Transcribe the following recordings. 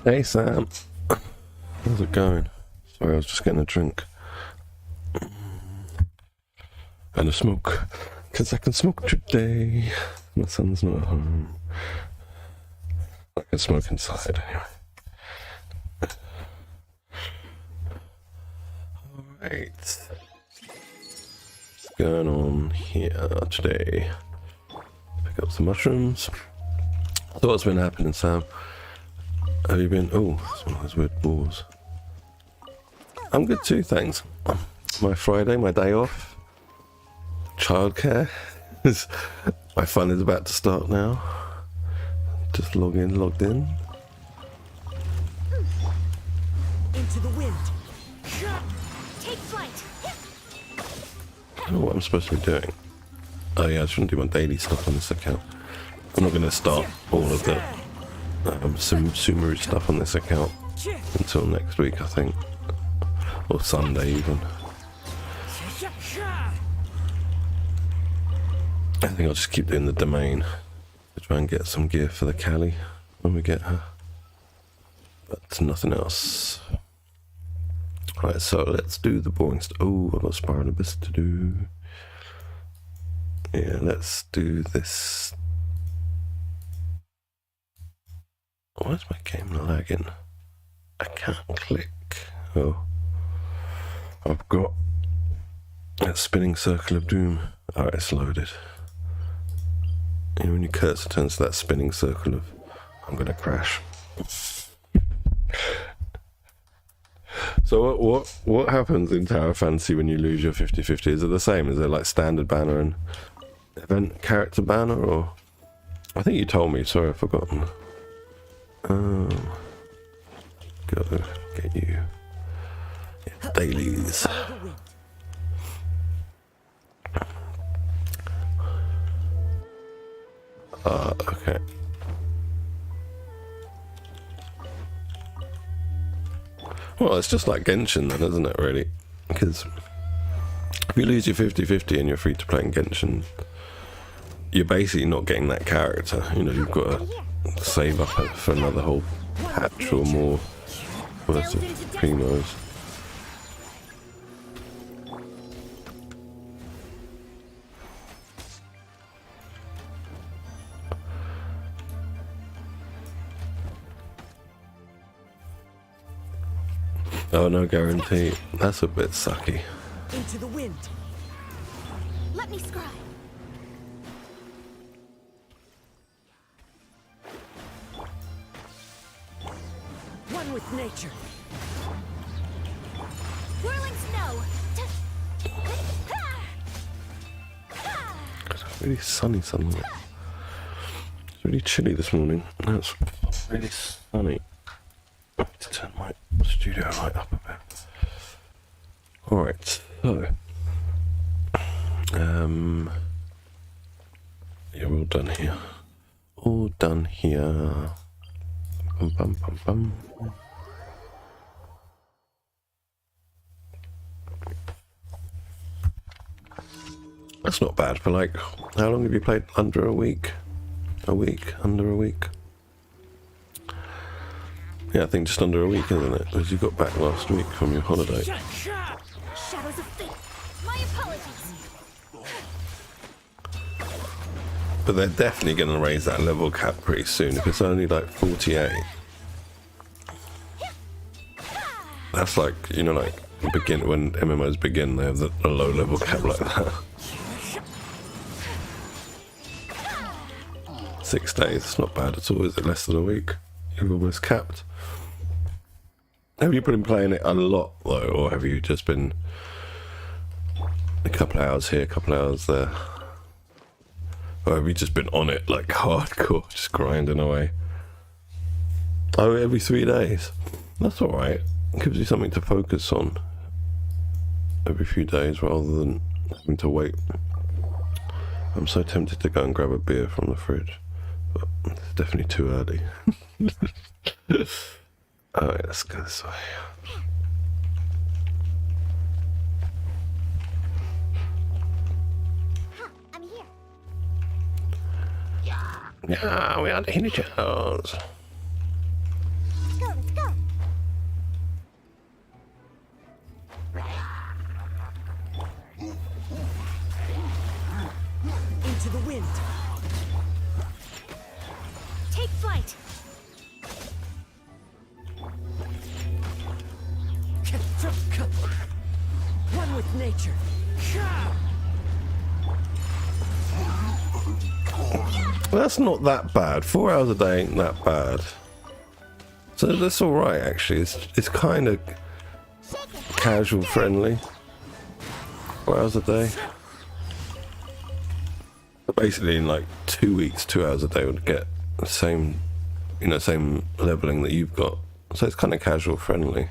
Hey Sam, how's it going? Sorry, I was just getting a drink and a smoke, because I can smoke today. My son's not at home. I can smoke inside anyway. Alright. What's going on here today? Pick up some mushrooms. So what's been happening, Sam? Have you been... Oh, some of those weird balls. I'm good too, thanks. My Friday, my day off. Childcare. My fun is about to start now. Just logged in. Into the wind. Take flight. I don't know what I'm supposed to be doing. Oh yeah, I shouldn't do my daily stuff on this account. I'm not going to start all of the sumeru stuff on this account until next week, I think. Or Sunday even. I think I'll just keep doing the domain to try and get some gear for the Callie when we get her. But nothing else. Right, so let's do the boring stuff. Oh, I've got Spiral Abyss to do. Yeah, let's do this. Why is my game lagging? I can't click. Oh. I've got that spinning circle of doom. Alright, it's loaded. And when your cursor turns to that spinning circle of I'm gonna crash. So what happens in Tower Fantasy when you lose your 50-50? Is it the same? Is it like standard banner and event character banner, or I think you told me, sorry I've forgotten. Go get you. Yeah, dailies. Okay. Well, it's just like Genshin then, isn't it, really? Because if you lose your 50-50 and you're free to play in Genshin, you're basically not getting that character. You know, you've got to save up for another whole patch or more worth of primos. Oh, no guarantee. That's a bit sucky. Into the wind. Let me scribe. One with nature. Whirling snow. It's really sunny suddenly. It's really chilly this morning. Now it's really sunny. I need to turn my studio light up a bit. Alright, so yeah, we're all done here. All done here. Bum, bum, bum, bum. That's not bad for like, how long have you played? Under a week? Under a week? Yeah, I think just under a week, isn't it? Because you got back last week from your holiday. Shadows of fate. My apologies. But they're definitely going to raise that level cap pretty soon, if it's only like 48. That's like, you know, like when MMOs begin, they have a low level cap like that. 6 days, it's not bad at all, is it? Less than a week. You're almost capped. Have you been playing it a lot though, or have you just been a couple of hours here, a couple of hours there? Or have you just been on it like hardcore, just grinding away? Oh, every 3 days. That's alright. It gives you something to focus on every few days rather than having to wait. I'm so tempted to go and grab a beer from the fridge, but it's definitely too early. Alright, let's go this way. I'm here. Yeah, we are the villagers. Going. Into the wind. Take flight. One with nature. That's not that bad. 4 hours a day ain't that bad. So that's all right, actually. It's kind of casual friendly. 4 hours a day. So basically, in like 2 weeks, 2 hours a day would get the same, you know, same leveling that you've got. So it's kind of casual friendly.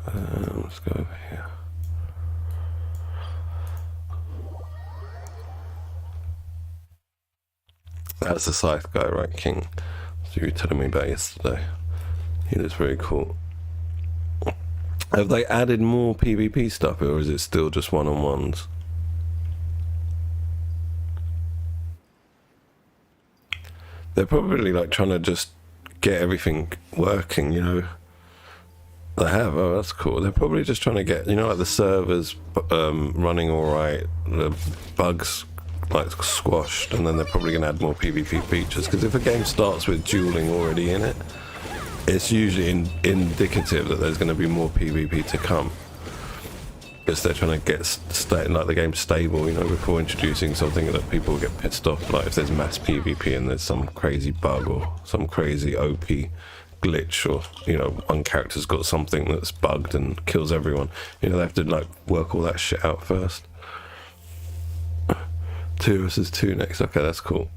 Let's go over here. That's the scythe guy, right, King? So you were telling me about yesterday. He looks very cool. Have they added more PvP stuff, or is it still just one-on-ones? They're probably like trying to just get everything working, you know. They have. Oh, that's cool. They're probably just trying to get, you know, like the servers running all right, the bugs like squashed, and then they're probably going to add more PvP features. Because if a game starts with dueling already in it, it's usually indicative that there's going to be more PvP to come. Because they're trying to get like the game stable, you know, before introducing something that people get pissed off. Like if there's mass PvP and there's some crazy bug or some crazy OP glitch, or you know, one character's got something that's bugged and kills everyone, you know, they have to like work all that shit out first. 2 versus 2 next. Okay, that's cool.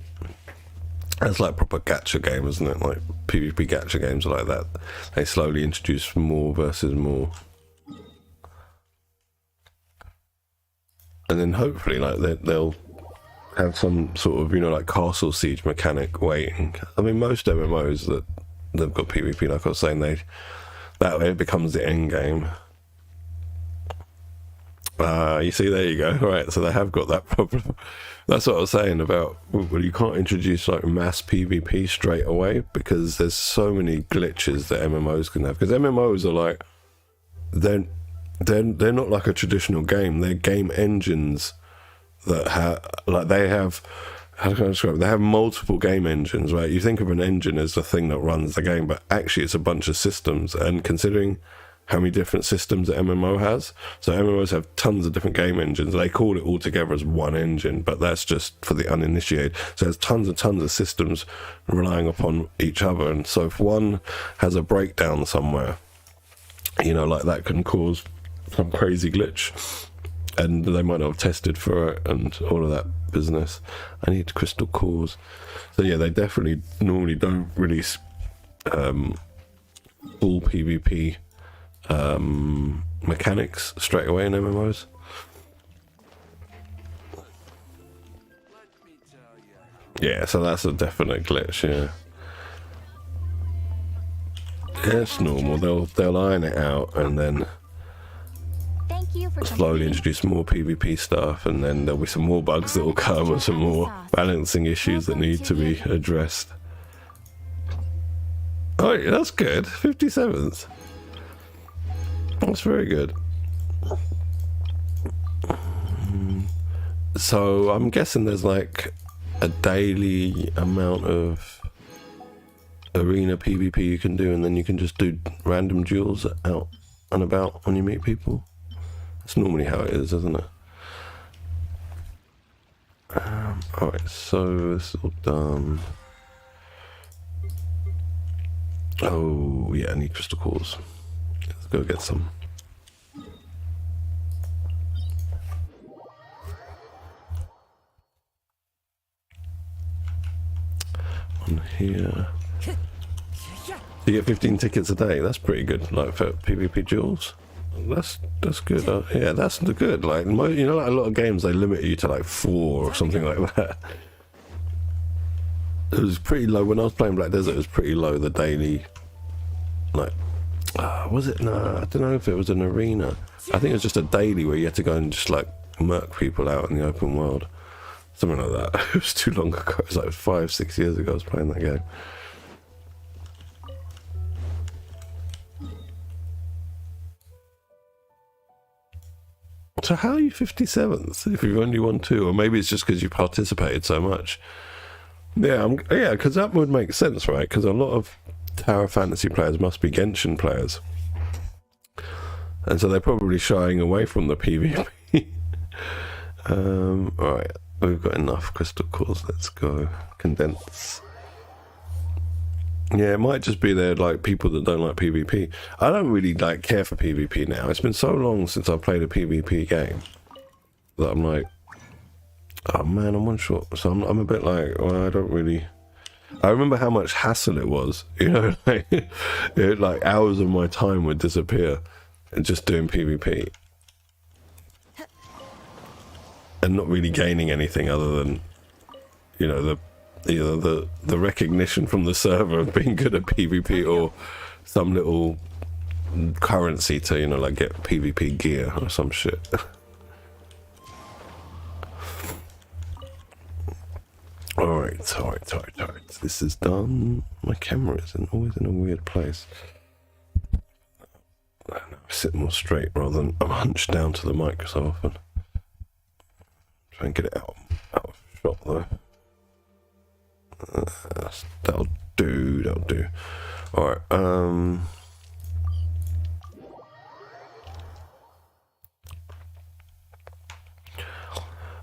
That's like proper gacha game, isn't it? Like PvP gacha games are like that. They slowly introduce more versus more, and then hopefully like they'll have some sort of, you know, like castle siege mechanic waiting. I mean, most MMOs that they've got PvP, like I was saying, that way it becomes the end game. You see, there you go. Right, so they have got that problem. That's what I was saying about, well, you can't introduce like mass PvP straight away because there's so many glitches that MMOs can have. Because MMOs are like, they're not like a traditional game. They're game engines that have, like they have, how can I describe it? They have multiple game engines, right? You think of an engine as the thing that runs the game, but actually it's a bunch of systems. And considering how many different systems an MMO has, so MMOs have tons of different game engines. They call it all together as one engine, but that's just for the uninitiated. So there's tons and tons of systems relying upon each other. And so if one has a breakdown somewhere, you know, like that can cause some crazy glitch, and they might not have tested for it and all of that business. I need crystal cores. So yeah, they definitely normally don't release full PvP mechanics straight away in MMOs. Yeah, so that's a definite glitch. Yeah, it's normal. They'll iron it out and then Thank you for slowly introduce more PvP stuff, and then there'll be some more bugs that will come and some more balancing issues that need to be addressed. Oh, yeah, that's good. 57th. That's very good. So I'm guessing there's like a daily amount of arena PvP you can do, and then you can just do random duels out and about when you meet people. That's normally how it is, isn't it? Alright, so this is all done. Oh, yeah, I need crystal cores. Let's go get some. On here. So you get 15 tickets a day. That's pretty good, like for PvP duels. That's good. Yeah, that's good. Like, you know, like a lot of games, they limit you to like 4 or something like that. It was pretty low when I was playing Black Desert. It was pretty low, the daily. Like, was it? No, I don't know if it was an arena. I think it was just a daily where you had to go and just like murk people out in the open world, something like that. It was too long ago. It was like 5-6 years ago I was playing that game. So how are you 57th if you've only won 2? Or maybe it's just because you participated so much. Yeah, because that would make sense, right? Because a lot of Tower Fantasy players must be Genshin players. And so they're probably shying away from the PvP. Alright, we've got enough crystal cores. Let's go. Condense. Yeah, it might just be there like people that don't like PvP. I don't really like care for PvP now. It's been so long since I've played a PvP game that I'm like, oh man, I'm one short. So I'm a bit like, well, I don't really. I remember how much hassle it was. You know, like hours of my time would disappear just doing PvP and not really gaining anything other than, you know, the recognition from the server of being good at PvP or some little currency to, you know, like get PvP gear or some shit. Alright. This is done. My camera is always in a weird place. I sit more straight rather than I'm hunched down to the mic so often. Try and get it out of shot though. That'll do. Alright,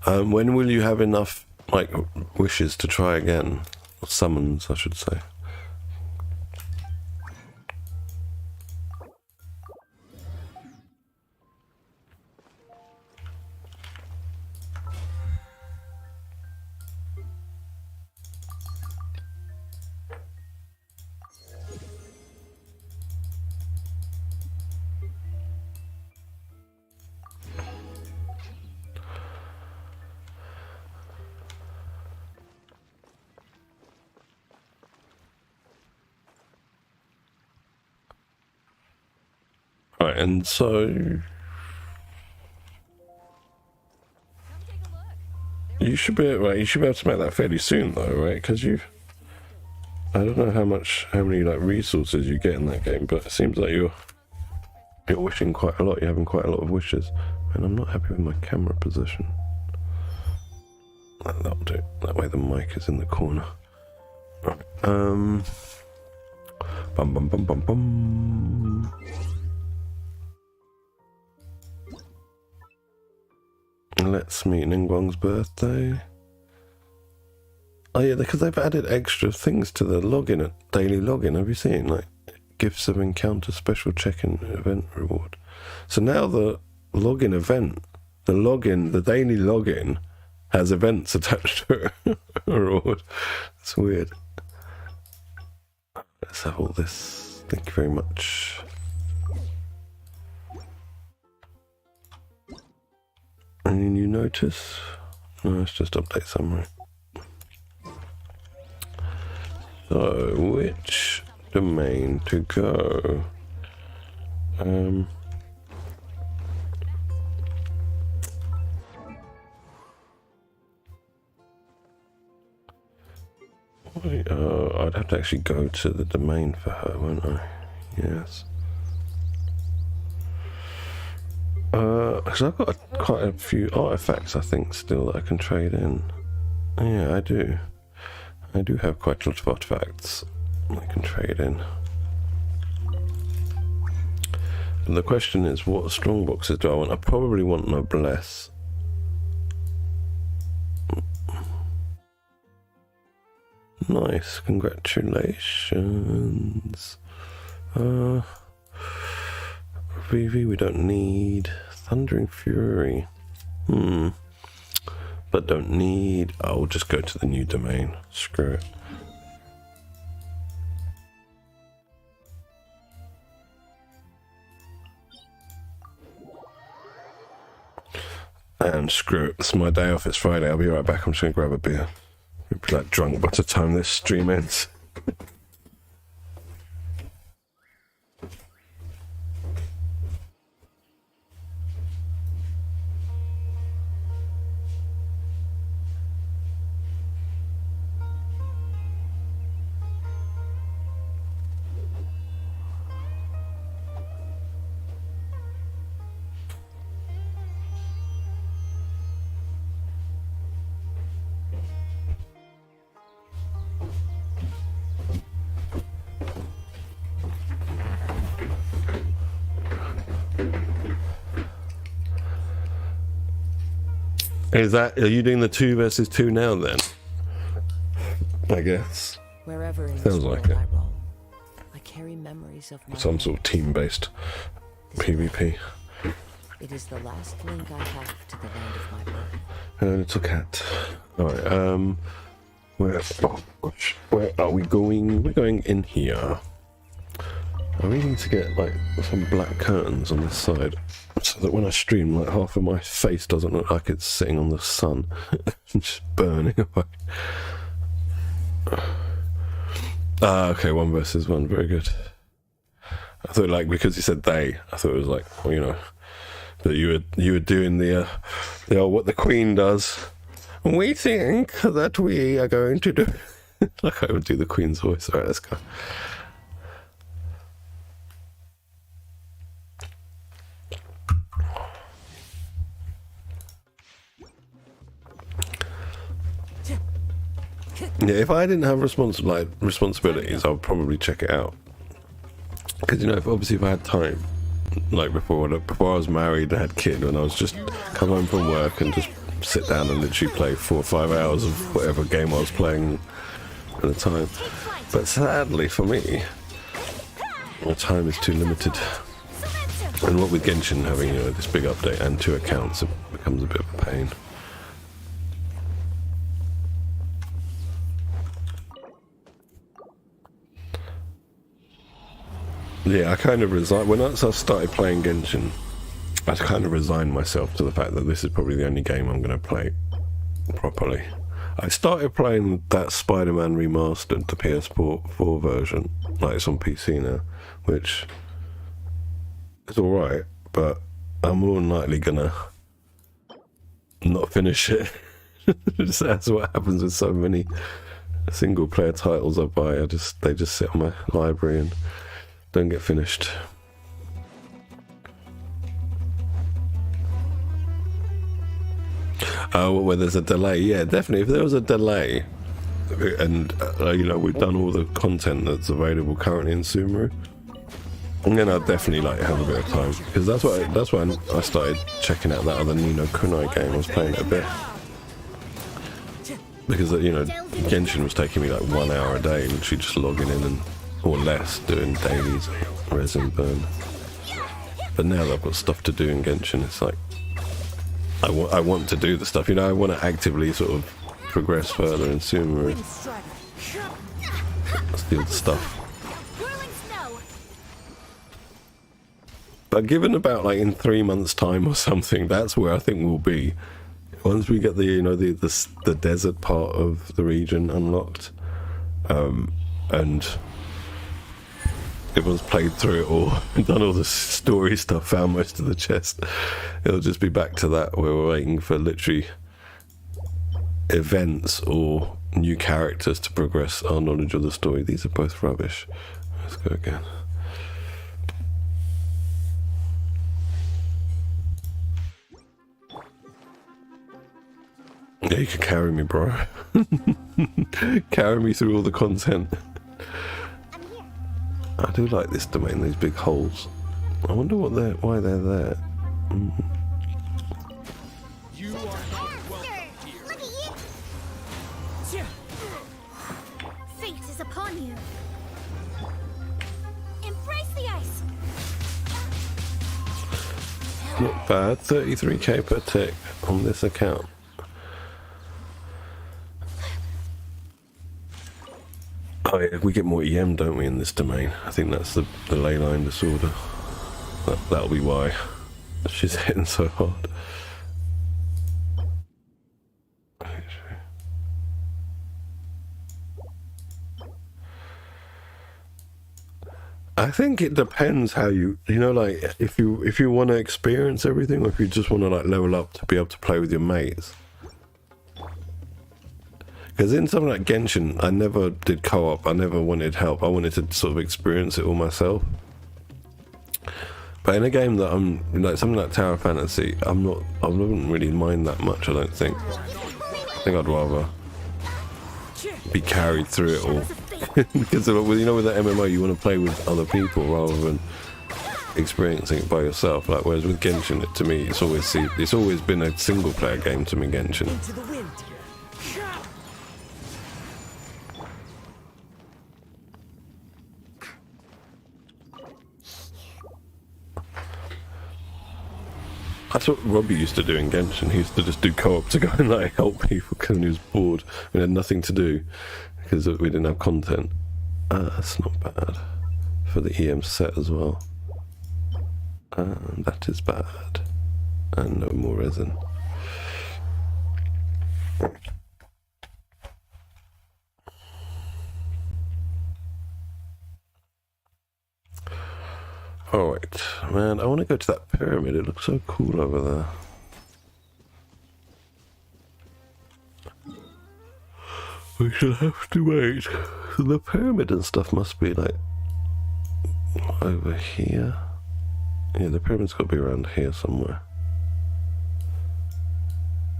when will you have enough, like, wishes to try again? Or summons, I should say. Right, and so you should be right. You should be able to make that fairly soon, though, right? Because I don't know how many like resources you get in that game, but it seems like you're wishing quite a lot. You're having quite a lot of wishes, and I'm not happy with my camera position. That'll do. That way the mic is in the corner. Right. Bum bum bum bum bum. Let's meet Ningguang's birthday. Oh yeah, because they've added extra things to the login, daily login. Have you seen, like, gifts of encounter, special check-in event reward? So now the login event, the daily login has events attached to it. Reward. It's weird. Let's have all this. Thank you very much. Any new notice? No, it's just update summary. So, which domain to go? I'd have to actually go to the domain for her, won't I? Yes. Because I've got quite a few artifacts, I think, still that I can trade in. Yeah, I do. I do have quite a lot of artifacts I can trade in. But the question is, what strongboxes do I want? I probably want Noblesse. Nice, congratulations. VV we don't need. Thundering Fury. But don't need. I'll just go to the new domain. Screw it. And screw it. It's my day off. It's Friday. I'll be right back. I'm just going to grab a beer. I'll be like drunk by the time this stream ends. Is that, are you doing the 2 versus 2 now then? I guess. Wherever in this Sounds like world it. I roam, I carry memories of my Some own. sort of team-based PvP. It is the last link I have to the land of my birth. Little cat. Alright, where, oh gosh, where are we going? We're going in here. I really need to get like some black curtains on this side so that when I stream, like half of my face doesn't look like it's sitting on the sun, just burning away. Okay, 1 versus 1, very good. I thought like because you said they, I thought it was like, well, you know, that you were doing the what the Queen does. We think that we are going to do. Like I would do the Queen's voice. All right, let's go. Yeah, if I didn't have responsibilities, I would probably check it out. Because you know, if I had time, like before I was married, I had kid, and I was just come home from work and just sit down and literally play 4 or 5 hours of whatever game I was playing at the time. But sadly for me, my time is too limited. And what with Genshin having, you know, this big update and 2 accounts, it becomes a bit of a pain. Yeah, I kind of resigned when I started playing Genshin. I kind of resigned myself to the fact that this is probably the only game I'm going to play properly. I started playing that Spider-Man remastered, the PS4 version, like it's on PC now, which is alright, but I'm more than likely gonna not finish it. That's what happens with so many single-player titles I buy. They just sit on my library and don't get finished. Oh, where there's a delay, yeah, definitely. If there was a delay, and you know, we've done all the content that's available currently in Sumeru, and then I'd definitely like have a bit of time, because that's when I started checking out that other Nino Kunai game. I was playing it a bit because you know, Genshin was taking me like 1 hour a day, literally just logging in and or less doing dailies, resin burn. But now that I've got stuff to do in Genshin, it's like I want to do the stuff, you know, I want to actively sort of progress further in Sumeru. Steal the stuff. But given about like in 3 months' time or something, that's where I think we'll be. Once we get the, you know, the desert part of the region unlocked, and everyone's played through it all and done all the story stuff, found most of the chest, it'll just be back to that where we're waiting for literally events or new characters to progress our knowledge of the story. These are both rubbish. Let's go again. Yeah, you can carry me, bro. Carry me through all the content. I do like this domain, these big holes. I wonder why they're there. You are not welcome here. Look at you. Fate is upon you. Embrace the ice. Not bad, 33k per tick on this account. Oh yeah, we get more EM, don't we, in this domain? I think that's the ley line disorder. That'll be why she's hitting so hard. I think it depends how you know, like if you want to experience everything, or if you just want to like level up to be able to play with your mates. Because in something like Genshin, I never did co-op, I never wanted help, I wanted to sort of experience it all myself. But in a game that I'm, like something like Tower Fantasy, I wouldn't really mind that much, I don't think. I think I'd rather be carried through it all. Because you know, with the MMO, you want to play with other people rather than experiencing it by yourself. Like whereas with Genshin, to me, it's always been a single player game to me. Genshin. Into the wind. That's what Robbie used to do in Genshin. He used to just do co-op to go and like help people because he was bored. We had nothing to do because we didn't have content. That's not bad for the EM set as well. That is bad. And no more resin. Alright, man, I want to go to that pyramid. It looks so cool over there. We should have to wait. So the pyramid and stuff must be like over here. Yeah, the pyramid's got to be around here somewhere.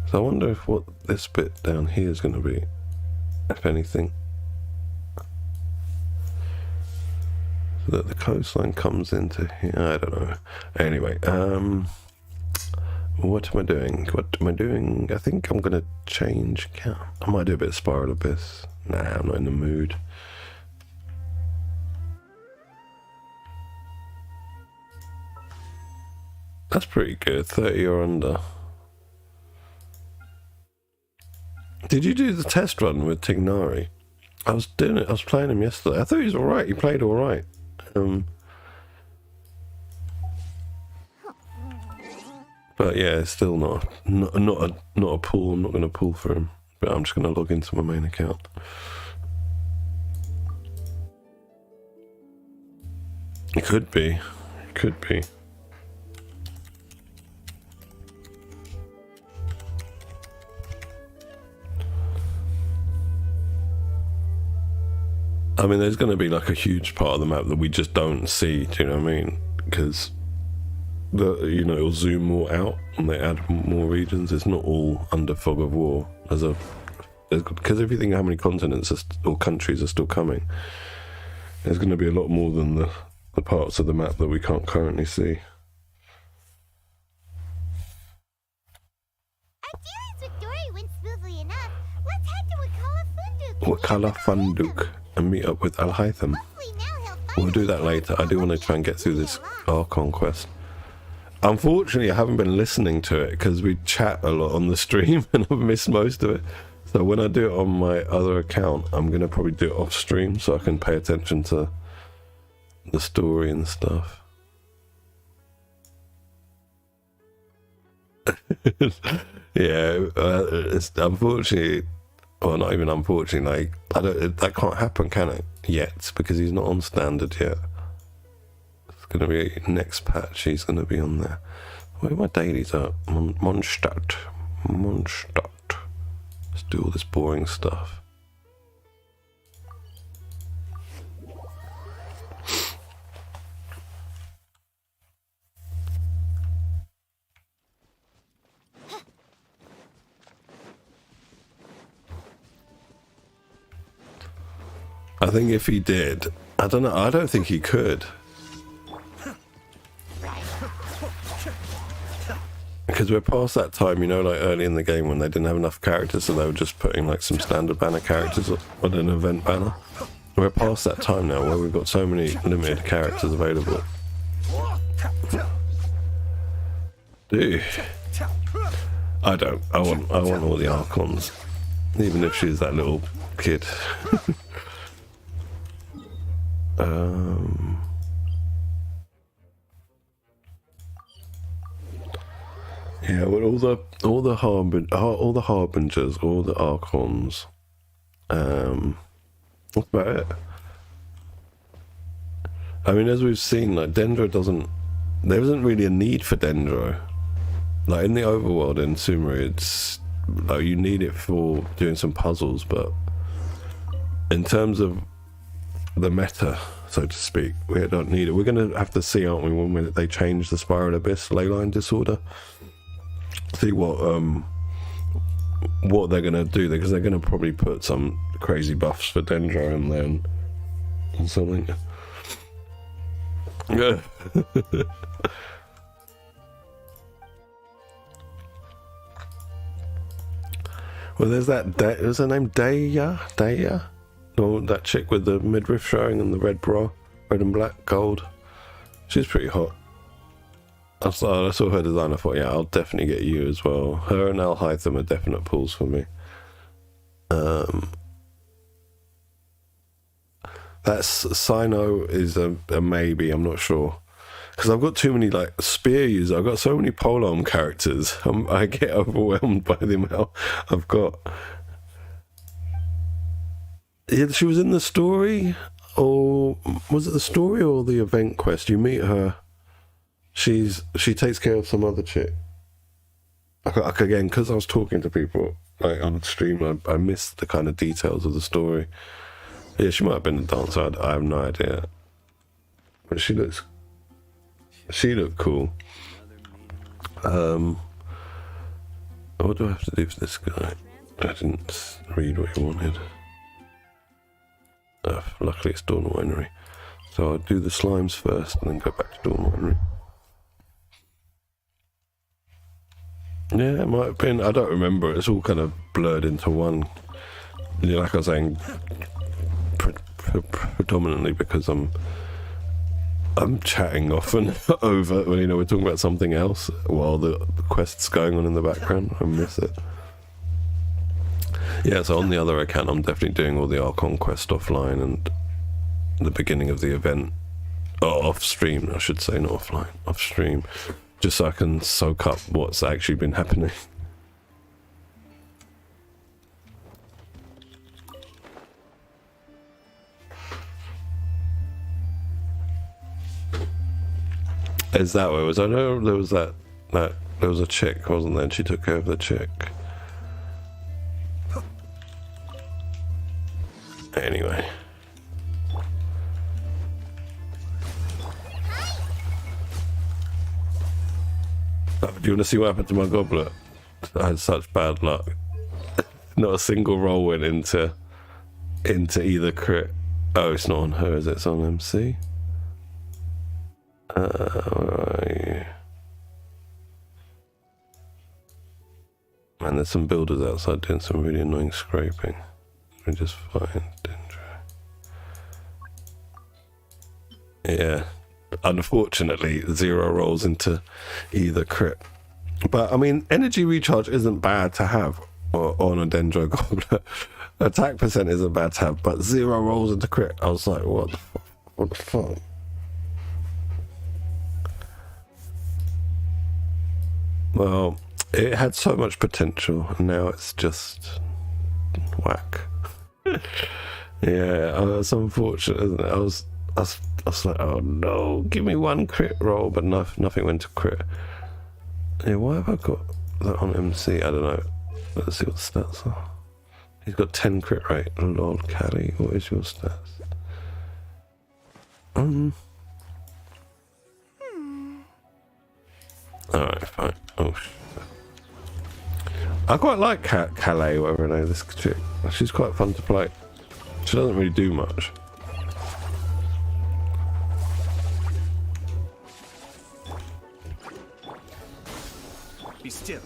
So I wonder if what this bit down here is going to be, if anything. So that the coastline comes into here. I don't know. Anyway, what am I doing? What am I doing? I think I'm going to change count. I might do a bit of Spiral Abyss. Nah, I'm not in the mood. That's pretty good. 30 or under. Did you do the test run with Tignari? I was doing it. I was playing him yesterday. I thought he was alright. He played alright. But yeah, it's still not a pull. I'm not going to pull for him. But I'm just going to log into my main account. It could be. It could be. I mean, there's going to be like a huge part of the map that we just don't see. Do you know what I mean? Because it'll zoom more out and they add more regions. It's not all under fog of war. Because if you think how many continents or countries are still coming, there's going to be a lot more than the parts of the map that we can't currently see. Wakala Funduk and meet up with Al Haytham. We'll do that later. I do want to try and get through this Archon quest. Unfortunately, I haven't been listening to it because we chat a lot on the stream and I've missed most of it. So when I do it on my other account, I'm going to probably do it off stream so I can pay attention to the story and stuff. Yeah, it's unfortunately, or not even unfortunately, like that can't happen, can it? Yet, because he's not on standard yet. It's gonna be next patch. He's gonna be on there. Where are my dailies at? Mondstadt. Let's do all this boring stuff. I think if he did, I don't know, I don't think he could. Because we're past that time, you know, like early in the game when they didn't have enough characters, so they were just putting like some standard banner characters on an event banner. We're past that time now where we've got so many limited characters available. Dude. I want all the Archons. Even if she's that little kid. Yeah, well, all the harbingers, all the Archons. What about it? I mean, as we've seen, like Dendro there isn't really a need for Dendro. Like in the overworld in Sumeru, it's like you need it for doing some puzzles, but in terms of the meta, so to speak, we don't need it. We're going to have to see, aren't we, when they change the Spiral Abyss leyline disorder, see what they're going to do there, because they're going to probably put some crazy buffs for Dendro in there and something. Yeah. Well, there's that. Was her name Daya? Daya? No, that chick with the midriff showing and the red bra, red and black, gold. She's pretty hot. I saw her design. I thought, yeah, I'll definitely get you as well. Her and Al Hytham are definite pulls for me. That Sino is a maybe. I'm not sure. Because I've got too many like spear users. I've got so many polearm characters. I get overwhelmed by the amount I've got. Yeah, she was in the story, or was it the story or the event quest? You meet her. She takes care of some other chick. Again, because I was talking to people like on stream, I missed the kind of details of the story. Yeah, she might have been a dancer. I have no idea, but she looked cool. What do I have to do for this guy? I didn't read what he wanted. Luckily it's Dawn Winery. So I'll do the slimes first and then go back to Dawn Winery. Yeah, it might have been. I don't remember. It's all kind of blurred into one. Yeah, like I was saying, predominantly because I'm chatting often over when, you know, we're talking about something else while the quest's going on in the background. I miss it. Yeah, so on the other account, I'm definitely doing all the Archon quest offline and the beginning of the event off stream, I should say, not offline, off stream, just so I can soak up what's actually been happening. Is that what it was? I know there was that there was a chick, wasn't there? And she took care of the chick. Anyway. Do you want to see what happened to my goblet? I had such bad luck. Not a single roll went into either crit. Oh, it's not on her, is it? It's on MC. Where are you? Man, there's some builders outside doing some really annoying scraping. Let me just find Dendro. Yeah. Unfortunately, 0 rolls into either crit. But, I mean, energy recharge isn't bad to have on a Dendro Goblet. Attack percent isn't bad to have, but 0 rolls into crit. I was like, what the fuck? Well, it had so much potential, and now it's just whack. Yeah, it's unfortunate, isn't it? I was like, oh no, give me 1 crit roll, but nothing went to crit. Yeah, why have I got that on MC? I don't know. Let's see what the stats are. He's got 10 crit rate. Lord Caddy, what is your stats? Alright, fine. Oh, shit. I quite like Calais, whatever her name is, this chick. She's quite fun to play. She doesn't really do much. Be still.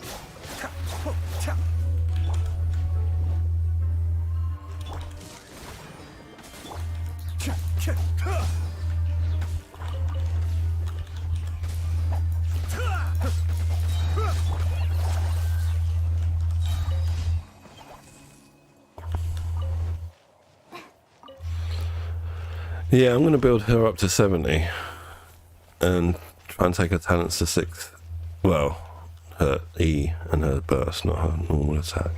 Yeah, I'm going to build her up to 70 and try and take her talents to 6. Well, her E and her burst, not her normal attack.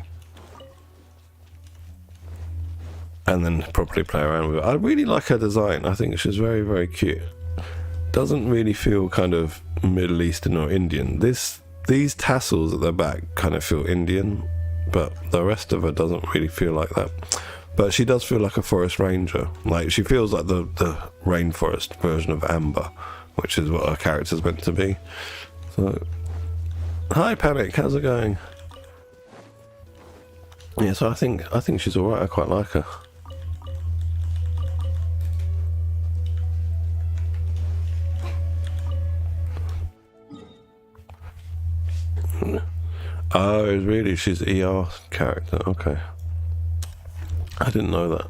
And then probably play around with it. I really like her design. I think she's very, very cute. Doesn't really feel kind of Middle Eastern or Indian. These tassels at the back kind of feel Indian, but the rest of her doesn't really feel like that. But she does feel like a forest ranger. Like, she feels like the rainforest version of Amber, which is what her character's meant to be. So, hi Panic, how's it going? Yeah, so I think she's alright. I quite like her. Oh, really? She's ER character. Okay. I didn't know that.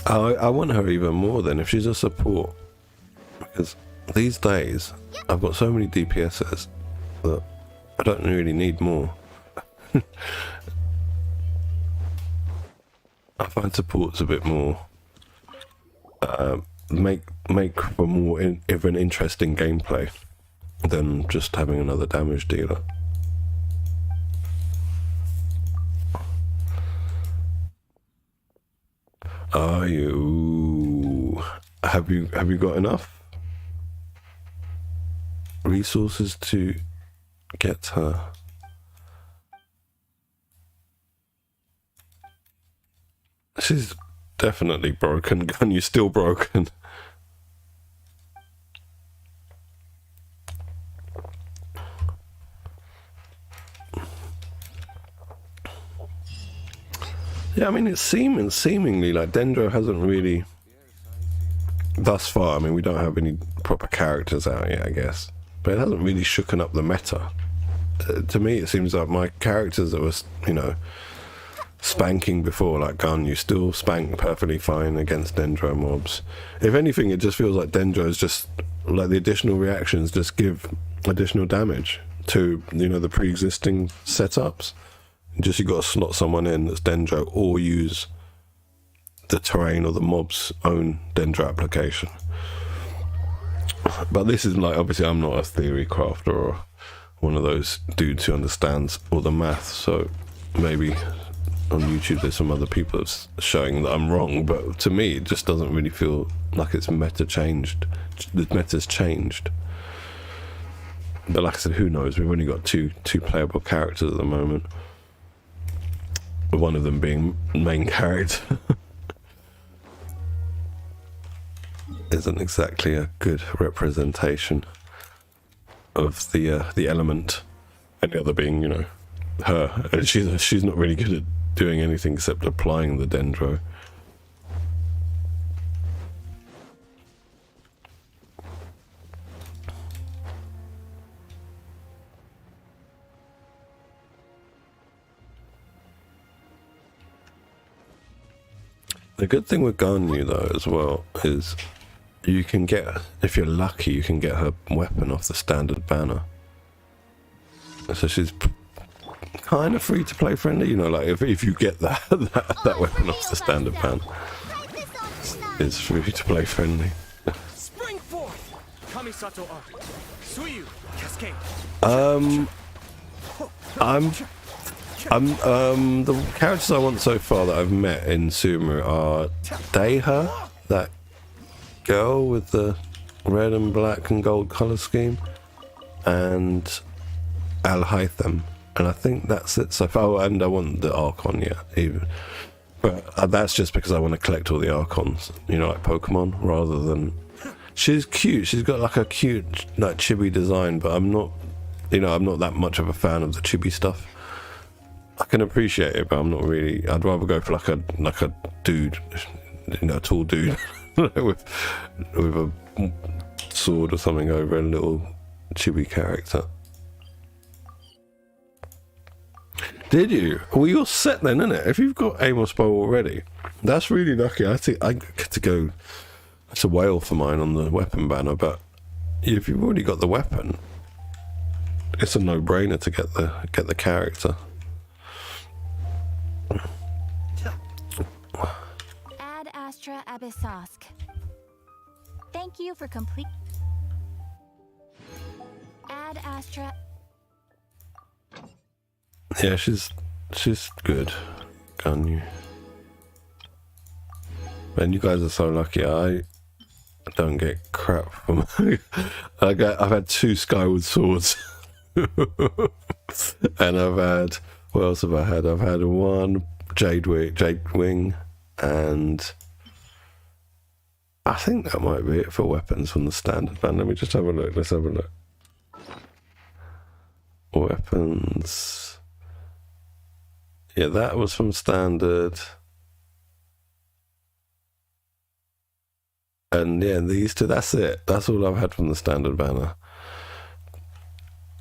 I want her even more then if she's a support. Because these days, I've got so many DPSs that I don't really need more. I find supports a bit more make for more of an interesting gameplay than just having another damage dealer. Are you? Have you got enough resources to get her? She's definitely broken. Gun, you still broken. Yeah, I mean, it's seemingly like Dendro hasn't really, thus far, I mean, we don't have any proper characters out yet, I guess, but it hasn't really shooken up the meta. To me, it seems like my characters that was, you know, spanking before, like Gun, you still spank perfectly fine against Dendro mobs. If anything, it just feels like Dendro is just, like the additional reactions just give additional damage to, you know, the pre-existing setups. Just you got to slot someone in that's Dendro or use the terrain or the mob's own Dendro application. But this is like, obviously I'm not a theory crafter or one of those dudes who understands all the math, so maybe on YouTube there's some other people that's showing that I'm wrong, but to me it just doesn't really feel like it's meta changed. The meta's changed. But like I said, who knows? We've only got two playable characters at the moment. One of them being main character. Isn't exactly a good representation of the element, and the other being, you know, her. And she's not really good at doing anything except applying the Dendro. The good thing with Ganyu though as well is you can get, if you're lucky, you can get her weapon off the standard banner. So she's kind of free to play friendly, you know, like if you get that weapon off the standard banner, it's free to play friendly. Spring forth! Kamisato Art. Suyu, Cascade. The characters I want so far that I've met in Sumu are Deiha, that girl with the red and black and gold colour scheme, and Al-Haytham, and I think that's it so far. Oh, and I want the Archon, yeah, even. But that's just because I want to collect all the Archons, you know, like Pokemon, rather than... She's cute, she's got like a cute, like, chibi design, but I'm not, you know, I'm not that much of a fan of the chibi stuff. I can appreciate it, but I'm not really. I'd rather go for like a dude, you know, a tall dude with a sword or something over a little chibi character. Did you? Well, you're set then, isn't it? If you've got Amos Bow already, that's really lucky. I think I get to go. That's a whale for mine on the weapon banner, but if you've already got the weapon, it's a no-brainer to get the character. Ad Astra Abyssosk. Thank you for complete. Ad Astra. Yeah, she's good. Ganyu. Man, you guys are so lucky. I don't get crap from. I've had 2 Skyward Swords, and I've had. What else have I had? I've had 1 Jade Wing, and I think that might be it for weapons from the standard band. Let me just have a look. Let's have a look. Weapons. Yeah, that was from standard. And yeah, these 2, that's it. That's all I've had from the standard banner.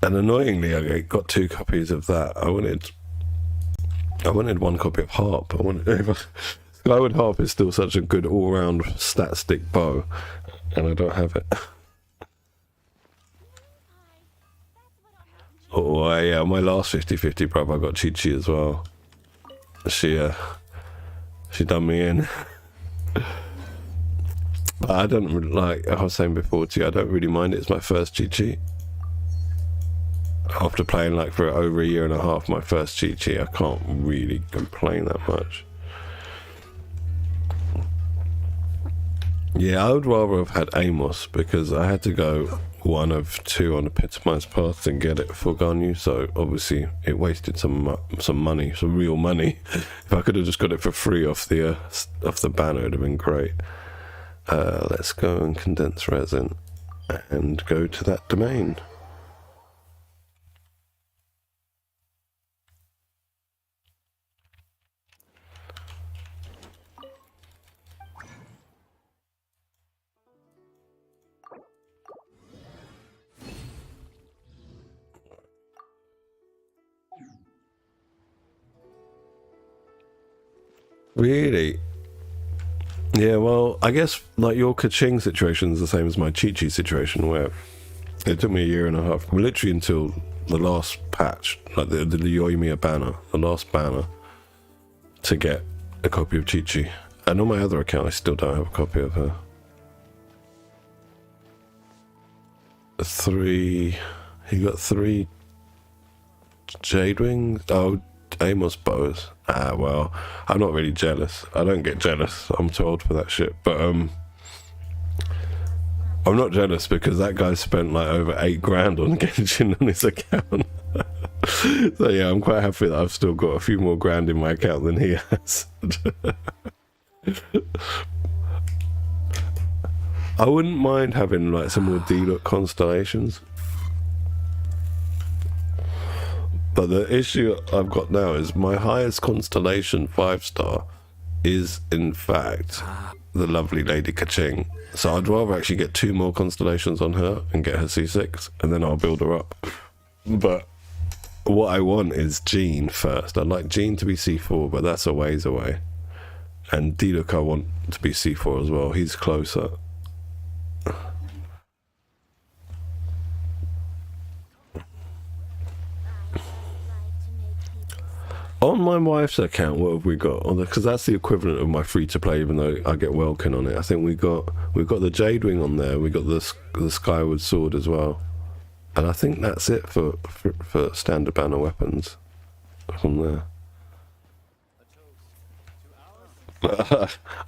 And annoyingly, I got 2 copies of that. I wanted 1 copy of Harp. Skyward Harp is still such a good all-round stat stick bow, and I don't have it. Oh yeah, my last 50-50 prop, I got Chi-Chi as well. She done me in. But I don't really, like I was saying before to you, I don't really mind it. It's my first Chi-Chi. After playing like for over a year and a half, my first Chi-Chi, I can't really complain that much. Yeah, I would rather have had Amos, because I had to go 1 of 2 on Epitomized Path to get it for Ganyu, so obviously it wasted some money, some real money. If I could have just got it for free off the banner, it'd have been great. Let's go and condense resin and go to that domain. Really? Yeah, well, I guess like your Kaching situation is the same as my Chi-Chi situation, where it took me a year and a half, literally until the last patch, like the Yoimiya banner, the last banner, to get a copy of Chi-Chi. And on my other account, I still don't have a copy of her. 3... He got 3 Jade Wings? Oh, Amos bows. Ah, well, I'm not really jealous. I don't get jealous. I'm too old for that shit. But I'm not jealous because that guy spent like over 8 grand on Genshin on his account. So yeah, I'm quite happy that I've still got a few more grand in my account than he has. I wouldn't mind having like some more D-Look constellations. But the issue I've got now is my highest constellation 5-star is in fact the lovely Lady Kaching. So I'd rather actually get 2 more constellations on her and get her C6, and then I'll build her up. But what I want is Jean first. I'd like Jean to be C4, but that's a ways away. And D-Look I want to be C4 as well. He's closer. On my wife's account, what have we got? Because that's the equivalent of my free-to-play, even though I get Welkin on it. I think we've got the Jade Wing on there. We got the Skyward Sword as well, and I think that's it for standard banner weapons on there.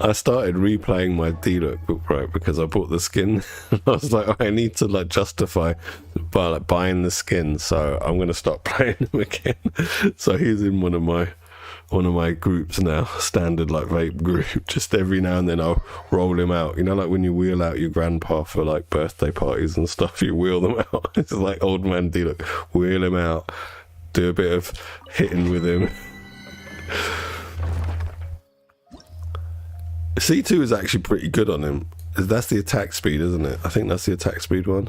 I started replaying my D-Look book right because I bought the skin. I was like, oh, I need to like justify by like buying the skin, so I'm gonna start playing him again. So he's in one of my groups now, standard like vape group. Just every now and then I'll roll him out. You know, like when you wheel out your grandpa for like birthday parties and stuff, you wheel them out. It's like old man D-Look. Wheel him out, do a bit of hitting with him. C2 is actually pretty good on him. That's the attack speed, isn't it? I think that's the attack speed one.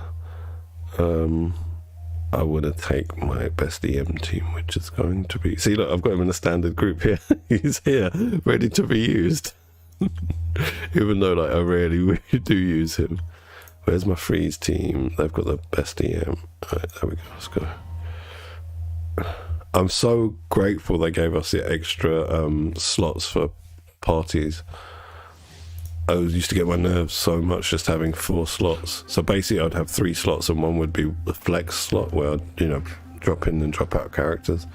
I want to take my best EM team, which is going to be... See, look, I've got him in a standard group here. He's here, ready to be used. Even though, like, I rarely do use him. Where's my freeze team? They've got the best EM. Alright, there we go. Let's go. I'm so grateful they gave us the extra slots for parties. I used to get my nerves so much just having 4 slots. So basically I'd have 3 slots and one would be the flex slot where I'd, you know, drop in and drop out characters.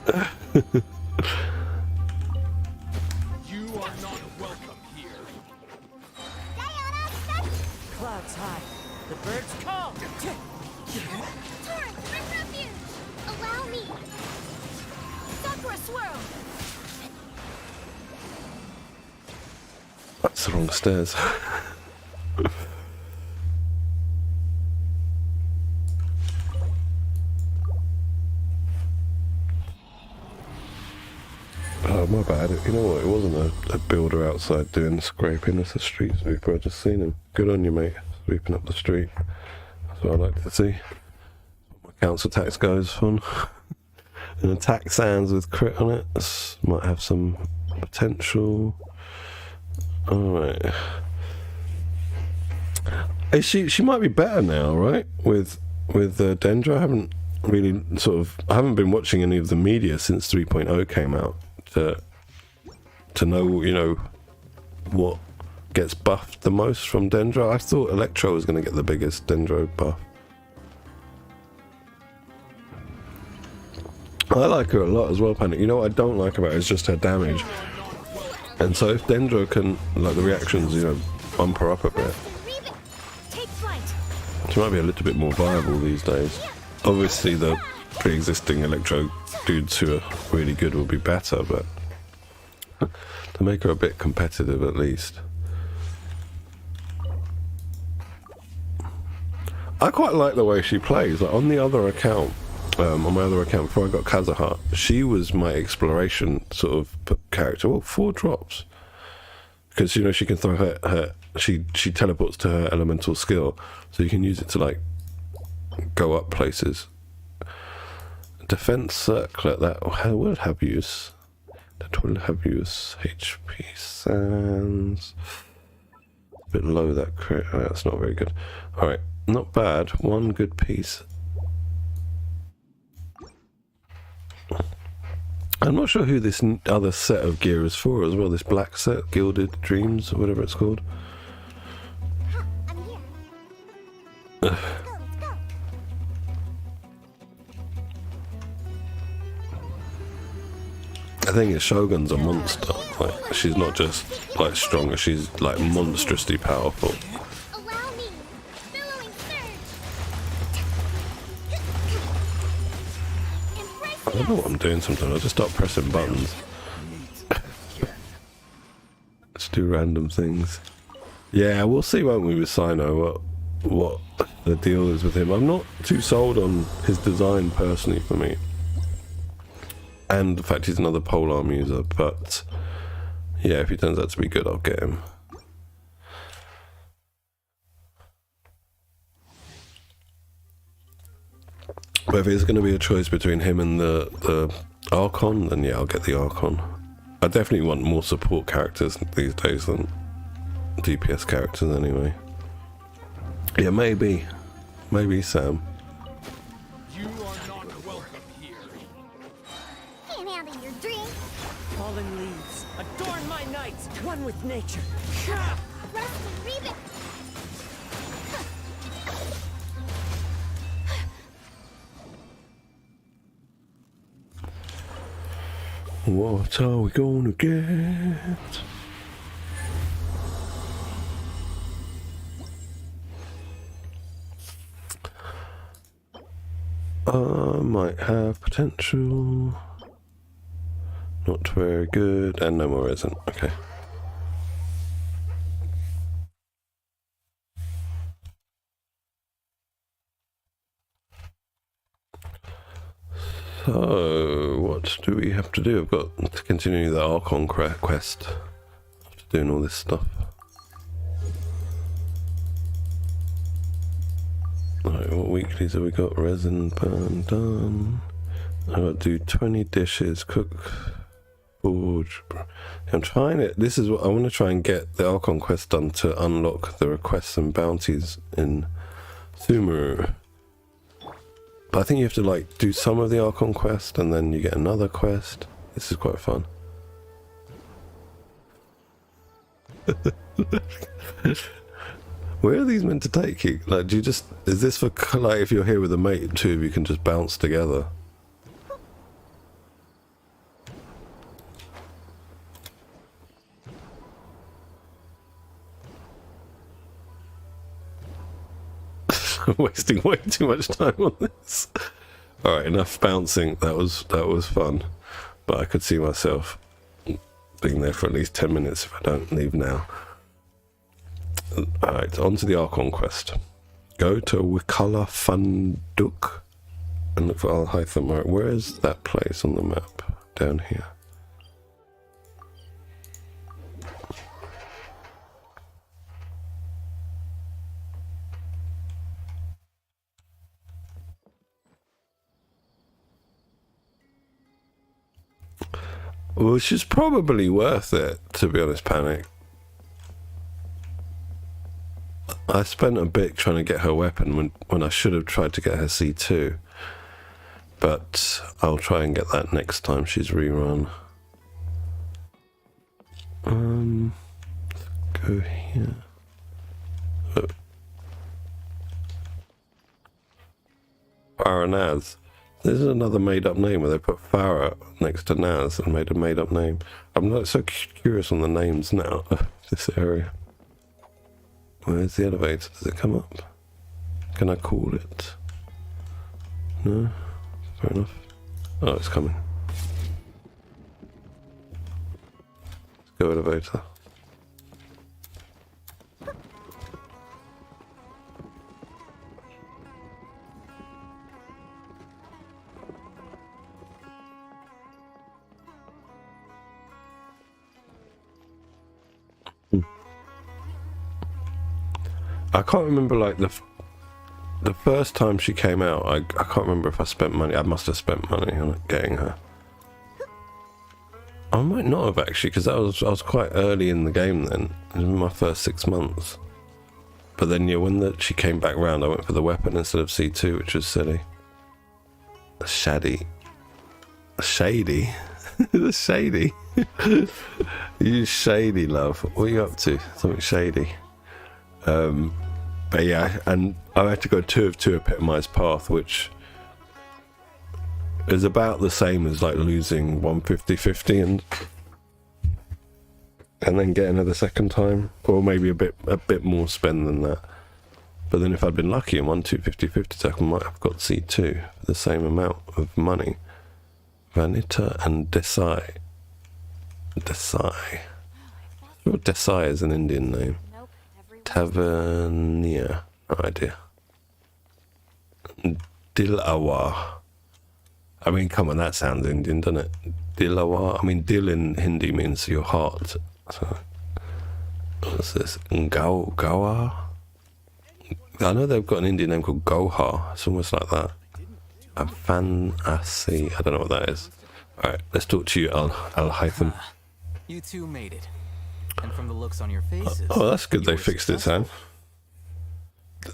You are not welcome here. Clouds high. The birds call. Torrent, my refuge! Allow me! Sakura swirl! That's the wrong stairs. Oh, my bad. You know what? It wasn't a builder outside doing scraping. It's a street sweeper. I just seen him. Good on you, mate. Sweeping up the street. That's what I like to see. My council tax goes fun. An attack sands with crit on it. This might have some potential. Alright. She might be better now, right? With Dendra. I haven't been watching any of the media since 3.0 came out to know, you know, what gets buffed the most from Dendra. I thought Electro was going to get the biggest Dendro buff. I like her a lot as well, Panic. You know what I don't like about her is just her damage. And so if Dendro can, like the reactions, you know, bump her up a bit, Take flight. she might be a little bit more viable these days. Obviously the pre-existing Electro dudes who are really good will be better, but to make her a bit competitive at least. I quite like the way she plays. Like on the other account, on my other account before I got Kazaha, she was my exploration sort of character. Well, 4 drops. Because, you know, she can throw she teleports to her elemental skill, so you can use it to, like, go up places. Defense circlet, that will have use. That will have use. HP sands. A bit low, that crit. Oh, that's not very good. Alright, not bad. 1 good piece. I'm not sure who this other set of gear is for as well. This black set, Gilded Dreams, or whatever it's called. I'm here. Let's go. I think Shogun's a monster. Like, she's not just like stronger; she's like monstrously powerful. Allow me. Billowing surge. I don't know what I'm doing sometimes. I just start pressing buttons. Let's do random things. Yeah, we'll see, won't we, with Sino, what the deal is with him. I'm not too sold on his design personally for me. And the fact he's another polearm user, but yeah, if he turns out to be good, I'll get him. But if it's going to be a choice between him and the Archon, then yeah, I'll get the Archon. I definitely want more support characters these days than DPS characters anyway. Yeah, maybe Sam. You are not welcome here. Can't handle your drink. Fallen leaves, adorn my nights, one with nature. Rust and Reba. What are we gonna get? Might have potential. Not very good, and no more isn't. Okay. So, what do we have to do? I've got to continue the Archon quest after doing all this stuff. Alright, what weeklies have we got? Resin burn done. I've got to do 20 dishes, cook, forge. I'm trying it. This is what I want to try and get the Archon quest done to unlock the requests and bounties in Sumeru. But I think you have to like do some of the Archon quest and then you get another quest. This is quite fun. Where are these meant to take you? Like, do you just... Is this for, like, if you're here with a mate, 2 of you can just bounce together? I'm wasting way too much time on this. Alright, enough bouncing. That was fun. But I could see myself being there for at least 10 minutes if I don't leave now. Alright, on to the Archon quest. Go to Wikala Funduk and look for Al Haytham. Alright, where is that place on the map? Down here. Which is probably worth it, to be honest, Panic. I spent a bit trying to get her weapon when I should have tried to get her C2. But I'll try and get that next time she's rerun. Go here. Oh. Farah Naz. This is another made-up name where they put Farah next to Naz and made a made-up name. I'm not so curious on the names now of this area. Where's the elevator? Does it come up? Can I call it? No? Fair enough. Oh, it's coming. Let's go elevator. I can't remember, like, the first time she came out, I can't remember if I spent money. I must have spent money on getting her. I might not have, actually, because I was quite early in the game then. It was my first 6 months. But then, yeah, when she came back round, I went for the weapon instead of C2, which was silly. Shady. Shady? The shady. You shady, love. What are you up to? Something shady. But yeah, and I had to go 2 of 2 epitomized path, which is about the same as like losing 150-50 and then getting her the second time, or maybe a bit more spend than that. But then if I'd been lucky and won 250-50, I might have got C2 for the same amount of money. Vanita and Desai. Desai. Desai is an Indian name. Tavernier, no idea. Dilawar. I mean, come on, that sounds Indian, doesn't it? Dilawar. I mean, Dil in Hindi means your heart. So, what's this? Gawar? I know they've got an Indian name called Gohar. It's almost like that. Fanasi. I don't know what that is. Alright, let's talk to you, Al-Haytham. You two made it. And from the looks on your faces... Oh, that's good they fixed it, Sam.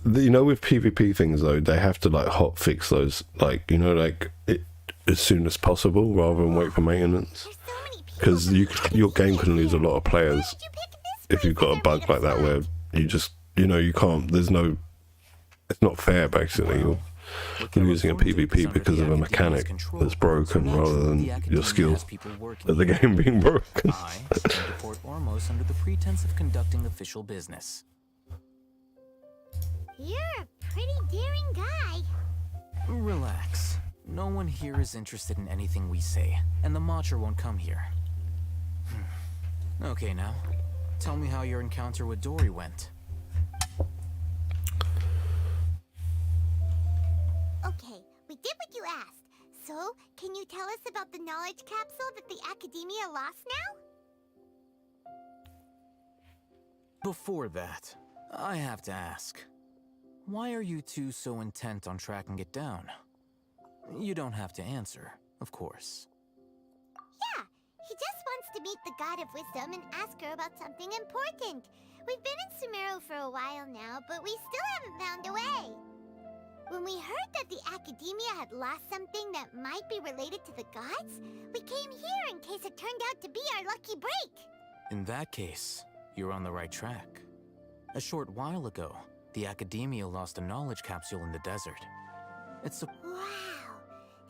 You know, with PvP things, though, they have to, like, hot fix those, like, you know, like, as soon as possible, rather than wait for maintenance. Because your game can lose a lot of players if you've got a bug like that where you just, you know, you can't, there's no... It's not fair, basically. You're losing a PvP because of a mechanic that's broken rather than your skill at the game being broken. I report Ormos under the pretense of conducting official business. You're a pretty daring guy. Relax. No one here is interested in anything we say, and the Matcher won't come here. Okay, now, tell me how your encounter with Dory went. Okay, we did what you asked. So, can you tell us about the knowledge capsule that the Academia lost now? Before that, I have to ask. Why are you two so intent on tracking it down? You don't have to answer, of course. Yeah, he just wants to meet the God of Wisdom and ask her about something important. We've been in Sumeru for a while now, but we still haven't found a way. When we heard that the Academia had lost something that might be related to the gods, we came here in case it turned out to be our lucky break. In that case, you're on the right track. A short while ago, the Academia lost a knowledge capsule in the desert. It's a... Wow,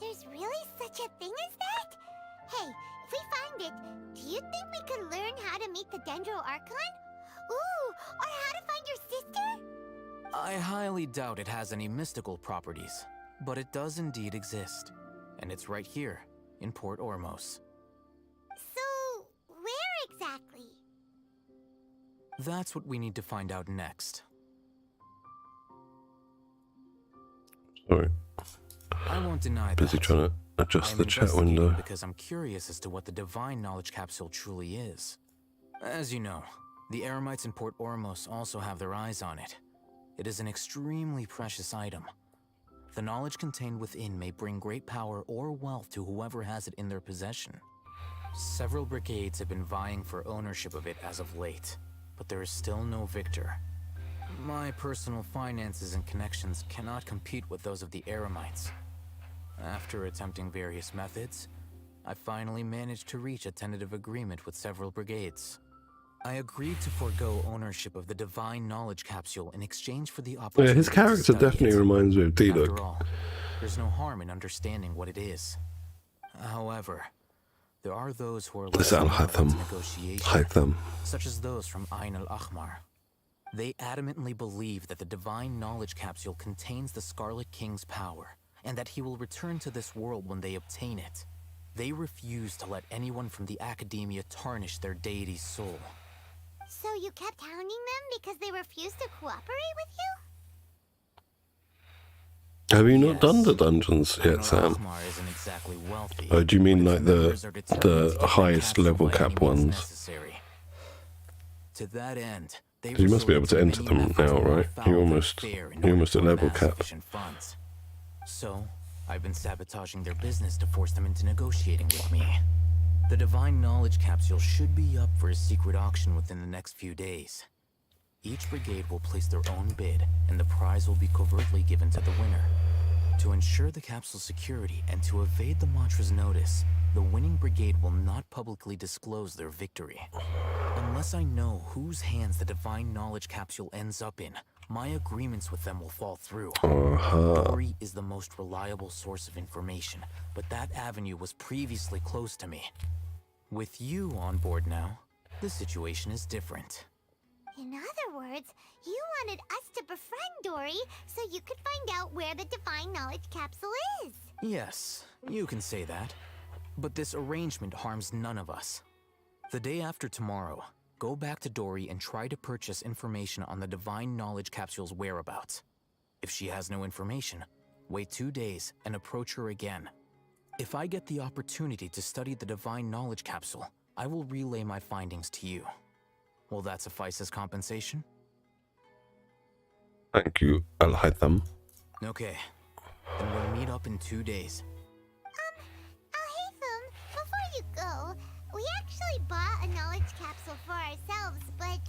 there's really such a thing as that? Hey, if we find it, do you think we could learn how to meet the Dendro Archon? Ooh, or how to find your sister? I highly doubt it has any mystical properties, but it does indeed exist. And it's right here, in Port Ormos. So, where exactly? That's what we need to find out next. Sorry. I won't deny Busy that. trying to adjust I'm the chat investigating window. because I'm curious as to what the divine knowledge capsule truly is. As you know, the Eremites in Port Ormos also have their eyes on it. It is an extremely precious item. The knowledge contained within may bring great power or wealth to whoever has it in their possession. Several brigades have been vying for ownership of it as of late, but there is still no victor. My personal finances and connections cannot compete with those of the Eremites. After attempting various methods, I finally managed to reach a tentative agreement with several brigades. I agreed to forego ownership of the Divine Knowledge Capsule in exchange for the opportunity Yeah, his to character study definitely it. reminds me of After D-Look. all, there's no harm in understanding what it is. However, there are those who are less This amenable to Al-Hatham. negotiation, Hatham. such as those from Ain al-Ahmar. They adamantly believe that the Divine Knowledge Capsule contains the Scarlet King's power, and that he will return to this world when they obtain it. They refuse to let anyone from the Academia tarnish their deity's soul. So you kept hounding them because they refused to cooperate with you? Have you not done Yes. the dungeons Ain yet, Sam? al-Ahmar isn't exactly wealthy. Oh, do you mean but like its members are determined to the get that highest capsule level by any cap means ones? necessary. To that end, they You must be able to resorted enter many them methods now, more right? foul You're than almost fair in you're order almost to at level amass cap. sufficient funds. So, I've been sabotaging their business to force them into negotiating with me. The Divine Knowledge Capsule should be up for a secret auction within the next few days. Each brigade will place their own bid, and the prize will be covertly given to the winner. To ensure the capsule's security and to evade the mantra's notice, the winning brigade will not publicly disclose their victory. Unless I know whose hands the Divine Knowledge Capsule ends up in, my agreements with them will fall through. Dory is the most reliable source of information, but that avenue was previously closed to me. With you on board now, the situation is different. In other words, you wanted us to befriend Dory so you could find out where the Divine Knowledge Capsule is. Yes, you can say that. But this arrangement harms none of us. The day after tomorrow, go back to Dory and try to purchase information on the Divine Knowledge Capsule's whereabouts. If she has no information, wait 2 days and approach her again. If I get the opportunity to study the Divine Knowledge Capsule, I will relay my findings to you. Will that suffice as compensation? Thank you, Al-Hatham. Okay, then we'll meet up in 2 days. Alhaitham, before you go, we actually bought a knowledge capsule for ourselves, but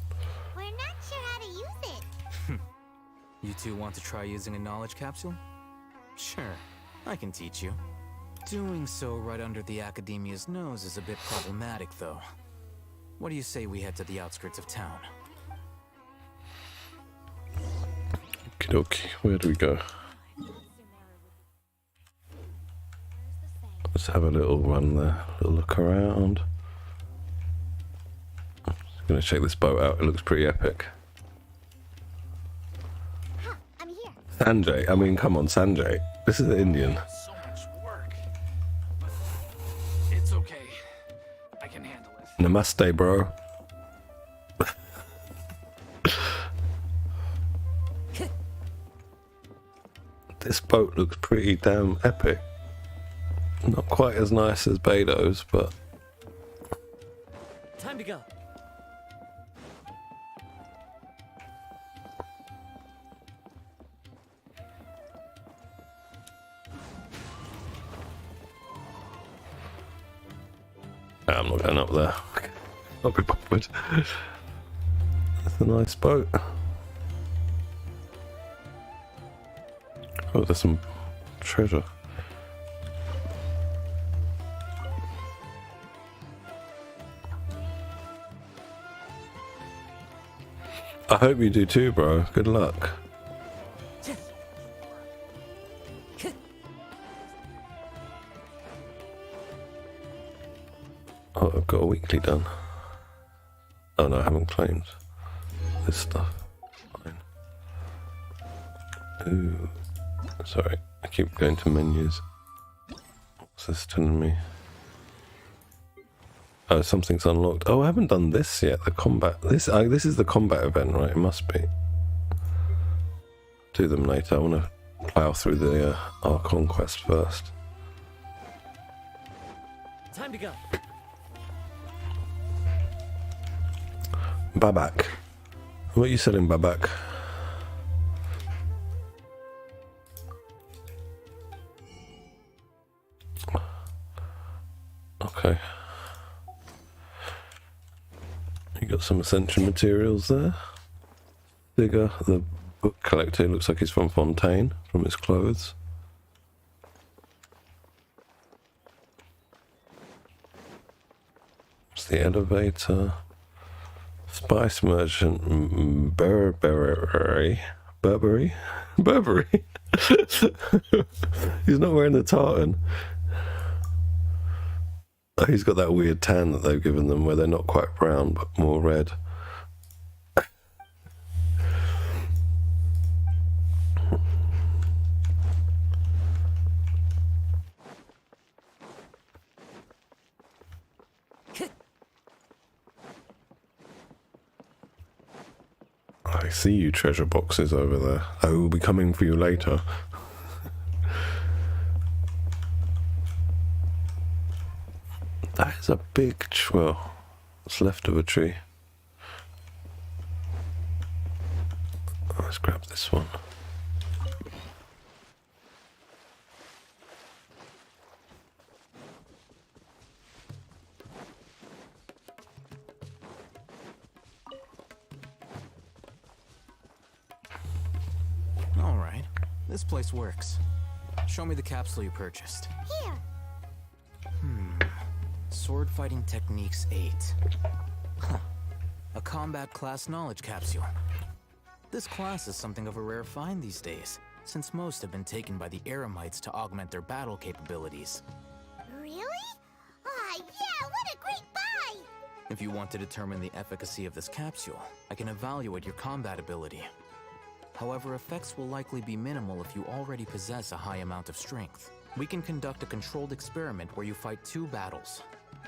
we're not sure how to use it. You two want to try using a knowledge capsule? Sure, I can teach you. Doing so right under the Academia's nose is a bit problematic, though. What do you say we head to the outskirts of town? Okie, where do we go? Let's have a little run there, a little look around. I'm just gonna check this boat out, it looks pretty epic. Huh, I'm here. Sanjay, I mean, come on, Sanjay. This is Indian. So much work. But it's okay. I can handle it. Namaste, bro. This boat looks pretty damn epic. Not quite as nice as Beidou's, but Time to go. I'm not going up there. I'll be bothered. It's a nice boat. Oh, there's some treasure. I hope you do too, bro. Good luck. Oh, I've got a weekly done. Oh no, I haven't claimed this stuff. Fine. Ooh. Sorry, I keep going to menus. What's this telling me? Oh, something's unlocked. Oh, I haven't done this yet. The combat. This is the combat event, right? It must be. Do them later. I want to plow through the Archon quest first. Time to go. Babak. What are you selling, Babak? Okay. You got some Ascension materials there. Digger, the book collector, looks like he's from Fontaine, from his clothes. It's the elevator. Spice merchant Burberry. He's not wearing the tartan. Oh, he's got that weird tan that they've given them where they're not quite brown but more red. I see you treasure boxes over there. I will be coming for you later. That is a big well, what's left of a tree. Let's grab this one. All right. This place works. Show me the capsule you purchased. Here. Sword Fighting Techniques 8. Huh. A combat class knowledge capsule. This class is something of a rare find these days, since most have been taken by the Eremites to augment their battle capabilities. Really? Ah, yeah, what a great buy! If you want to determine the efficacy of this capsule, I can evaluate your combat ability. However, effects will likely be minimal if you already possess a high amount of strength. We can conduct a controlled experiment where you fight 2 battles.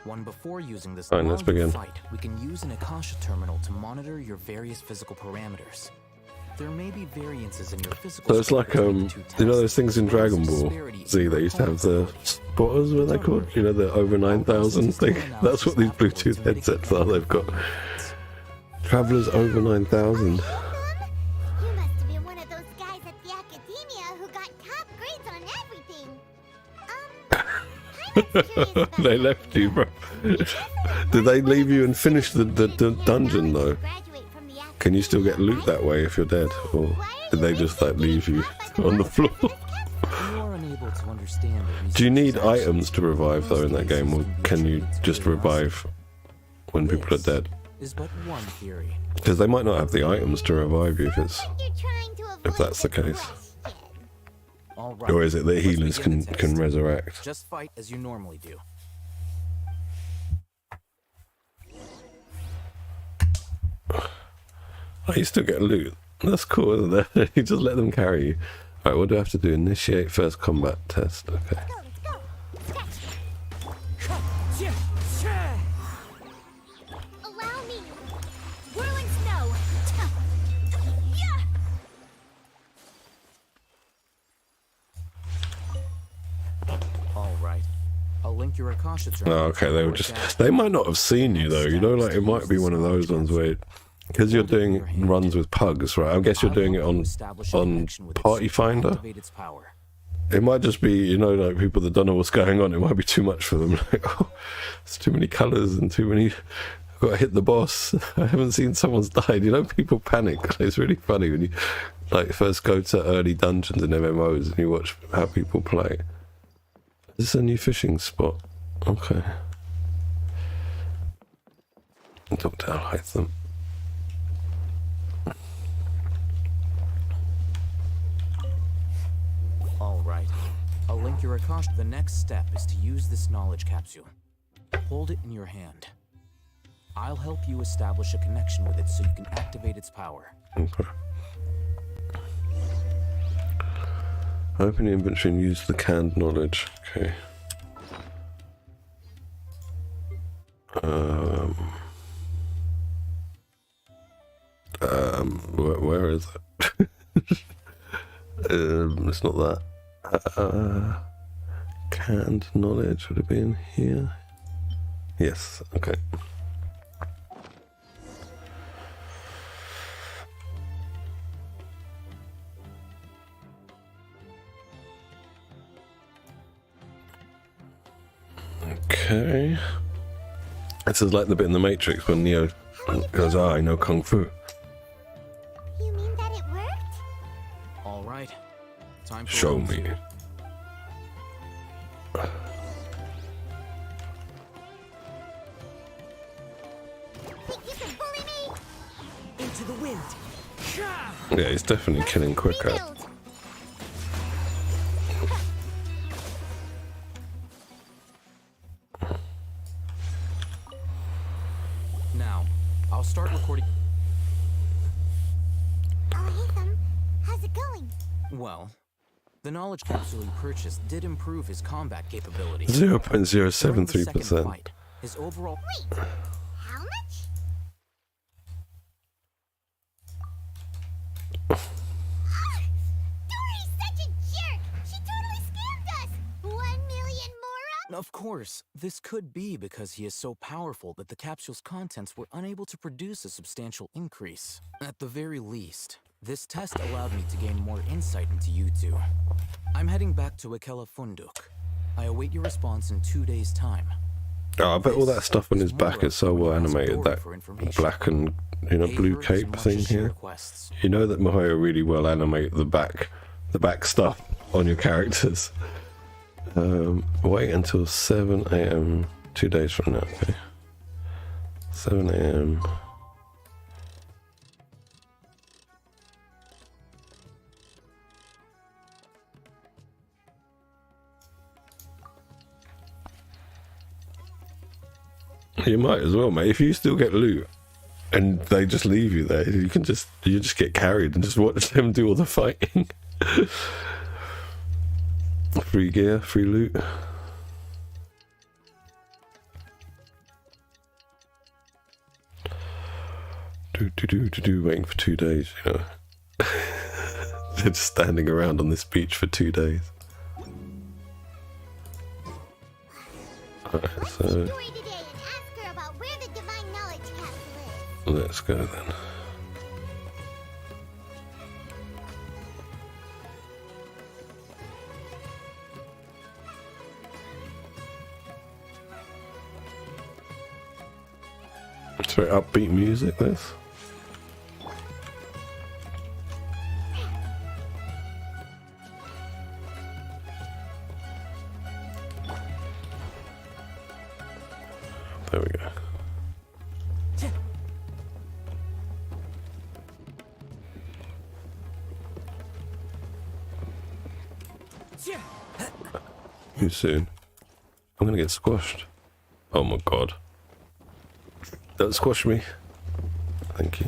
One before using this Fine, let's begin. fight, we can use an Akasha terminal to monitor your various physical parameters. There may be variances in your physical. So it's like you know those things in Dragon Ball Z, they used to have the spotters, what are they called? You know, the over 9,000 thing. That's what these Bluetooth headsets are. They've got travelers over 9,000. You must have been one of those guys at the academia who got top grades on everything. Kind of curious about They left you, bro. Did they leave you and finish the dungeon though? Can you still get loot that way if you're dead, or did they just like leave you on the floor? You are unable to understand the reason Do you need for items to revive though in that game, or can you just revive when people are dead? Is but one theory. Because they might not have the items to revive you if that's the case. All right. Or is it that Let's healers begin the can test. resurrect? Just fight as you normally do. Oh, you still get loot. That's cool, isn't it? You just let them carry you. Alright, what do I have to do? Initiate first combat test. Okay. Allow me. Whirling snow. Yeah. All right. I'll link your Akasha terminal. Oh, okay, they were just... They might not have seen you, though. You know, like, it might be one of those ones where... Because you're doing runs with pugs, right? I guess you're doing it on Party Finder. It might just be, you know, like people that don't know what's going on. It might be too much for them. Like, oh, it's too many colours and too many... I've got to hit the boss. I haven't seen someone's died. You know, people panic. It's really funny when you, like, first go to early dungeons in MMOs and you watch how people play. Is this a new fishing spot? Okay. Dr. Al-Haytham. All right. I'll link your Akasha. The next step is to use this knowledge capsule. Hold it in your hand. I'll help you establish a connection with it so you can activate its power. Okay. Open the inventory and use the canned knowledge. Okay. Where is it? It's not that. Canned knowledge, would it be in here? Yes, okay. Okay. This is like the bit in the Matrix when Neo it Because I know Kung Fu. You mean that it worked? All right. Time for Show round me. two. Think you can bully me? Into the wind. Yeah, he's definitely killing quicker. Rebuild. Now, I'll start recording. Oh, hey, Thumb. How's it going? Well, the knowledge capsule you purchased did improve his combat capabilities. 0.073%. During the second fight, his overall Wait, how much? Dory's such a jerk! She totally scammed us! 1 million more? Of course, this could be because he is so powerful that the capsule's contents were unable to produce a substantial increase. At the very least, this test allowed me to gain more insight into you two. I'm heading back to Akela Funduk. I await your response in 2 days' time. Oh, I bet all that stuff on his back is so well animated. That black and blue cape thing here. You know that Mihoyo really well animate the back stuff on your characters. Wait until 7 AM 2 days from now. Okay. 7 AM. You might as well, mate. If you still get loot and they just leave you there, you just get carried and just watch them do all the fighting. Free gear, free loot. Waiting for 2 days, you know. They're just standing around on this beach for 2 days. Alright, Let's so see Dory today and ask her about where the divine knowledge capsule is. let's go then. It's very upbeat music, this. There we go. Too soon. I'm gonna get squashed. Oh my god. Don't squash me. Thank you.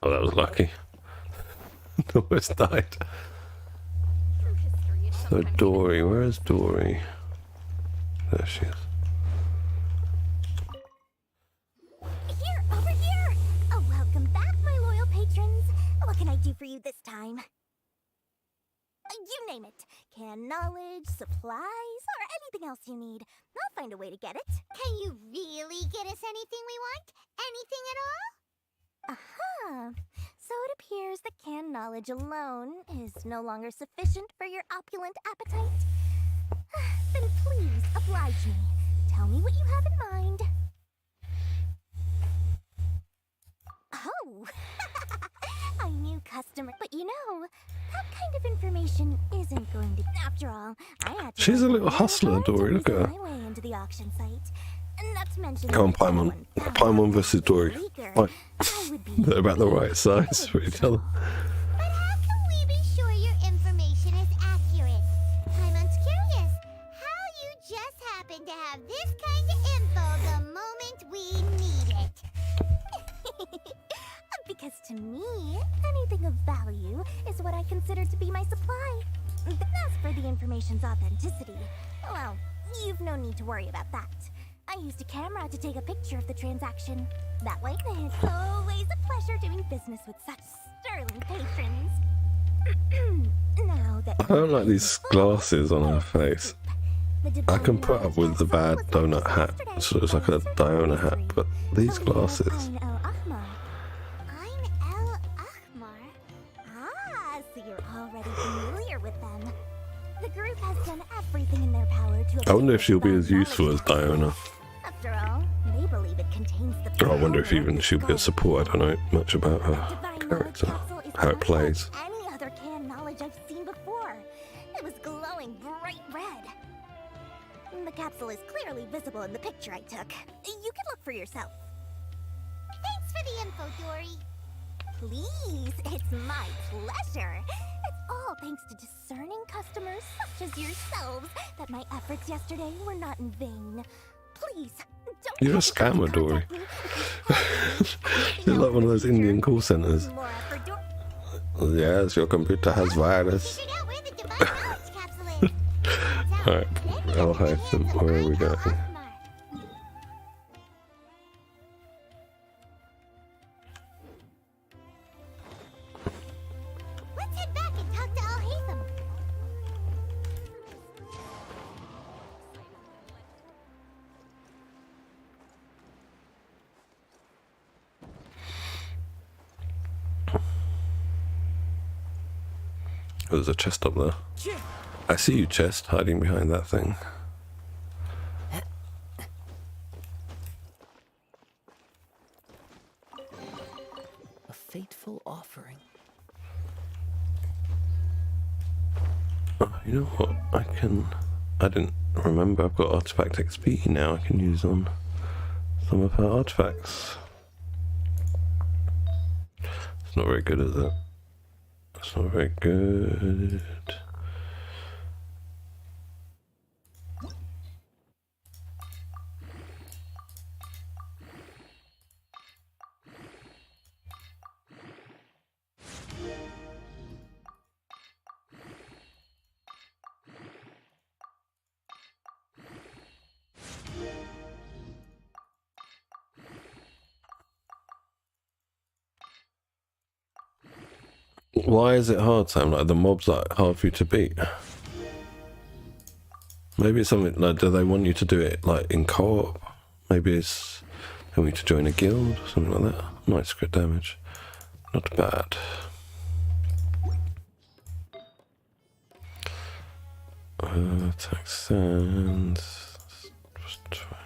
Oh, that was lucky. Almost died. So Dory, where is Dory? There she is. Here, over here! Oh, welcome back, my loyal patrons. What can I do for you this time? You name it. Canned knowledge, supplies, or anything else you need. I'll find a way to get it. Can you really get us anything we want? Anything at all? Aha! So it appears that canned knowledge alone is no longer sufficient for your opulent appetite. Then please oblige me. Tell me what you have in mind. Oh! A new customer. But you know, that kind of information isn't going to... After all, I had to... She's a little hustler, Dory. Look at her. My way into the auction site. Not to mention... Come on, Paimon. Paimon versus Dory. Right. They're about the right size for each other. But how can we be sure your information is accurate? Paimon's curious how you just happen to have this kind of info the moment we need it. Because to me, anything of value is what I consider to be my supply. As for the information's authenticity, well, you've no need to worry about that. I used a camera to take a picture of the transaction. That way, it's always a pleasure doing business with such sterling patrons. Now that I don't like these glasses on her face. I can put up with the bad donut hat, so it's like a Diona hat, but these glasses. I'm El Ahmar. Ah, so you're already familiar I wonder if she'll be as useful as Diona. After all, they believe it contains the Or I wonder if power even of she'll be a support. I don't know much about her Divine character, Knowledge Capsule is how it unlike plays. any other can knowledge I've seen before. It was glowing bright red. The capsule is clearly visible in the picture I took. You can look for yourself. Thanks for the info, Dory. Please, it's my pleasure. It's all thanks to discerning customers such as yourselves that my efforts yesterday were not in vain. Please, don't You're a hesitate to scammer, Dory. contact me if you have She's like one of those anything Indian else call in the centers. future. More effort, Yes, your computer has virus. figured out where the divine knowledge capsule is. Alright, I'll hide them. Where are we going? Let's head back and talk to Al Hatham. There's a chest up there. I see you, chest, hiding behind that thing. A fateful offering. Oh, you know what? I didn't remember. I've got artifact XP now. I can use on some of her artifacts. It's not very good, is it? It's not very good. Why is it hard, Sam? Like the mobs like hard for you to beat? Maybe it's something like, do they want you to do it like in co-op? Maybe it's they want you to join a guild, something like that. Nice crit damage, not bad. Attack sands. Just try.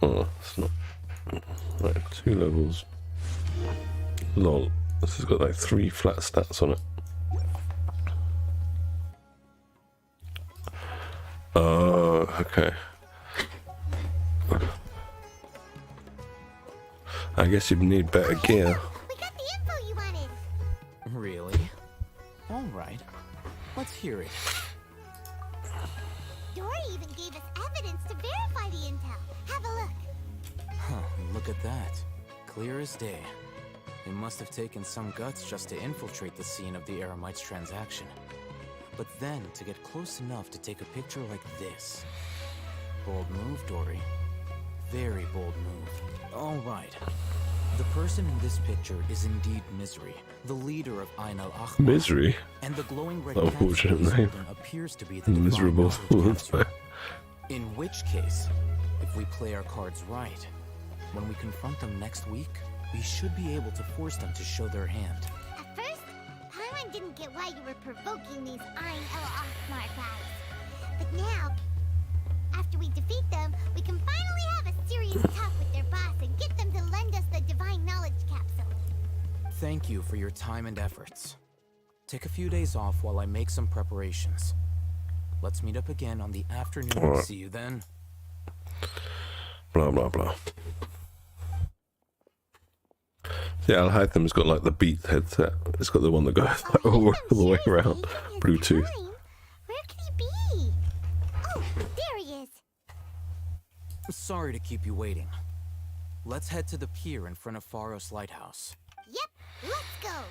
Oh, it's not. Right, 2 levels. Lol. This has got like 3 flat stats on it. Oh, okay. I guess you'd need better gear. We got the info you wanted. Really? All right. Let's hear it. Dory even gave us evidence to verify the intel. Have a look. Huh, look at that. Clear as day. They must have taken some guts just to infiltrate the scene of the Eremites transaction. But then to get close enough to take a picture like this. Bold move, Dory. Very bold move. All right. The person in this picture is indeed Misery, the leader of Ain al-Ahmar. Misery? And the glowing red Unfortunate capsule name. appears to be the Miserable. divine knowledge capsule. In which case, if we play our cards right, when we confront them next week, we should be able to force them to show their hand. At first, Paimon didn't get why you were provoking these Ain el-Ahmar guys. But now, after we defeat them, we can finally have a serious talk with their boss and get them to lend us the divine knowledge capsule. Thank you for your time and efforts. Take a few days off while I make some preparations. Let's meet up again on the afternoon. Alright. See you then. Blah blah blah. Yeah, Al Haytham's got like the Beats headset. It's got the one that goes like all the way around. Bluetooth. Where could he be? Oh, there he is. Sorry to keep you waiting. Let's head to the pier in front of Faros Lighthouse. Yep, let's go.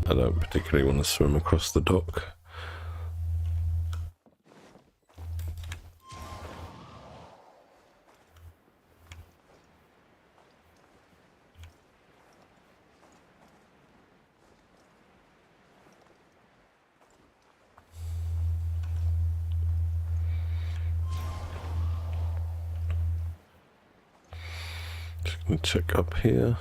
I don't particularly want to swim across the dock. check up here.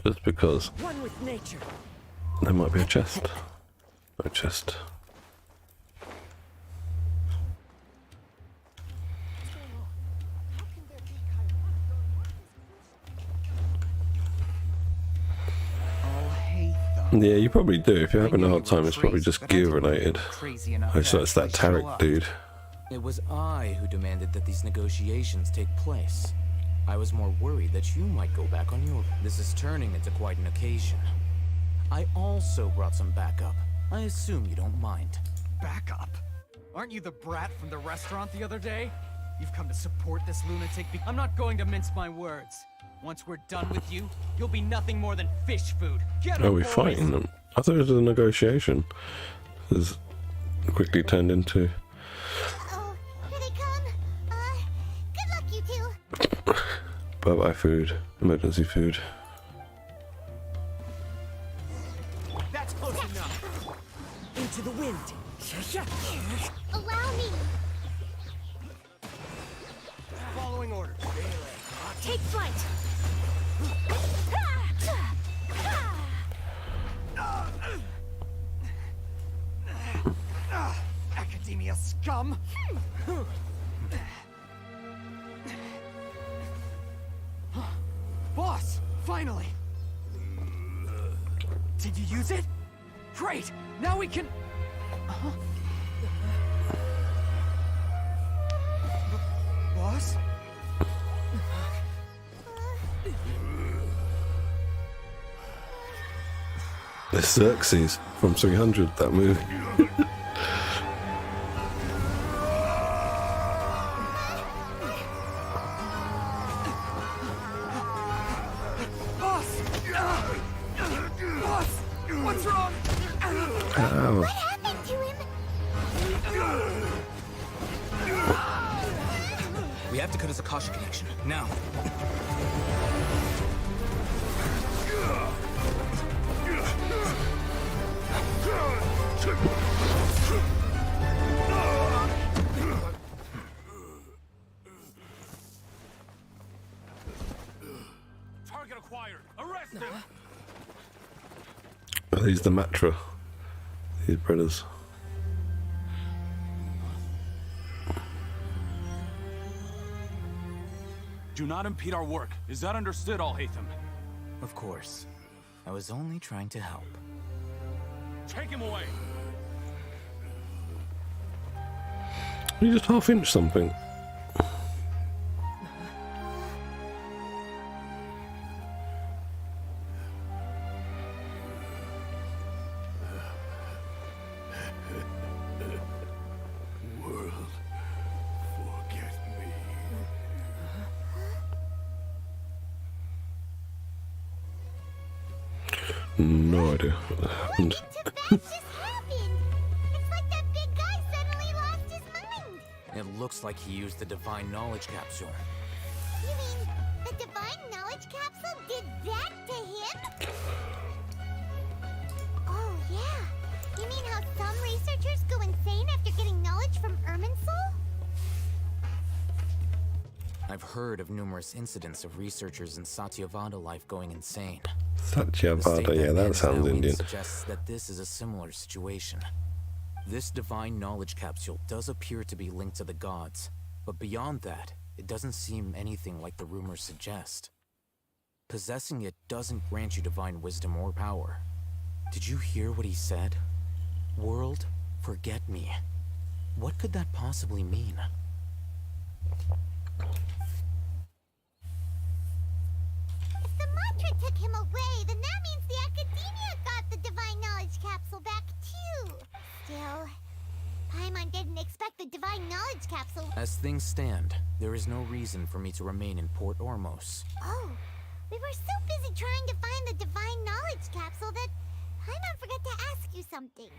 Just because One with nature. there might be a chest. No chest. Yeah, you probably do. If you're having a hard time, it's probably just gear related. Oh, so it's that Tarek dude. It was I who demanded that these negotiations take place. I was more worried that you might go back on your... This is turning into quite an occasion. I also brought some backup. I assume you don't mind. Backup? Aren't you the brat from the restaurant the other day? You've come to support this lunatic. I'm not going to mince my words. Once we're done with you, you'll be nothing more than fish food. Get Are up, we boys. fighting them? I thought it was a negotiation. It's quickly turned into... Oh, here they come. Good luck, you two. Bye-bye food. Emergency food. That's close enough. Into the wind. Allow me. Following orders. Take flight. Academia scum. Boss, finally. Did you use it? Great. Now we can. Boss? The Xerxes from 300, that movie. Boss! Boss! What's wrong? Ow. What happened to him? We have to cut his Akasha connection, now. Target acquired. Arrest him. Are these the Matra? These brothers. Do not impede our work. Is that understood, Al-Haytham? Of course. I was only trying to help. Take him away! You just half-inch something. No idea what happened. Tibet just happened. It's like that big guy suddenly lost his mind. It looks like he used the Divine Knowledge Capsule. You mean the Divine Knowledge Capsule did that to him? Oh, yeah. You mean how some researchers go insane after getting knowledge from Irminsul? I've heard of numerous incidents of researchers in Satyavada life going insane. Satyavada, yeah, that sounds Indian. Suggests that this is a similar situation. This divine knowledge capsule does appear to be linked to the gods, but beyond that, it doesn't seem anything like the rumors suggest. Possessing it doesn't grant you divine wisdom or power. Did you hear what he said? World, forget me. What could that possibly mean? If the mantra took him away, then that means the Academia got the Divine Knowledge Capsule back too. Still, Paimon didn't expect the Divine Knowledge Capsule. As things stand, there is no reason for me to remain in Port Ormos. Oh, we were so busy trying to find the Divine Knowledge Capsule that Paimon forgot to ask you something.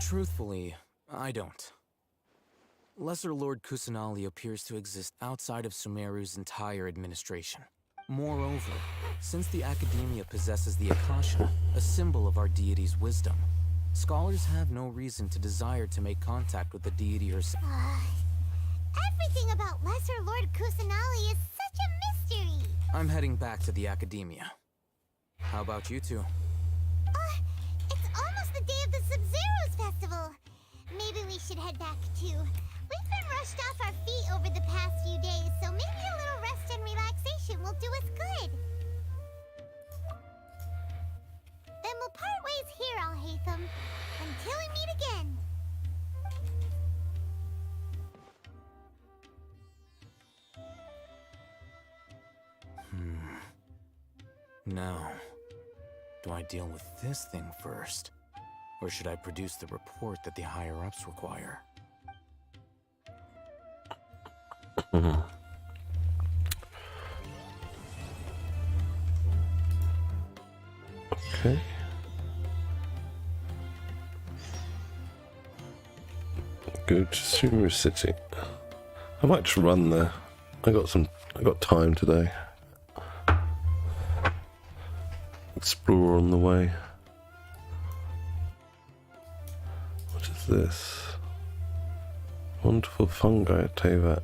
Truthfully, I don't. Lesser Lord Kusanali appears to exist outside of Sumeru's entire administration. Moreover, since the Academia possesses the Akasha, a symbol of our deity's wisdom, scholars have no reason to desire to make contact with the deity herself. Everything about Lesser Lord Kusanali is such a mystery. I'm heading back to the academia. How about you two? It's almost the day of the Sub-Zero's festival. Maybe we should head back too. We've been rushed off our feet over the past few days, so maybe a little rest and relaxation will do us good. Then we'll part ways here, Alhaitham. Until we meet again. Now, do I deal with this thing first? Or should I produce the report that the higher-ups require? Okay. Go to Sumeru City. I might just run there. I got time today. Explore on the way. What is this? Wonderful fungi Tevat.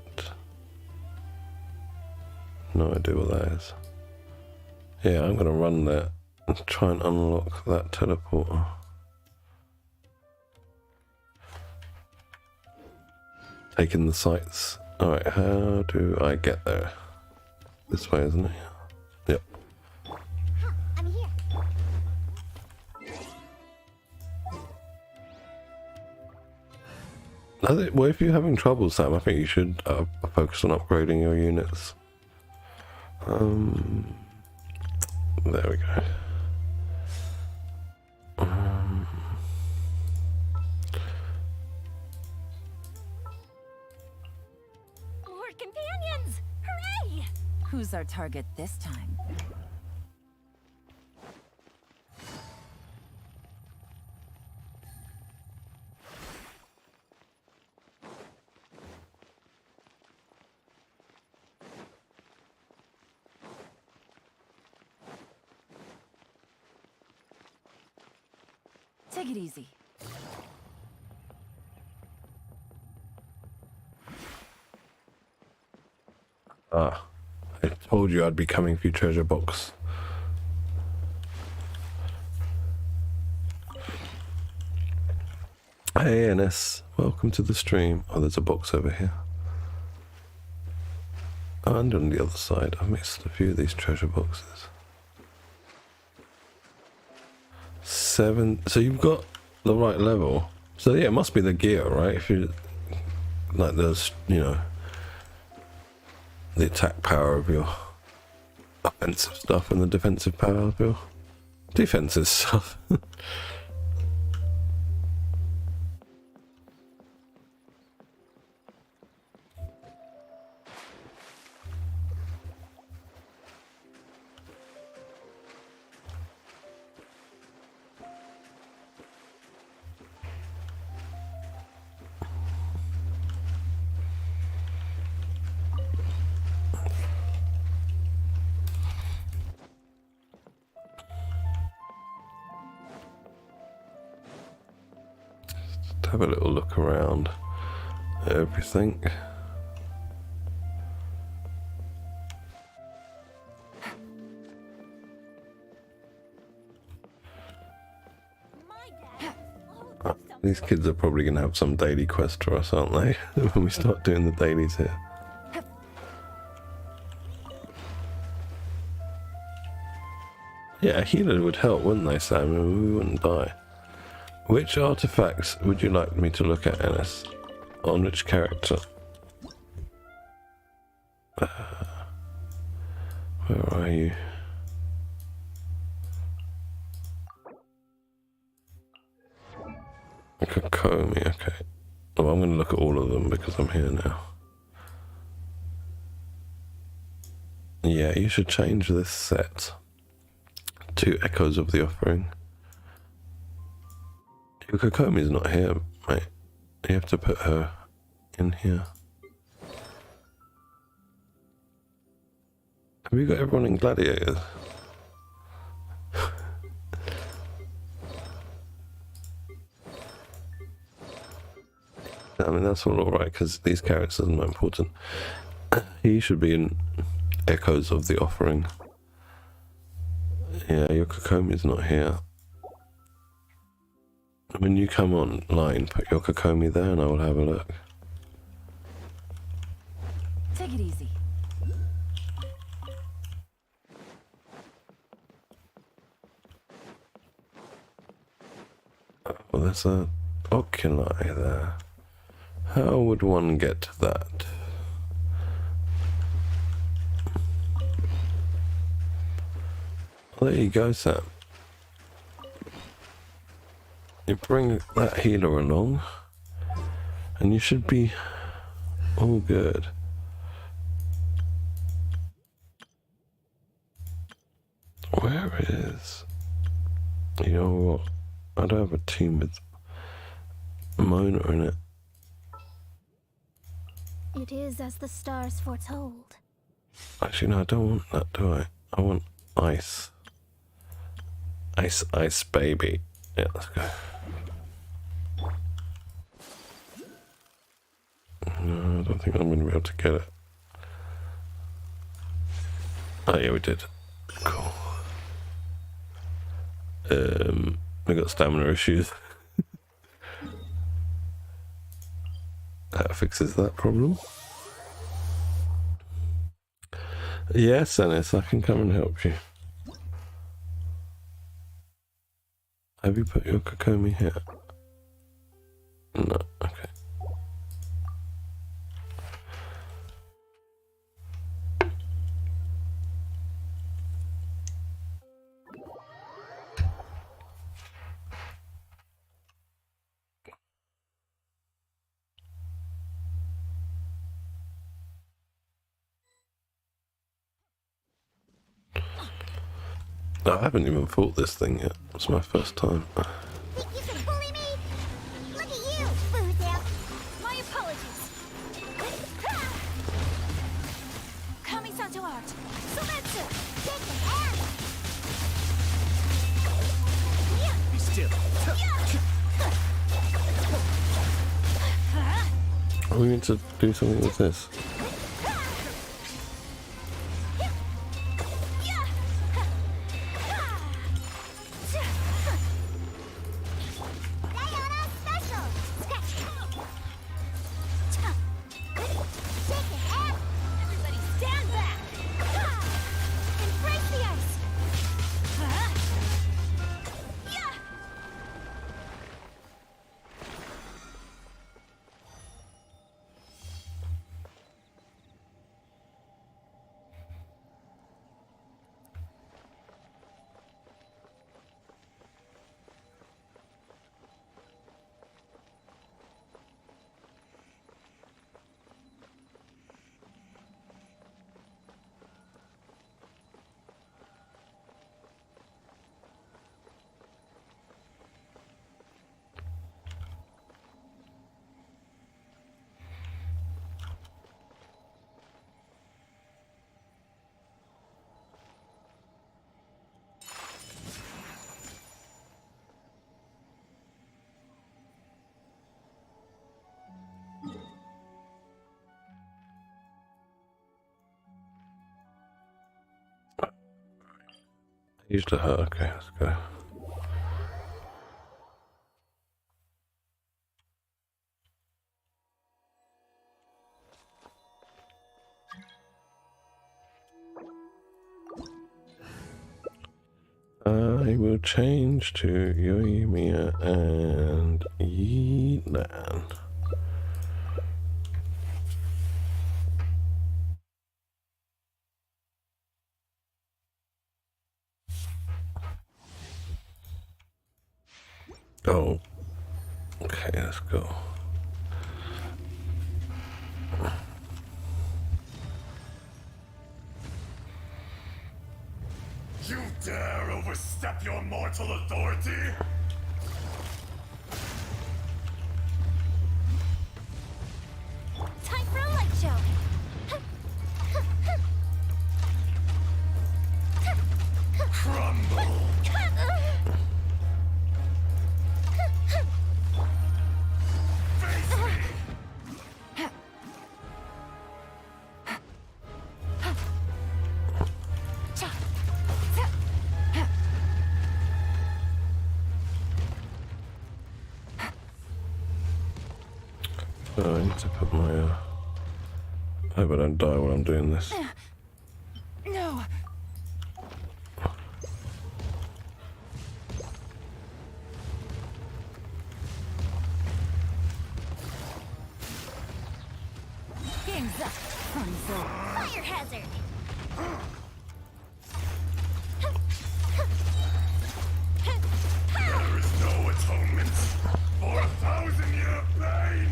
No idea what that is. Yeah, I'm gonna run there and try and unlock that teleporter. Taking the sights. Alright, how do I get there? This way, isn't it? Yep. I'm here. Well, if you're having trouble, Sam, I think you should focus on upgrading your units. There we go. More companions! Hooray! Who's our target this time? Take it easy. Ah, I told you I'd be coming for your treasure box. Hey NS, welcome to the stream. Oh, there's a box over here. Oh, and on the other side, I missed a few of these treasure boxes. 7. So you've got the right level. So yeah, it must be the gear, right? If you like, there's, you know, the attack power of your offensive stuff and the defensive power of your defensive stuff. Have a little look around at everything. These kids are probably going to have some daily quest for us, aren't they? When we start doing the dailies here. Yeah, a healer would help, wouldn't they, Sam? We wouldn't die. Which artifacts would you like me to look at, Ennis? On which character? Where are you? Kokomi, okay. Oh, I'm going to look at all of them because I'm here now. Yeah, you should change this set to Echoes of the Offering. Kokomi's not here, mate. You have to put her in here. Have you got everyone in Gladiators? I mean, that's all alright, because these characters are not important. He should be in Echoes of the Offering. Yeah, your Kokomi's not here. When you come online, put your Kokomi there and I will have a look. Take it easy. Well, there's a oculi there. How would one get to that? There you go, Sam. You bring that healer along, and you should be all good. Where is... You know what? I don't have a team with Mona in it. It is as the stars foretold. Actually, no, I don't want that, do I? I want ice. Ice, ice, baby. Yeah, let's go. No, I don't think I'm going to be able to get it. Oh, yeah, we did. Cool. We got stamina issues. That fixes that problem. Yes, Ennis, I can come and help you. Have you put your Kokomi here? No, okay. I haven't even fought this thing yet. It's my first time. Think you can bully me? Look at you, Boozle. My apologies. Kami-san to art. Sometsu. Take an ass. Be still. We need to do something with this. Diana special. Scratch. Take an ass. Everybody stand back. Embrace the ice. Used to hurt. Okay, let's go. I will change to Yoimiya and Yilan. Oh, okay, let's go. You dare overstep your mortal authority? Time for a light show. Crumble! Face me! Oh, I need to put my. I hope I don't die while I'm doing this. No. Game's up. Fire hazard. There is no atonement for 1,000-year pain!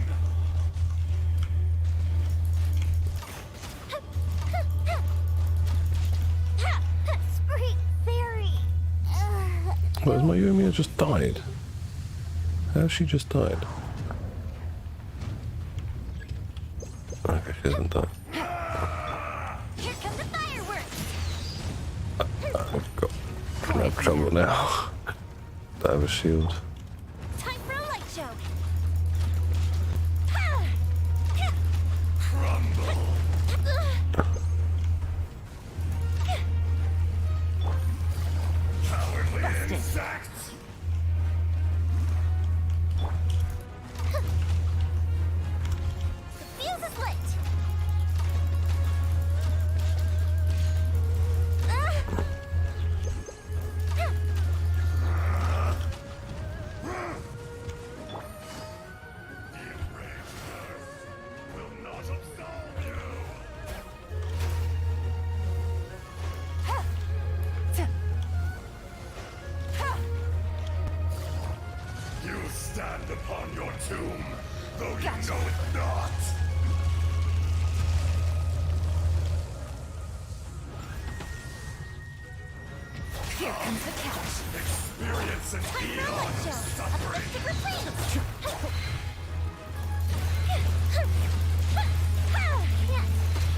Spree fairy. What, has my Yumiya just died? How's she just died? Okay, she hasn't died. Here come the fireworks. I've got I have trouble now. I have a shield. Time for a light show. Cowardly insects! The fuse is lit. The enraged curse will not absolve you! You stand upon your tomb, though you know it not. Here comes the catch. Experience an Time for a light eon's show. suffering. Uplifting replace.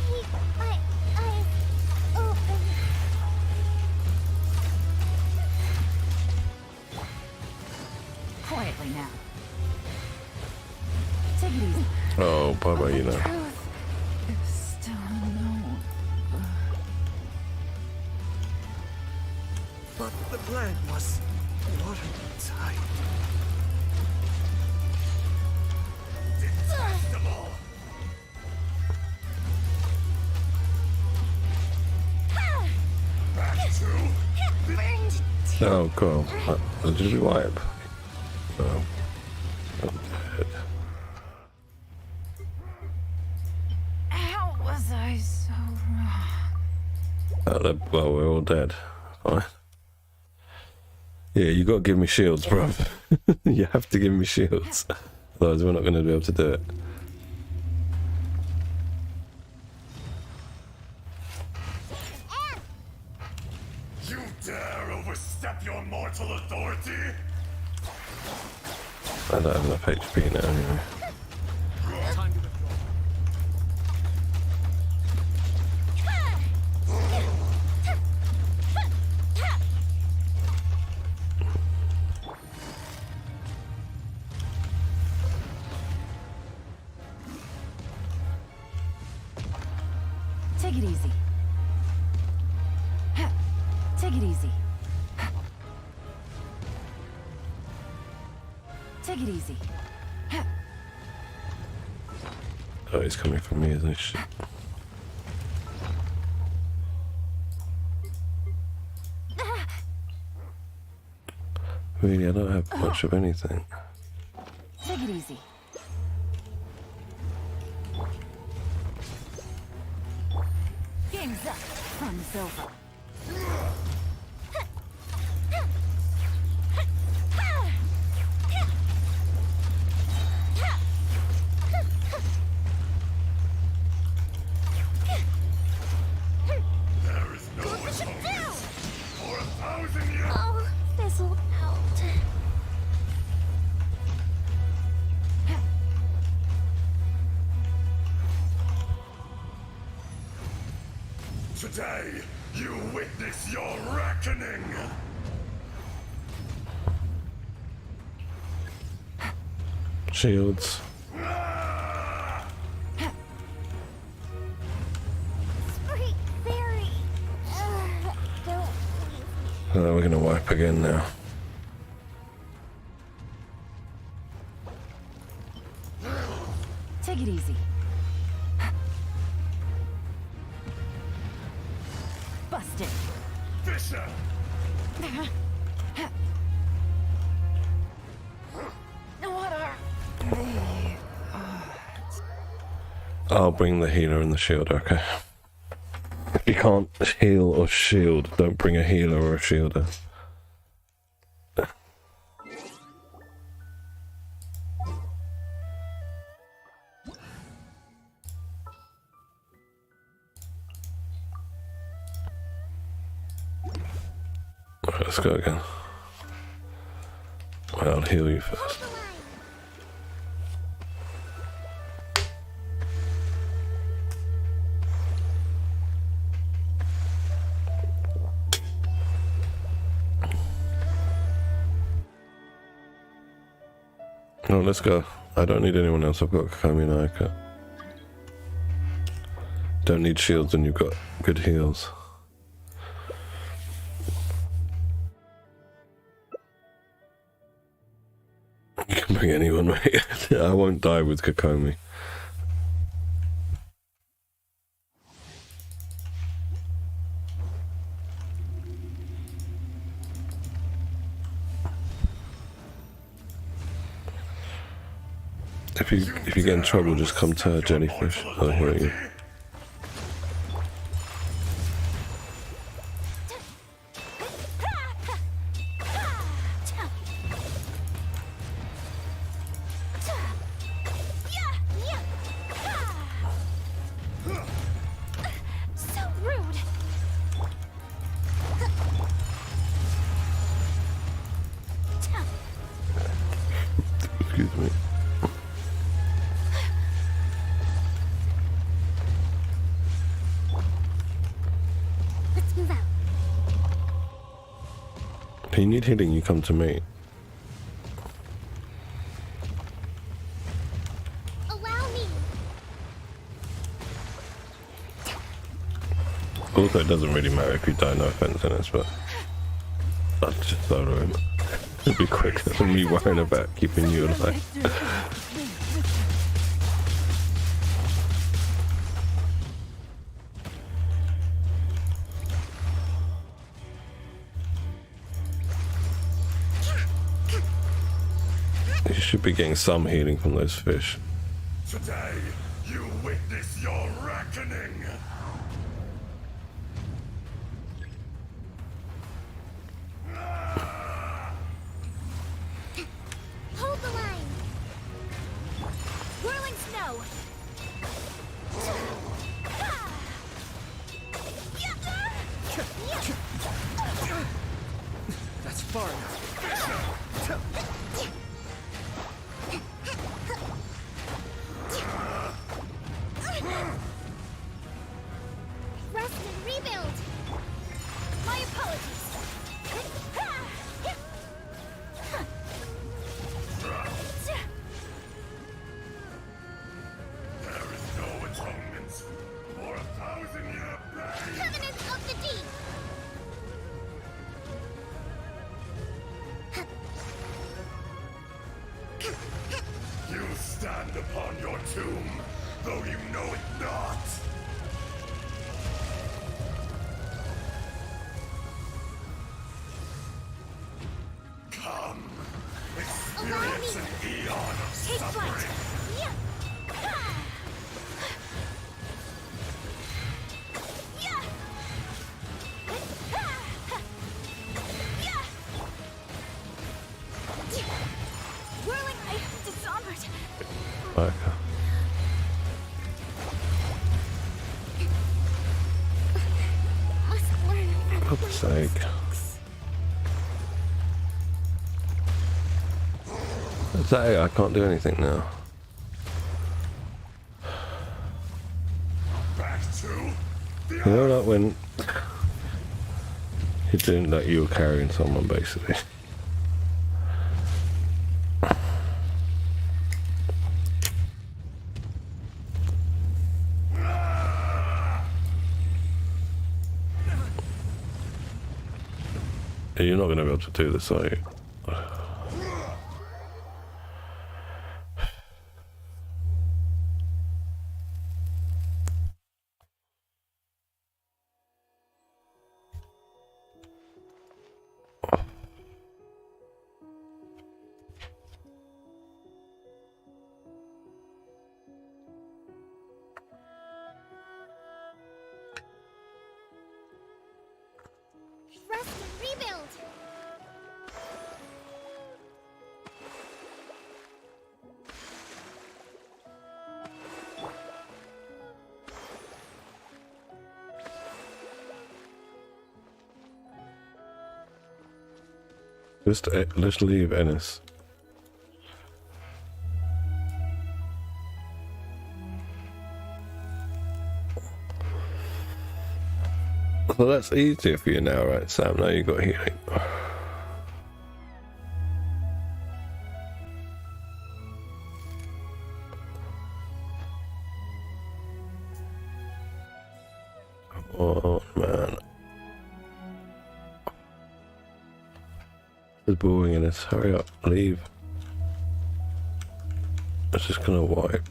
Keep my eyes open. Quietly now. Take it easy. Oh, bye bye, you know. Truth is still unknown. But the plan was watertight. Detestable! Back to Burned. Oh, cool. Did we wipe? Oh. I'm dead. How was I so wrong? Well, we're all dead. Fine. Yeah, you gotta give me shields, bro. You have to give me shields. Otherwise, we're not gonna be able to do it. You dare overstep your mortal authority? I don't have enough HP now, anyway. Time to withdraw. Take it easy. Take it easy. Take it easy. Oh, he's coming from me, isn't he? Shit. Really, I don't have much of anything. Take it easy. Game's up. Fun's over. There is no atonement for 1,000 years. Oh, fizzled out. Today, you witness your reckoning. Shields. Spree fairy. Don't leave me. We're gonna wipe again now. Busted. Fisher! What are I'll bring the healer and the shield, okay. If you can't heal or shield, don't bring a healer or a shielder. Alright, let's go again. Well, I'll heal you first. Oh, let's go. I don't need anyone else. I've got Kami and Ayaka. Don't need shields and you've got good heals. You can bring anyone, mate. I won't die with Kokomi. If you get in trouble, just come to her, Jellyfish. I'll heal you. So rude. Excuse me. Let's move out. If you need healing, you come to me. Allow me. Also, it doesn't really matter if you die, no offense in this, but I'll just solo him. It'll be quicker than me worrying about keeping you alive. You should be getting some healing from those fish. Today, you witness your reckoning! Hold the line. Whirling snow. That's far enough. Rest and rebuild. My apologies. There is no atonement for 1,000-year pain! Covenant of the Deep. You stand upon your tomb, though you know it not! Come, experience an eon of Take flight. suffering! Yeah. Yeah. Whirling ice disarmored. Okay. Must learn from For God's sake. Is that it? I can't do anything now. Back to the You know, like when you're doing that, you were carrying someone basically. You're not going to be able to do this, are you? rest and rebuild. Just leave Ennis. Well, that's easier for you now, right, Sam? Now you got healing. Oh man, it's boring in this. Hurry up, leave. It's just gonna wipe.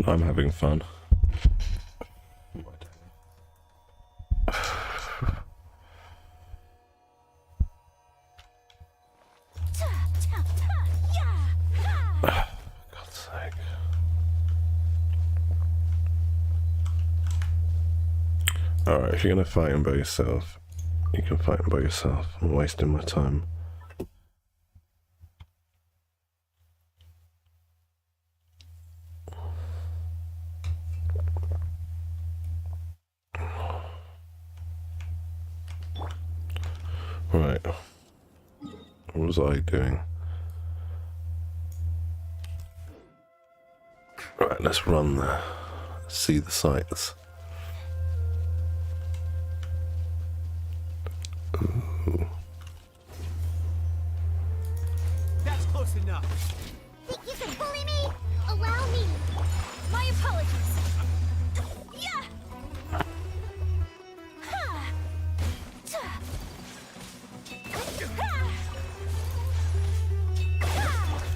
I'm having fun. God's sake. Alright, if you're gonna fight him by yourself, you can fight him by yourself. I'm wasting my time. Right. What was I doing? Right, let's run there. See the sights. Ooh. That's close enough. Think you can bully me? Allow me. My apologies. Yeah. Ha. Ta.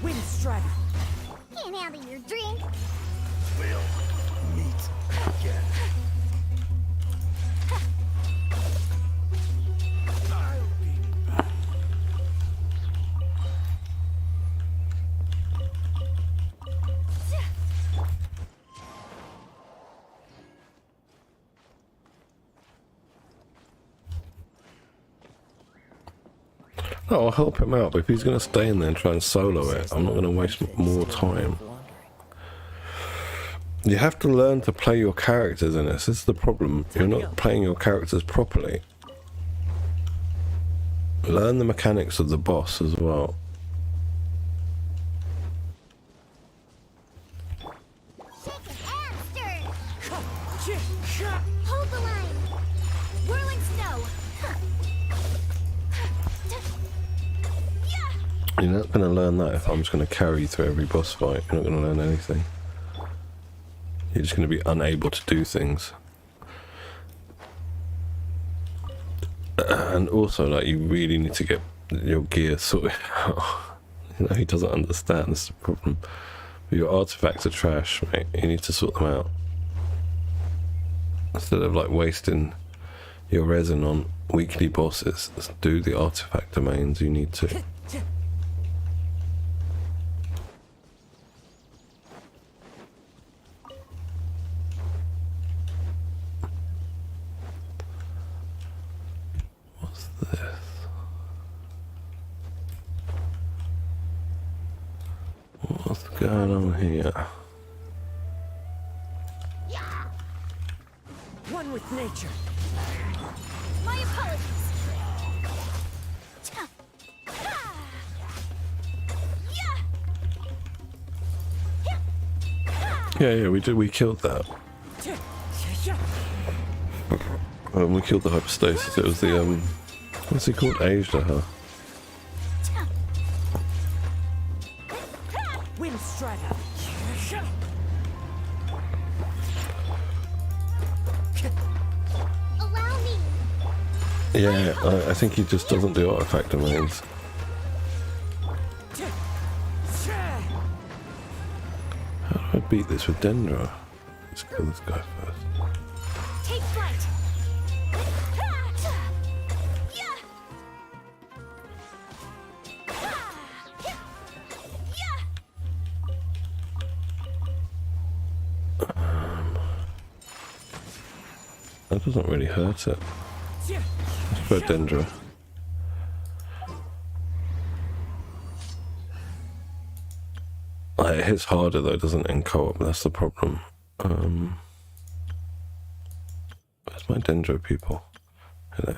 Wind strata. Can't handle your drink. We'll meet again. I'll be back. No, I'll help him out, but if he's going to stay in there and try and solo it, I'm not going to waste more time. You have to learn to play your characters in this. This is the problem. You're not playing your characters properly. Learn the mechanics of the boss as well. Shake and stir. Hold the line. Whirling snow. Yeah. You're not going to learn that if I'm just going to carry you through every boss fight. You're not going to learn anything. You're just going to be unable to do things. And also, like, you really need to get your gear sorted out. You know, he doesn't understand. This is the problem. Your artifacts are trash, mate. You need to sort them out. Instead of, like, wasting your resin on weekly bosses, just do the artifact domains you need to. What's going on here? One with nature. My apologies. Yeah, we killed that. We killed the hypostasis. It was the what's he called? Ajdaha. Wind strata. Allow me. Yeah, I think he just doesn't do artifact domains. How do I beat this with Dendro? Let's kill this guy first. Take flight. That doesn't really hurt it. Let's put Dendro. It hits harder though, doesn't it, in co-op? That's the problem. Where's my Dendro people? Hello.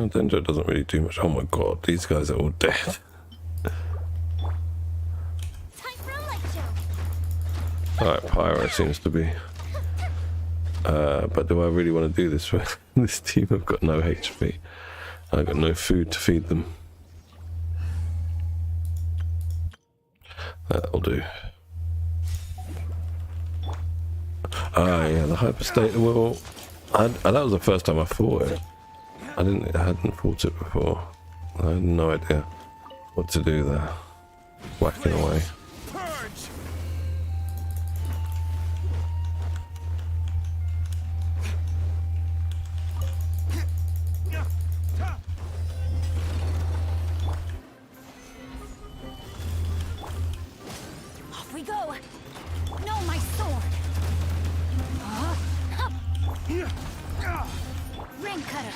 Dendro doesn't really do much. Oh my god, these guys are all dead. Alright, Pyro seems to be. But do I really want to do this with this team? I've got no HP. I've got no food to feed them. That'll do. Ah, yeah, the hyperstate. Well, that was the first time I fought it. I hadn't fought it before. I had no idea what to do there. Whacking away. Off we go. No, my sword. Ring cutter.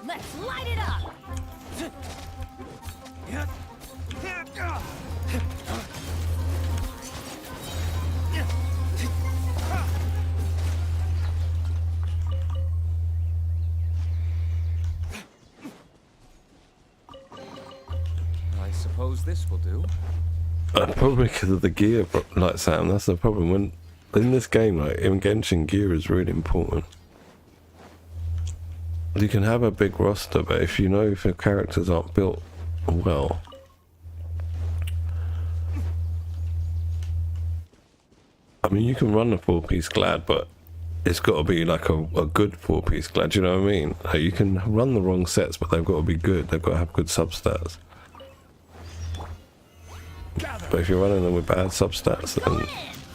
Let's light it up. I suppose this will do. Probably because of the gear, like Sam. That's the problem. When in this game, like in Genshin, gear is really important. You can have a big roster, but if you know if your characters aren't built well, I mean, you can run a 4-piece glad, but it's got to be like a good 4-piece glad. Do you know what I mean? Like, you can run the wrong sets, but they've got to be good. They've got to have good substats. But if you're running them with bad substats, then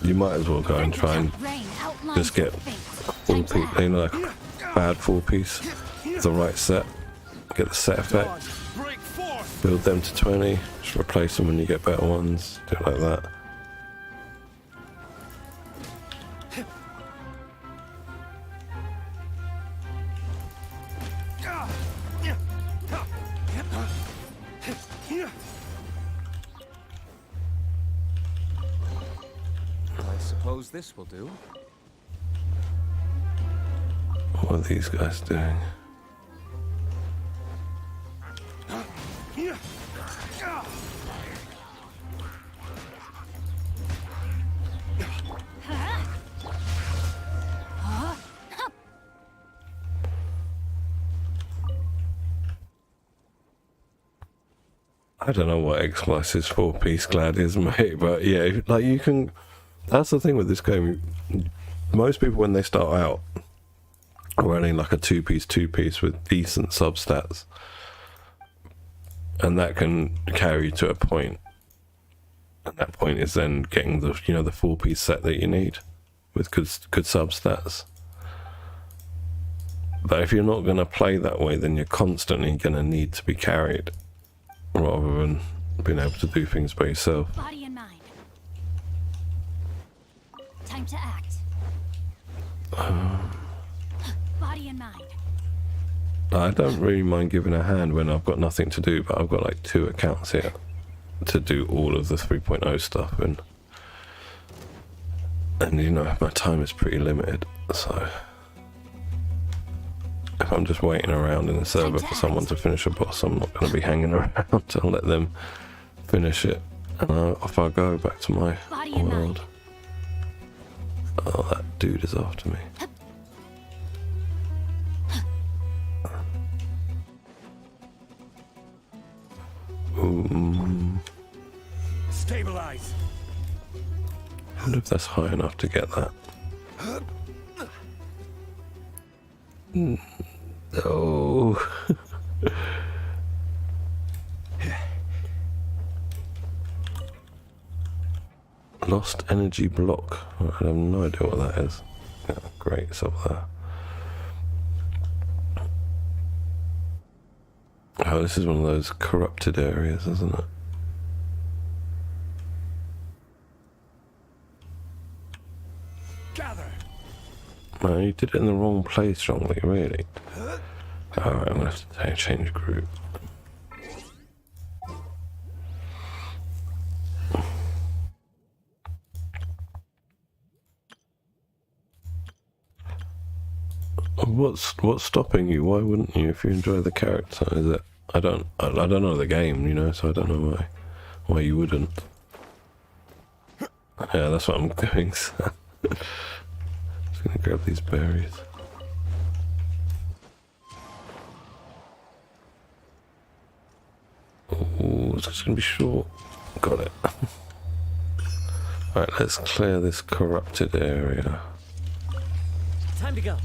you might as well go and try and just get 4-piece, you know, like a bad 4-piece, the right set, get the set effect, build them to 20, just replace them when you get better ones, do it like that. I suppose this will do. What are these guys doing? I don't know what X-Slice's 4-piece glad is, mate, but yeah, like you can... That's the thing with this game. Most people, when they start out, are running like a 2-piece with decent substats. And that can carry you to a point. And that point is then getting the, you know, the 4-piece set that you need with good substats. But if you're not going to play that way, then you're constantly going to need to be carried rather than being able to do things by yourself. Body and mind. Time to act. Body and mind. I don't really mind giving a hand when I've got nothing to do, but I've got like 2 accounts here to do all of the 3.0 stuff, and you know, my time is pretty limited, so if I'm just waiting around in the server for someone to finish a boss, I'm not going to be hanging around. I'll let them finish it, and off I go back to my world. Oh, that dude is after me. Stabilize. I wonder if that's high enough to get that. No. Lost energy block. I have no idea what that is. Yeah, great, it's up there. Oh, this is one of those corrupted areas, isn't it? Gather. No, you did it in the wrong place wrongly, really. Alright, I'm gonna have to change group. What's stopping you? Why wouldn't you if you enjoy the character? Is it I don't know the game, you know, so I don't know why you wouldn't. Yeah, that's what I'm doing. So. Just gonna grab these berries. Oh, it's just gonna be short. Got it. Alright, let's clear this corrupted area. Time to go.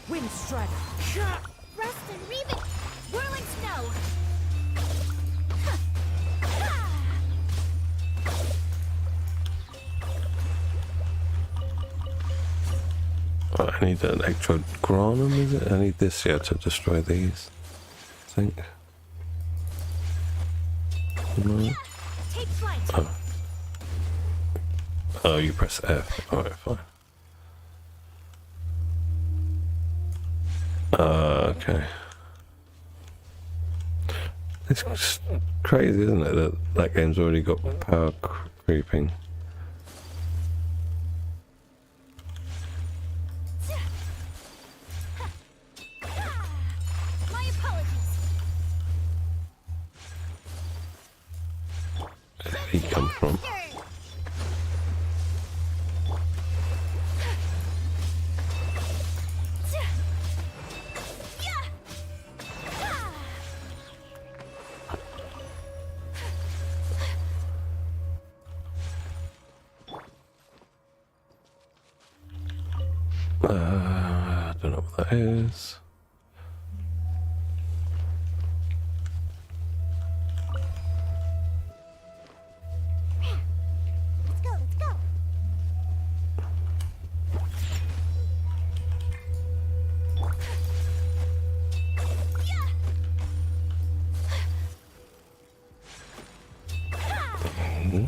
Wind Strider. Rust and Reaving. Whirling Snow. Right, I need an Electrogranum, is it? I need this here to destroy these, I think. No. Take flight. Oh. Oh, you press F. Alright, fine. Okay. It's just crazy, isn't it, that that game's already got power creeping. My apologies. Where did he come from? I don't know what that is. Let's go, let's go.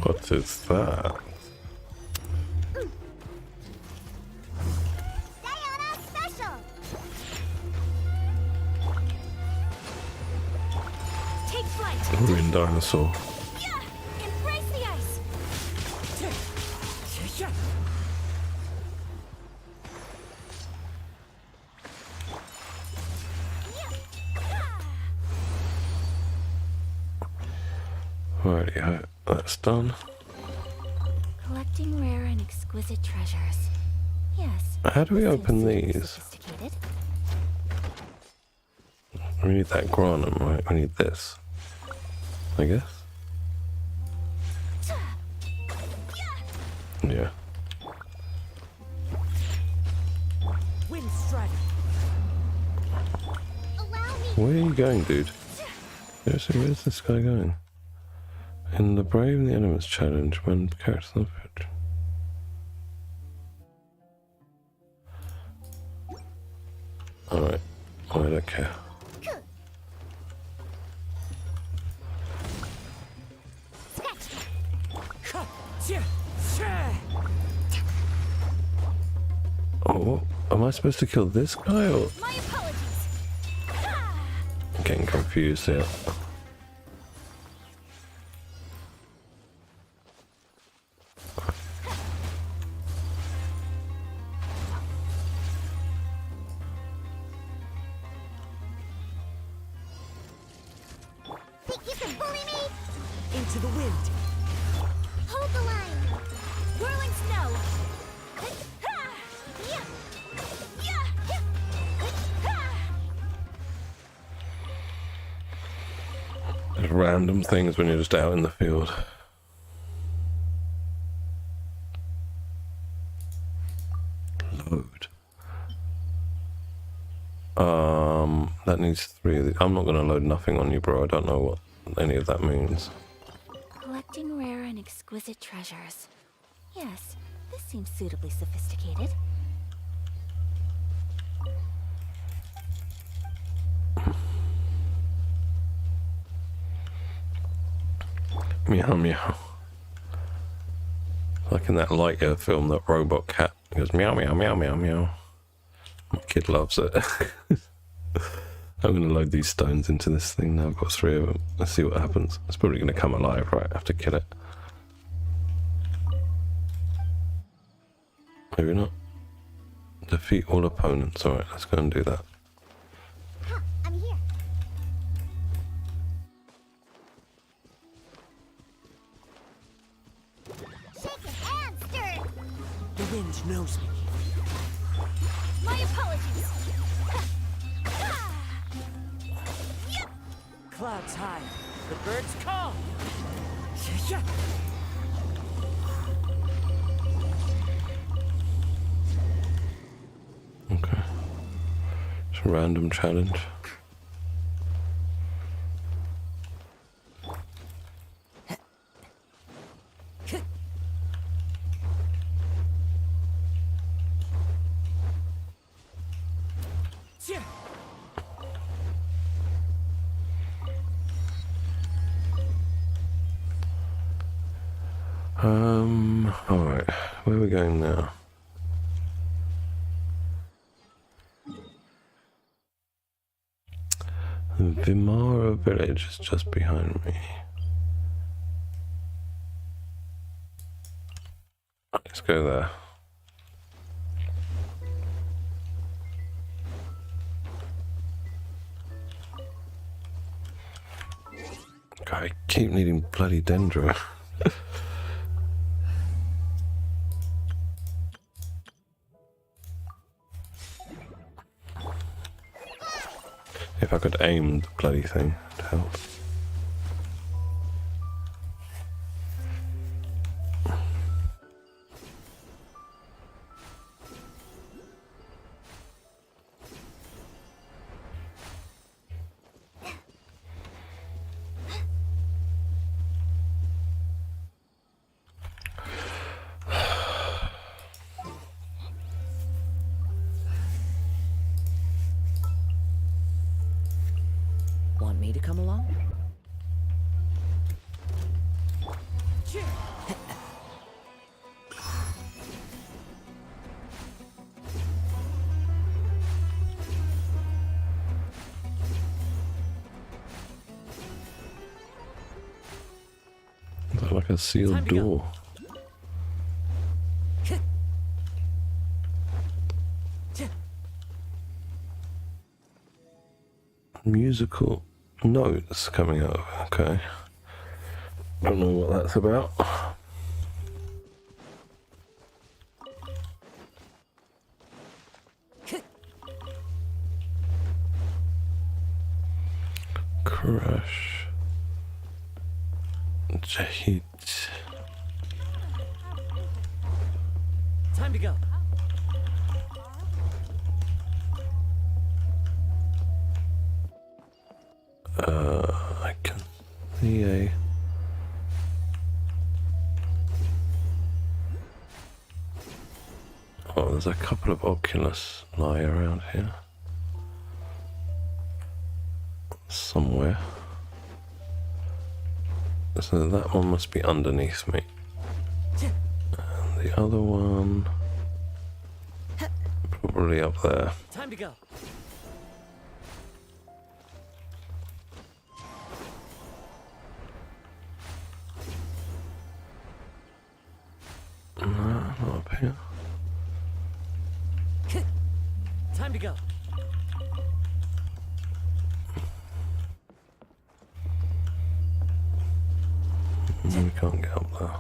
What is that? Diana Special. Take flight. Green dinosaur. Yeah. Embrace the ice. Alrighty, that's done. Collecting rare and exquisite treasures. Yes. How do we seems open super these? Sophisticated. We need that granum, right? We need this. I guess? Yeah. Wind Strider. Allow me. Where are you going, dude? Seriously, where's this guy going? In the Brave and the Elements challenge, when characters on the pitch. Alright. I don't care. Oh, am I supposed to kill this guy or? My apologies. I'm getting confused here. Think you can bully me? Into the wind. Hold the line. Whirling snow. Yeah. Yeah. Just random things when you're just out in the field. Load. That needs 3 of these. I'm not going to load nothing on you, bro. I don't know what any of that means. Collecting rare and exquisite treasures. Yes, this seems suitably sophisticated. Meow meow. Like in that Lightyear film, that robot cat goes meow meow meow meow meow. My kid loves it. I'm going to load these stones into this thing now. I've got 3 of them. Let's see what happens. It's probably going to come alive, right? I have to kill it. Maybe not. Defeat all opponents. Alright, let's go and do that. Huh, I'm here. Shaken and stirred. The wind knows me. My apologies. Clouds high. The birds call. Yeah. Okay. It's a random challenge. Yeah. Alright. Where are we going now? Vimara village is just behind me. Let's go there. God, I keep needing bloody dendro. If I could aim the bloody thing, it'd help. Want me to come along? Is that like a sealed door? Musical notes coming out. Okay. Don't know what that's about. Crush. Jahid. Time to go. I can see a... Oh, there's a couple of Oculus lie around here. Somewhere. So that one must be underneath me. And the other one... probably up there. Time to go. No, not up here. Time to go. We can't get up there.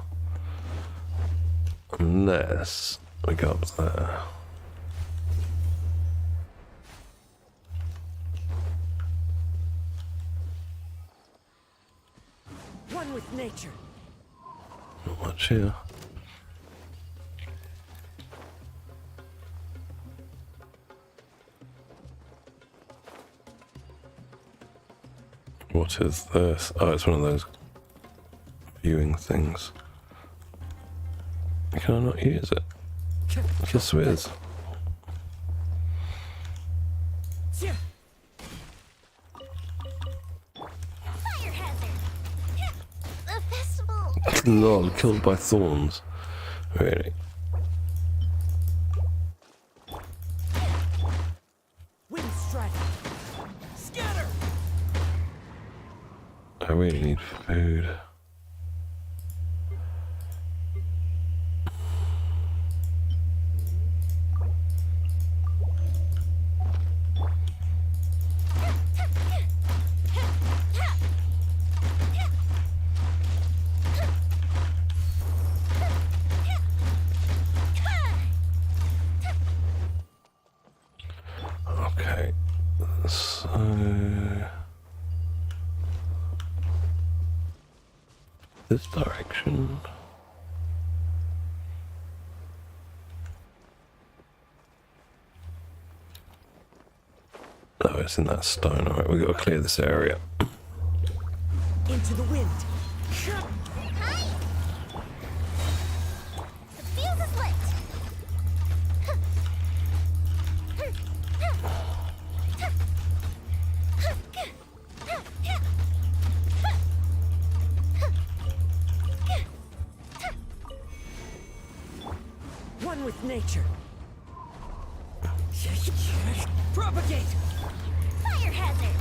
Unless we go up there. One with nature. Not much here. What is this? Oh, it's one of those viewing things. Can I not use it? Yes, it is. Fire hazard! The festival! Lol, killed by thorns. Really? Wind strike. Scatter. I really need food. Okay, so this direction. Oh, it's in that stone. Alright, we've got to clear this area. Into the wind. Hi! The fuse is lit! One with nature. Propagate. Fire hazard!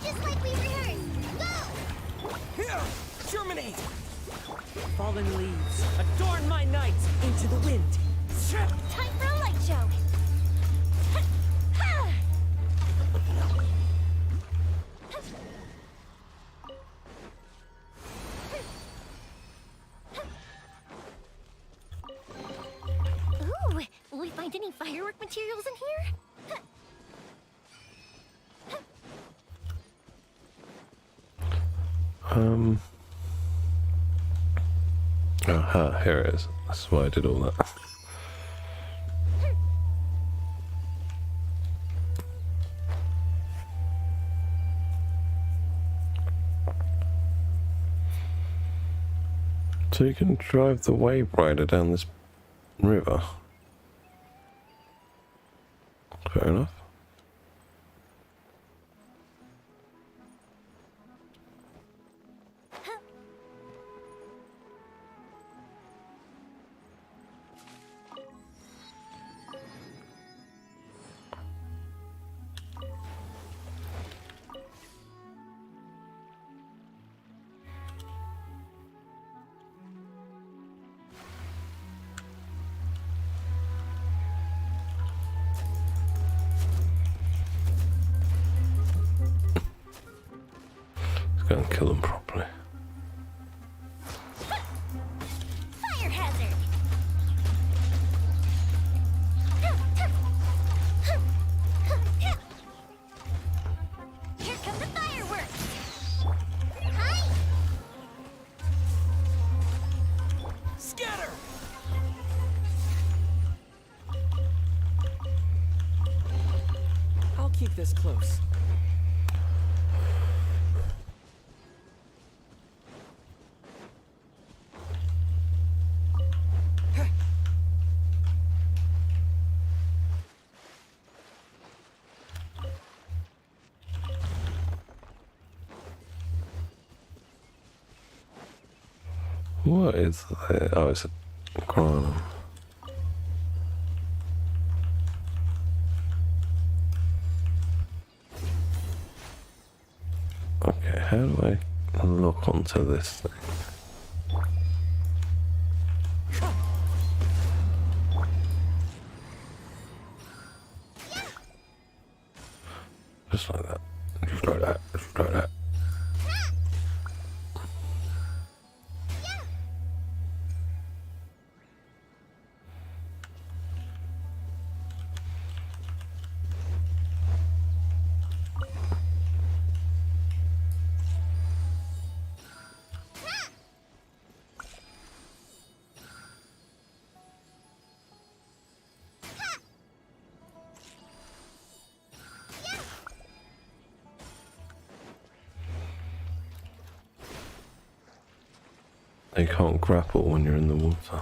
Just like we rehearsed! Go! Germinate. Fallen leaves. Adorn my nights. Into the wind. Time for a light show! Ooh, will we find any firework materials in here? Aha, here it is. That's why I did all that. So you can drive the wave rider down this river. Fair enough. Go and kill them properly. Fire hazard! Here come the fireworks! Hi! Scatter. I'll keep this close. What is that? Oh, it's a chrono. Okay, how do I lock onto this thing? Just like that. Just like that. Just like that. They can't grapple when you're in the water.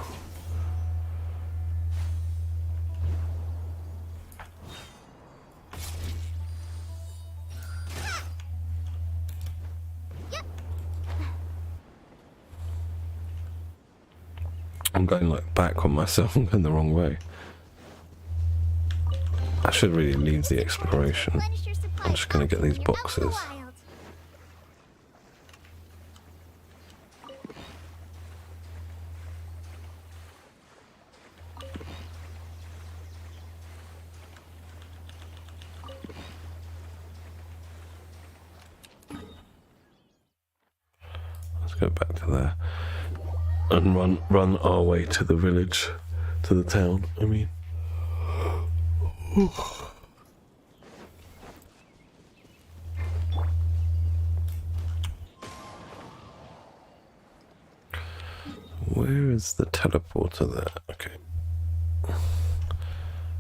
I'm going like back on myself. I'm going the wrong way. I should really leave the exploration. Replenish your supply I'm just going to get these when you're out in the boxes. wild. Let's go back to there and run our way to the village, to the town. I mean, where is the teleporter there? Okay,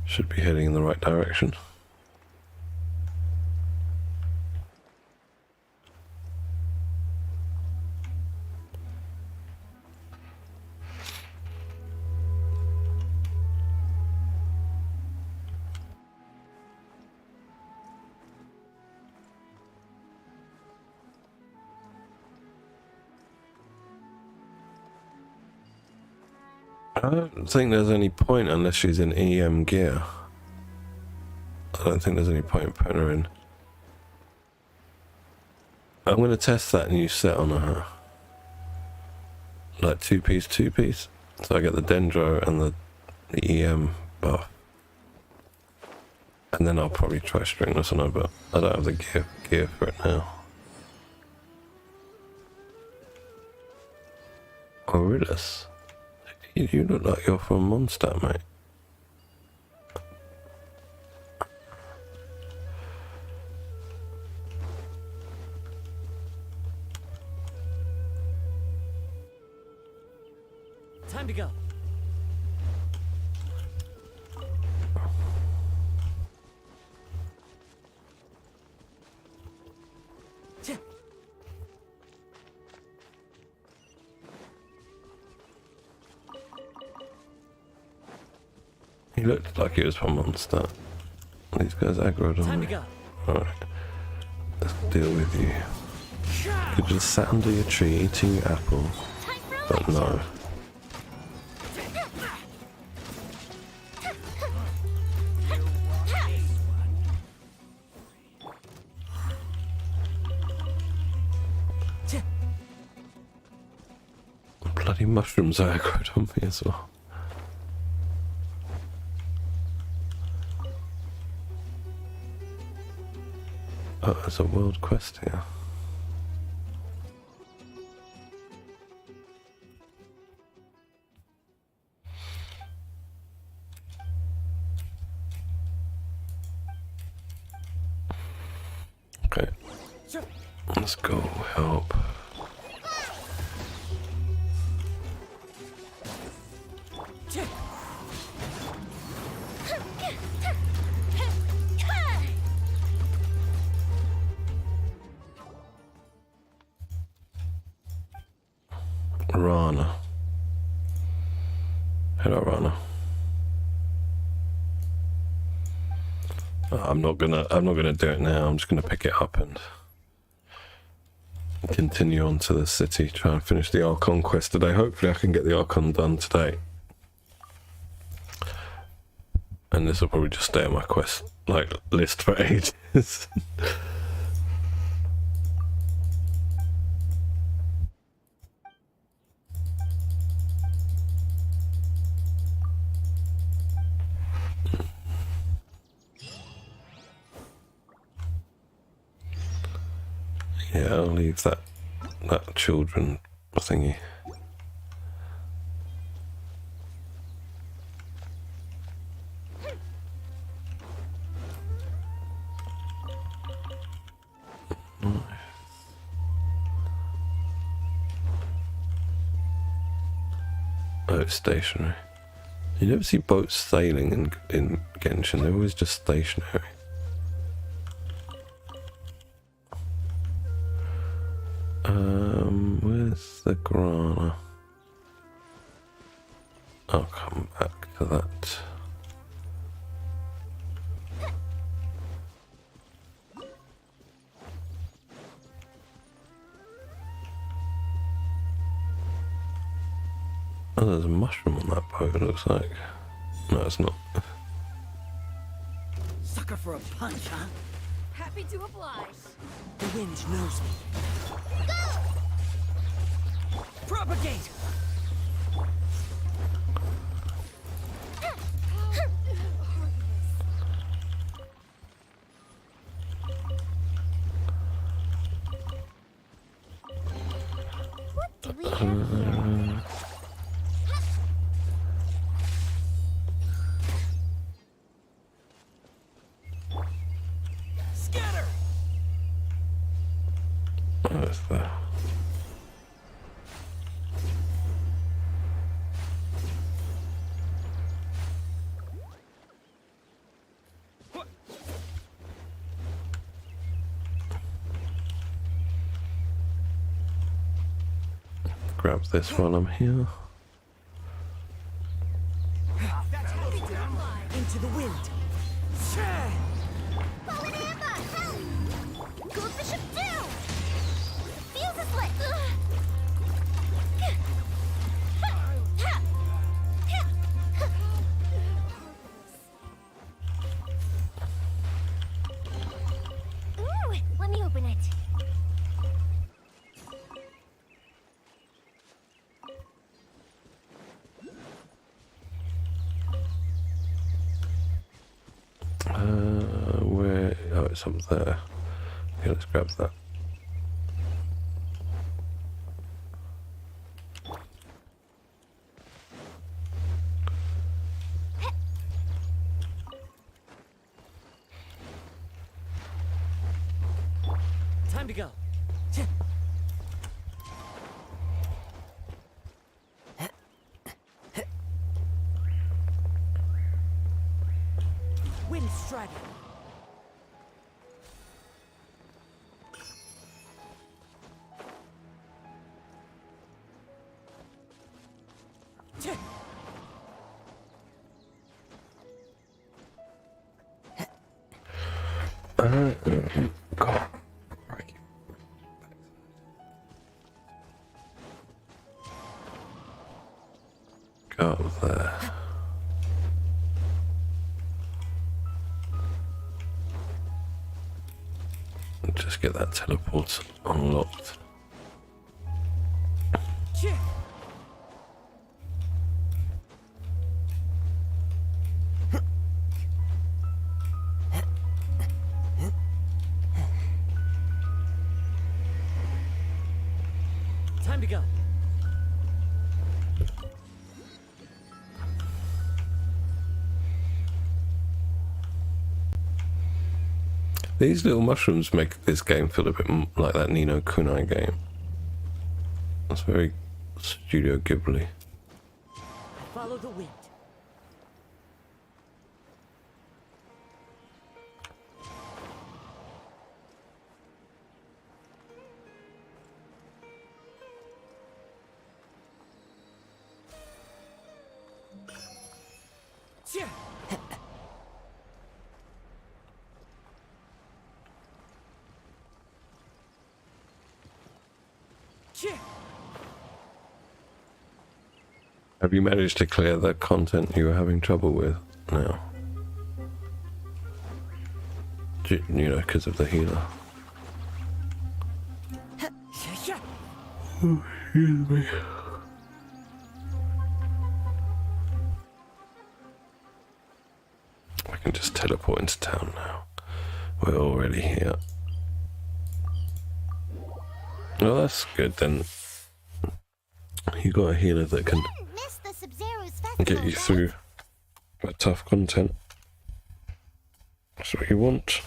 should be heading in the right direction. I don't think there's any point unless she's in EM gear. I don't think there's any point in putting her in. I'm going to test that new set on her. Like two piece. So I get the Dendro and the EM buff. And then I'll probably try Stringless on her, but I don't have the gear for it now. Aurelius. You look like you're from Mondstadt, mate. Time to go. He looked like he was from Mondstadt. These guys aggroed on Time me. to go. Alright. Let's deal with you. Could just sat under your tree eating your apple. Time for But no. Bloody mushrooms aggroed on me as well. Oh, there's a world quest here. Okay. Let's go help. Rana. Hello, Rana. I'm not gonna do it now. I'm just gonna pick it up and continue on to the city. Try and finish the Archon quest today. Hopefully, I can get the Archon done today. And this will probably just stay on my quest list for ages. Yeah, I'll leave that children thingy. Oh, it's stationary. You never see boats sailing in Genshin, they're always just stationary. Where's the Grana? I'll come back to that. Oh, there's a mushroom on that boat, it looks like. No, it's not. Sucker for a punch, huh? Happy to oblige. The wind knows me. Propagate! What do we have here? Scatter! Oh, it's there. Grab this while I'm here. Into the wind. Fallen amber! Help! Go the ship down! The fuse is lit! Ooh, let me open it. Where? Oh, it's up there. Okay, let's grab that. Time to go. Wind strider. God. Crikey. Go there. Just get that teleport unlocked. Time to go. These little mushrooms make this game feel a bit like that Nino Kunai game. That's very Studio Ghibli. Follow the wind. Have you managed to clear the content you were having trouble with now? You know, because of the healer. Oh, excuse me. I can just teleport into town now. We're already here. Well, that's good then. You got a healer that can Didn't miss the Sub-Zero's festival, get you right? through that tough content. That's what you want.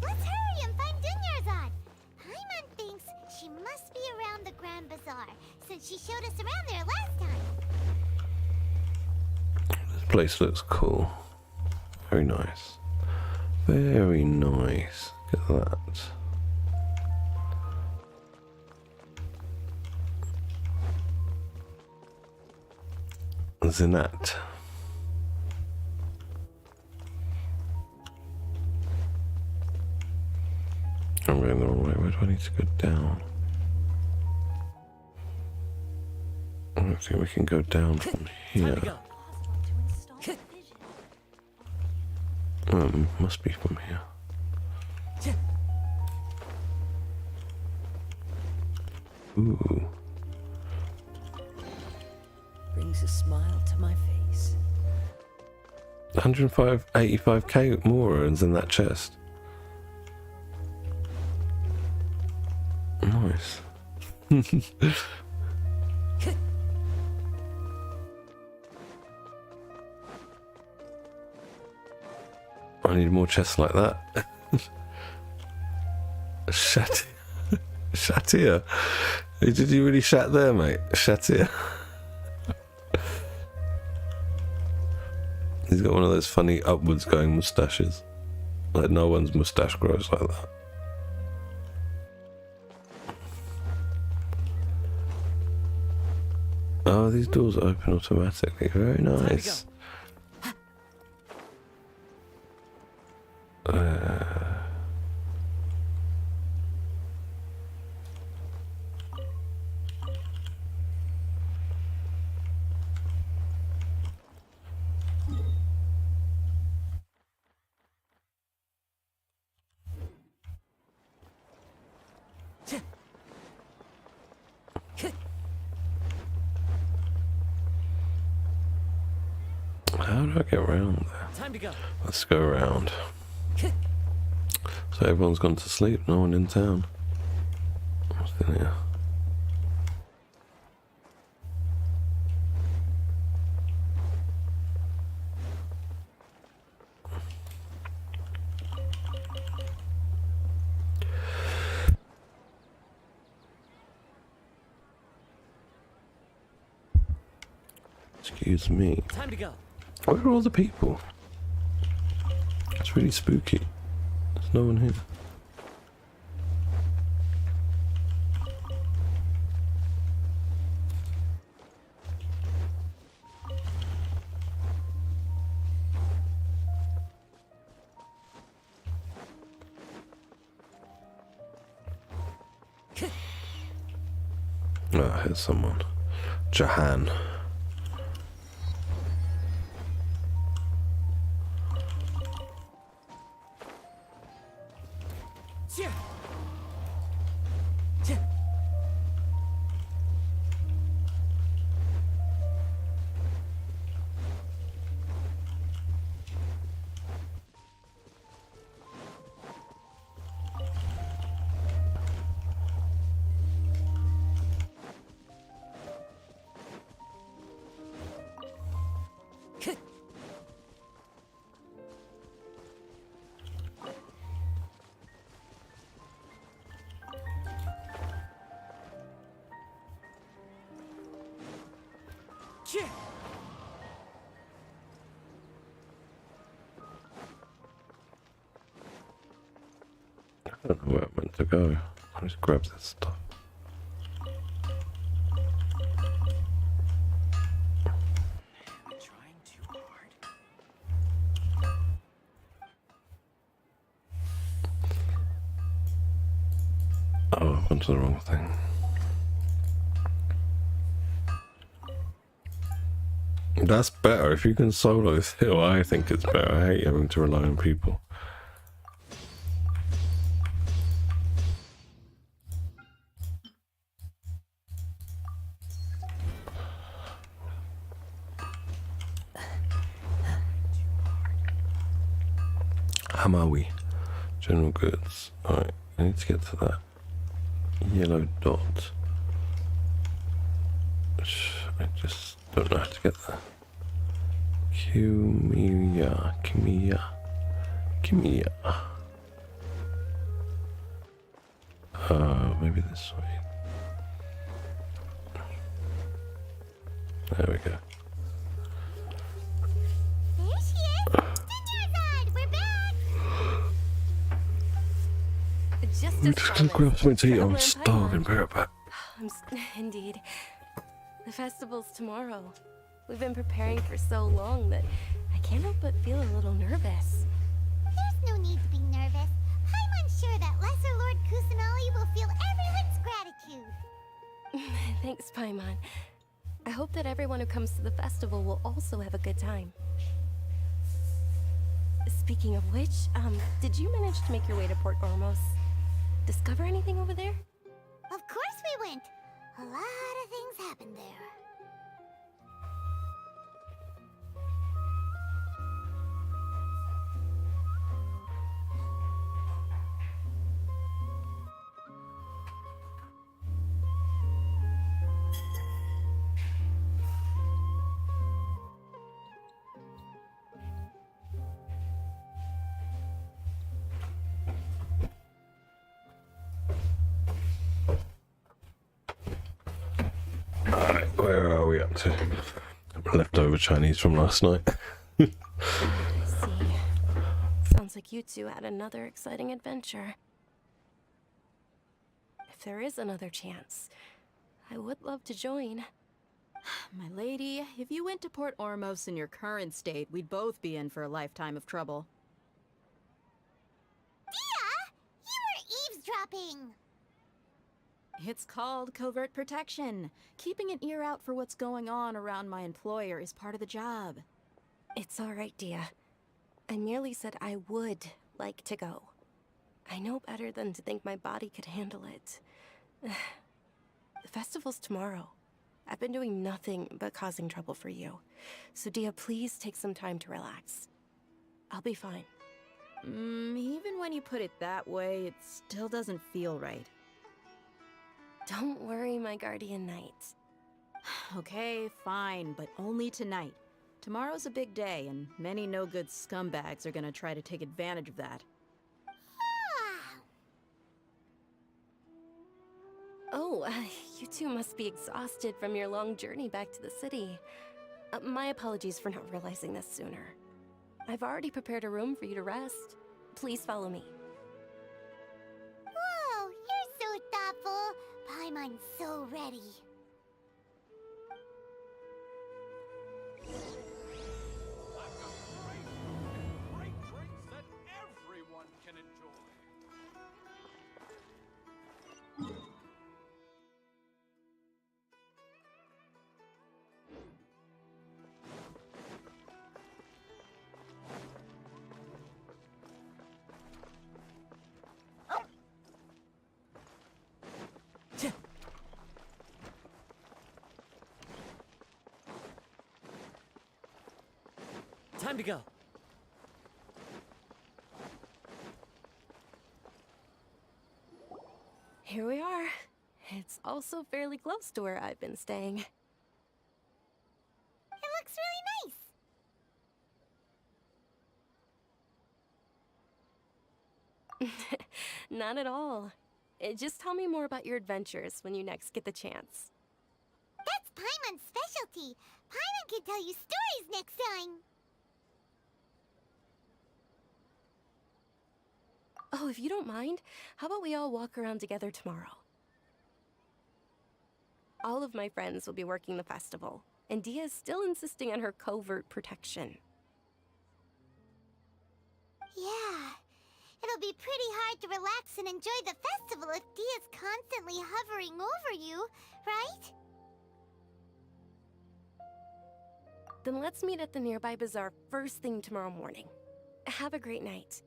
Let's hurry and find Dunyarzad. Paimon thinks she must be around the Grand Bazaar, since she showed us around there last time. This place looks cool. Very nice. Very nice. Look at that. Zinat. I'm going the wrong way. Where do I need to go down? I don't think we can go down from Time here. to go. Must be from here. Ooh. Brings a smile to my face. 185k more is in that chest. Nice. I need more chests like that. Shatir. Did you really shat there, mate? Shatir. He's got one of those funny upwards going moustaches. Like no one's moustache grows like that. Oh, these doors open automatically. Very nice. How do I get around there? Time to go. Let's go around. So everyone's gone to sleep, no one in town. What's in here? Excuse me. Time to go. Where are all the people? It's really spooky. There's no one here. Oh, here's someone. Jahan. I don't know where I'm meant to go. I just grab this stuff. Trying too hard. Oh, I've gone to the wrong thing. That's better. If you can solo this hill, I think it's better. I hate having to rely on people. Hamawi. General goods. Alright, I need to get to that yellow dot. Which I just don't know how to get there. Kimiya. Maybe this way. There we go. There she is! Dunyarzad, we're back! Just I'm as just gonna grab promised. something to eat. I'm Traveler in starving. Paimon. Be right back. Indeed. The festival's tomorrow. We've been preparing for so long that I can't help but feel a little nervous. There's no need to be nervous. Paimon's sure that Lesser Lord Kusanali will feel everyone's gratitude. Thanks, Paimon. I hope that everyone who comes to the festival will also have a good time. Speaking of which, did you manage to make your way to Port Ormos? Discover anything over there? Of course we went. A lot of things happened there. Alright, where are we up to? Leftover Chinese from last night. I see. Sounds like you two had another exciting adventure. If there is another chance, I would love to join. My lady, if you went to Port Ormos in your current state, we'd both be in for a lifetime of trouble. Dia! You were eavesdropping! It's called covert protection. Keeping an ear out for what's going on around my employer is part of the job. It's all right, Dia. I merely said I would like to go. I know better than to think my body could handle it. The festival's tomorrow. I've been doing nothing but causing trouble for you. So Dia, please take some time to relax. I'll be fine. Even when you put it that way, it still doesn't feel right. Don't worry, my guardian knight. Okay, fine, but only tonight. Tomorrow's a big day, and many no-good scumbags are gonna try to take advantage of that. Ah! Oh, you two must be exhausted from your long journey back to the city. My apologies for not realizing this sooner. I've already prepared a room for you to rest. Please follow me. Whoa, you're so thoughtful. Paimon's so ready. Great drinks that everyone can enjoy. Time to go. Here we are. It's also fairly close to where I've been staying. It looks really nice. Not at all. Just tell me more about your adventures when you next get the chance. That's Paimon's specialty. Paimon can tell you stories next time. Oh, if you don't mind, how about we all walk around together tomorrow? All of my friends will be working the festival, and Dia is still insisting on her covert protection. Yeah. It'll be pretty hard to relax and enjoy the festival if Dia's constantly hovering over you, right? Then let's meet at the nearby bazaar first thing tomorrow morning. Have a great night.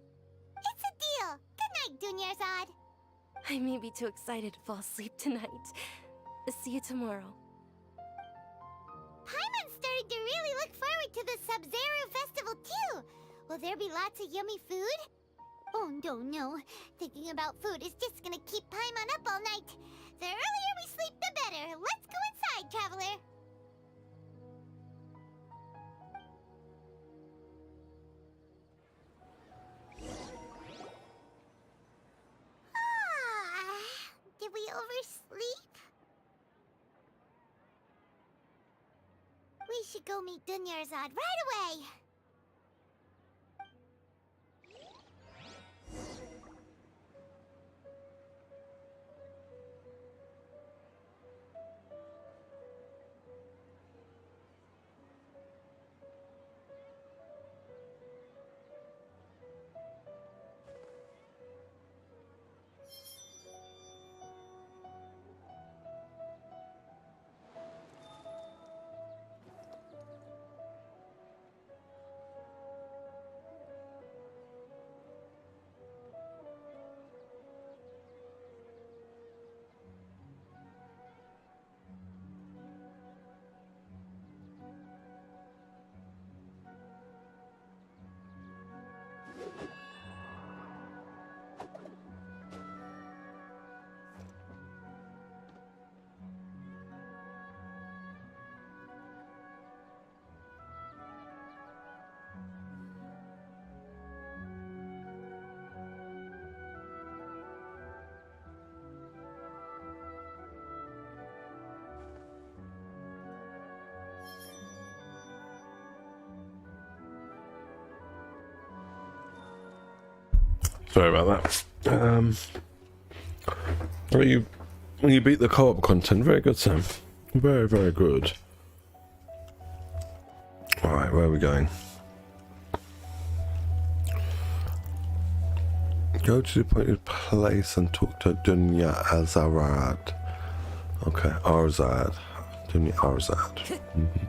It's a deal. Good night, Dunyarzad. I may be too excited to fall asleep tonight. See you tomorrow. Paimon's starting to really look forward to the Sub-Zero festival too. Will there be lots of yummy food? Oh, no. Thinking about food is just gonna keep Paimon up all night. The earlier we sleep, the better. Let's go inside, traveler. Did we oversleep? We should go meet Dunyarzad right away. Sorry about that. Well, you beat the co-op content. Very good, Sam. Very, very good. Alright, where are we going? Go to the appointed place and talk to Dunya Azarad. Okay, Arzad. Dunya Arzad. Mm-hmm.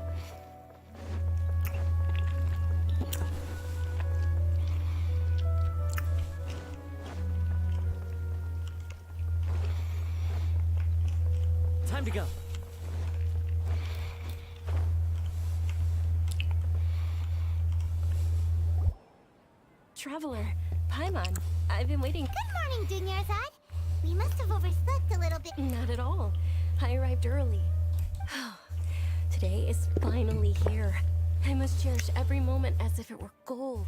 Time to go. Traveler, Paimon, I've been waiting. Good morning, Dunyarzad. We must have overslept a little bit. Not at all. I arrived early. Today is finally here. I must cherish every moment as if it were gold.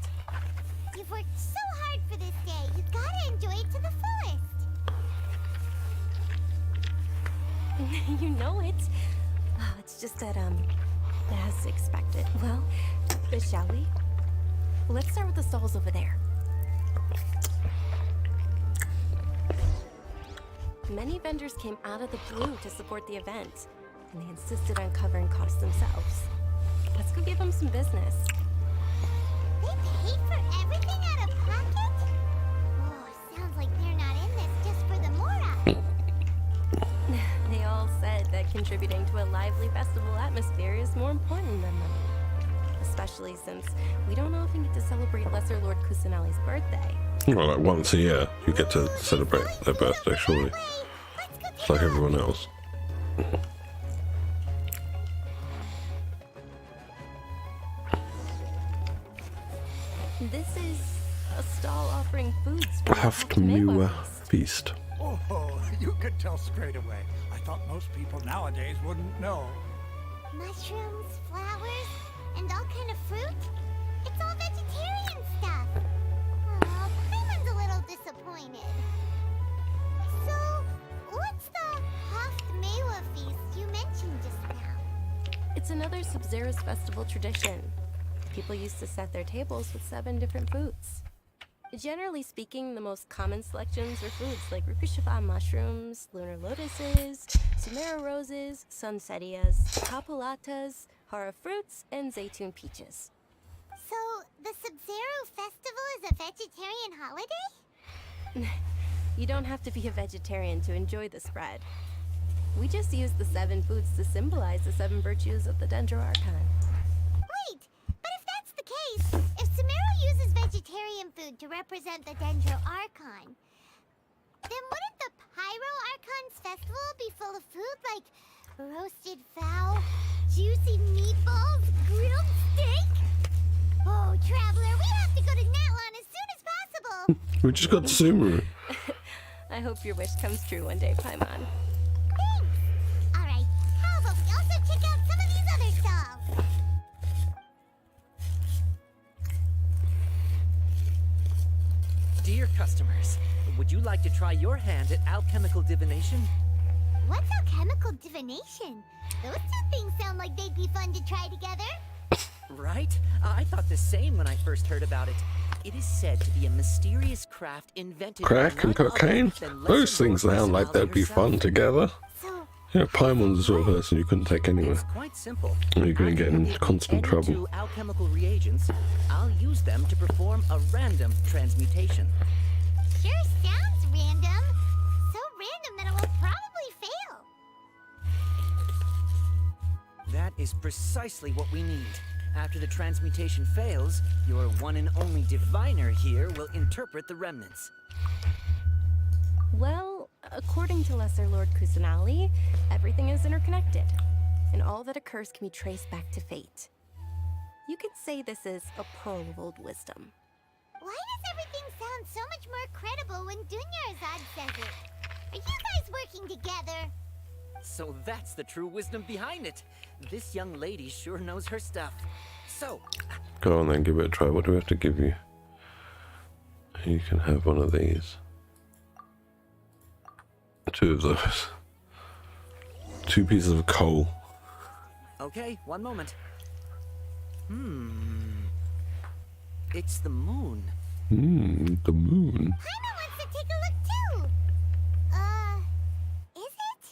You've worked so hard for this day. You gotta enjoy it to the fullest. You know it. Oh, it's just that, as expected. Well, shall we? Let's start with the stalls over there. Many vendors came out of the blue to support the event, and they insisted on covering costs themselves. Let's go give them some business. They paid for everything out of pocket? Oh, sounds like they're not in this just for the Mora. They all said that contributing to a lively festival atmosphere is more important than money. Especially since we don't often get to celebrate Lesser Lord Kusanali's birthday. Well, like once a year, you get to celebrate their birthday, surely. It's like everyone else. This is a stall offering foods for Haftmua feast. Oh, you could tell straight away. I thought most people nowadays wouldn't know. Mushrooms, flowers, and all kind of fruit? It's all vegetarian stuff. Oh, Paimon's a little disappointed. So, what's the Haftmewa feast you mentioned just now? It's another Sub-Zerus festival tradition. People used to set their tables with 7 different foods. Generally speaking, the most common selections were foods like Rukushifa mushrooms, lunar lotuses, Sumera roses, sunsetias, capulatas, hara fruits, and zaytun peaches. So, the Sub-Zero festival is a vegetarian holiday? You don't have to be a vegetarian to enjoy the spread. We just use the 7 foods to symbolize the 7 virtues of the Dendro Archon. Wait, but if that's the case, if Sumero uses vegetarian food to represent the Dendro Archon, then wouldn't the Pyro Archon's festival be full of food like roasted fowl, juicy meatballs, grilled steak? Oh, Traveler, we have to go to Natlan as soon as possible! We just got Sumeru. I hope your wish comes true one day, Paimon. Thanks! Alright, how about we also check out some of these other stalls? Dear customers, would you like to try your hand at alchemical divination? What's alchemical divination? Those two things sound like they'd be fun to try together. Right? I thought the same when I first heard about it. It is said to be a mysterious craft invented Crack by and none other cocaine? than Those Lesser things Lord sound like Kusanali they'd be herself. fun together. So, Yeah, Paimon's the sort of person you couldn't take anywhere. It's quite simple. You're going to get in After you constant any trouble. two alchemical reagents, I'll use them to perform a random transmutation. sure sounds random. So random that it will probably fail. That is precisely what we need. After the transmutation fails, your one and only diviner here will interpret the remnants. Well, according to Lesser Lord Kusanali, everything is interconnected, and all that occurs can be traced back to fate. You could say this is a pearl of old wisdom. Why does everything sound so much more credible when Dunyarzad says it? Are you guys working together? So that's the true wisdom behind it. This young lady sure knows her stuff. So, Go on then, give it a try. What do we have to give you? You can have one of these. 2 of those. 2 pieces of coal. okay, one moment. It's the moon. The moon. Paimon wants to take a look too. Is it?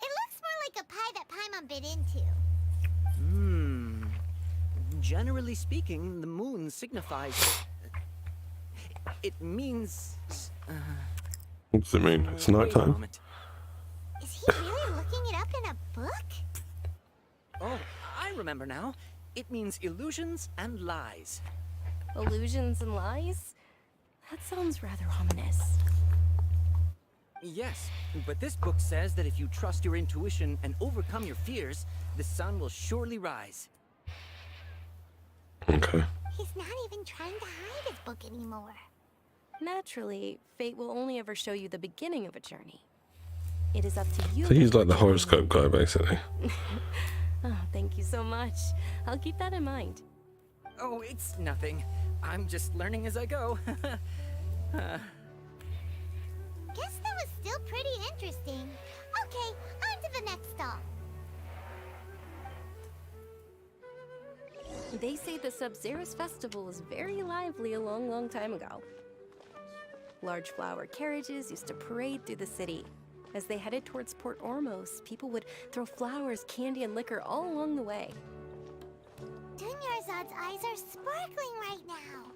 It looks more like a pie that Paimon bit into. Generally speaking, the moon signifies... It means... What does it mean? It's wait a nighttime. moment. Is he really looking it up in a book? Oh, I remember now. It means illusions and lies. Illusions and lies? That sounds rather ominous. Yes, but this book says that if you trust your intuition and overcome your fears, the sun will surely rise. Okay. He's not even trying to hide his book anymore. Naturally, fate will only ever show you the beginning of a journey. It is up to you. So he's like the horoscope guy, basically. Oh, thank you so much. I'll keep that in mind. Oh, it's nothing. I'm just learning as I go. Guess that was still pretty interesting. Okay, on to the next stall. They say the Sub-Zerus festival was very lively a long, long time ago. Large flower carriages used to parade through the city. As they headed towards Port Ormos, people would throw flowers, candy, and liquor all along the way. Dunyarzad's eyes are sparkling right now.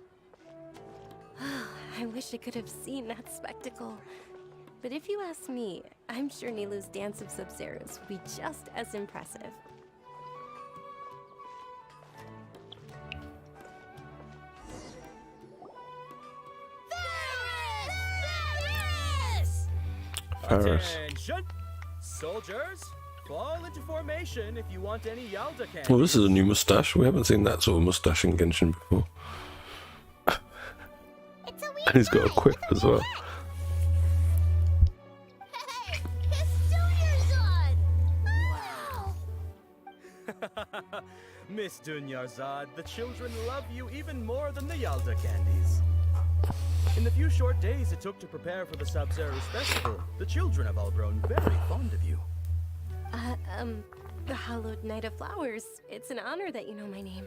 I wish I could have seen that spectacle. But if you ask me, I'm sure Nilu's Dance of Sub-Zerus would be just as impressive. Paris. Attention! Soldiers, fall into formation if you want any Yalda candy. Well, this is a new mustache. We haven't seen that sort of mustache in Genshin before. It's a weird And he's got a guy quip with as well. Hey, it's Dunyarzad! Wow! Miss Dunyarzad, the children love you even more than the Yalda candies. In the few short days it took to prepare for the Sub-Zerus festival, the children have all grown very fond of you. The Hallowed Knight of Flowers. It's an honor that you know my name.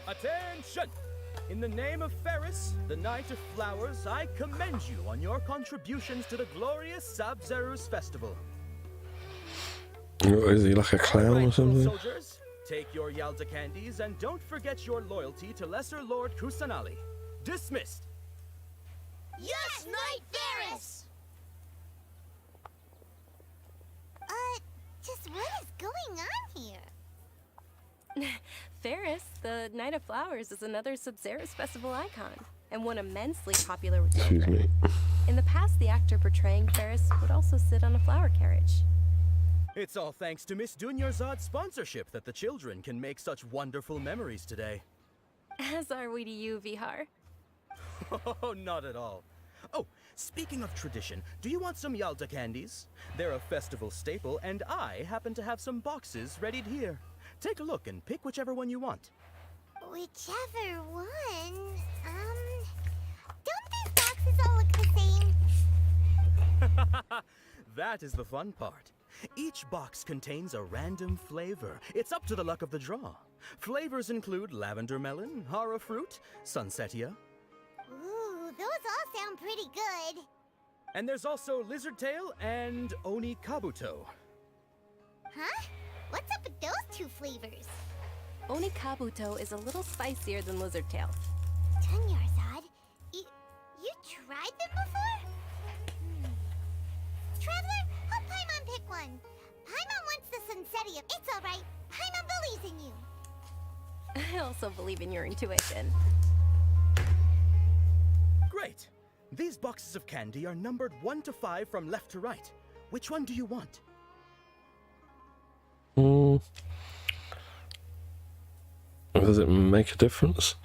Attention! In the name of Ferris, the Knight of Flowers, I commend you on your contributions to the glorious Sub-Zerus festival. What, is he like a clown All right, or something? soldiers, take your Yalda candies and don't forget your loyalty to Lesser Lord Kusanali. Dismissed. Yes, Knight Ferris! Just what is going on here? Ferris, the Knight of Flowers, is another Sub-Zerus festival icon, and one immensely popular with Excuse children. me. In the past, the actor portraying Ferris would also sit on a flower carriage. It's all thanks to Miss Dunyarzad's sponsorship that the children can make such wonderful memories today. As are we to you, Vihar. Oh, not at all. Oh, speaking of tradition, do you want some Yalta candies? They're a festival staple, and I happen to have some boxes readied here. Take a look and pick whichever one you want. Whichever one. Don't these boxes all look the same? That is the fun part. Each box contains a random flavor. It's up to the luck of the draw. Flavors include lavender melon, hara fruit, sunsetia. Ooh, those all sound pretty good. And there's also lizard tail and oni kabuto. Huh? What's up with those two flavors? Oni kabuto is a little spicier than lizard tail. Dunyarzad, you tried them before? Traveler, help Paimon pick one. Paimon wants the sunsetia. It's alright. Paimon believes in you. I also believe in your intuition. Great! These boxes of candy are numbered 1 to 5 from left to right. Which one do you want? Does it make a difference?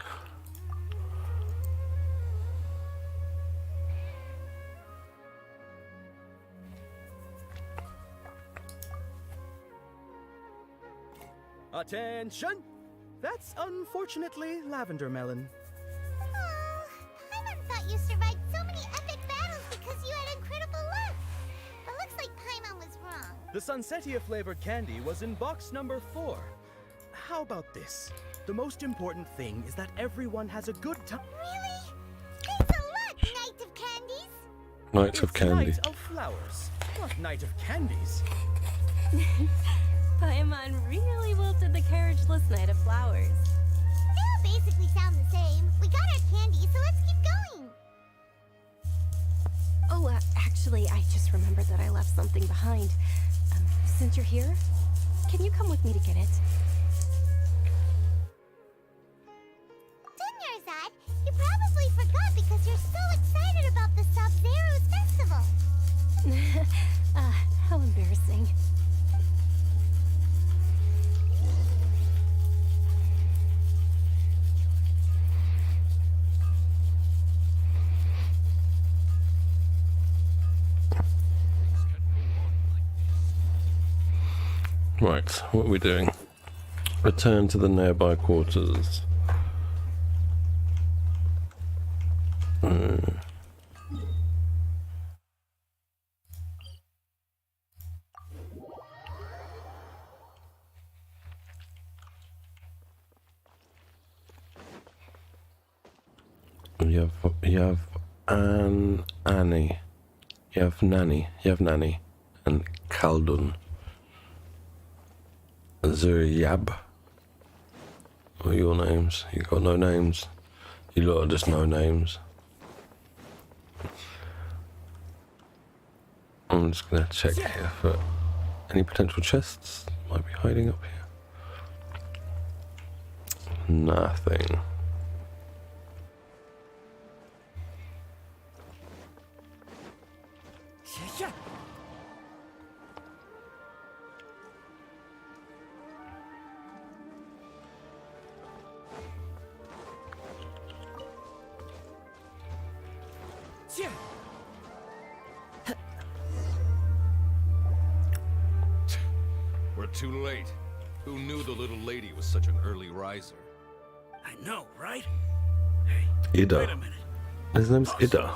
Attention! That's unfortunately lavender melon. Oh, Paimon thought you survived so many epic battles because you had incredible luck. But looks like Paimon was wrong. The sunsetia flavored candy was in box number 4. How about this? The most important thing is that everyone has a good time. Really? Thanks a lot, Knight of Candies. Knights of Candy. Night of flowers, not night of candies. Paimon really wilted the carriageless Knight of Flowers. They all basically sound the same. We got our candy, so let's keep going. Oh, actually, I just remembered that I left something behind. Since you're here, can you come with me to get it? Dunyarzad, you probably forgot because you're so excited about the Sub-Zero's festival. How embarrassing. Right, what are we doing? Return to the nearby quarters. You have Annie. You have Nanny and Khaldun. Zuryab. What are your names? You got no names. You lot are just no names. I'm just gonna check here for any potential chests might be hiding up here. Nothing. We're too late. Who knew the little lady was such an early riser? I know, right? Ida. Wait a minute. His name's Ida.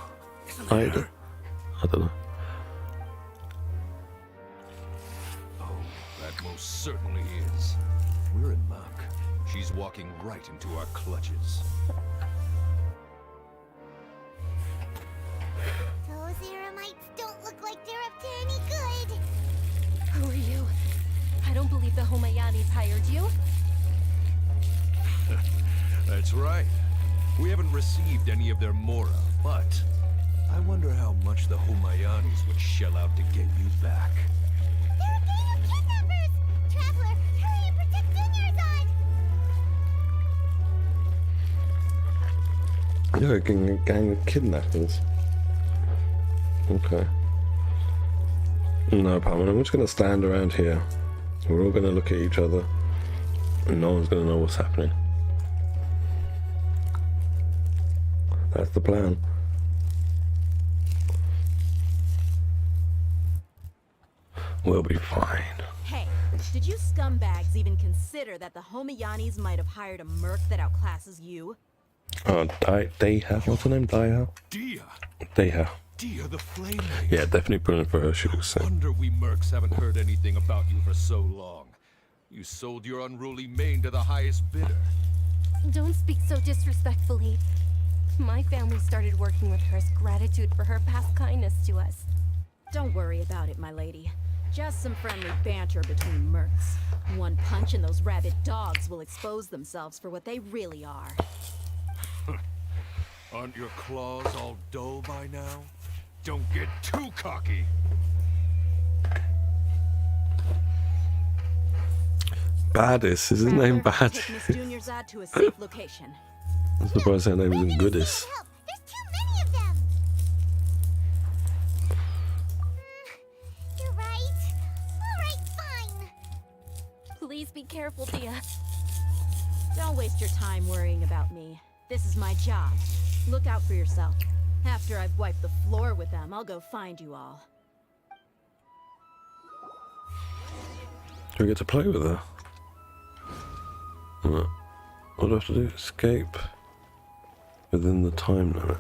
Ida. I don't know. Oh, that most certainly is. We're in luck. She's walking right into our clutches. Those Eremites don't look like they're up to any good. Who are you? I don't believe the Homayanis hired you. That's right. We haven't received any of their mora, but I wonder how much the Homayanis would shell out to get you back. They're a gang of kidnappers! Traveler, hurry and protect Dunyarzad! You're a gang of kidnappers. Okay. No, Pamela, I'm just gonna stand around here. We're all gonna look at each other, and no one's gonna know what's happening. That's the plan. We'll be fine. Hey, did you scumbags even consider that the Homayanis might have hired a merc that outclasses you? Deha, what's her name? Deha? Deha. Dia the Flame. Yeah, definitely pulling for her, she was saying. Wonder we mercs haven't heard anything about you for so long. You sold your unruly mane to the highest bidder. Don't speak so disrespectfully. My family started working with her as gratitude for her past kindness to us. Don't worry about it, my lady. Just some friendly banter between mercs. One punch and those rabid dogs will expose themselves for what they really are. Aren't your claws all dull by now? Don't get too cocky. Baddis, is his name Bad? Take Miss Junyarzad to a safe location. I'm surprised her name isn't Goodis. There's too many of them. You're right. All right, fine. Please be careful, Dia. Don't waste your time worrying about me. This is my job. Look out for yourself. After I've wiped the floor with them, I'll go find you all. Do we get to play with her? What do I have to do? Escape within the time limit.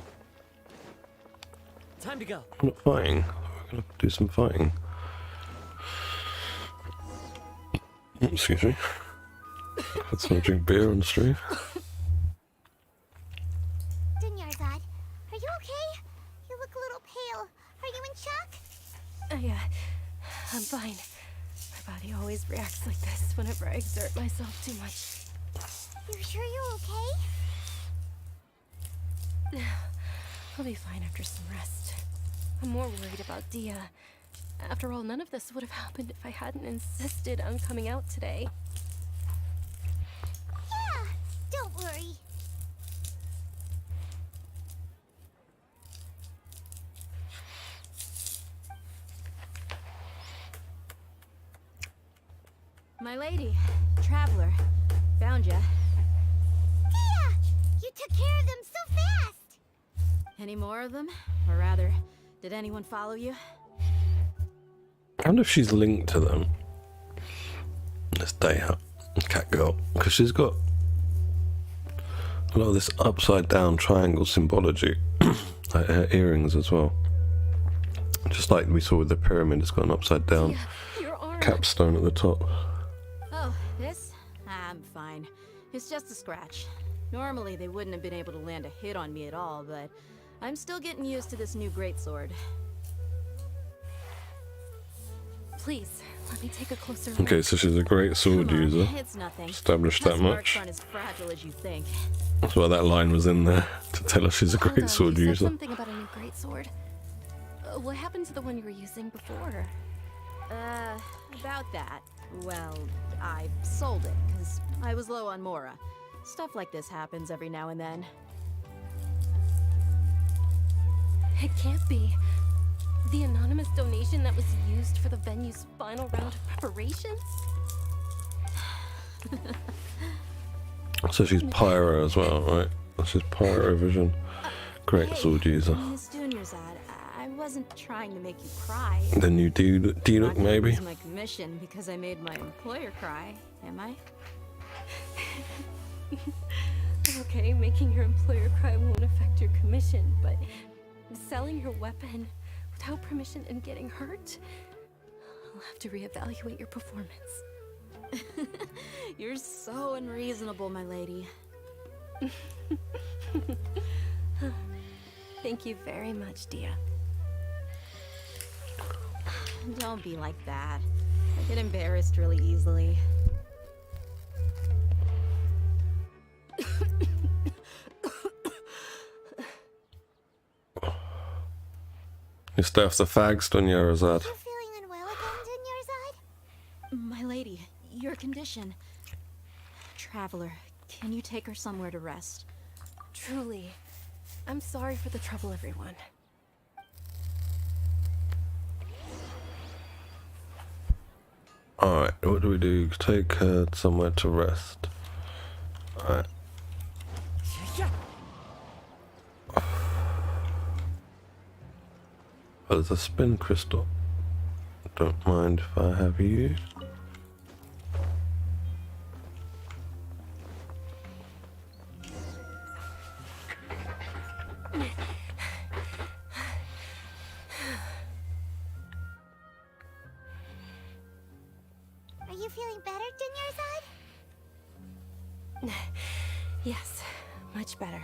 Time to go. I'm not fighting. We're gonna do some fighting. Excuse me. Had someone drink beer on the stream. Junyarzad, are you okay? You look a little pale. Are you in shock? Yeah, I'm fine. My body always reacts like this whenever I exert myself too much. You sure you're okay? I'll be fine after some rest. I'm more worried about Dia. After all, none of this would have happened if I hadn't insisted on coming out today. Yeah, don't worry. My lady, traveler, found ya. Dia, you took care of them so fast. Any more of them? Or rather, did anyone follow you? I wonder if she's linked to them. This Deha, cat girl, because she's got a lot of this upside down triangle symbology. Like her earrings as well. Just like we saw with the pyramid, it's got an upside down capstone at the top. Oh, this? I'm fine. It's just a scratch. Normally they wouldn't have been able to land a hit on me at all, but I'm still getting used to this new greatsword. Please, let me take a closer look. Okay, so she's a great sword user. It's nothing. Established that Those much. marks aren't as fragile as you think. That's why that line was in there, to tell us she's a Hold great on, sword you said user. something about a new greatsword. What happened to the one you were using before? About that. Well, I sold it, because I was low on Mora. Stuff like this happens every now and then. It can't be. The anonymous donation that was used for the venue's final round of preparations? So she's Pyro as well, right? She's Pyro Vision. Great sword user. Miss Junyarzad, I wasn't trying to make you cry. The new Duke maybe? Lose my commission because I made my employer cry, am I? Okay, making your employer cry won't affect your commission, but selling your weapon without permission and getting hurt? I'll have to reevaluate your performance. You're so unreasonable, my lady. Thank you very much, Dia. Don't be like that. I get embarrassed really easily. You stuff the fags, Junyarzad. You feeling unwell again, Junyarzad? My lady, your condition. Traveler, can you take her somewhere to rest? Truly. I'm sorry for the trouble, everyone. Alright, what do we do? Take her somewhere to rest. Alright. there's a spin crystal. Don't mind if I have you. Are you feeling better, Dunyarzad? Yes, much better.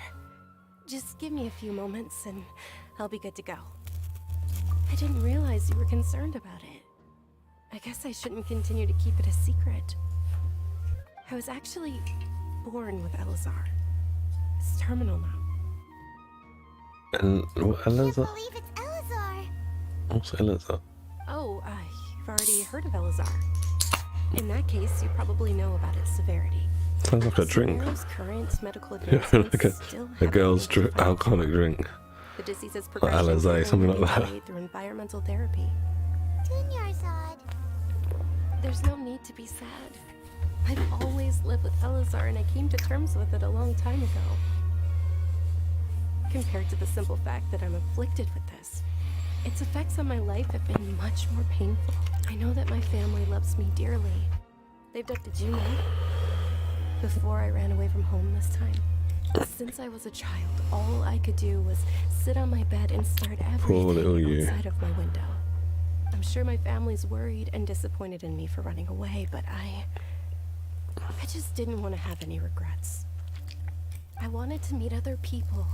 Just give me a few moments and I'll be good to go. I didn't realize you were concerned about it. I guess I shouldn't continue to keep it a secret. I was actually born with Elazar. It's terminal now. And what Elazar? I believe it's Elazar. What's Elazar? Oh, you've already heard of Elazar. In that case, you probably know about its severity. Sounds like a drink. Sumeru's current medical Yeah, advancements like still a have girl's been alcoholic drink. The disease's Like progression Alizé, can something only like be that. delayed through environmental therapy. Dunyarzad. There's no need to be sad. I've always lived with Elazar and I came to terms with it a long time ago. Compared to the simple fact that I'm afflicted with this, its effects on my life have been much more painful. I know that my family loves me dearly. They've done to Juno before I ran away from home this time. Since I was a child, all I could do was sit on my bed and stare at everything outside of my window. I'm sure my family's worried and disappointed in me for running away, but I just didn't want to have any regrets. I wanted to meet other people.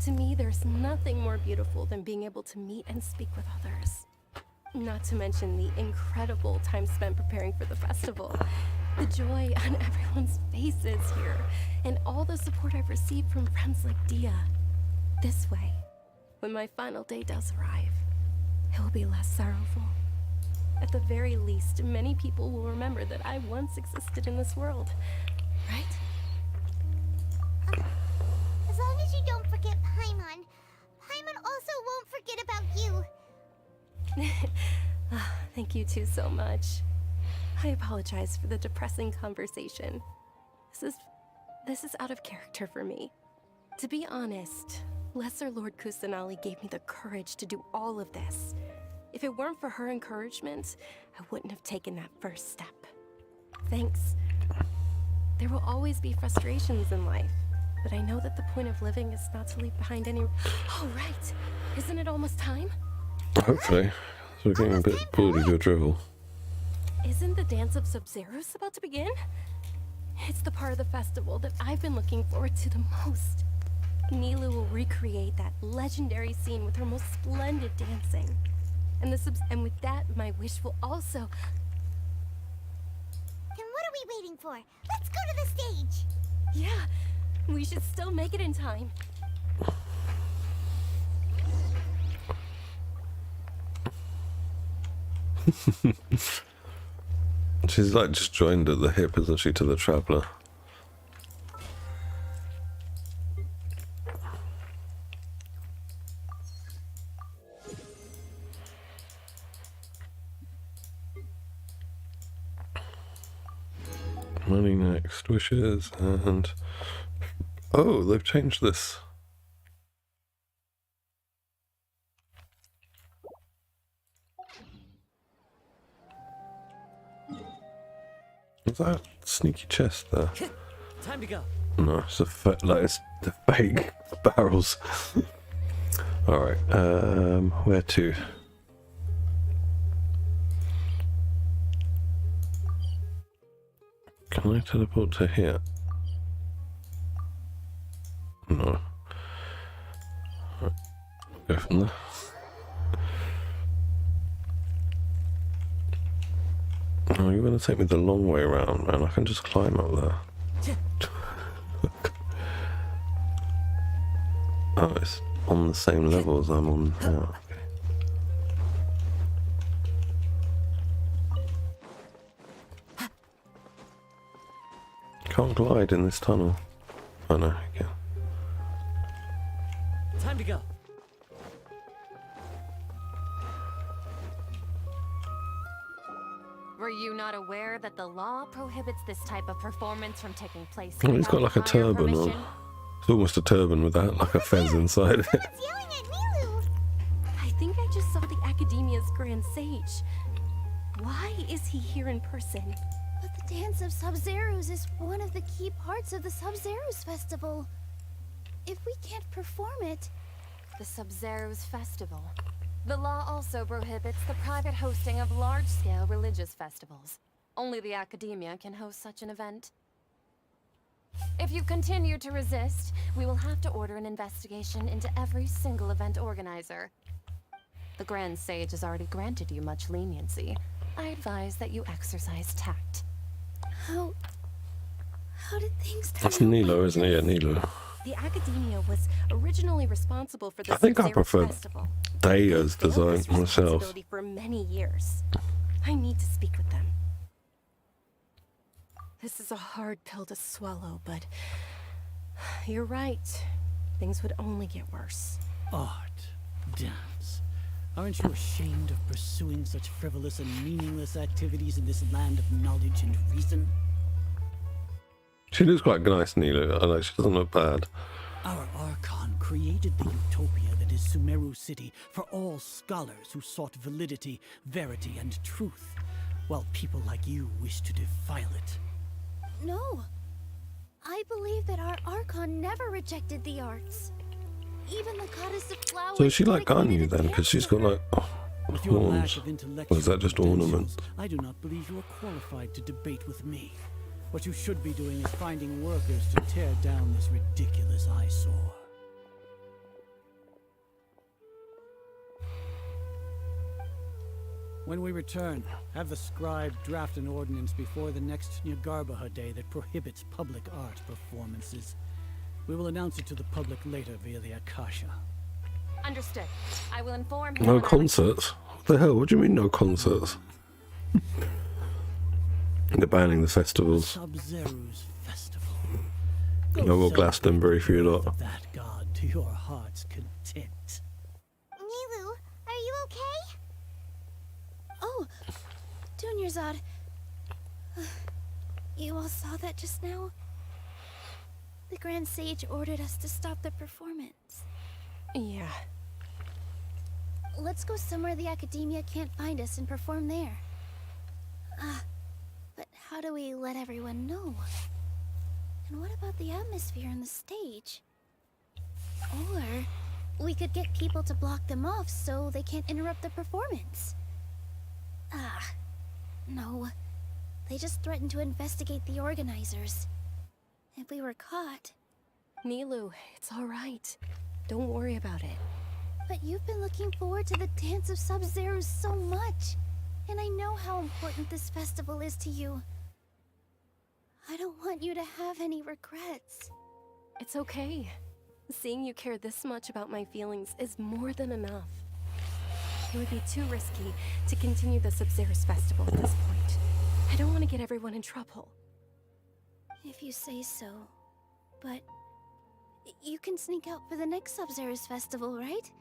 To me, there's nothing more beautiful than being able to meet and speak with others. Not to mention the incredible time spent preparing for the festival. The joy on everyone's faces here, and all the support I've received from friends like Dia. This way, when my final day does arrive, it will be less sorrowful. At the very least, many people will remember that I once existed in this world, right? As long as you don't forget Paimon, Paimon also won't forget about you. Thank you two so much. I apologize for the depressing conversation. This is out of character for me. To be honest, Lesser Lord Kusanali gave me the courage to do all of this. If it weren't for her encouragement, I wouldn't have taken that first step. Thanks. There will always be frustrations in life, but I know that the point of living is not to leave behind any... Oh, right. Isn't it almost time? Hopefully. So we're getting a bit bored of your drivel. Isn't the Dance of Sub-Zeros about to begin? It's the part of the festival that I've been looking forward to the most. Nilu will recreate that legendary scene with her most splendid dancing. And with that, my wish will also... Then what are we waiting for? Let's go to the stage! Yeah, we should still make it in time. She's like just joined at the hip, isn't she, to the Traveler? Money next, wishes, and... Oh, they've changed this. Is that a sneaky chest there? Time to go. No, it's it's the fake barrels. Alright, where to? Can I teleport to here? No. Right. Go from there. Oh, you're going to take me the long way around, man. I can just climb up there. Oh, it's on the same level as I'm on now. Okay. Can't glide in this tunnel. Oh no, you can. Time to go. Were you not aware that the law prohibits this type of performance from taking place? Oh, he's got like a prior turban permission? on. It's almost a turban without like a fez inside it. Someone's yelling at Milu! I think I just saw the Academia's Grand Sage. Why is he here in person? But the Dance of Sub-Zerus is one of the key parts of the Sub-Zerus Festival. If we can't perform it... The Sub-Zerus Festival. The law also prohibits the private hosting of large-scale religious festivals. Only the Academia can host such an event. If you continue to resist, we will have to order an investigation into every single event organizer. The Grand Sage has already granted you much leniency. I advise that you exercise tact. How did things turn That's out Nilo, like isn't it? Yeah, Nilo. The Academia was originally responsible for the I think I Sub-Zerus prefer Festival. Daya's They failed design this myself. responsibility for many years. I need to speak with them. This is a hard pill to swallow, but you're right. Things would only get worse. Art, dance. Aren't you ashamed of pursuing such frivolous and meaningless activities in this land of knowledge and reason? She looks quite nice, Nilo. I like she doesn't look bad. Our Archon created the utopia that is Sumeru City for all scholars who sought validity, verity, and truth, while people like you wish to defile it. No. I believe that our Archon never rejected the arts. Even the goddess of flowers... So is she like Ganyu then? Because she's got like With your lack horns. of intellectual Or is that just credentials, ornament? I do not believe you are qualified to debate with me. What you should be doing is finding workers to tear down this ridiculous eyesore. When we return, have the scribe draft an ordinance before the next Nyargarbaha Day that prohibits public art performances. We will announce it to the public later via the Akasha. Understood. I will inform him. No when I concerts? What the hell? What do you mean no concerts? They're banning the festivals. Sub-Zerus Festival. No more Glastonbury for you lot. That god to your heart's content. Nilu, are you okay? Oh, Dunyarzad. You all saw that just now? The Grand Sage ordered us to stop the performance. Yeah. Let's go somewhere the Academia can't find us and perform there. But how do we let everyone know? And what about the atmosphere on the stage? Or we could get people to block them off so they can't interrupt the performance. No. They just threatened to investigate the organizers. If we were caught... Nilu, it's all right. Don't worry about it. But you've been looking forward to the Dance of Sub-Zerus so much. And I know how important this festival is to you. I don't want you to have any regrets. It's okay. Seeing you care this much about my feelings is more than enough. It would be too risky to continue the Sub-Zerus Festival at this point. I don't want to get everyone in trouble. If you say so. But you can sneak out for the next Sub-Zerus Festival, right?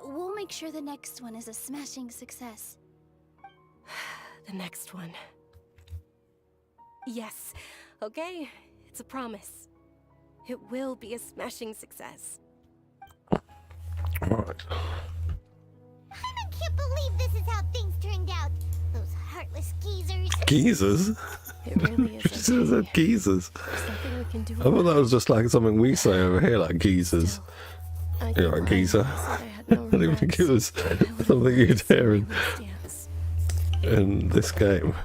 We'll make sure the next one is a smashing success. The next one. Yes. Okay, it's a promise. It will be a smashing success. Alright. I can't believe this is how things turned out. Those heartless geezers. Geezers? It really She said geezers. There's nothing we can do I thought that was just like something we say over here, like geezers. You're like geezer. I didn't even think it was something you'd hear in this game.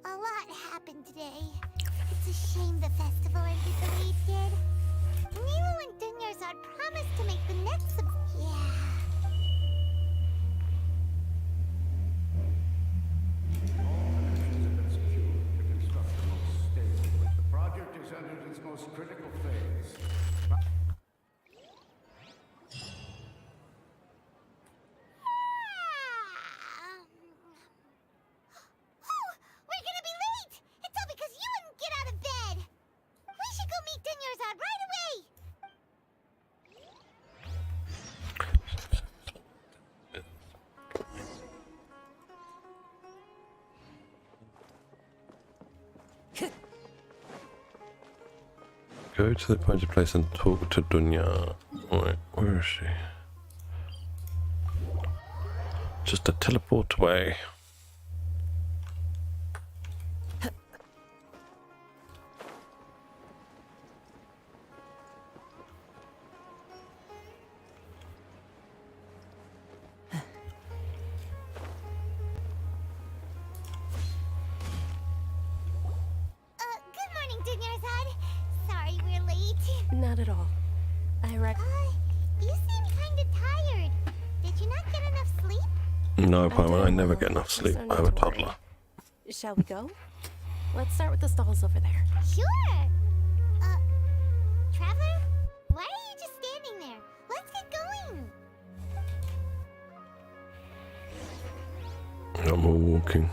A lot happened today. It's a shame the festival ended the way it did. Nilu and Dunyarzad promised to make the next The project is entered its most critical phase. Oh, we're gonna be late! It's all because you wouldn't get out of bed! We should go meet Dunyarzad right away! Go to the appointed place and talk to Dunya. Wait, where is she? Just a teleport away. Good morning, Dunyarzad. Sorry we're late. Not at all. You seem kinda tired. Did you not get enough sleep? No, Paimon, I never get enough sleep. I have a toddler. Shall we go? Let's start with the stalls over there. Sure. Traveler? Why are you just standing there? Let's get going. I'm all walking.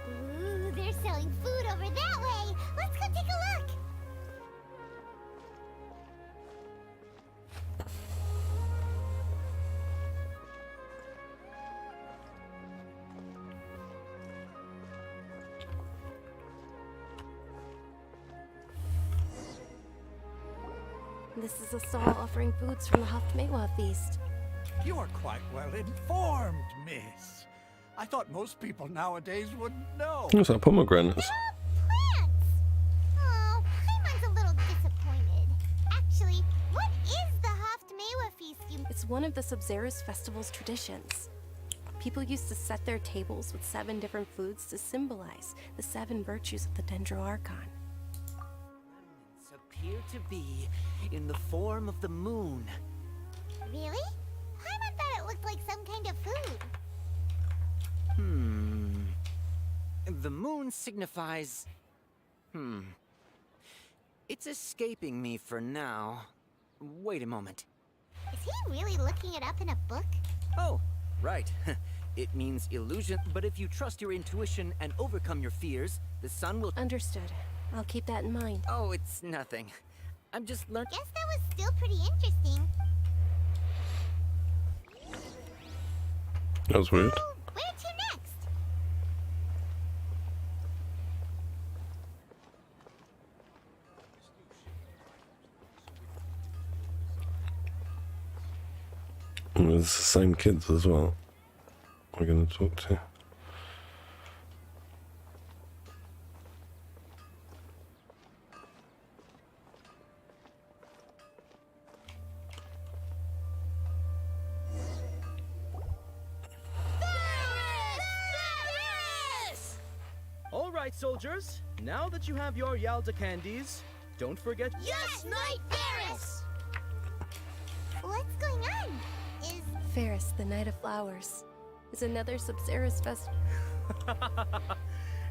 Ooh, they're selling food over that way. Let's go take a look. This is a stall offering foods from the Haftmewa feast. You are quite well informed, miss. I thought most people nowadays wouldn't know. What's that, pomegranates? Oh, Paimon's a little disappointed. Actually, what is the Haftmewa feast you... It's one of the Sabzeruz festival's traditions. People used to set their tables with 7 different foods to symbolize the 7 virtues of the Dendro Archon. Appear to be in the form of the moon. Really? Paimon thought it looked like some kind of food. The moon signifies... It's escaping me for now. Wait a moment. Is he really looking it up in a book? Oh, right. It means illusion, but if you trust your intuition and overcome your fears, the sun will... Understood. I'll keep that in mind. Oh, it's nothing. I'm just learning. Guess that was still pretty interesting. That was weird. Where to next? And it's the same kids as well. We're going to talk to. All right, soldiers. Now that you have your Yalda candies, don't forget... Yes, Knight Ferris! What's going on? Is... Ferris, the Night of Flowers, is another Sabzeruz festival.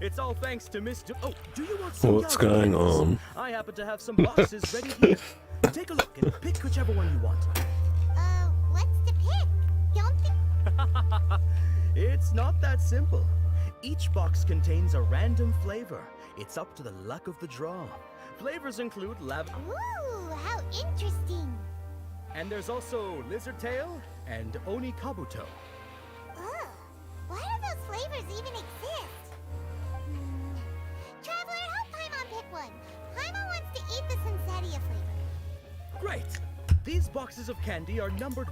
It's all thanks to Miss... Oh, do you want some What's Yalda going candies? on? I happen to have some boxes ready here. Take a look and pick whichever one you want. What's to pick? Don't think... It's not that simple. Each box contains a random flavor. It's up to the luck of the draw. Flavors include Ooh, how interesting. And there's also lizard tail and oni kabuto. Ugh, why do those flavors even exist? Traveler, help Paimon pick one. Paimon wants to eat the Sunsetia flavor. Great! These boxes of candy are numbered...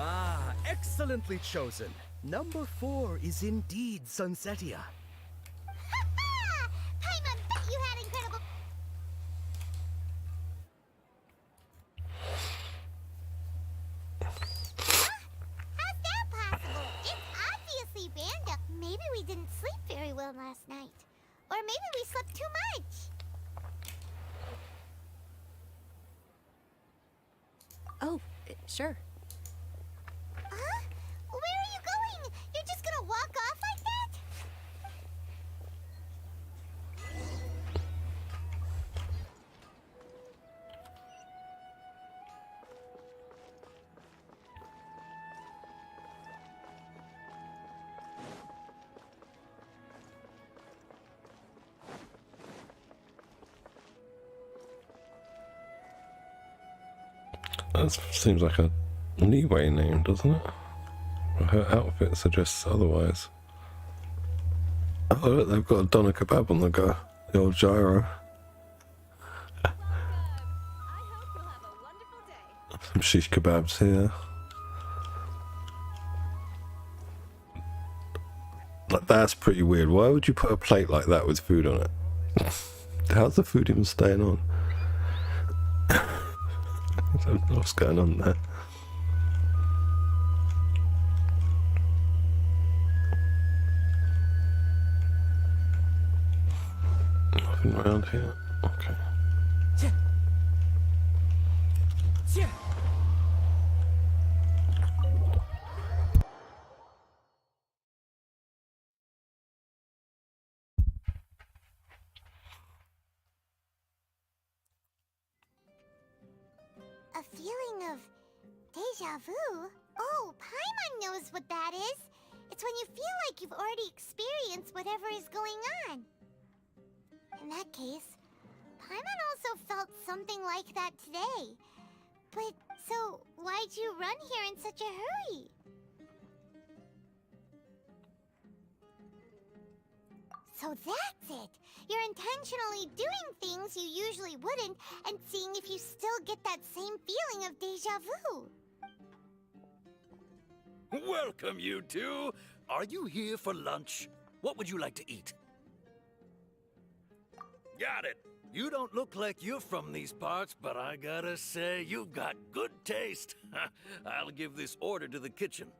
Ah, excellently chosen. Number 4 is indeed Sunsetia. Ha-ha! Paimon bet you had incredible... How's that possible? It's obviously random. Maybe we didn't sleep very well last night. Or maybe we slept too much. Oh, sure. Huh? Where are you going? You're just gonna walk off like that? That seems like a leeway name, doesn't it? Her outfit suggests otherwise. Oh, look, they've got a doner kebab on the go. The old gyro. Some shish kebabs here. Like, that's pretty weird. Why would you put a plate like that with food on it? How's the food even staying on? I don't know what's going on there. Nothing around here. Okay. A feeling of deja vu? Oh, Paimon knows what that is. It's when you feel like you've already experienced whatever is going on. In that case, Paimon also felt something like that today. But, so, why'd you run here in such a hurry? So that's it! You're intentionally doing things you usually wouldn't and seeing if you still get that same feeling of deja vu. Welcome, you two! Are you here for lunch? What would you like to eat? Got it! You don't look like you're from these parts, but I gotta say, you've got good taste. I'll give this order to the kitchen.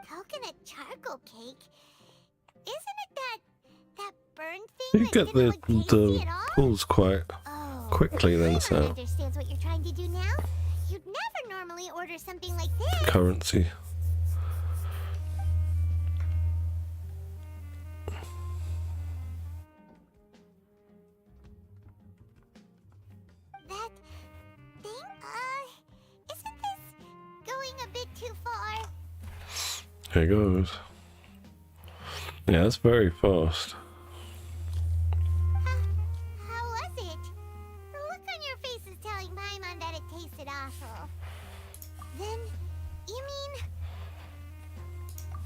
Coconut charcoal cake? Isn't it that burned thing You get the pulls quite quickly then, so understands what you're trying to do now. You'd never normally order something like this. currency. That thing, isn't this going a bit too far? Here goes. Yeah, that's very fast. How was it? The look on your face is telling Paimon that it tasted awful. Then, you mean...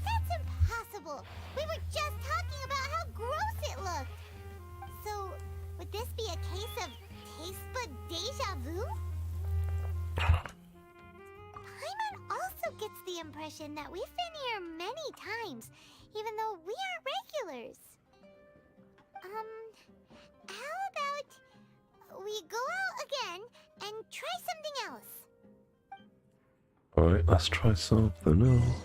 That's impossible! We were just talking about how gross it looked! So, would this be a case of taste bud deja vu? Paimon also gets the impression that we've been here many times, even though we are regulars. How about we go out again and try something else? Alright, let's try something else.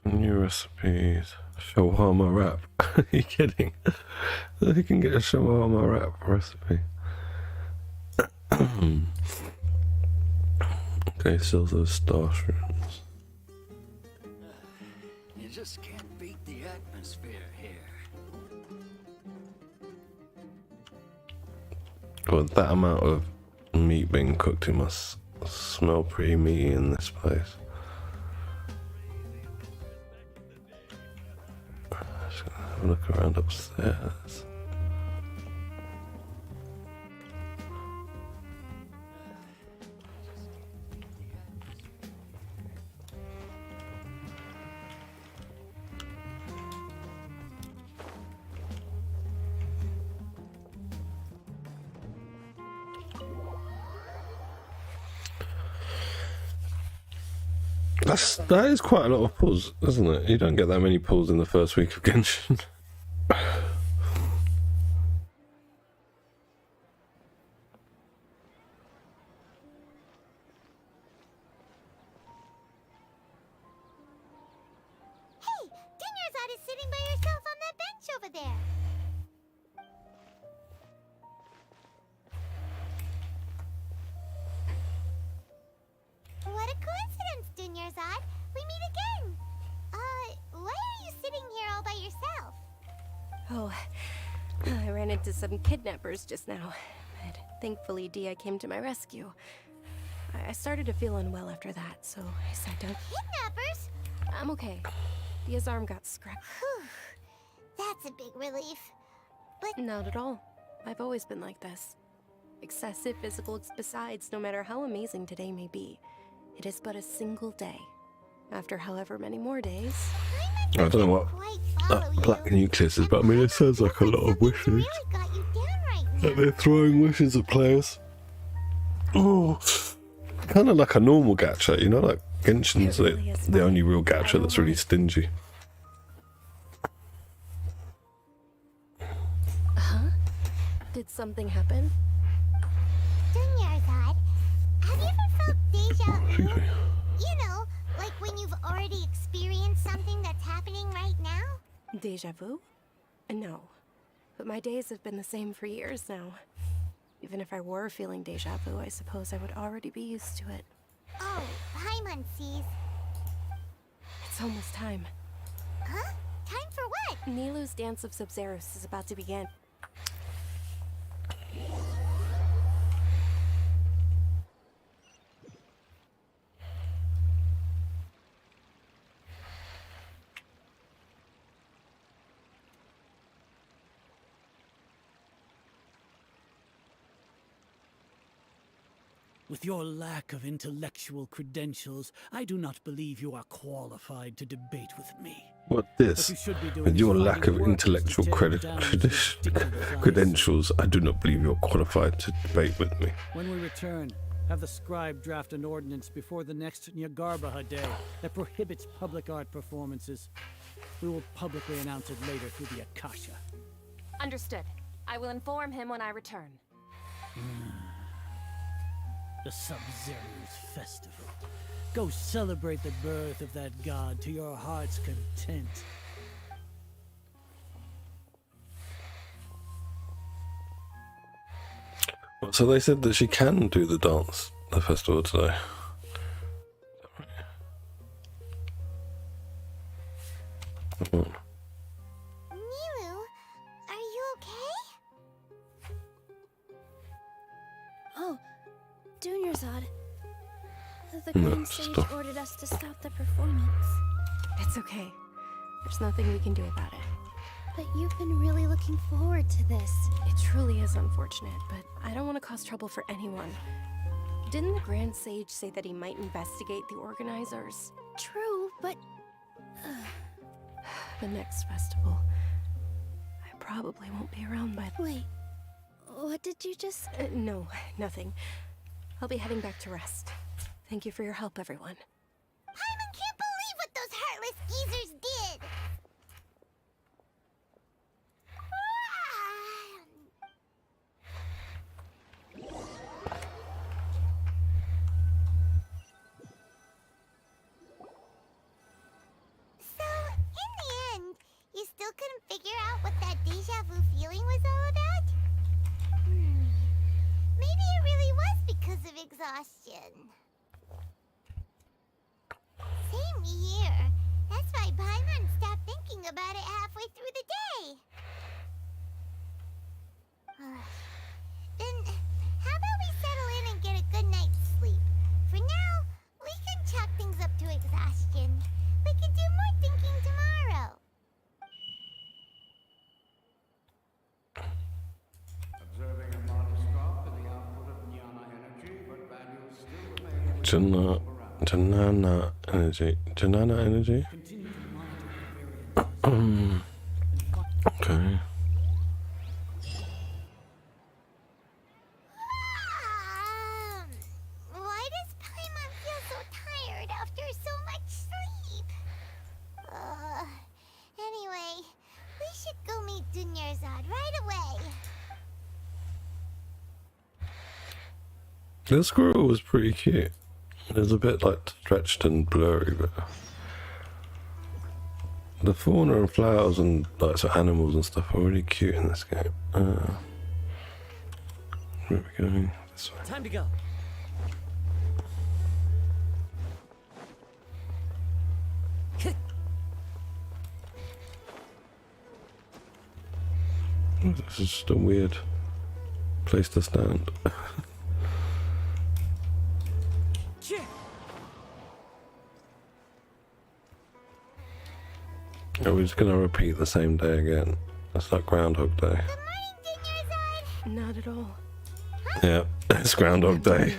New recipes. Shawarma wrap. Are you kidding? You can get a shawarma wrap recipe. Okay, still those starshrooms. You just can't beat the atmosphere here. With that amount of meat being cooked, it must smell pretty meaty in this place. Just gonna have a look around upstairs. That is quite a lot of pulls, isn't it? You don't get that many pulls in the first week of Genshin. Hey, Dinnersot is sitting by yourself on that bench over there. What a coincidence, Dinnersot. We meet again. Why are you sitting here all by yourself? Oh, I ran into some kidnappers just now. But Thankfully, Dia came to my rescue. I started to feel unwell after that, so I sat down. Kidnappers? I'm okay. Dia's arm got scratched. That's a big relief. But not at all. I've always been like this. Excessive physical. Besides, no matter how amazing today may be, it is but a single day. After however many more days. I don't know what that black nucleus is, but I mean, it sounds like a lot of wishes. Like they're throwing wishes at players. Oh, kind of like a normal gacha, you know, like Genshin's the only real gacha that's really stingy. Huh? Did something happen? Dunyarzad, have you ever felt deja vu? Excuse me. You know, like when you've already experienced something that's happening right now? Deja vu? No. But my days have been the same for years now. Even if I were feeling deja vu, I suppose I would already be used to it. Oh, Paimon sees. It's almost time. Huh? Time for what? Nilou's Dance of Sub-Zeros is about to begin. With your lack of intellectual credentials, I do not believe you are qualified to debate with me. What this? With your lack of intellectual credentials, I do not believe you're qualified to debate with me. When we return, have the scribe draft an ordinance before the next Nyagarbaha Day that prohibits public art performances. We will publicly announce it later through the Akasha. Understood. I will inform him when I return. The Sub-Zero's festival. Go celebrate the birth of that god to your heart's content. So they said that she can do the dance, the festival today. Come on. Nilou, are you okay? Oh, Dunyarzad. The No, Grand Sage stop. ordered us to stop the performance. It's okay. There's nothing we can do about it. But you've been really looking forward to this. It truly is unfortunate, but I don't want to cause trouble for anyone. Didn't the Grand Sage say that he might investigate the organizers? True, but... The next festival. I probably won't be around by then. Wait, what did you just... No, nothing. I'll be heading back to rest. Thank you for your help, everyone. Paimon can't believe what those heartless geezers did! So, in the end, you still couldn't figure out what that deja vu feeling was all about? Maybe it really was because of exhaustion. Same here. That's why Paimon stopped thinking about it halfway through the day. Then, how about we settle in and get a good night's sleep? For now, we can chalk things up to exhaustion. We can do more thinking tomorrow. Observing a modest drop in the output of Jnana energy, but values still remain. Janana energy. Janana energy? Okay. Why does Paimon feel so tired after so much sleep? Anyway, we should go meet Dunyarzad right away. The squirrel was pretty cute. It was a bit like stretched and blurry, but the fauna and flowers and like sort of animals and stuff are really cute in this game. Where are we going? This way. Time to go. Oh, this is just a weird place to stand. Are we just gonna repeat the same day again? That's like Groundhog Day. Not at all. Yeah, it's Groundhog Day.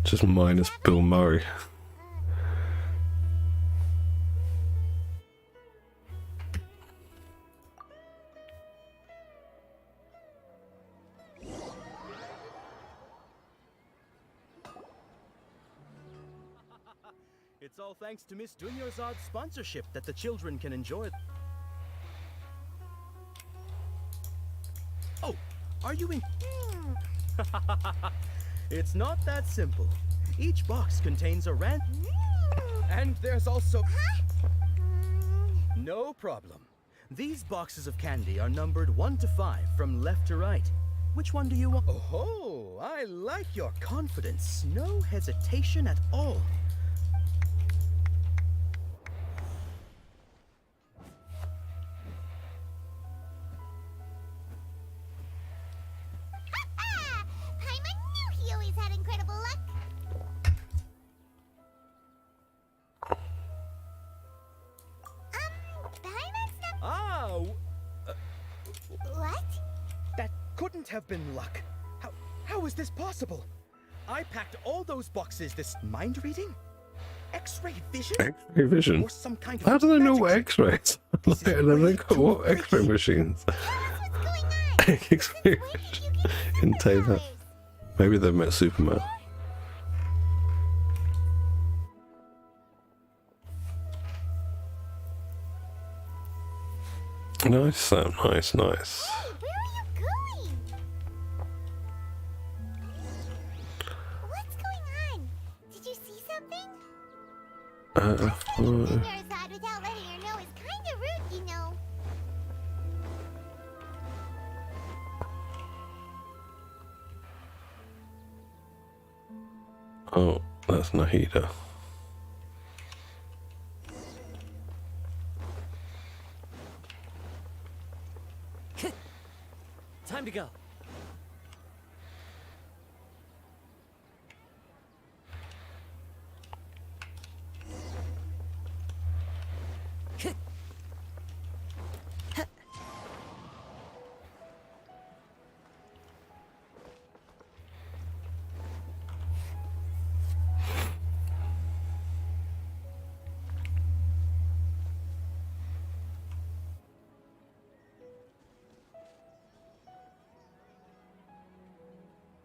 Just minus Bill Murray. It's all thanks to Miss Dunyarzad's sponsorship that the children can enjoy. Oh, are you in? It's not that simple. Each box contains a and there's also... No problem. These boxes of candy are numbered 1 to 5 from left to right. Which one do you want? Oh, I like your confidence. No hesitation at all. Paimon knew he always had incredible luck. Paimon stuff? Ah! What? That couldn't have been luck. How is this possible? I packed all those boxes. This mind reading? X-ray vision? X-ray vision? Or some kind of How do they know what X-rays? Like, they got what X-ray machines? X-ray vision. In Taylor. Maybe they've met Superman. Nice, Sam. Nice, nice. Where are you going? What's going on? Did you see something? Dunyarzad without letting her know is kind of rude, you know. Oh, that's Nahida. Time to go.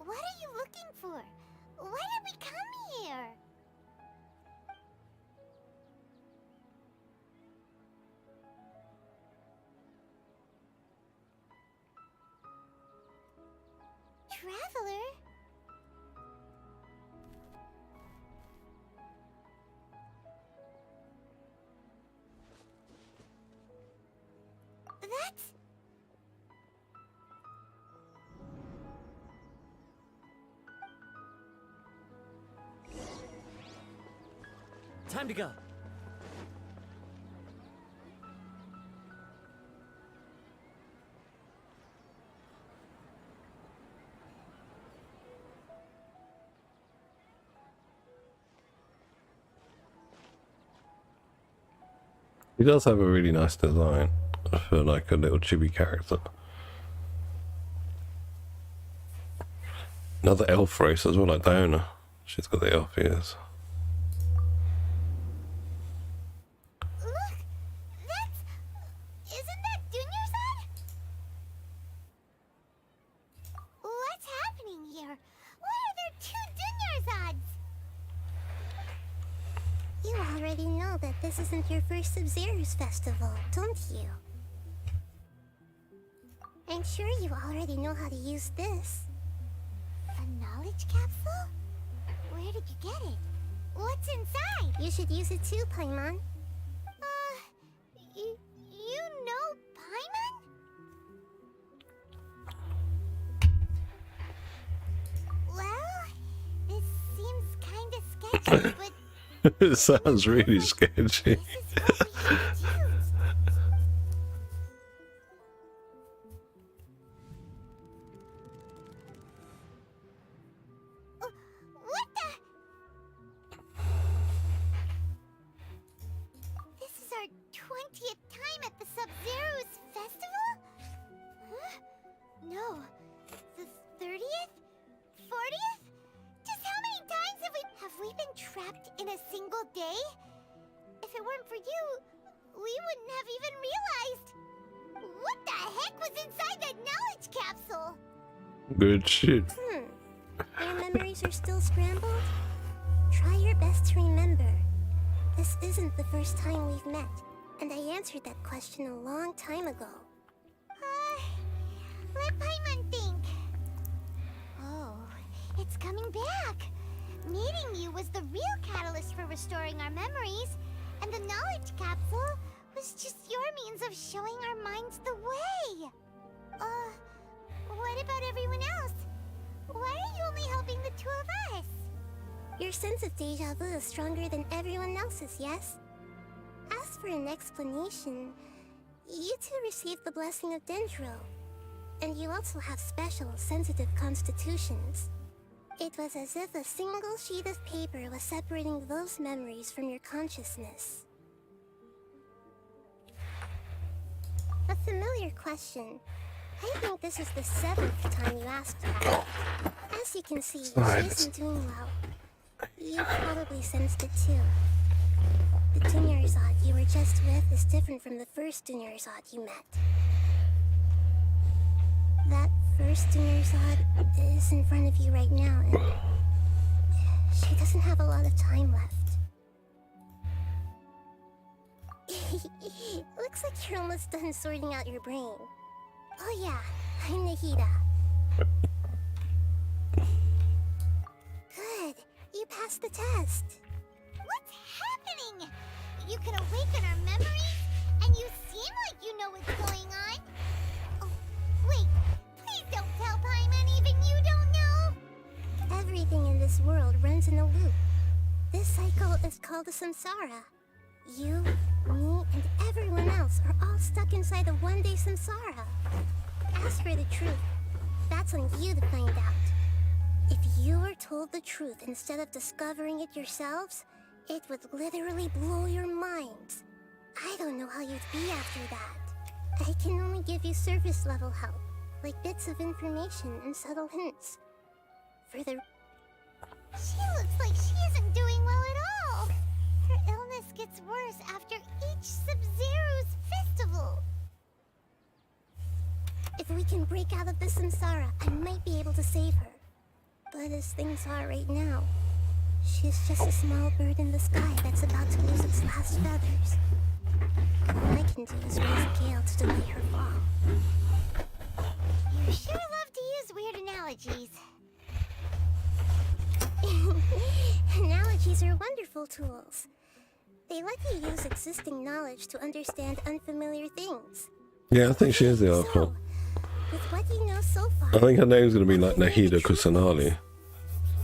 What are you looking for? Why did we come here? Traveler? That's... Time to go. He does have a really nice design for like a little chibi character. Another elf race as well, like Diona. She's got the elf ears. Look! That's... Isn't that Dunyarzad? What's happening here? Why are there 2 Dunyarzads? You already know that this isn't your first Sub-Zero's festival, don't you? I'm sure you already know how to use this. A knowledge capsule? Where did you get it? What's inside? You should use it too, Paimon. You know Paimon? Well, this seems kinda sketchy, but... It sounds really sketchy. all day. If it weren't for you, we wouldn't have even realized. What the heck was inside that knowledge capsule? Good shit. Your memories are still scrambled? Try your best to remember. This isn't the first time we've met, and I answered that question a long time ago. Let Paimon think. Oh, it's coming back. Meeting you was the real catalyst for restoring our memories, and the knowledge capsule was just your means of showing our minds the way. What about everyone else? Why are you only helping the two of us? Your sense of deja vu is stronger than everyone else's, yes? As for an explanation, you two received the blessing of Dendro, and you also have special, sensitive constitutions. It was as if a single sheet of paper was separating those memories from your consciousness. A familiar question. I think this is the 7th time you asked that. As you can see, she isn't doing well. You probably sensed it too. The Dunyarzad you were just with is different from the first Dunyarzad you met. That first Dunyarzad is in front of you right now, and she doesn't have a lot of time left. Looks like you're almost done sorting out your brain. Oh yeah, I'm Nahida. Good, you passed the test. What's happening? You can awaken our memories, and you seem like you know what's going on. Oh, wait, please don't tell Paimon even you don't know. Everything in this world runs in a loop. This cycle is called a samsara. You, me, and everyone else are all stuck inside the one-day samsara. As for the truth, that's on you to find out. If you were told the truth instead of discovering it yourselves, it would literally blow your minds. I don't know how you'd be after that. I can only give you surface-level help, like bits of information and subtle hints. For the... She looks like she isn't doing well at all. Her illness gets worse after each Sub-Zero's festival. If we can break out of this samsara, I might be able to save her. But as things are right now, she's just a small bird in the sky that's about to lose its last feathers. All I can do is raise a gale to delay her fall. You sure love to use weird analogies. Analogies are wonderful tools. They let you use existing knowledge to understand unfamiliar things. Yeah, I think she is the Archon. With what you know so far, I think her name's going to be like Nahida Kusanali.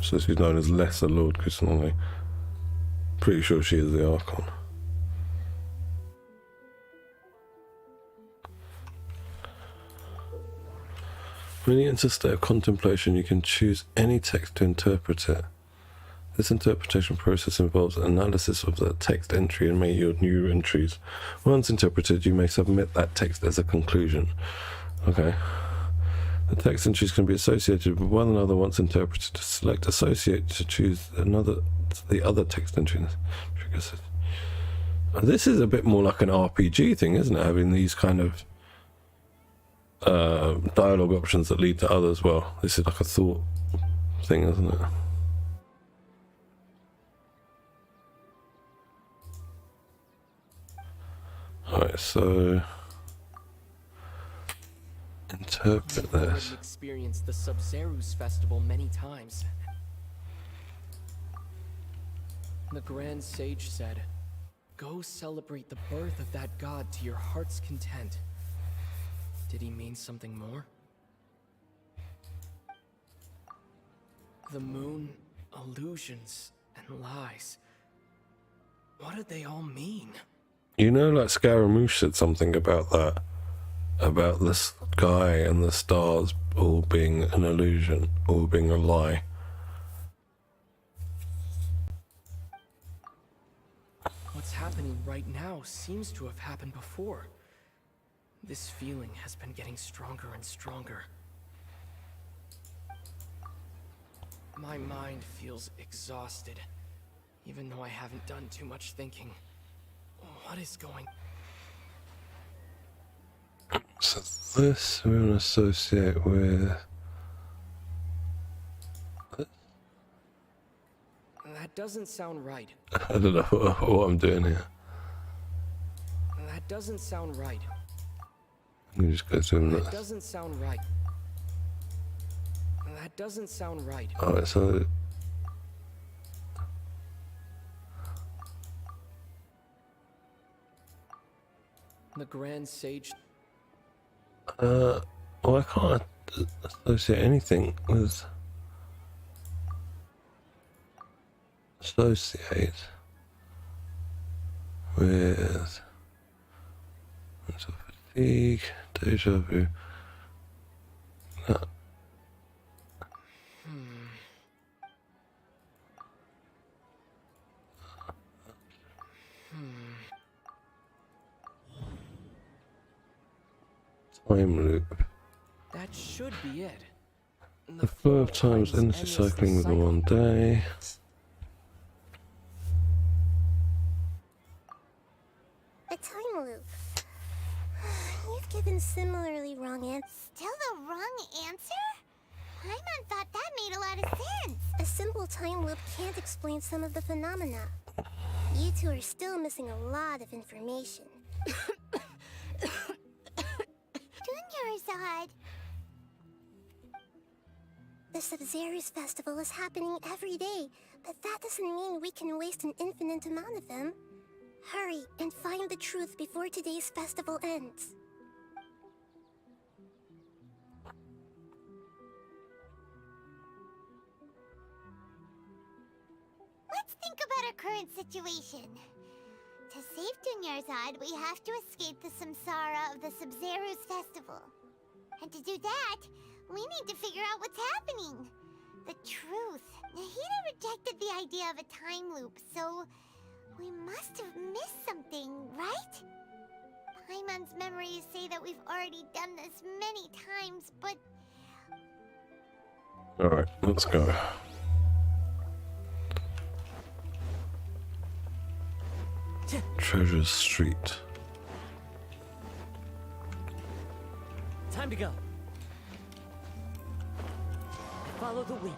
So she's known as Lesser Lord Kusanali. Pretty sure she is the Archon. When you enter a state of contemplation, you can choose any text to interpret it. This interpretation process involves analysis of the text entry and make your new entries. Once interpreted, you may submit that text as a conclusion. Okay. The text entries can be associated with one another once interpreted. Select associate to choose the other text entry. This is a bit more like an RPG thing, isn't it? Having these kind of dialogue options that lead to others. Well, this is like a thought thing, isn't it? Alright, so interpret this. I've experienced the Sub-Zero's festival many times. The Grand Sage said, "Go celebrate the birth of that god to your heart's content." Did he mean something more? The moon, illusions, and lies. What did they all mean? You know, like Scaramouche said something about that. About the sky and the stars all being an illusion, all being a lie. What's happening right now seems to have happened before. This feeling has been getting stronger and stronger. My mind feels exhausted, Even though I haven't done too much thinking. What is going... So this we're going to associate with... That doesn't sound right. I don't know what I'm doing here. That doesn't sound right. Let me just go through That this. doesn't sound right. That doesn't sound right. Alright, so... The Grand Sage... well, I can't associate anything with... Associate... with... mental fatigue, deja vu... No. Time loop. That should be it. The flow of times endlessly cycling within one day. A time loop. You've given similarly wrong answers. Still the wrong answer? Paimon thought that made a lot of sense. A simple time loop can't explain some of the phenomena. You two are still missing a lot of information. Dunyarzad. The Sub-Zero's festival is happening every day, but that doesn't mean we can waste an infinite amount of them. Hurry and find the truth before today's festival ends. Let's think about our current situation. To save Dunyarzad, we have to escape the samsara of the Sub-Zero's festival. And to do that, we need to figure out what's happening. The truth. Nahida rejected the idea of a time loop, so we must have missed something, right? Paimon's memories say that we've already done this many times, but... Alright, let's go. Treasure Street. Time to go. Follow the wind.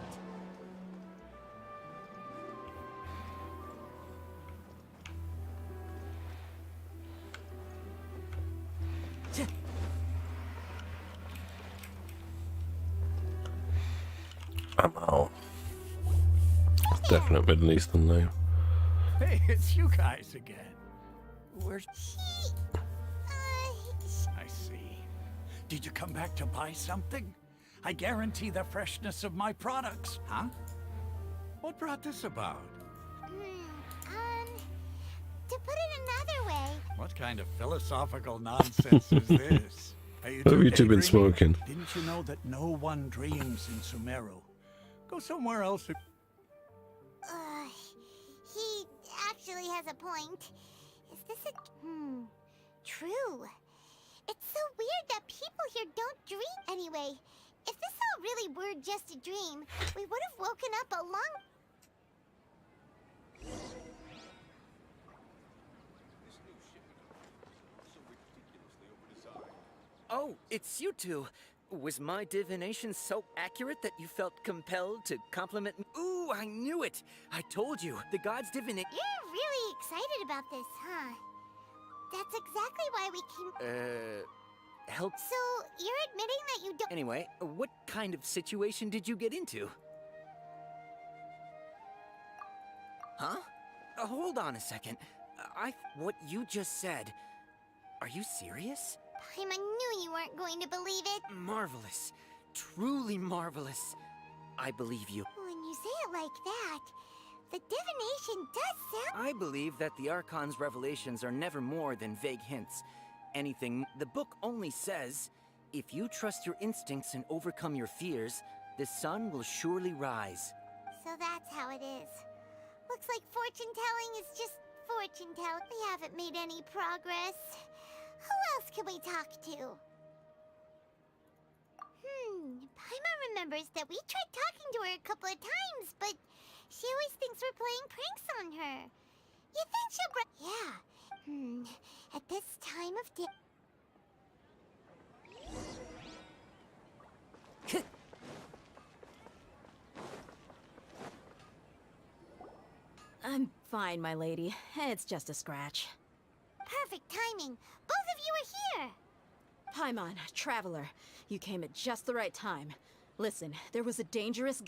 I'm out. Definite Middle Eastern name. Hey, it's you guys again. Where's... I see. Did you come back to buy something? I guarantee the freshness of my products. Huh? What brought this about? To put it another way... What kind of philosophical nonsense is this? Are you What have you two been daydreaming? smoking? Didn't you know that no one dreams in Sumeru? Go somewhere else. He actually has a point. Is this a... True. It's so weird that people here don't dream anyway. If this all really were just a dream, we would have woken up a long... Oh, it's you two. Was my divination so accurate that you felt compelled to compliment me? Ooh, I knew it! I told you, the god's divination... You're really excited about this, huh? That's exactly why we came... help? So, you're admitting that you don't... Anyway, what kind of situation did you get into? Huh? Hold on a second. What you just said... Are you serious? Paimon knew you weren't going to believe it. Marvelous. Truly marvelous. I believe you. When you say it like that, the divination does sound... I believe that the Archon's revelations are never more than vague hints. Anything... The book only says, if you trust your instincts and overcome your fears, the sun will surely rise. So that's how it is. Looks like fortune-telling is just fortune-telling. We haven't made any progress. Who else can we talk to? Paimon remembers that we tried talking to her a couple of times, but She always thinks we're playing pranks on her. You think she'll Yeah. At this time of day... I'm fine, my lady. It's just a scratch. Perfect timing. Both of you are here. Paimon, Traveler, you came at just the right time. Listen, there was a dangerous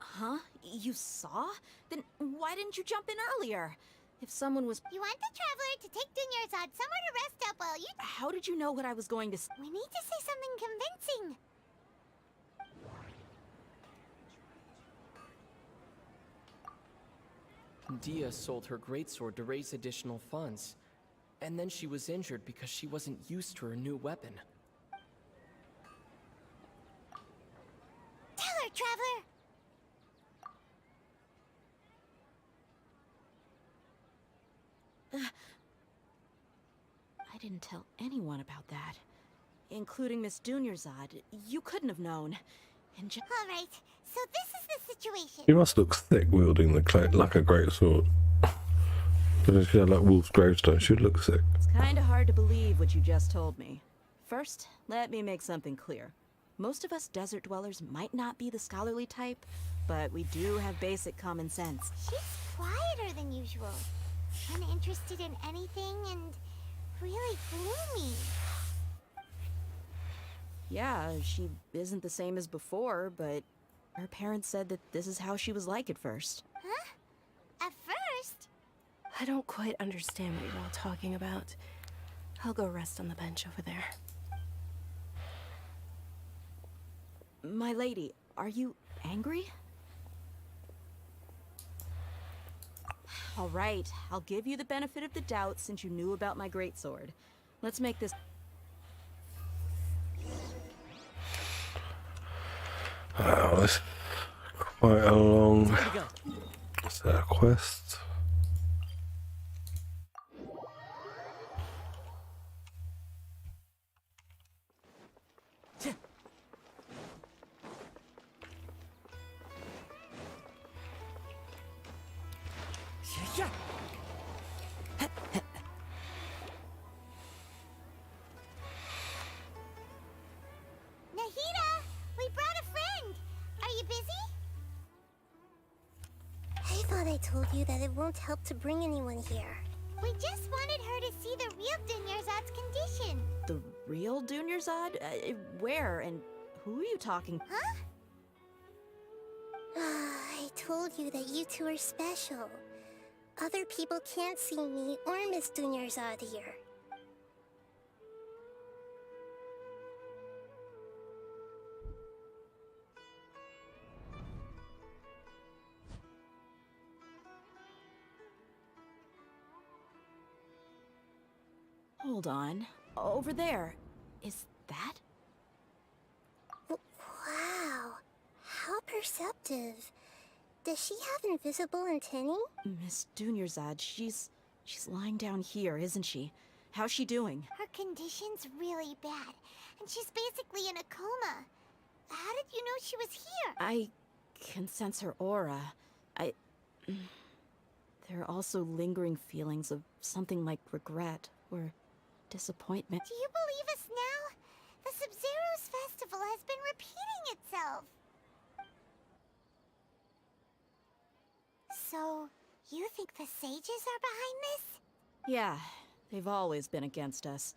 Huh? You saw? Then why didn't you jump in earlier? If someone was... You want the Traveler to take Dunyarzad somewhere to rest up while you... How did you know what I was going to We need to say something convincing. Dia sold her greatsword to raise additional funds. And then she was injured because she wasn't used to her new weapon. Tell her, Traveler! I didn't tell anyone about that. Including Miss Dunyarzad. You couldn't have known. And Alright, so this is the situation. She must look thick wielding the clay like a great sword. If she had like Wolf's gravestone, she'd look sick. It's kinda hard to believe what you just told me. First, let me make something clear. Most of us desert dwellers might not be the scholarly type, but we do have basic common sense. She's quieter than usual. Uninterested in anything and really gloomy. Yeah, she isn't the same as before, but her parents said that this is how she was like at first. Huh? At first? I don't quite understand what you're all talking about. I'll go rest on the bench over there. My lady, are you angry? All right, I'll give you the benefit of the doubt since you knew about my greatsword. Let's make this... Wow, that's quite a long set of quests. Nahida, we brought a friend. Are you busy? I thought I told you that it won't help to bring anyone here. We just wanted her to see the real Dunyarzad's condition. The real Dunyarzad? Where and who are you talking? Huh? I told you that you two are special. Other people can't see me or Miss Dunyarzad here. Hold on. Over there. Is that? Wow. How perceptive. Does she have invisible antennae? Miss Dunyarzad, she's lying down here, isn't she? How's she doing? Her condition's really bad, and she's basically in a coma. How did you know she was here? I can sense her aura. There are also lingering feelings of something like regret or disappointment. Do you believe us now? The Sub-Zero's festival has been repeating itself. So, you think the sages are behind this? Yeah, they've always been against us.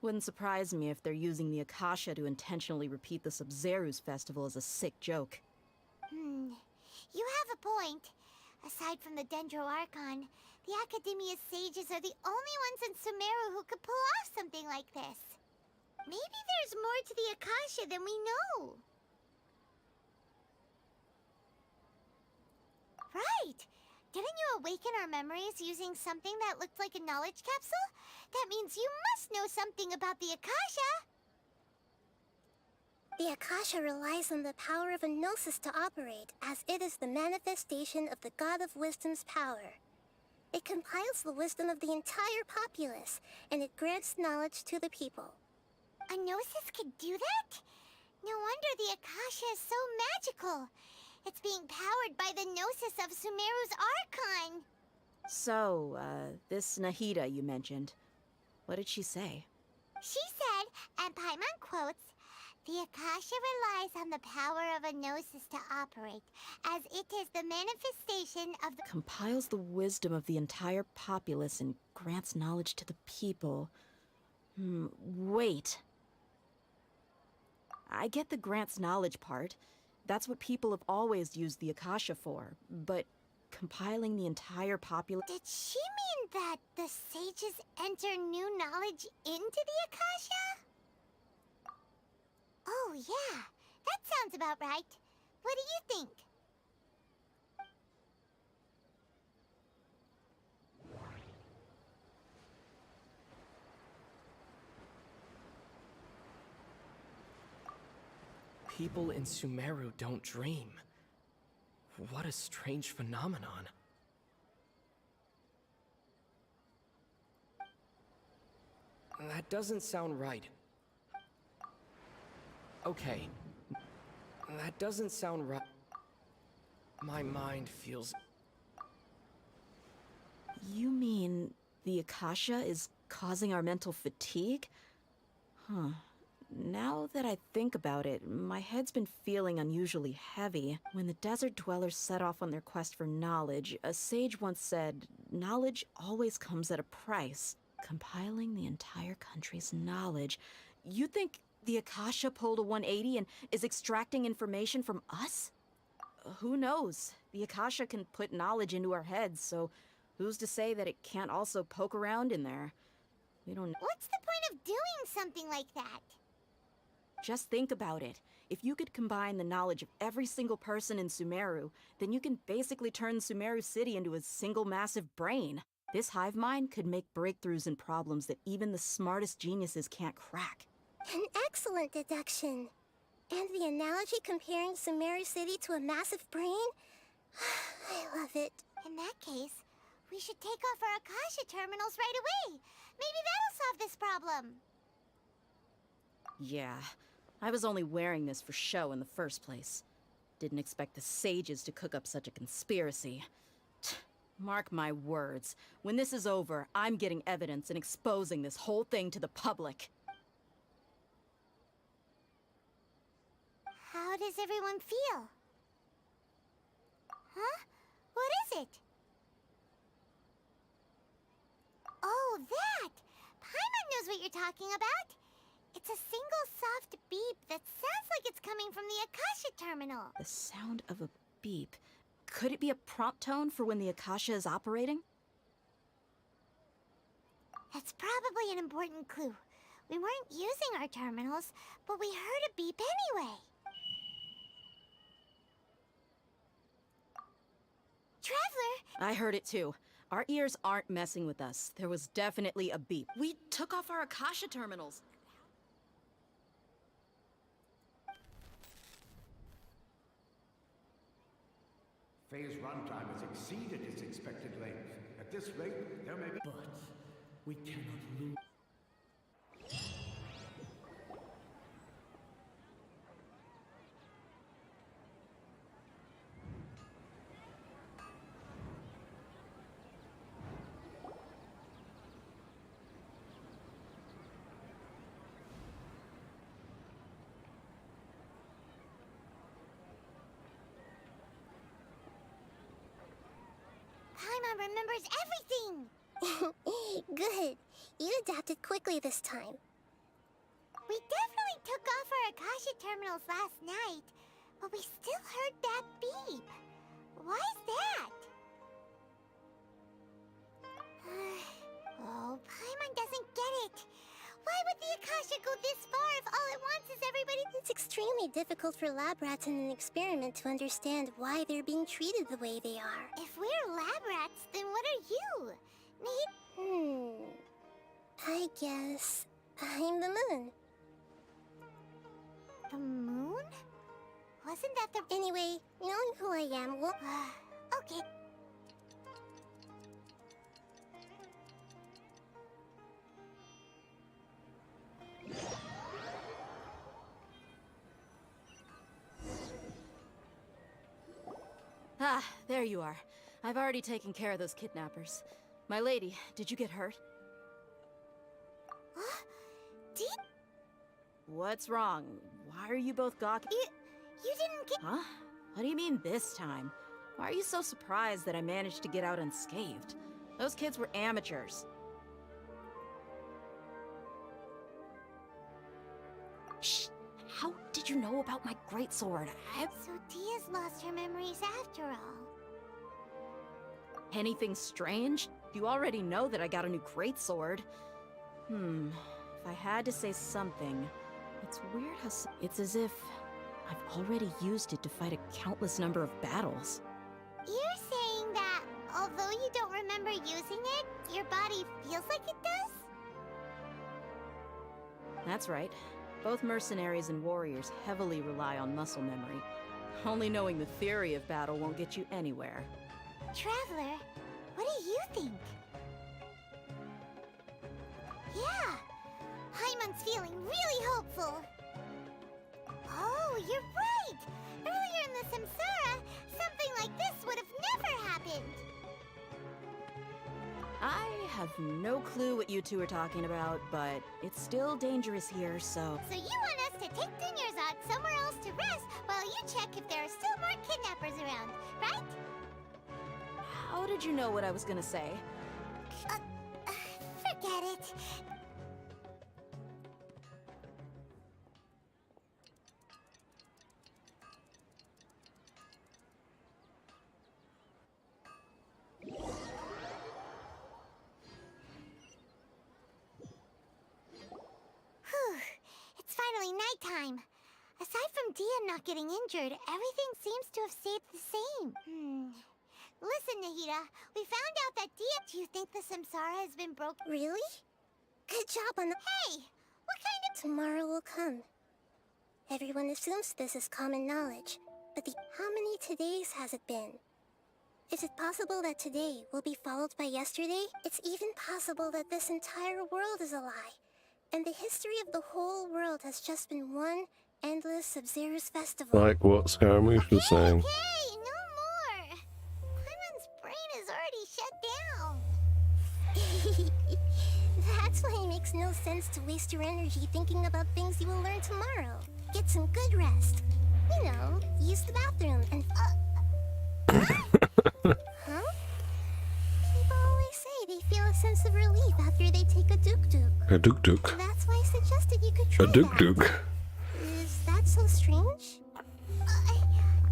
Wouldn't surprise me if they're using the Akasha to intentionally repeat the Sub-Zero's festival as a sick joke. You have a point. Aside from the Dendro Archon, the Academia's sages are the only ones in Sumeru who could pull off something like this. Maybe there's more to the Akasha than we know. Right! Didn't you awaken our memories using something that looked like a knowledge capsule? That means you must know something about the Akasha! The Akasha relies on the power of a gnosis to operate, as it is the manifestation of the God of Wisdom's power. It compiles the wisdom of the entire populace, and it grants knowledge to the people. A gnosis could do that? No wonder the Akasha is so magical. It's being powered by the gnosis of Sumeru's Archon. So, this Nahida you mentioned, what did she say? She said, and Paimon quotes, "The Akasha relies on the power of a gnosis to operate, as it is the manifestation of the..." Compiles the wisdom of the entire populace and grants knowledge to the people. Wait. I get the grants knowledge part. That's what people have always used the Akasha for. But compiling the entire populace... Did she mean that the sages enter new knowledge into the Akasha? Oh yeah, that sounds about right. What do you think? People in Sumeru don't dream. What a strange phenomenon. That doesn't sound right. Okay. That doesn't sound right. My mind feels... You mean the Akasha is causing our mental fatigue? Huh. Now that I think about it, my head's been feeling unusually heavy. When the desert dwellers set off on their quest for knowledge, a sage once said, "Knowledge always comes at a price." Compiling the entire country's knowledge. You think the Akasha pulled a 180 and is extracting information from us? Who knows? The Akasha can put knowledge into our heads, so who's to say that it can't also poke around in there? We don't know. What's the point of doing something like that? Just think about it. If you could combine the knowledge of every single person in Sumeru, then you can basically turn Sumeru City into a single massive brain. This hive mind could make breakthroughs in problems that even the smartest geniuses can't crack. An excellent deduction. And the analogy comparing Sumeru City to a massive brain? I love it. In that case, we should take off our Akasha terminals right away. Maybe that'll solve this problem. Yeah, I was only wearing this for show in the first place. Didn't expect the sages to cook up such a conspiracy. Mark my words, when this is over, I'm getting evidence and exposing this whole thing to the public. How does everyone feel? Huh? What is it? Oh, that! Paimon knows what you're talking about. It's a single soft beep that sounds like it's coming from the Akasha terminal. The sound of a beep. Could it be a prompt tone for when the Akasha is operating? That's probably an important clue. We weren't using our terminals, but we heard a beep anyway. Traveler! I heard it too. Our ears aren't messing with us. There was definitely a beep. We took off our Akasha terminals. Phase runtime has exceeded its expected length. At this rate, there may be... But we cannot lose. Paimon remembers everything! Good. You adapted quickly this time. We definitely took off our Akasha terminals last night, but we still heard that beep. Why is that? Oh, Paimon doesn't get it. Why would the Akasha go this far if all it wants is everybody... It's extremely difficult for lab rats in an experiment to understand why they're being treated the way they are. If we're lab rats, then what are you? I guess I'm the moon. The moon? Wasn't that the... Anyway, knowing who I am will... Okay. Ah, there you are. I've already taken care of those kidnappers. My lady, did you get hurt? What's wrong? Why are you both gawking? You didn't get— Huh? What do you mean this time? Why are you so surprised that I managed to get out unscathed? Those kids were amateurs. Shh! How did you know about my greatsword? So Dia's lost her memories after all. Anything strange? You already know that I got a new greatsword. If I had to say something, it's weird how it's as if I've already used it to fight a countless number of battles. You're saying that, although you don't remember using it, your body feels like it does? That's right. Both mercenaries and warriors heavily rely on muscle memory. Only knowing the theory of battle won't get you anywhere. Traveler, what do you think? Yeah, Paimon's feeling really hopeful. Oh, you're right! Earlier in the Samsara, something like this would have never happened! I have no clue what you two are talking about, but it's still dangerous here, so... So you want us to take Dunyarzad somewhere else to rest while you check if there are still more kidnappers around, right? How did you know what I was gonna say? Forget it. It's finally nighttime. Aside from Dia not getting injured, everything seems to have stayed the same. Listen, Nahida, we found out that Dia— Do you think the Samsara has been broken? Really? Good job on the— Hey! What kind of— Tomorrow will come. Everyone assumes this is common knowledge, but how many todays has it been? Is it possible that today will be followed by yesterday? It's even possible that this entire world is a lie, and the history of the whole world has just been one endless Sub-Zero's festival. Like what Scaramouche was saying. Hey, no more! Paimon's brain is already shut down. That's why it makes no sense to waste your energy thinking about things you will learn tomorrow. Get some good rest. You know, use the bathroom and... Huh? People always say they feel a sense of relief after they take a duk-duk. A duk-duk. That's why I suggested you could try A duk-duk. Is that so strange?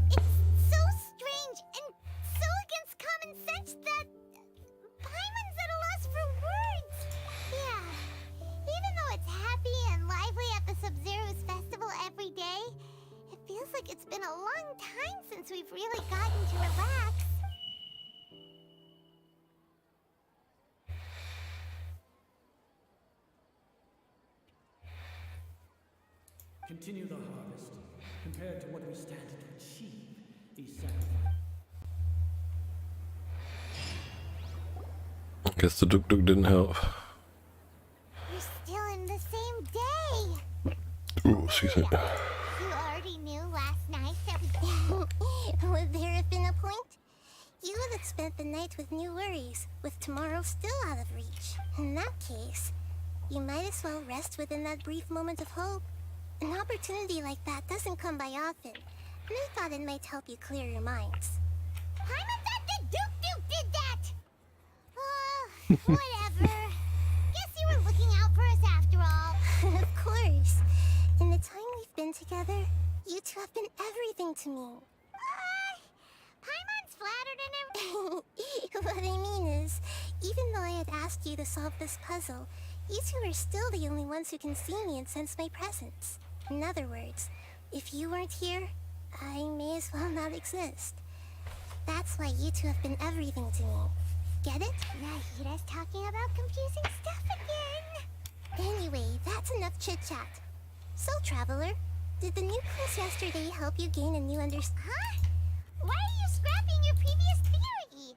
It's so strange and so against common sense that Paimon's at a loss for words. Yeah, even though it's happy and lively at the Sub-Zero's festival every day, it feels like it's been a long time since we've really gotten to relax. Continue the harvest. Compared to what we stand to achieve, these sacrifices. I guess the duk-duk didn't help. We're still in the same day. Ooh, excuse me. You already knew last night that we... Would there have been a point? You would have spent the night with new worries, with tomorrow still out of reach. In that case, you might as well rest within that brief moment of hope. An opportunity like that doesn't come by often, and I thought it might help you clear your minds. Paimon thought the duk-duk did that! Whatever. Guess you were looking out for us after all. Of course. In the time we've been together, you two have been everything to me. Paimon's flattered and everything. What I mean is, even though I had asked you to solve this puzzle, you two are still the only ones who can see me and sense my presence. In other words, if you weren't here, I may as well not exist. That's why you two have been everything to me. Get it? Nahida's talking about confusing stuff again. Anyway, that's enough chit-chat. So, Traveler, did the new clues yesterday help you gain a new understanding? Huh? Why are you scrapping your previous theory?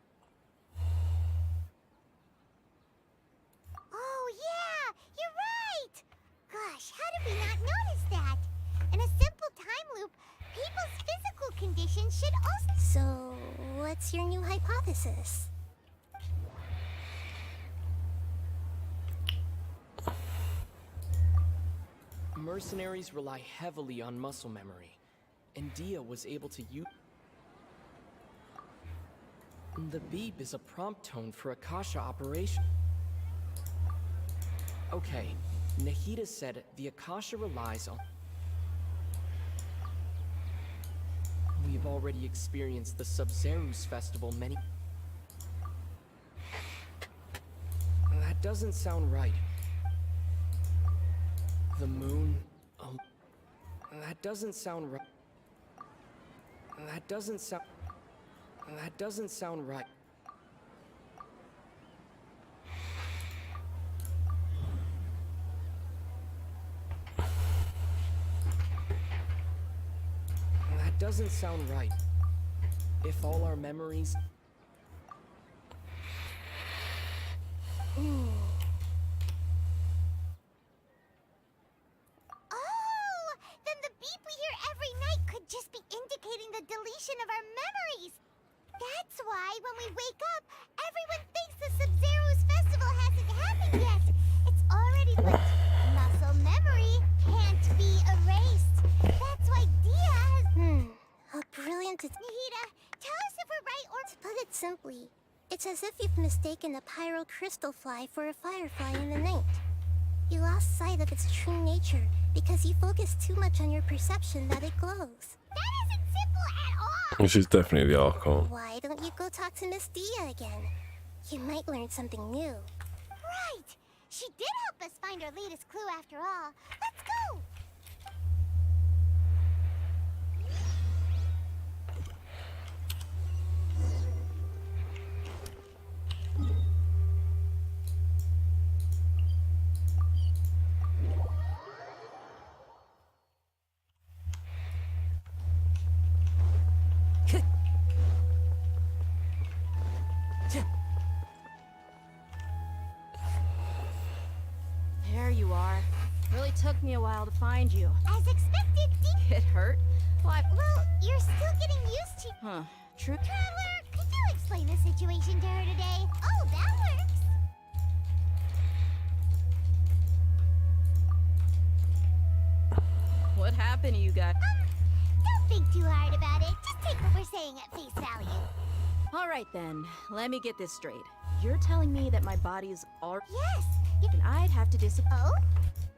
Oh, yeah! You're right! Gosh, how did we not notice that? In a simple time loop, people's physical conditions should also... So, What's your new hypothesis? Mercenaries rely heavily on muscle memory, and Dia was able to use... The beep is a prompt tone for Akasha operation. Okay, Nahida said the Akasha relies on... We've already experienced the Sub-Zerus festival many... That doesn't sound right. The moon... that doesn't sound right. That doesn't sound... That doesn't sound right. That doesn't sound right. If all our memories... Oh! Then the beep we hear every night could just be indicating the deletion of our memories! That's why when we wake up, everyone thinks the Sub-Zero's festival hasn't happened yet! It's already linked. Muscle memory can't be erased. That's why Dia has... How brilliant it's... Nahida, tell us if we're right or... To put it simply, it's as if you've mistaken a pyro crystal fly for a firefly in the night. You lost sight of its true nature because you focused too much on your perception that it glows. That isn't simple at all! And she's definitely the Archon. Why don't you go talk to Miss Dia again? You might learn something new. Right! She did help us find our latest clue after all. Let's go! There you are. Really took me a while to find you. As expected, It hurt? Why? Well, you're still getting used to... Huh. True. Traveler, could you explain the situation to her today? Oh, that works! What happened to you guys? Don't think too hard about it. Just take what we're saying at face value. Alright then, let me get this straight. You're telling me that my body is all... Yes! And I'd have to disappoint... Oh?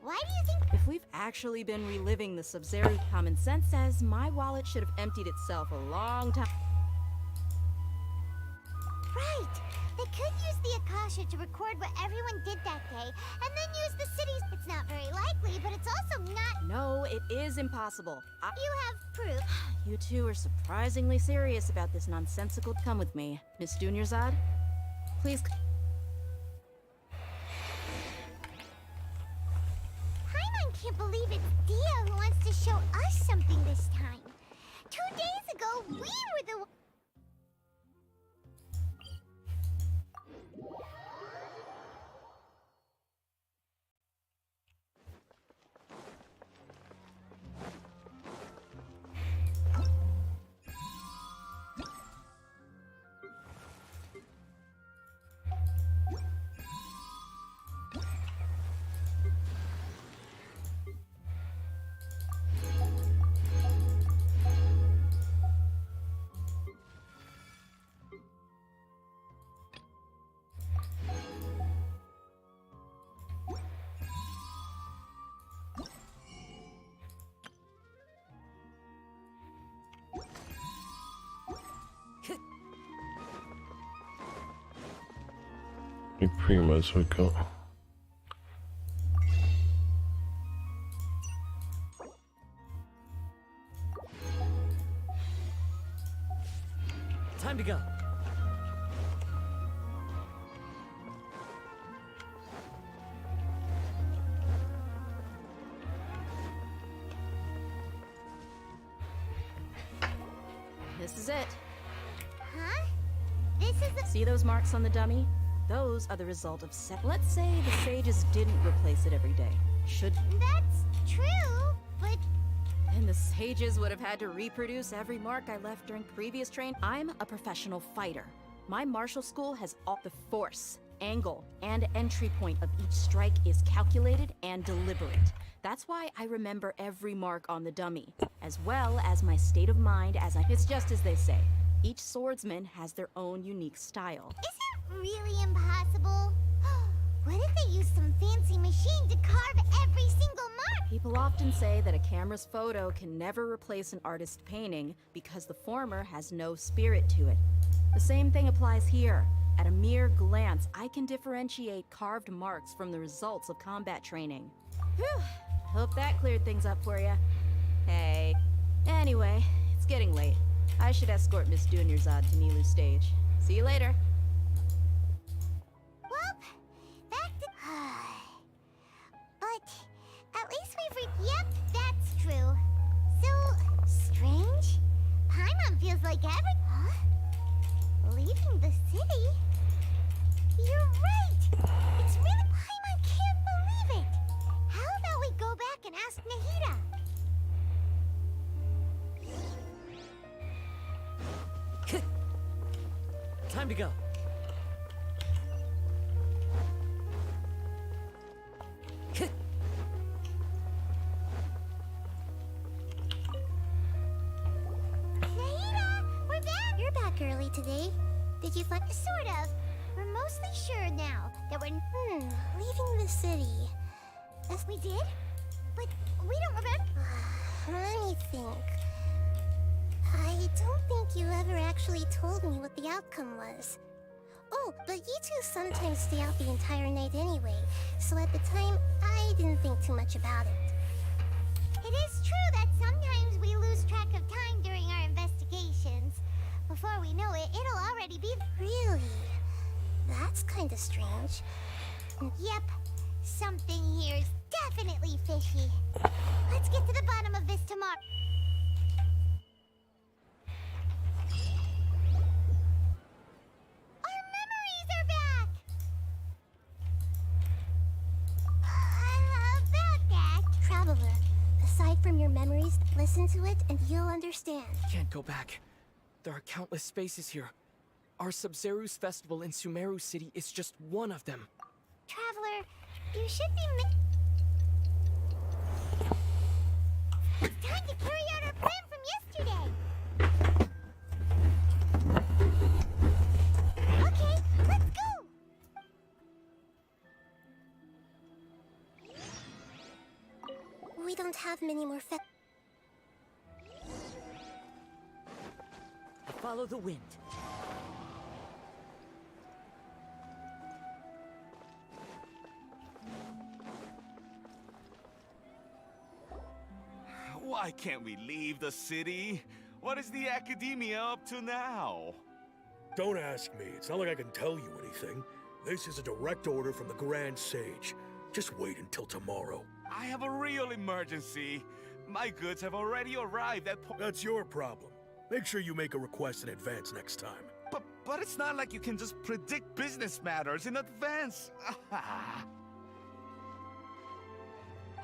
Why do you think... If we've actually been reliving the Sub-Zero, common sense says my wallet should have emptied itself a long time... Right! They could use the Akasha to record what everyone did that day, and then use the cities. It's not very likely, but it's also not... No, it is impossible. You have proof. You two are surprisingly serious about this nonsensical... Come with me. Miss Dunyarzad? Please... Paimon can't believe it's Dia who wants to show us something this time. 2 days ago, we were the... New primos we got. Time to go. This is it. Huh? This is the... See those marks on the dummy? Those are the result of set. Let's say the sages didn't replace it every day. Should... That's true, but And the sages would have had to reproduce every mark I left during previous train. I'm a professional fighter. My martial school has all the force, angle, and entry point of each strike is calculated and deliberate. That's why I remember every mark on the dummy, as well as my state of mind as I... It's just as they say. Each swordsman has their own unique style. Is it really impossible? What if they use some fancy machine to carve every single mark? People often say that a camera's photo can never replace an artist's painting because the former has no spirit to it. The same thing applies here. At a mere glance, I can differentiate carved marks from the results of combat training. Whew. Hope that cleared things up for you. Hey. Anyway, it's getting late. I should escort Miss Dunyarzad to Nilu's stage. See you later. Well, back to... But at least we've Yep, that's true. So strange. Paimon feels like Huh? Leaving the city? You're right! It's really... Paimon can't believe it! How about we go back and ask Nahida? Time to go. Nahida, we're back! You're back early today. Did you find... Sort of. We're mostly sure now that we're... leaving the city. Yes, we did? But we don't remember... Let me think. I don't think you ever actually told me what the outcome was. Oh, but you two sometimes stay out the entire night anyway, so at the time, I didn't think too much about it. It is true that sometimes we lose track of time during our investigations. Before we know it, it'll already be... Really? That's kinda strange. Yep. Something here is definitely fishy. Let's get to the bottom of this tomorrow. Our memories are back! About that... Traveler, aside from your memories, listen to it and you'll understand. Can't go back. There are countless spaces here. Our Sub-Zeru's festival in Sumeru City is just one of them. Traveler, you should be It's time to carry out our plan from yesterday! Okay, let's go! We don't have many more Follow the wind. Why can't we leave the city? What is the Academia up to now? Don't ask me. It's not like I can tell you anything. This is a direct order from the Grand Sage. Just wait until tomorrow. I have a real emergency. My goods have already arrived at That's your problem. Make sure you make a request in advance next time. But it's not like you can just predict business matters in advance.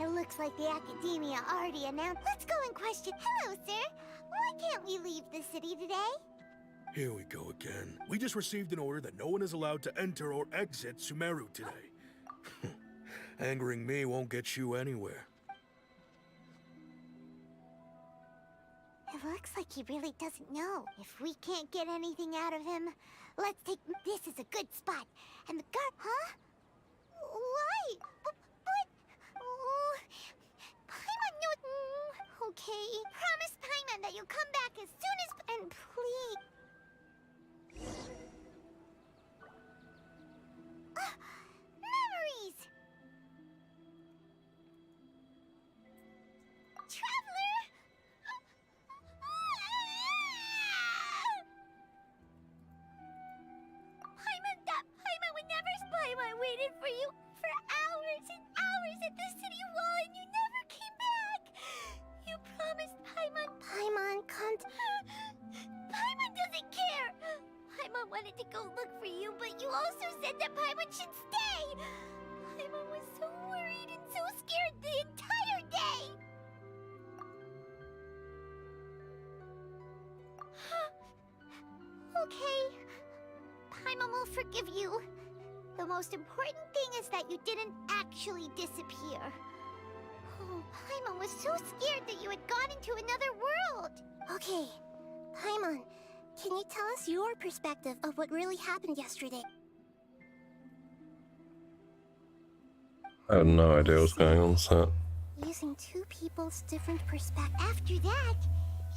It looks like the Academia already announced. Let's go and question. Hello, sir. Why can't we leave the city today? Here we go again. We just received an order that no one is allowed to enter or exit Sumeru today. Angering me won't get you anywhere. It looks like he really doesn't know. If we can't get anything out of him, let's take... This is a good spot. And the guard... Huh? Why? But... Oh, Paimon knew... Okay. Promise Paimon that you'll come back as soon as... And please... Memories! Traveler! Paimon would never... Paimon waited for you for hours and hours at the city wall and you never came back! You promised Paimon... Paimon can't... Paimon doesn't care! Paimon wanted to go look for you, but you also said that Paimon should stay! Paimon was so worried and so scared the entire day! okay. Paimon will forgive you. The most important thing is that you didn't actually disappear. Oh, Paimon was so scared that you had gone into another world. Okay, Paimon, can you tell us your perspective of what really happened yesterday? I have no idea what's going on, so. Using two people's different perspectives. After that,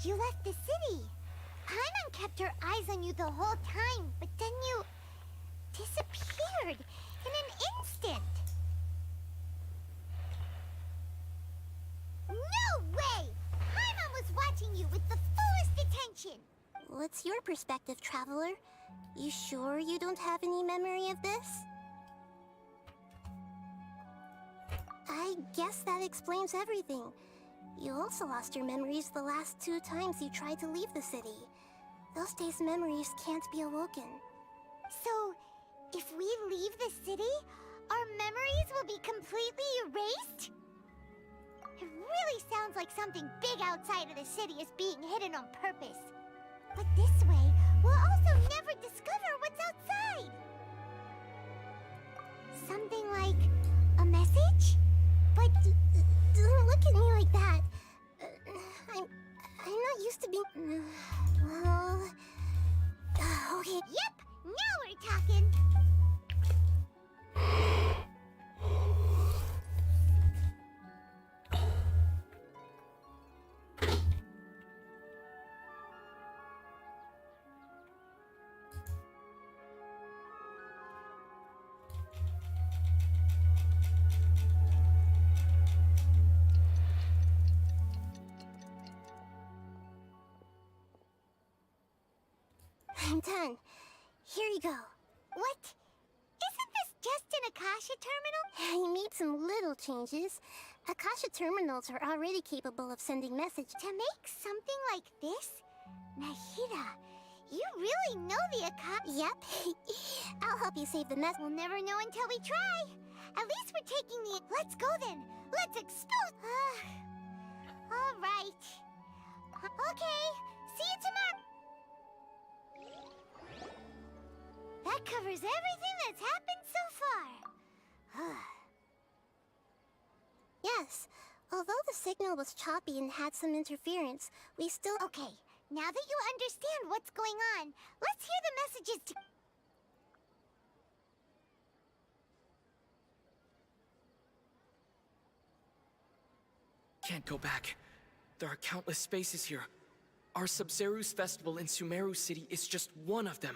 you left the city. Paimon kept her eyes on you the whole time, but then you disappeared in an instant. No way! Paimon was watching you with the fullest attention. What's your perspective, Traveler? You sure you don't have any memory of this? I guess that explains everything. You also lost your memories the last 2 times you tried to leave the city. Those days' memories can't be awoken. So, if we leave the city, our memories will be completely erased? It really sounds like something big outside of the city is being hidden on purpose. But this way, we'll also never discover what's outside. Something like a message? But don't look at me like that. I'm not used to being... well... okay. Yep, now we're talking. I'm done. Here you go. What? Isn't this just an Akasha terminal? You made some little changes. Akasha terminals are already capable of sending messages. To make something like this? Nahida, you really know the Akasha? Yep. I'll help you save the mess. We'll never know until we try. At least we're taking the... Let's go then. Let's expose... All right. Okay. See you tomorrow. That covers everything that's happened so far. Yes. Although the signal was choppy and had some interference, we still... Okay, now that you understand what's going on, let's hear the messages to... Can't go back. There are countless spaces here. Our Sub-Zeru's festival in Sumeru City is just one of them.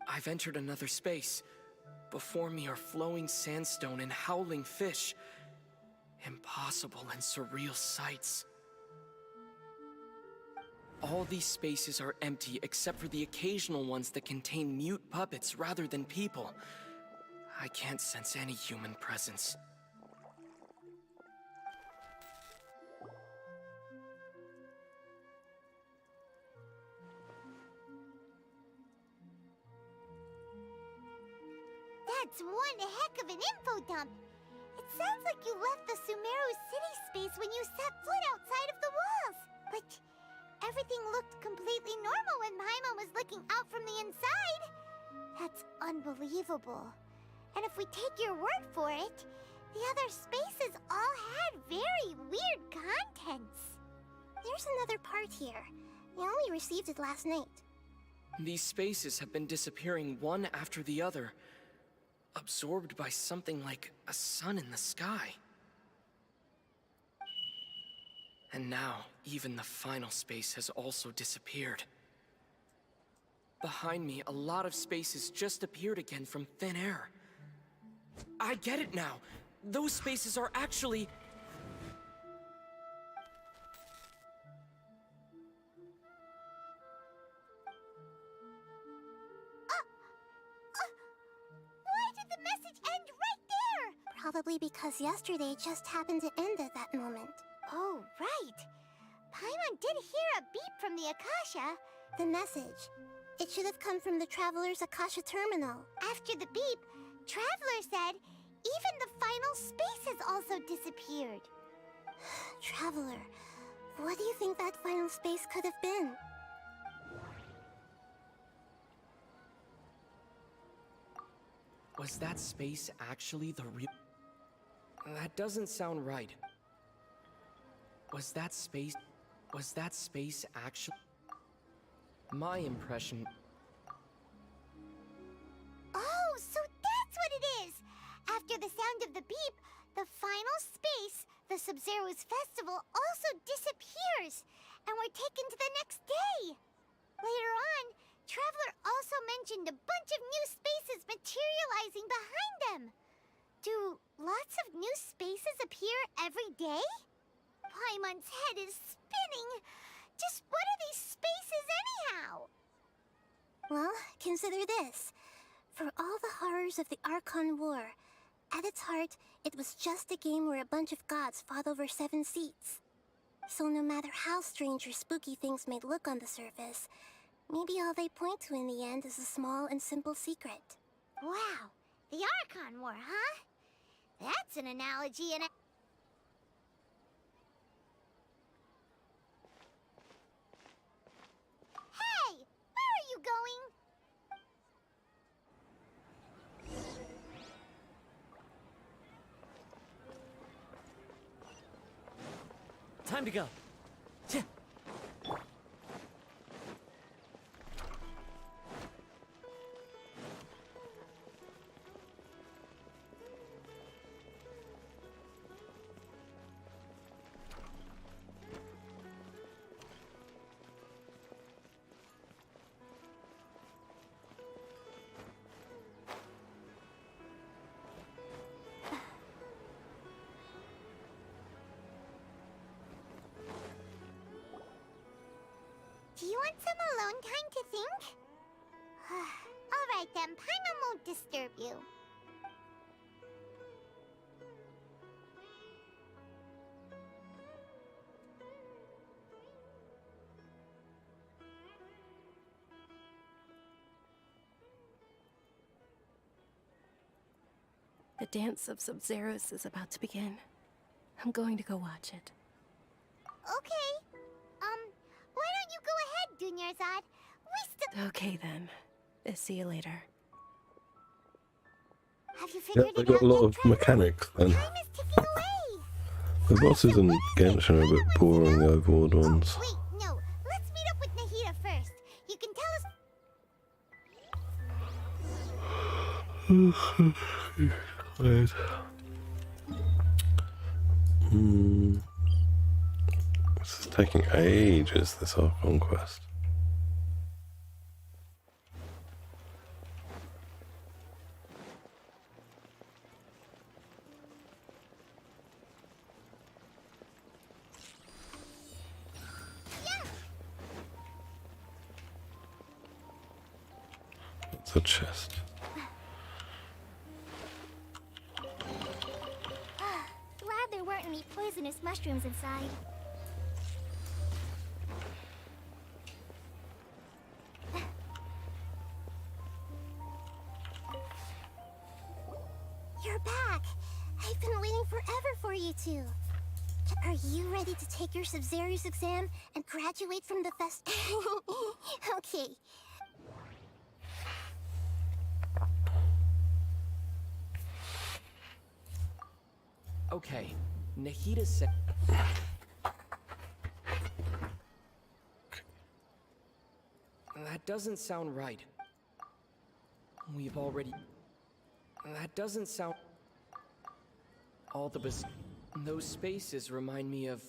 I've entered another space. Before me are flowing sandstone and howling fish. Impossible and surreal sights. All these spaces are empty except for the occasional ones that contain mute puppets rather than people. I can't sense any human presence. That's one heck of an info dump. It sounds like you left the Sumeru city space when you set foot outside of the walls. But everything looked completely normal when Paimon was looking out from the inside. That's unbelievable. And if we take your word for it, the other spaces all had very weird contents. There's another part here. We only received it last night. These spaces have been disappearing one after the other, absorbed by something like a sun in the sky. And now, even the final space has also disappeared. Behind me, a lot of spaces just appeared again from thin air. I get it now! Those spaces are actually... Why did the message end right there? Probably because yesterday just happened to end at that moment. Oh, right. Paimon did hear a beep from the Akasha. The message. It should have come from the Traveler's Akasha terminal. After the beep, Traveler said even the final space has also disappeared. Traveler, what do you think that final space could have been? Was that space actually the real... That doesn't sound right. Was that space actually... My impression... Oh, so that's what it is! After the sound of the beep, the final space, the Sub-Zero's festival, also disappears, and we're taken to the next day. Later on, Traveler also mentioned a bunch of new spaces materializing behind them. Do lots of new spaces appear every day? Paimon's head is spinning. Just what are these spaces anyhow? Well, consider this. For all the horrors of the Archon War, at its heart, it was just a game where a bunch of gods fought over 7 seats. So no matter how strange or spooky things may look on the surface, maybe all they point to in the end is a small and simple secret. Wow, the Archon War, huh? That's an analogy and a... Hey! Where are you going? Time to go. Do you want some alone time to think? Alright then, Paimon won't disturb you. The dance of Sub-Zeros is about to begin. I'm going to go watch it. Okay. Why don't you go ahead, Dunyarzad? We still... Okay then. See you later. Have you Yeah, figured they it got out a lot yet, of Trevor? mechanics then. Time is ticking away. The bosses in Genshin are a bit boring, the overworld ones. Wait, no. Let's meet up with Nahida first. You can tell us... Tired. This is taking ages, this Archon quest. It's a chest. Glad there weren't any poisonous mushrooms inside. You're back! I've been waiting forever for you two. Are you ready to take your Sub-Zero's exam and graduate from the fest? Okay. Okay, Nahida said... That doesn't sound right. We've already... That doesn't sound... All the those spaces remind me of...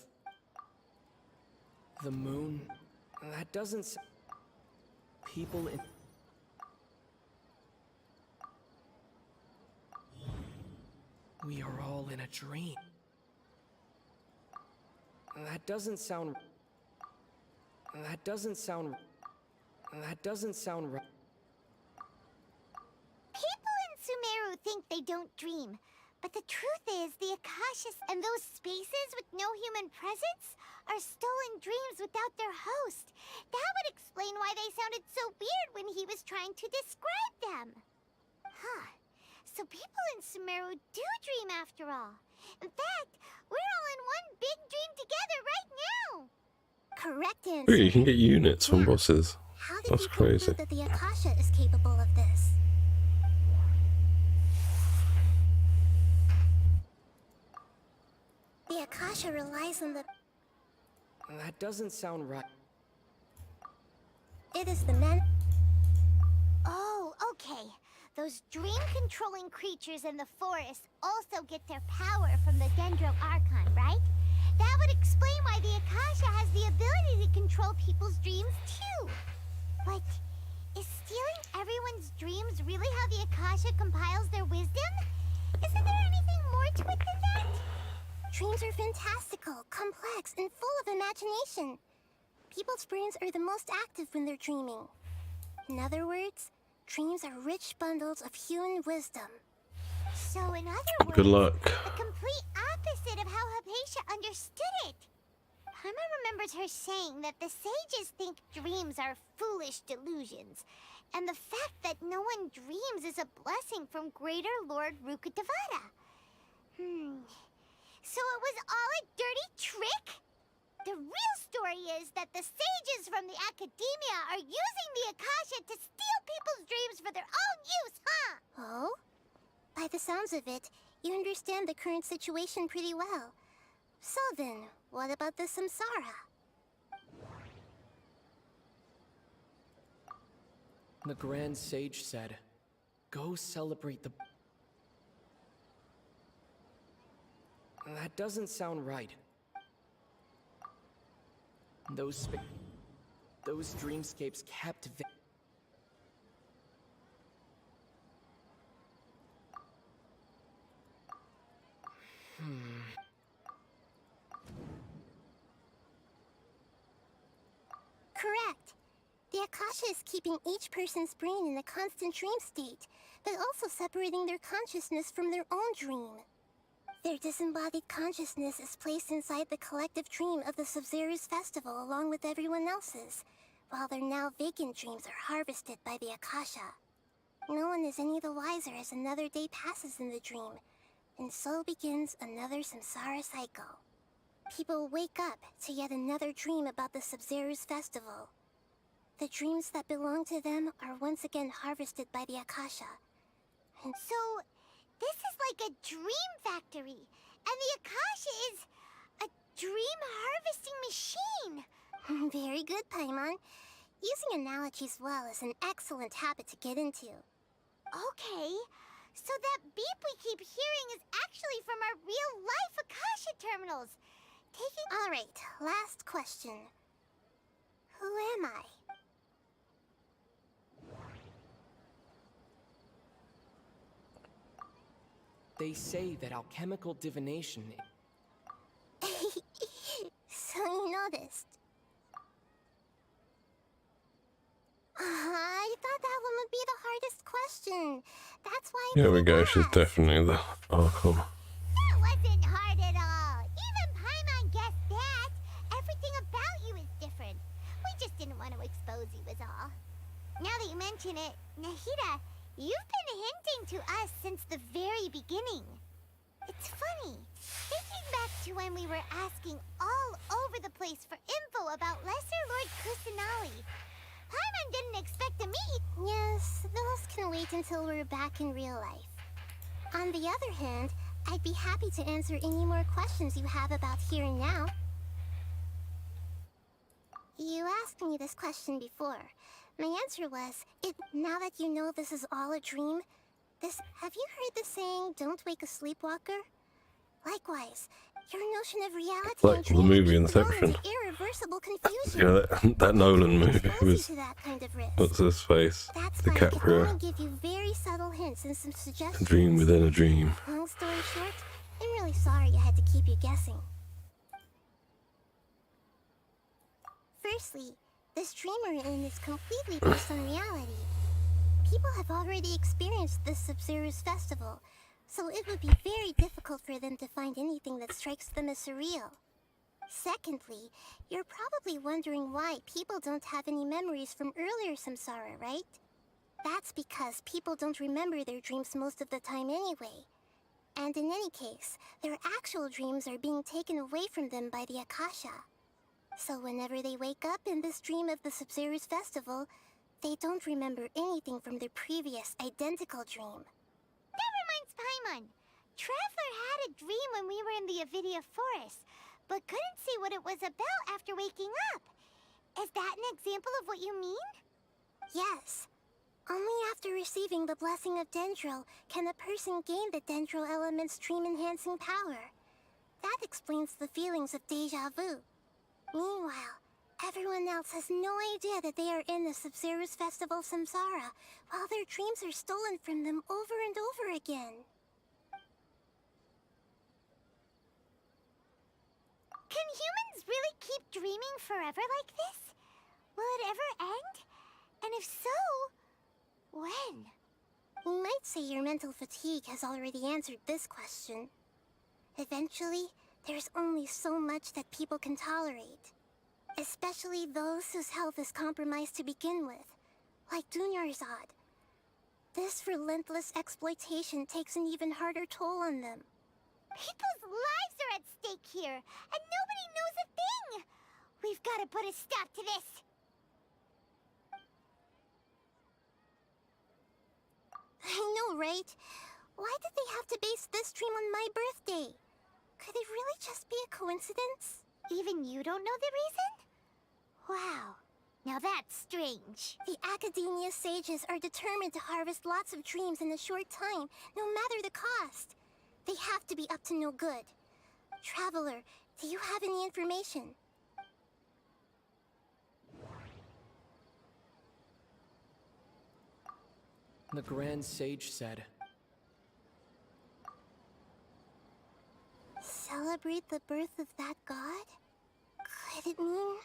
The moon. That doesn't... People in... We are all in a dream. That doesn't sound... That doesn't sound... That doesn't sound right. People in Sumeru think they don't dream. But the truth is, the Akashas and those spaces with no human presence are stolen dreams without their host. That would explain why they sounded so weird when he was trying to describe them. Huh. So people in Sumeru do dream after all. In fact, we're all in one big dream together right now. Correct Ooh, answer. you can get units from bosses. How did That's you crazy. conclude that the Akasha is capable of this? Akasha relies on the... That doesn't sound right. It is the men... Oh, okay. Those dream-controlling creatures in the forest also get their power from the Dendro Archon, right? That would explain why the Akasha has the ability to control people's dreams, too. But is stealing everyone's dreams really how the Akasha compiles their wisdom? Isn't there anything more to it than that? Dreams are fantastical, complex, and full of imagination. People's brains are the most active when they're dreaming. In other words, dreams are rich bundles of human wisdom. So in other words, Good luck. the complete opposite of how Hypatia understood it. Paimon remembers her saying that the sages think dreams are foolish delusions, and the fact that no one dreams is a blessing from Greater Lord Rukkhadevata. So it was all a dirty trick? The real story is that the sages from the Academia are using the Akasha to steal people's dreams for their own use, huh? Oh? By the sounds of it, you understand the current situation pretty well. So then, what about the Samsara? The Grand Sage said, "Go celebrate the..." That doesn't sound right. Those dreamscapes kept... Correct. The Akasha is keeping each person's brain in a constant dream state, but also separating their consciousness from their own dream. Their disembodied consciousness is placed inside the collective dream of the Sabzeruz festival along with everyone else's, while their now vacant dreams are harvested by the Akasha. No one is any the wiser as another day passes in the dream, and so begins another samsara cycle. People wake up to yet another dream about the Sabzeruz festival. The dreams that belong to them are once again harvested by the Akasha. And so, this is like a dream factory, and the Akasha is a dream harvesting machine. Very good, Paimon. Using analogies well is an excellent habit to get into. Okay, so that beep we keep hearing is actually from our real-life Akasha terminals. All right, last question. Who am I? They say that alchemical divination... So you noticed. I thought that one would be the hardest question. That's why... Here we go, she's definitely the Archon. That wasn't hard at all. Even Paimon guessed that. Everything about you is different. We just didn't want to expose you is all. Now that you mention it, Nahida, you've been hinting to us since the very beginning. It's funny, thinking back to when we were asking all over the place for info about Lesser Lord Kusanali. Paimon didn't expect to meet. Yes, those can wait until we're back in real life. On the other hand, I'd be happy to answer any more questions you have about here and now. You asked me this question before. My answer was, now that you know this is all a dream, have you heard the saying, don't wake a sleepwalker? Likewise, your notion of reality Like and the dreams movie can throw Inception. into irreversible confusion. Yeah, that Nolan movie Expose you was... to that kind of risk. What's his face? That's why I can DiCaprio. only give you very subtle hints and some A suggestions. dream within a dream. Long story short, I'm really sorry I had to keep you guessing. Firstly, this dream we're in is completely based on reality. People have already experienced this Sabzeruz festival, so it would be very difficult for them to find anything that strikes them as surreal. Secondly, you're probably wondering why people don't have any memories from earlier samsara, right? That's because people don't remember their dreams most of the time anyway. And in any case, their actual dreams are being taken away from them by the Akasha. So whenever they wake up in this dream of the Sabzeruz festival, they don't remember anything from their previous identical dream. That reminds Paimon. Traveler had a dream when we were in the Avidia Forest, but couldn't see what it was about after waking up. Is that an example of what you mean? Yes. Only after receiving the blessing of Dendril can a person gain the Dendril element's dream-enhancing power. That explains the feelings of deja vu. Meanwhile, everyone else has no idea that they are in the Sub-Zero's Festival Samsara, while their dreams are stolen from them over and over again. Can humans really keep dreaming forever like this? Will it ever end? And if so, when? You might say your mental fatigue has already answered this question. Eventually, there's only so much that people can tolerate. Especially those whose health is compromised to begin with, like Dunyarzad. This relentless exploitation takes an even harder toll on them. People's lives are at stake here, and nobody knows a thing! We've got to put a stop to this! I know, right? Why did they have to base this dream on my birthday? Could it really just be a coincidence? Even you don't know the reason? Wow, now that's strange. The Academia sages are determined to harvest lots of dreams in a short time, no matter the cost. They have to be up to no good. Traveler, do you have any information? The Grand Sage said, celebrate the birth of that god? Could it mean...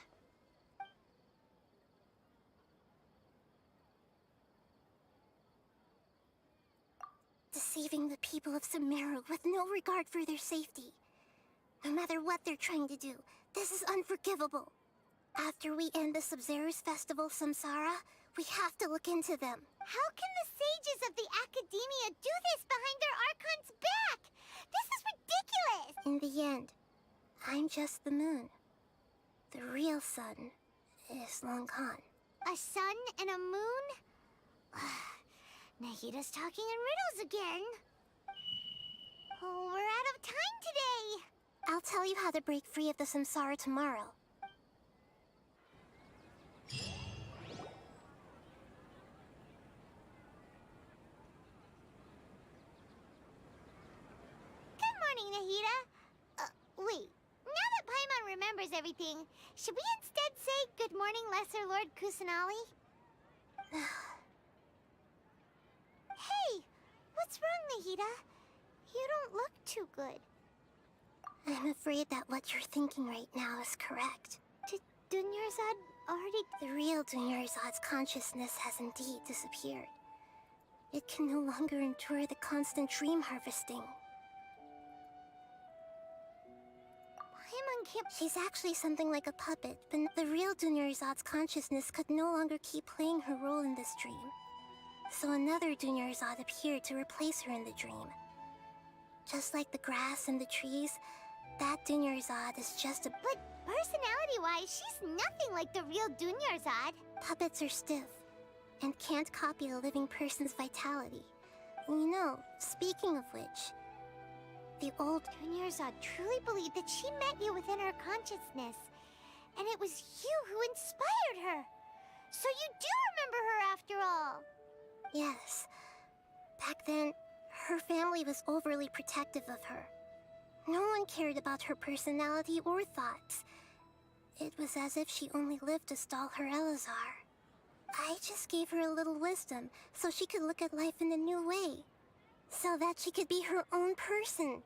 deceiving the people of Sumeru with no regard for their safety? No matter what they're trying to do, this is unforgivable. After we end the Sub-Zero's Festival Samsara, we have to look into them. How can the sages of the Academia do this behind their Archon's back? This is ridiculous! In the end, I'm just the moon. The real sun is long gone. A sun and a moon? Nahida's talking in riddles again. Oh, we're out of time today! I'll tell you how to break free of the Samsara tomorrow. Good morning, Nahida. Wait. Now that Paimon remembers everything, should we instead say good morning, Lesser Lord Kusanali? Hey! What's wrong, Nahida? You don't look too good. I'm afraid that what you're thinking right now is correct. Did Dunyarzad already... The real Dunyarzad's consciousness has indeed disappeared. It can no longer endure the constant dream harvesting. Paimon can't... She's actually something like a puppet, but the real Dunyarzad's consciousness could no longer keep playing her role in this dream. So another Dunyarzad appeared to replace her in the dream. Just like the grass and the trees, that Dunyarzad is just a... But personality-wise, she's nothing like the real Dunyarzad. Puppets are stiff, and can't copy a living person's vitality. You know, speaking of which, the old Dunyarzad truly believed that she met you within her consciousness, and it was you who inspired her. So you do remember her after all. Yes. Back then, her family was overly protective of her. No one cared about her personality or thoughts. It was as if she only lived to stall her Elazar. I just gave her a little wisdom so she could look at life in a new way. So that she could be her own person.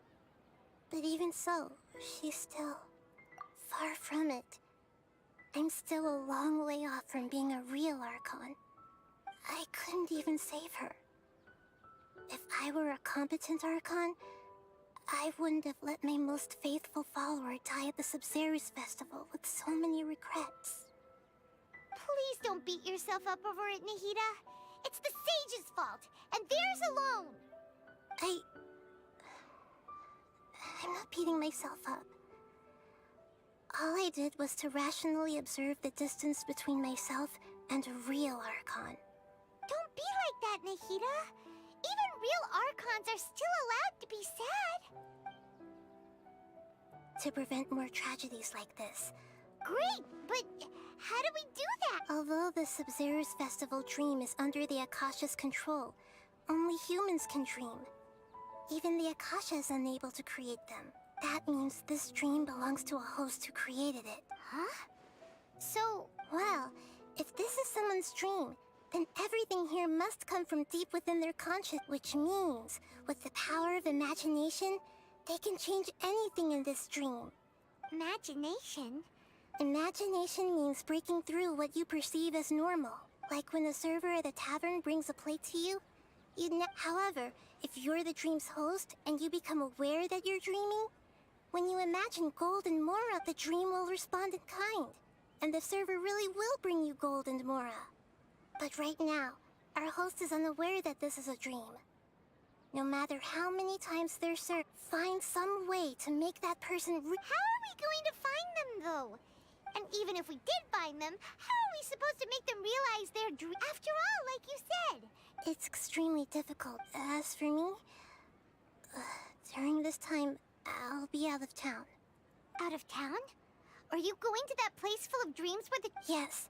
But even so, she's still far from it. I'm still a long way off from being a real Archon. I couldn't even save her. If I were a competent Archon, I wouldn't have let my most faithful follower die at the Sub-Zero's festival with so many regrets. Please don't beat yourself up over it, Nahida. It's the sage's fault, and theirs alone. I'm not beating myself up. All I did was to rationally observe the distance between myself and a real Archon. Don't be like that, Nahida. Even real Archons are still allowed to be sad. To prevent more tragedies like this. Great, but how do we do that? Although the Sub-Zero's festival dream is under the Akasha's control, only humans can dream. Even the Akasha is unable to create them. That means this dream belongs to a host who created it. Huh? So, well, if this is someone's dream, then everything here must come from deep within their conscious, which means, with the power of imagination, they can change anything in this dream. Imagination? Imagination means breaking through what you perceive as normal. Like when the server at a tavern brings a plate to you. However, if you're the dream's host and you become aware that you're dreaming, when you imagine gold and Mora, the dream will respond in kind. And the server really will bring you gold and Mora. But right now, our host is unaware that this is a dream. No matter how many times they're served, find some way to make that person How are we going to find them, though? And even if we did find them, how are we supposed to make them realize their dream? After all, like you said. It's extremely difficult. As for me, during this time, I'll be out of town. Out of town? Are you going to that place full of dreams where the... Yes.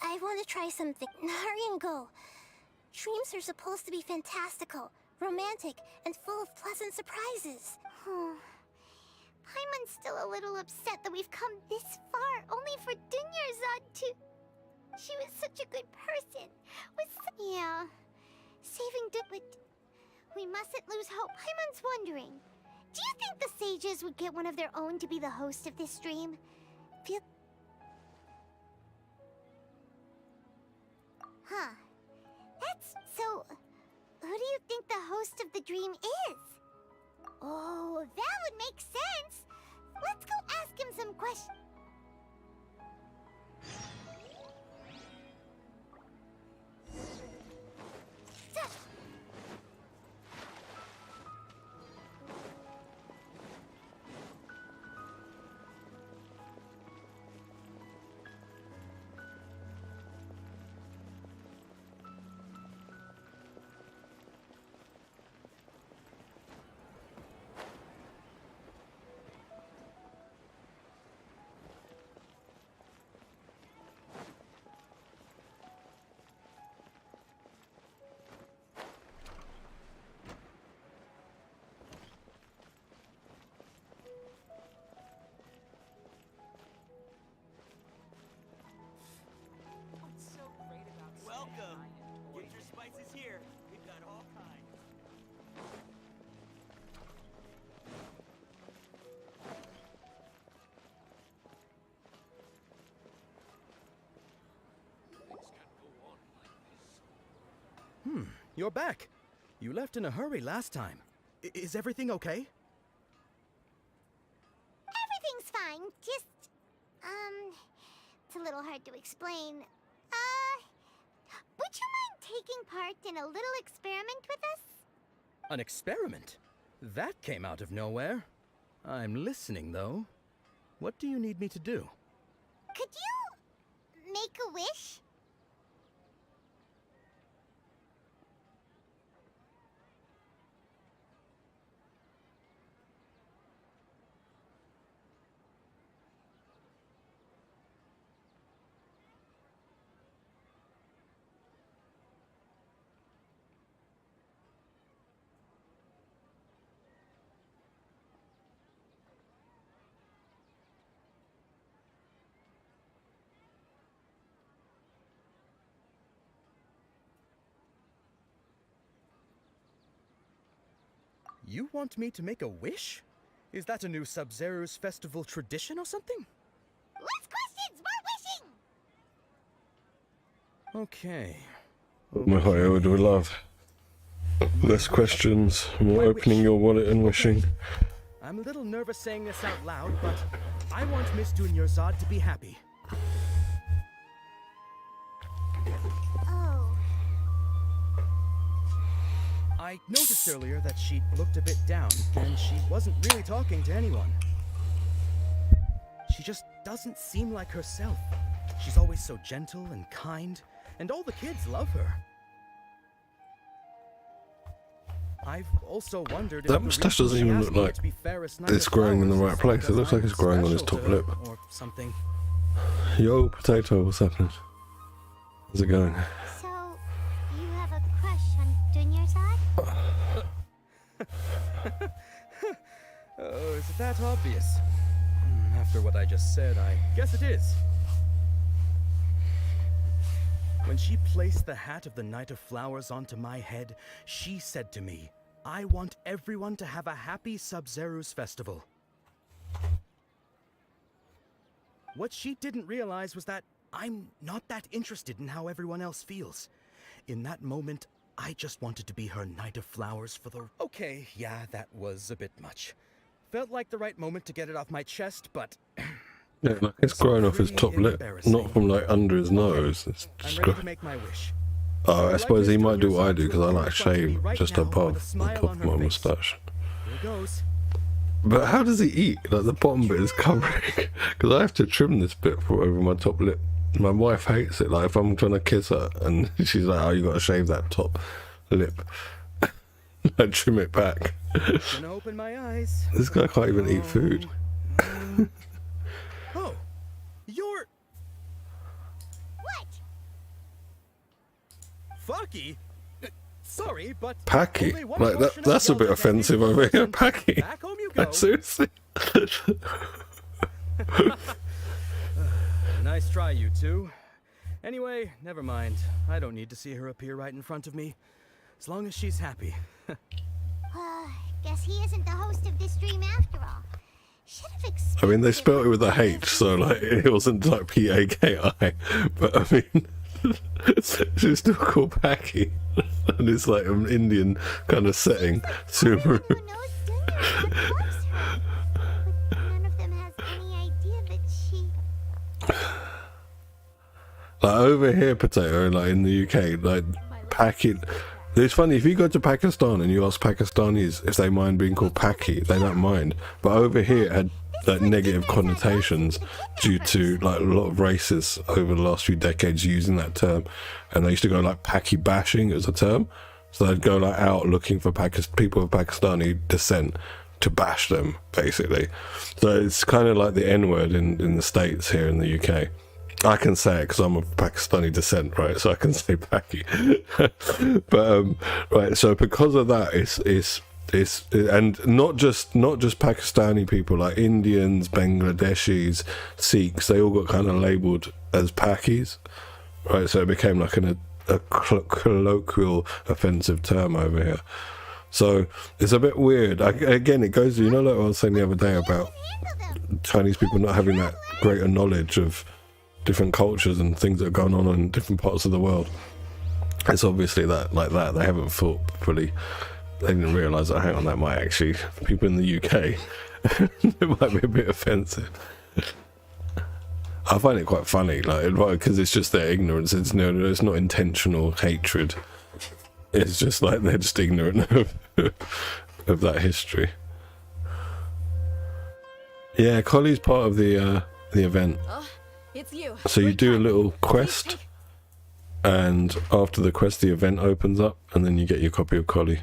I want to try something. Hurry and go. Dreams are supposed to be fantastical, romantic, and full of pleasant surprises. Paimon's still a little upset that we've come this far only for Dunyarzad to... She was such a good person. Yeah. Saving but we mustn't lose hope. Paimon's wondering, do you think the sages would get one of their own to be the host of this dream? Huh. That's... So, who do you think the host of the dream is? Oh, that would make sense. Let's go ask him some questions. Welcome! Get your spices here. We've got all kinds. You're back. You left in a hurry last time. Is everything okay? Everything's fine. Just, it's a little hard to explain. Would you mind taking part in a little experiment with us? An experiment? That came out of nowhere. I'm listening, though. What do you need me to do? Could you make a wish? You want me to make a wish? Is that a new Sub-Zero's festival tradition or something? Less questions, more wishing! Okay. I would love less questions, more opening your wallet and wishing. I'm a little nervous saying this out loud, but I want Miss Dunyarzad to be happy. Oh. I noticed earlier that she looked a bit down, and she wasn't really talking to anyone. She just doesn't seem like herself. She's always so gentle and kind, and all the kids love her. I've also wondered if That the mustache reason doesn't she even asked look me like to be fairest knight it's of growing in the flowers right is place. It because looks like I'm it's growing on his special top to her lip. or something. Yo, potato, what's happening? How's it going? So, you have a crush on Dunyarzad? Oh, is it that obvious? After what I just said, I guess it is. When she placed the hat of the Knight of Flowers onto my head, she said to me, I want everyone to have a happy Sub-Zerus festival. What she didn't realize was that I'm not that interested in how everyone else feels. In that moment, I just wanted to be her Knight of Flowers for the... Okay, yeah, that was a bit much. Felt like the right moment to get it off my chest, but... Yeah, like it's growing off his top lip, not from like under his nose. It's just I'm ready to make my wish. Oh, I suppose he might do what I do because I like shave just above the top of my moustache. Here goes. But how does he eat? Like the bottom bit is covering, because I have to trim this bit for over my top lip. My wife hates it. Like if I'm trying to kiss her and she's like, "Oh, you got to shave that top lip," I trim it back. Gonna open my eyes. This guy can't even eat food. Oh, you're... What? Fucky? Sorry, but... Packy? only one Like portion of that's the a bit Yellow offensive Candy over here. is Packy? back home you go. Seriously? Nice try, you two. Anyway, never mind. I don't need to see her appear right in front of me. As long as she's happy. Guess he isn't the host of this stream after all. Should have expected. I mean, they spelled it with a H, so like it wasn't like P-A-K-I. But I mean, she's still called Packy, and it's like an Indian kind of setting. Subaru. None of them has any idea that she. Like over here, potato, like in the UK, like Packy. It's funny, if you go to Pakistan and you ask Pakistanis if they mind being called Packy, they don't mind. But over here it had like negative connotations due to like a lot of racists over the last few decades using that term. And they used to go like Packy bashing as a term. So they'd go like out looking for people of Pakistani descent to bash them, basically. So it's kind of like the N-word in the States here in the UK. I can say it because I'm of Pakistani descent, right? So I can say Packy. But right, so because of that, it's and not just Pakistani people, like Indians, Bangladeshis, Sikhs, they all got kind of labelled as Pakis, right? So it became like a colloquial offensive term over here. So it's a bit weird. Again, it goes, you know, like I was saying the other day about Chinese people not having that greater knowledge of different cultures and things that are going on in different parts of the world. It's obviously that like that they haven't thought fully. They didn't realise that, hang on, that might actually, people in the UK, it might be a bit offensive. I find it quite funny, like, because it's just their ignorance. It's not intentional hatred. It's just like they're just ignorant of that history. Yeah, Collie's part of the event. It's you. So you do a little quest, and after the quest, the event opens up, and then you get your copy of Collie.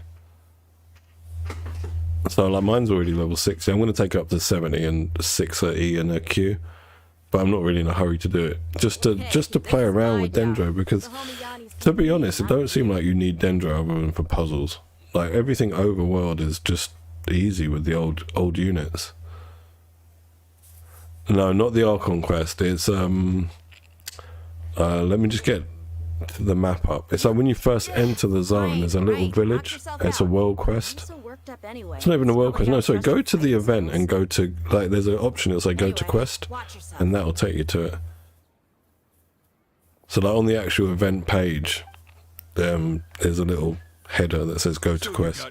So like mine's already level 60. I'm going to take it up to 70 and 6 at E and a Q, but I'm not really in a hurry to do it. Just to play around with Dendro, because to be honest, it don't seem like you need Dendro other than for puzzles. Like everything overworld is just easy with the old units. No, not the Archon quest. It's let me just get the map up. It's like when you first enter the zone, there's a little village. It's a world quest. It's not even a world quest. No, sorry. Go to the event and go to like. There's an option. It's like go to quest, and that will take you to it. So like on the actual event page, there's a little header that says go to quest.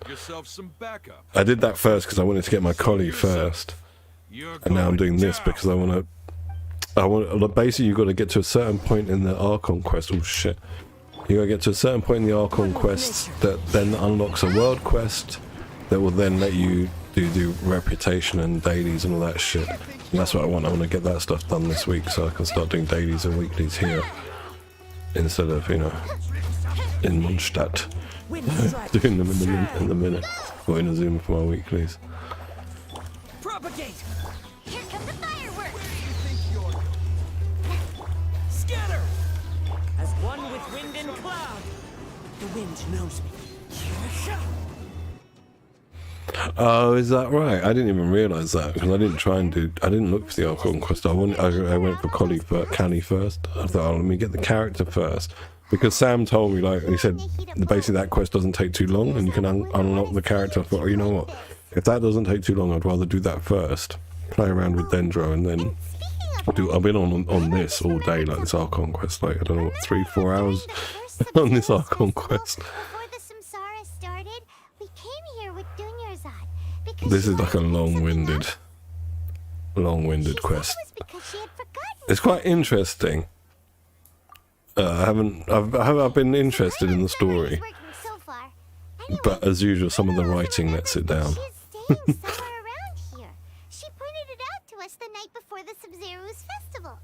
I did that first because I wanted to get my Collie first. And now I'm doing this because I want basically you've got to get to a certain point in the Archon quest. Oh shit. You got to get to a certain point in the Archon quest that then unlocks a world quest that will then let you do reputation and dailies and all that shit. And that's what I want. I want to get that stuff done this week so I can start doing dailies and weeklies here instead of, you know, in Mondstadt. Doing them in the minute. Going to Zoom for my weeklies. Propagate! Here come the fireworks! Where do you think you're going? Scatter! As one with wind and cloud. The wind knows me. Oh, is that right? I didn't even realise that because I didn't try and do. I didn't look for the Archon quest. I went for Callie first. I thought, oh, let me get the character first because Sam told me, like, he said basically that quest doesn't take too long and you can unlock the character. I thought, oh, you know what? If that doesn't take too long, I'd rather do that first. Play around with Dendro and then do. I've been on this all day, like this Archon quest. Like I don't know, what, 3-4 hours on this Archon quest. This is like a long-winded quest. It's quite interesting. I've been interested in the story, but as usual, some of the writing lets it down. She pointed it out to us the night before the Sub-Zero's festival.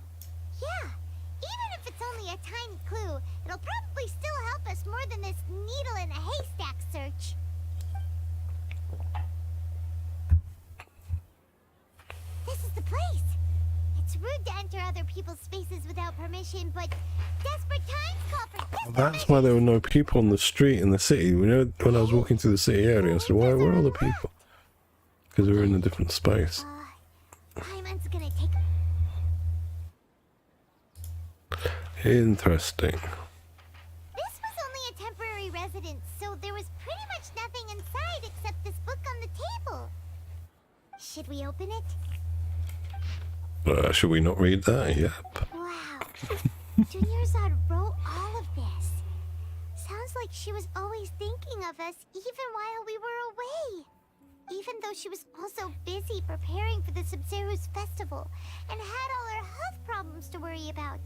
Yeah, even if it's only a tiny clue, it'll probably still help us more than this needle in a haystack search. This is the place. It's rude to enter other people's spaces without permission, but desperate times call for desperate That's why there were no people on the street in the city. You know, when I was walking through the city area, I said, where are all the people? Because we were in a different space. Paimon's gonna take... Interesting. This was only a temporary residence, so there was pretty much nothing inside except this book on the table. Should we open it? Should we not read that? Yep. Wow. Dunyarzad wrote all of this. Sounds like she was always thinking of us even while we were away. Even though she was also busy preparing for the Sub-Zero's festival and had all her health problems to worry about.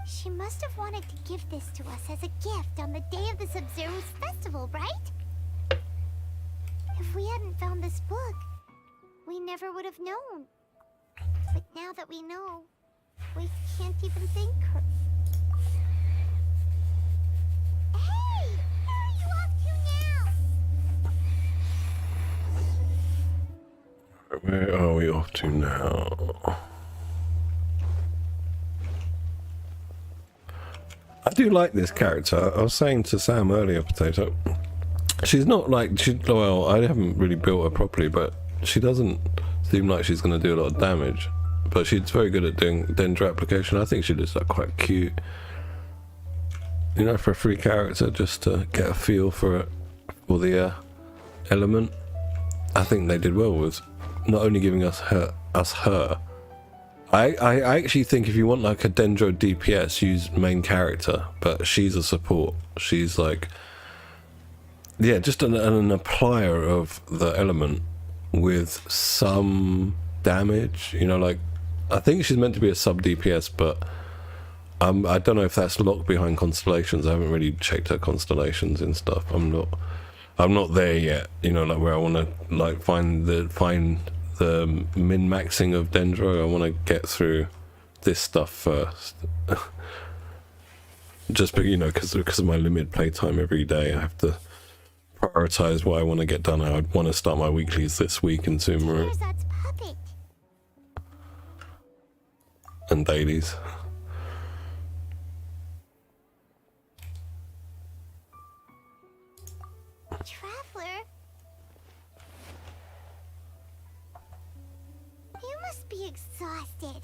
She must have wanted to give this to us as a gift on the day of the Sub-Zero's festival, right? If we hadn't found this book, we never would have known. But now that we know, we can't even thank her. Hey! Where are you off to now? Where are we off to now? I do like this character. I was saying to Sam earlier, Potato, she's not like, well, I haven't really built her properly, but she doesn't seem like she's going to do a lot of damage. But she's very good at doing Dendro application. I think she looks like quite cute. You know, for a free character, just to get a feel for it, for the element. I think they did well with not only giving us her. I actually think if you want like a Dendro DPS, use main character, but she's a support. She's like, yeah, just an applier of the element with some damage. You know, like I think she's meant to be a sub DPS, but I don't know if that's locked behind constellations. I haven't really checked her constellations and stuff. I'm not there yet. You know, like where I want to like find the min-maxing of Dendro. I want to get through this stuff first. Just you know, because of my limited playtime every day, I have to prioritize what I want to get done. I would want to start my weeklies this week in Sumeru and dailies. Traveler? You must be exhausted.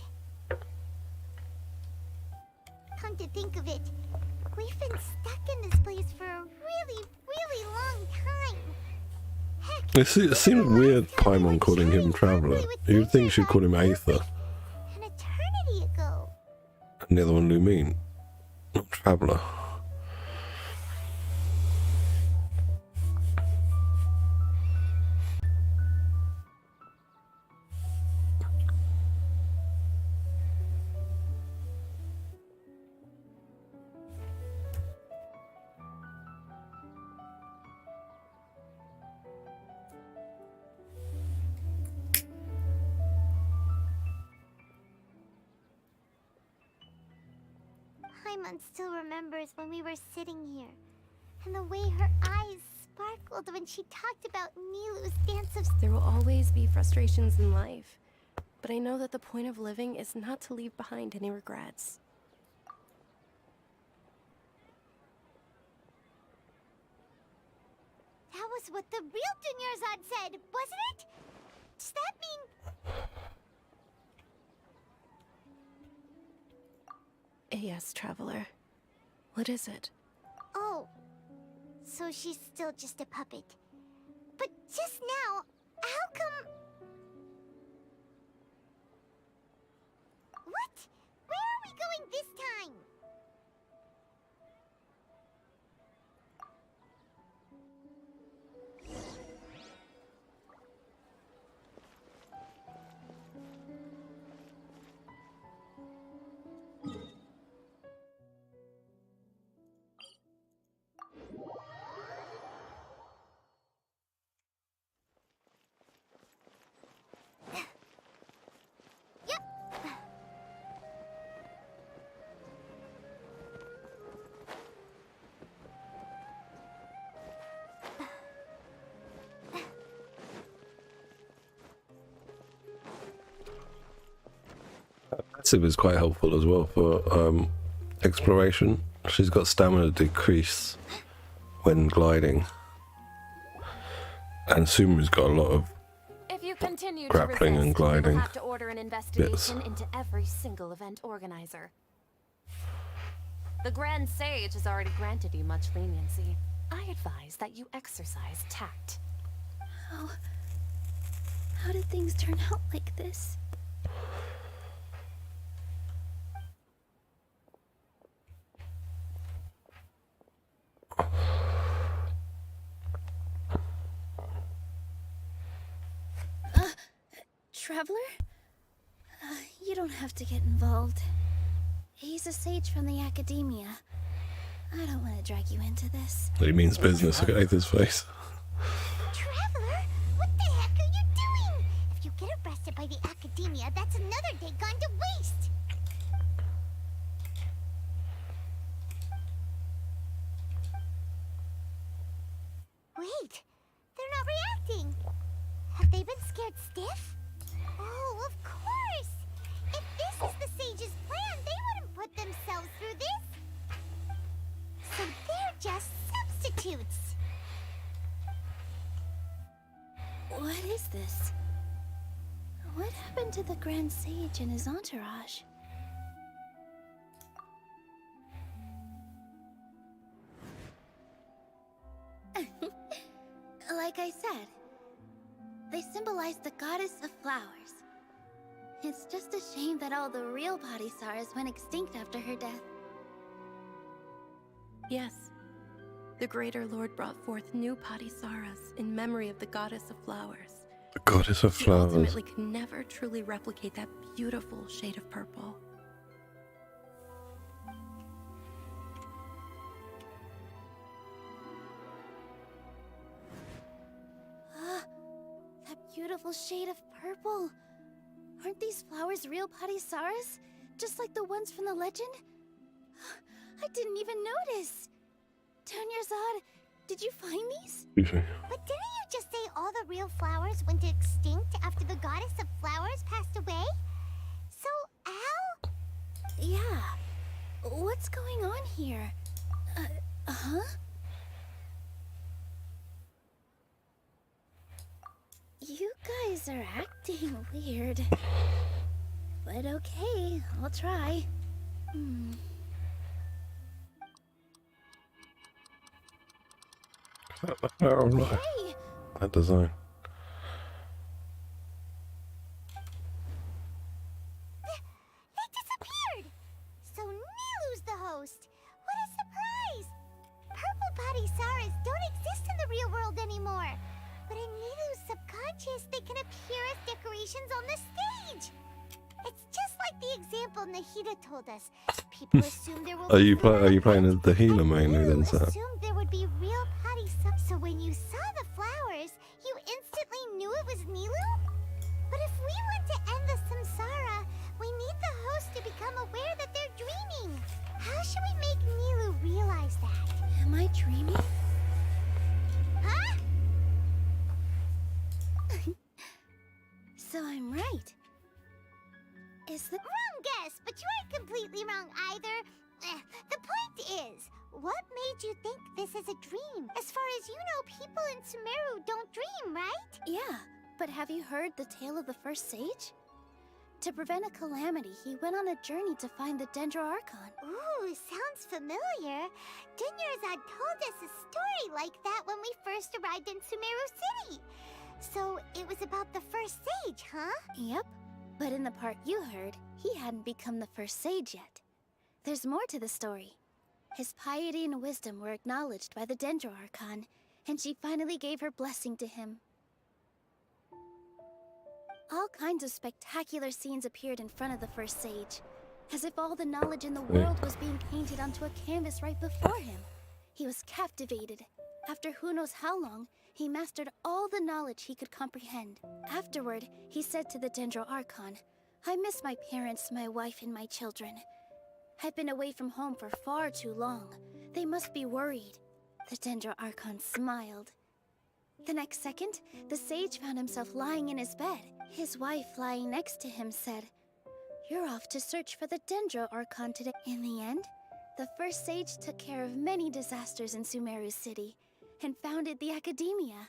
Come to think of it, we've been stuck in this place for a really, really long time. Heck, It seems weird, Paimon calling him Traveller. You'd think she'd call him Aether. an eternity ago. And the other one, Lumine. Not Traveller. Paimon still remembers when we were sitting here, And the way her eyes sparkled when she talked about Nilu's dance of... There will always be frustrations in life, but I know that the point of living is not to leave behind any regrets. That was what the real Dunyarzad said, wasn't it? Does that mean... Yes, Traveler. What is it? Oh, so she's still just a puppet. But just now, how come... What? Where are we going this time? Passive is quite helpful as well for exploration. She's got stamina decrease when gliding, and Sumaru's got a lot of If you continue grappling to resist, and gliding. you'll have to order an investigation into every single event organizer. The Grand Sage has already granted you much leniency. I advise that you exercise tact. How did things turn out like this? Traveler? You don't have to get involved. He's a sage from the academia. I don't want to drag you into this. He means business. Look at Aether's face. Traveler, what the heck are you doing? If you get arrested by the academia, that's another day gone to waste. Wait, they're not reacting. Have they been scared stiff? Oh, of course! If this is the sage's plan, they wouldn't put themselves through this. So they're just substitutes. What is this? What happened to the Grand Sage and his entourage? Like I said, they symbolize the goddess of flowers. It's just a shame that all the real Bodhisattvas went extinct after her death. Yes. The Greater Lord brought forth new Bodhisattvas in memory of the Goddess of Flowers. The Goddess of She Flowers. ultimately can never truly replicate that beautiful shade of purple. That beautiful shade of purple. Aren't these flowers real Bodhisattvas? Just like the ones from the legend? I didn't even notice. Dunyarzad, did you find these? But didn't you just say all the real flowers went extinct after the goddess of flowers passed away? So, how? Yeah. What's going on here? Huh? You guys are acting weird. But okay, I'll try. Oh, no. Hey! That design. They disappeared! So Nilu's the host! What a surprise! Purple Bodhisattvas don't exist in the real world anymore. But in Nilu's subconscious, they can appear as decorations on the stage. It's just like the example Nahida told us. People assume there will Are be you playing as the healer mainly then, Sam? assumed there would be real Bodhisattvas. So when you saw the flowers, you instantly knew it was Nilu? But if we want to end the samsara, we need the host to become aware that they're dreaming. How should we make Nilu realize that? Am I dreaming? So I'm right. Is the... Wrong guess, but you aren't completely wrong either. The point is, what made you think this is a dream? As far as you know, people in Sumeru don't dream, right? Yeah, but have you heard the tale of the first sage? To prevent a calamity, he went on a journey to find the Dendro Archon. Ooh, sounds familiar. Dunyarzad told us a story like that when we first arrived in Sumeru City. So it was about the first sage, huh? Yep, but in the part you heard, he hadn't become the first sage yet. There's more to the story. His piety and wisdom were acknowledged by the Dendro Archon, and she finally gave her blessing to him. All kinds of spectacular scenes appeared in front of the first sage, as if all the knowledge in the world was being painted onto a canvas right before him. He was captivated. After who knows how long, he mastered all the knowledge he could comprehend. Afterward, he said to the Dendro Archon, "I miss my parents, my wife, and my children. I've been away from home for far too long. They must be worried." The Dendro Archon smiled. The next second, the sage found himself lying in his bed. His wife, lying next to him, said, "You're off to search for the Dendro Archon today." In the end, the first sage took care of many disasters in Sumeru City and founded the Academia.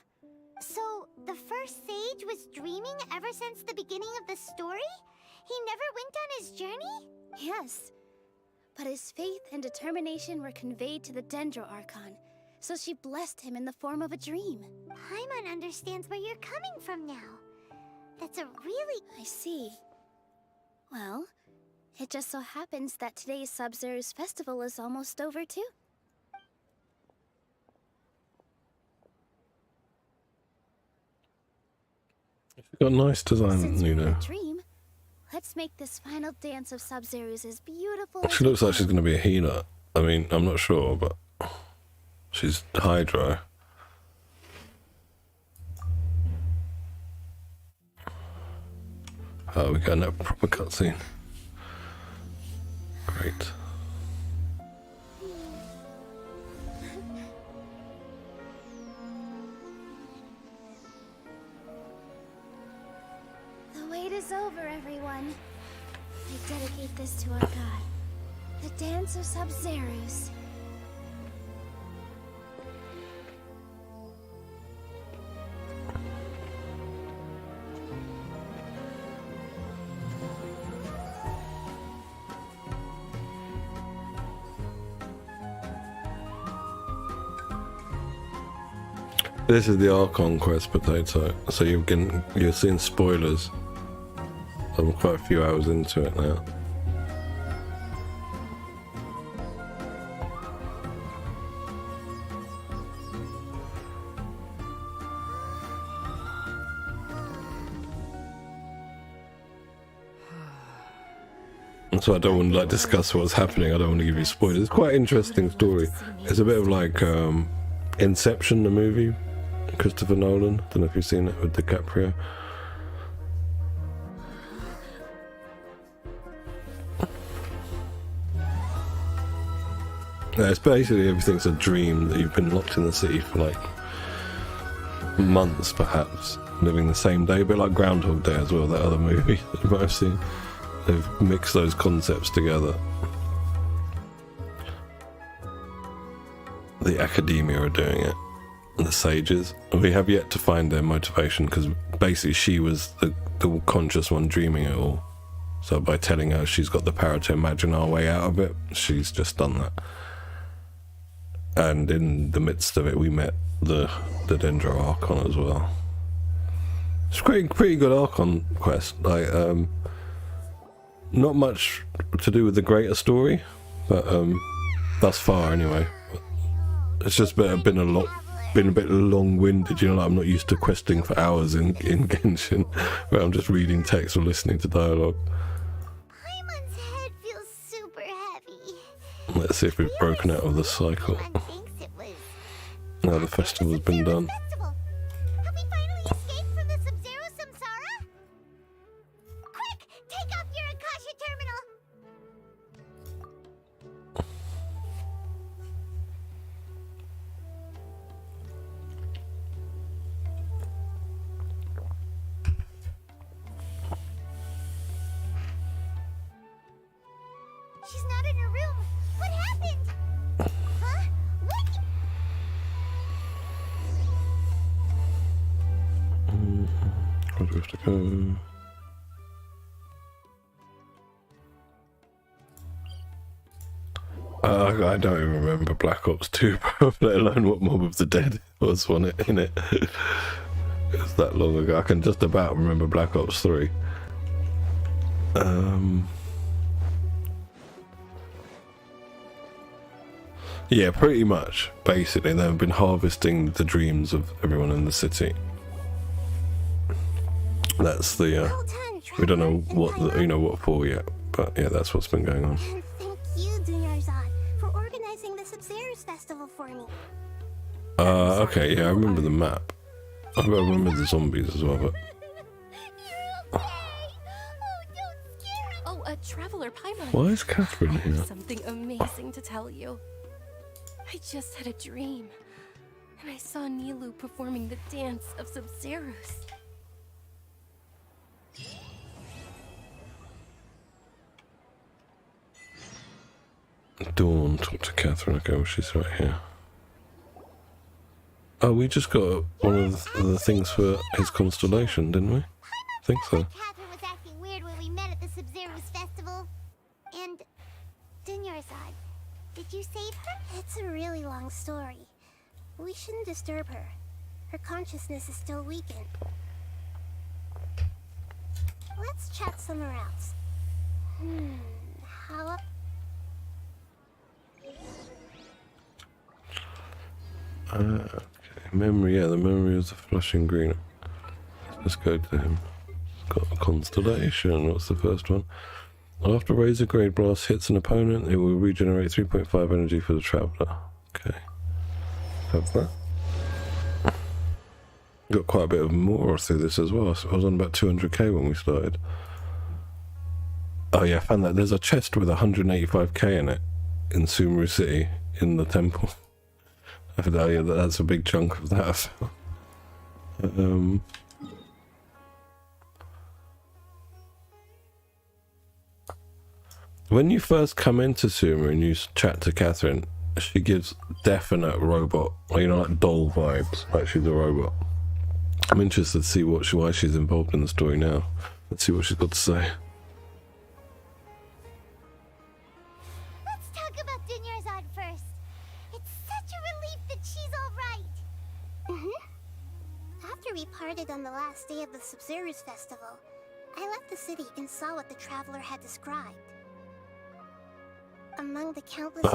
So, the first sage was dreaming ever since the beginning of the story? He never went on his journey? Yes, but his faith and determination were conveyed to the Dendro Archon, so she blessed him in the form of a dream. Paimon understands where you're coming from now. That's a really... I see. Well, it just so happens that today's Sub-Zero's festival is almost over too. She's got nice design, Since you we're in know. a dream, let's make this final dance of Sub-Zero's as beautiful as She looks like she's going to be a healer. I mean, I'm not sure, but she's Hydro. Oh, we got a proper cutscene. Great. The wait is over, everyone. I dedicate this to our god, the Dance of Sub-Zeros. This is the Archon quest, Potato. So you're seeing spoilers. I'm quite a few hours into it now. And so I don't want to like discuss what's happening. I don't want to give you spoilers. It's quite an interesting story. It's a bit of like Inception, the movie, Christopher Nolan. Don't know if you've seen it with DiCaprio. Yeah, it's basically everything's a dream that you've been locked in the city for like months, perhaps, living the same day, a bit like Groundhog Day as well, that other movie that you might have seen. They've mixed those concepts together. The Academia are doing it, and the Sages. We have yet to find their motivation, because basically she was the conscious one dreaming it all. So by telling her she's got the power to imagine our way out of it, she's just done that. And in the midst of it, we met the Dendro Archon as well. It's pretty good Archon quest. Like, not much to do with the greater story, but thus far anyway. It's just been a bit long-winded. You know, like I'm not used to questing for hours in Genshin, where I'm just reading text or listening to dialogue. Paimon's head feels super heavy. Let's see if we've broken out of the cycle. Now the festival's been done. Have we finally escaped from the Sub-Zero Samsara? Quick, take off your Akasha terminal. room. What happened? Huh? What? Where do we have to go? I don't even remember Black Ops 2, let alone what Mob of the Dead was on it, in it. It was that long ago. I can just about remember Black Ops 3. Yeah, pretty much. Basically, they've been harvesting the dreams of everyone in the city. That's the, we don't know what, what for yet, but yeah, that's what's been going on. And thank you, Dunyarzad, for organizing the Sub-Zero's festival for me. Okay, yeah, I remember the map. I remember the zombies as well, but... Oh, a traveler Paimon. Why is Catherine here? Something amazing to tell you. I just had a dream, and I saw Nilu performing the dance of Sub-Zeros. Dawn, talk to Catherine. Okay, well, she's right here. Oh, we just got one of the things for his constellation, didn't we? I think so. Catherine was acting weird when we met at the Sub-Zero's festival. And Dunyarzad, did you save her? It's a really long story. We shouldn't disturb her. Her consciousness is still weakened. Let's chat somewhere else. How up? Okay, memory, yeah, the memory of the flushing green. Let's go to him. Got a constellation. What's the first one? After Razor Grade Blast hits an opponent, it will regenerate 3.5 energy for the Traveler. Okay. Have that. Got quite a bit of more through this as well. So I was on about 200k when we started. Oh yeah, I found that there's a chest with 185k in it in Sumeru City in the temple. I found out, yeah, that's a big chunk of that. When you first come into Sumeru and you chat to Catherine, she gives definite robot, like doll vibes, like she's a robot. I'm interested to see why she's involved in the story now. Let's see what she's got to say. Let's talk about Dunyarzad first. It's such a relief that she's alright. After we parted on the last day of the Sub-Zero's festival, I left the city and saw what the Traveler had described. Among the countless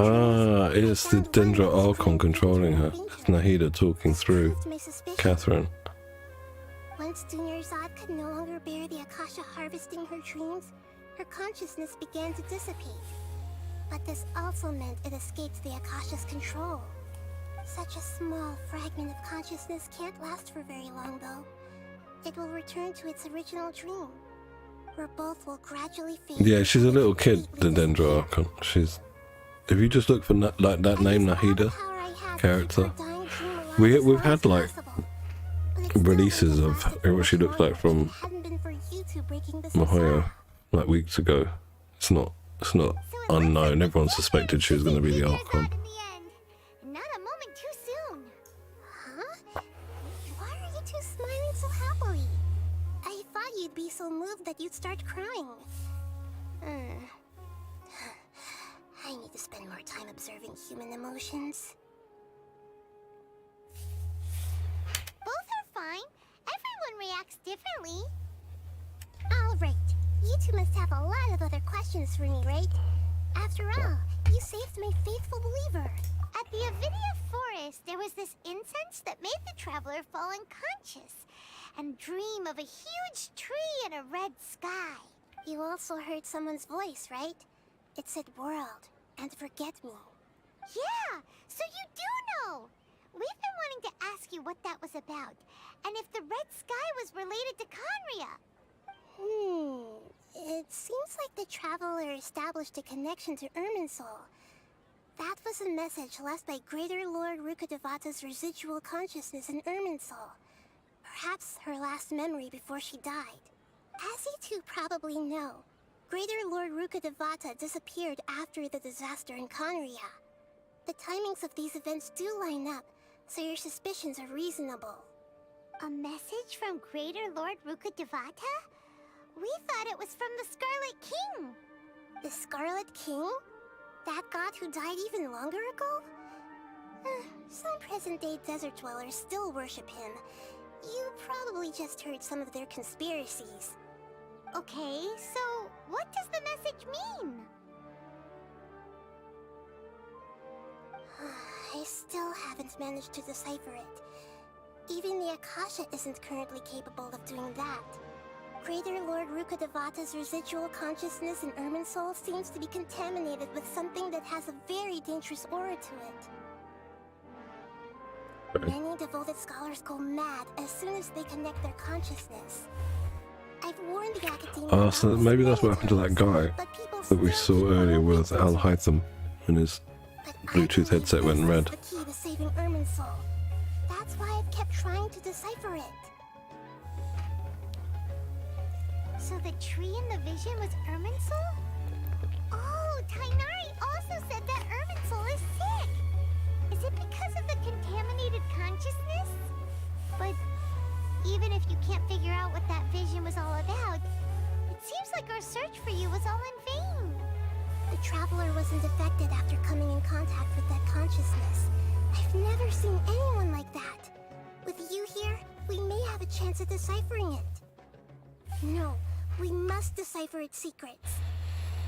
It's the Dendro Archon controlling her. It's Nahida talking through Catherine. Once Dunyarzad could no longer bear the Akasha harvesting her dreams, her consciousness began to dissipate. But this also meant it escaped the Akasha's control. Such a small fragment of consciousness can't last for very long, though. It will return to its original dream, where both will gradually fade. Yeah, she's a little kid, the Dendro Archon. She's... If you just look for like that name, Nahida character, we've had like releases of what she looks like from Mahoyo like weeks ago. It's not unknown. Everyone suspected she was going to be the Archon. Not a moment too soon. Huh? Why are you two smiling so happily? I thought you'd be so moved that you'd start crying. I need to spend more time observing human emotions. Both are fine. Everyone reacts differently. Alright, you two must have a lot of other questions for me, right? After all, you saved my faithful believer. At the Avidia Forest, there was this incense that made the Traveler fall unconscious and dream of a huge tree and a red sky. You also heard someone's voice, right? It said world and forget me. Yeah, so you do know. We've been wanting to ask you what that was about, and if the red sky was related to Conria. It seems like the Traveler established a connection to Irminsul. That was a message left by Greater Lord Rukkhadevata's residual consciousness in Irminsul. Perhaps her last memory before she died. As you two probably know, Greater Lord Rukkhadevata disappeared after the disaster in Conria. The timings of these events do line up, so your suspicions are reasonable. A message from Greater Lord Rukkhadevata? We thought it was from the Scarlet King. The Scarlet King? That god who died even longer ago? Some present-day desert dwellers still worship him. You probably just heard some of their conspiracies. Okay, so what does the message mean? I still haven't managed to decipher it. Even the Akasha isn't currently capable of doing that. Greater Lord Rukkhadevata's residual consciousness in Irminsul seems to be contaminated with something that has a very dangerous aura to it. Many devoted scholars go mad as soon as they connect their consciousness. I've warned the academia. Oh, so maybe that's what happened to that guy that we saw earlier with Al Hytham and his Bluetooth headset went red. The key to saving Irminsul. That's why I've kept trying to decipher it. So the tree in the vision was Irminsul? Oh, Tainari also said that Irminsul is sick! Is it because of the contaminated consciousness? But even if you can't figure out what that vision was all about, it seems like our search for you was all in vain. The Traveler wasn't affected after coming in contact with that consciousness. I've never seen anyone like that. With you here, we may have a chance at deciphering it. No. We must decipher its secrets.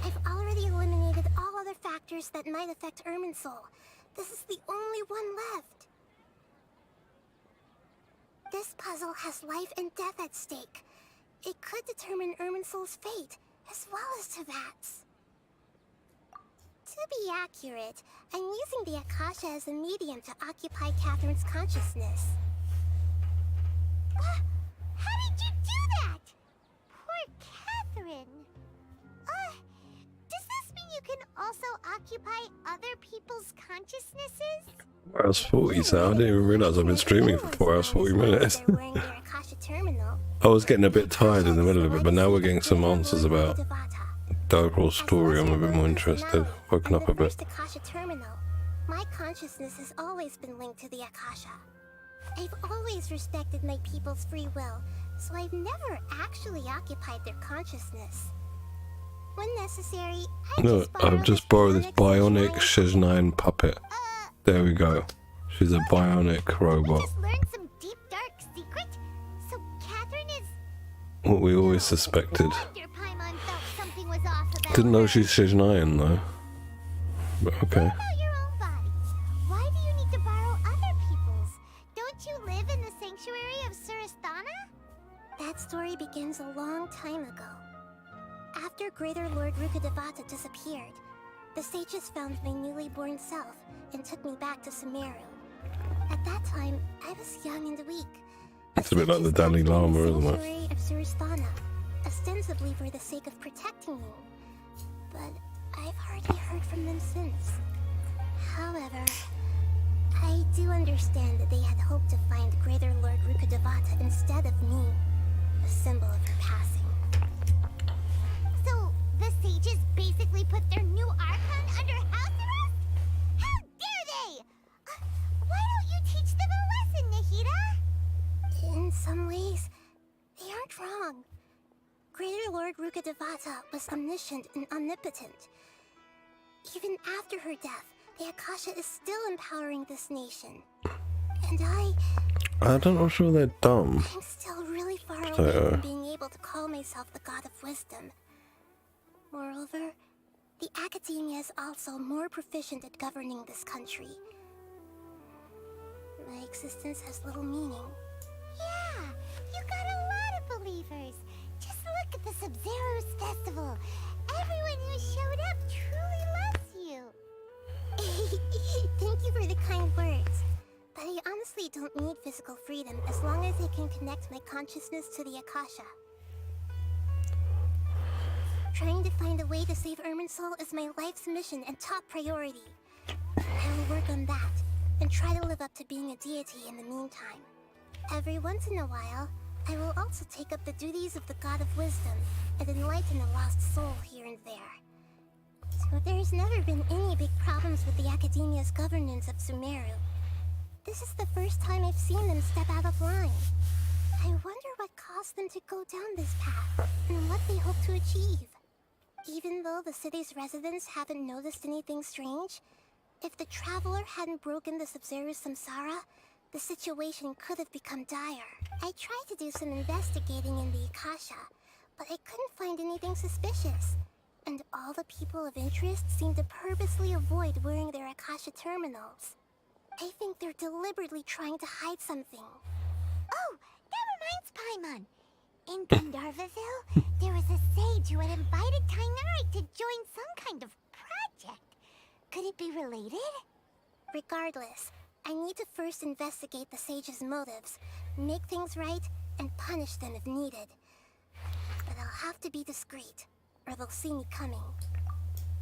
I've already eliminated all other factors that might affect Irminsul. This is the only one left. This puzzle has life and death at stake. It could determine Irminsul's fate, as well as Tevat's. To be accurate, I'm using the Akasha as a medium to occupy Catherine's consciousness. How did you do that? Poor Catherine. Does this mean you can also occupy other people's consciousnesses? 4 hours 40, so I didn't even realise I've been streaming for 4 hours 40 minutes. I was getting a bit tired in the middle of it, but now we're getting some answers about the overall story. I'm a bit more interested. Woken up a bit. Akasha terminal. My consciousness has always been linked to the Akasha. I've always respected my people's free will, so I've never actually occupied their consciousness. When necessary, I've just borrowed this bionic Shejnine puppet. There we go. She's a bionic robot. Just learned some deep dark secret? So Catherine is... What we always suspected. Your Paimon felt something was off about Didn't know she's Shejnine though. But okay. What about your own body? Why do you need to borrow other people's? Don't you live in the sanctuary of Surasthana? That story begins a long time ago. After Greater Lord Rukkhadevata disappeared, the sages found my newly born self and took me back to Sumeru. At that time, I was young and weak. It's a bit like the Dalai Lama, isn't it? Sanctuary of Surasthana, ostensibly for the sake of protecting me. But I've hardly heard from them since. However, I do understand that they had hoped to find Greater Lord Rukkhadevata instead of me, a symbol of her passing. So, the sages basically put their new Archon under house arrest? How dare they! Why don't you teach them a lesson, Nahida? In some ways, they aren't wrong. Greater Lord Rukkhadevata was omniscient and omnipotent. Even after her death, the Akasha is still empowering this nation. And I'm not sure they're dumb. I'm still really far away from being able to call myself the God of Wisdom. Moreover, the academia is also more proficient at governing this country. My existence has little meaning. Yeah, you got a lot of believers. Just look at the Sub-Zero's festival. Everyone who showed up truly loves you. Thank you for the kind words. But I honestly don't need physical freedom as long as I can connect my consciousness to the Akasha. Trying to find a way to save Irminsul is my life's mission and top priority. I will work on that, and try to live up to being a deity in the meantime. Every once in a while, I will also take up the duties of the God of Wisdom, and enlighten a lost soul here and there. So there's never been any big problems with the Academia's governance of Sumeru. This is the first time I've seen them step out of line. I wonder what caused them to go down this path, and what they hope to achieve. Even though the city's residents haven't noticed anything strange, if the Traveler hadn't broken the Sub-Zero Samsara, the situation could have become dire. I tried to do some investigating in the Akasha, but I couldn't find anything suspicious. And all the people of interest seem to purposely avoid wearing their Akasha terminals. I think they're deliberately trying to hide something. Oh, that reminds Paimon. In Gandharvaville, there was a sage who had invited Tighnari to join some kind of project. Could it be related? Regardless, I need to first investigate the sage's motives, make things right, and punish them if needed. But I'll have to be discreet, or they'll see me coming.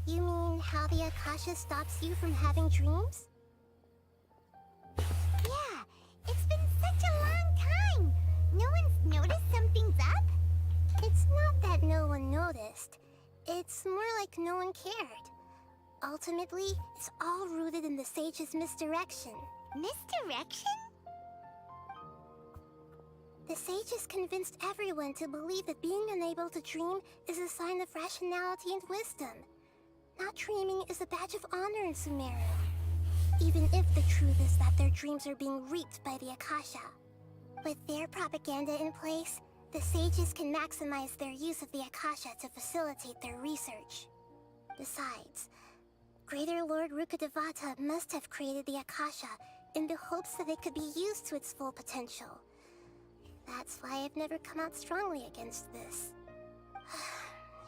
You mean how the Akasha stops you from having dreams? Yeah, it's been such a long time. No one's noticed something's up? It's not that no one noticed. It's more like no one cared. Ultimately, it's all rooted in the sage's misdirection. Misdirection? The sage has convinced everyone to believe that being unable to dream is a sign of rationality and wisdom. Not dreaming is a badge of honor in Sumeru. Even if the truth is that their dreams are being reaped by the Akasha. With their propaganda in place, the sages can maximize their use of the Akasha to facilitate their research. Besides, Greater Lord Rukkhadevata must have created the Akasha in the hopes that it could be used to its full potential. That's why I've never come out strongly against this.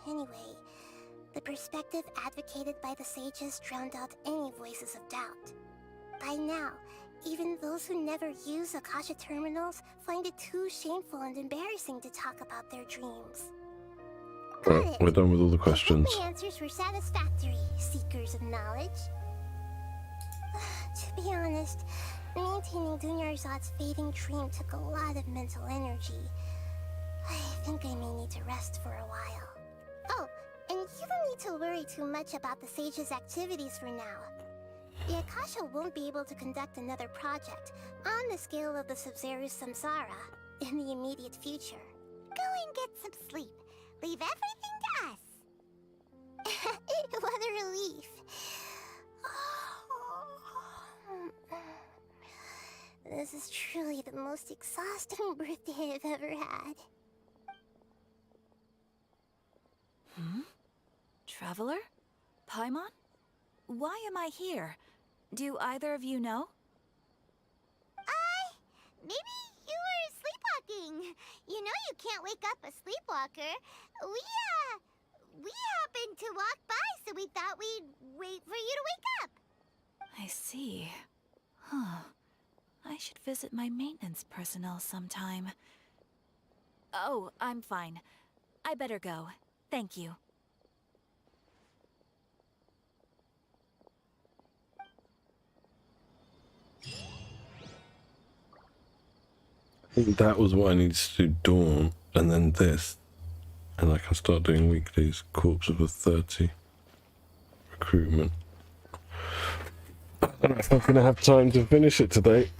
Anyway, the perspective advocated by the sages drowned out any voices of doubt. By now, even those who never use Akasha terminals find it too shameful and embarrassing to talk about their dreams. Right, we're done with all the questions. The answers were satisfactory, seekers of knowledge. To be honest, maintaining Dunyarzad's fading dream took a lot of mental energy. I think I may need to rest for a while. Oh, and you don't need to worry too much about the sage's activities for now. The Akasha won't be able to conduct another project on the scale of the Sub-Zero Samsara in the immediate future. Go and get some sleep. Leave everything to us. What a relief. This is truly the most exhausting birthday I've ever had. Traveler? Paimon? Why am I here? Do either of you know? Maybe you were sleepwalking. You know you can't wake up a sleepwalker. We happened to walk by, so we thought we'd wait for you to wake up. I see. Huh. I should visit my maintenance personnel sometime. Oh, I'm fine. I better go. Thank you. I think that was what I needed to do, Dawn, and then this. And I can start doing weekdays, Corpses of 30. Recruitment. I don't know if I'm going to have time to finish it today.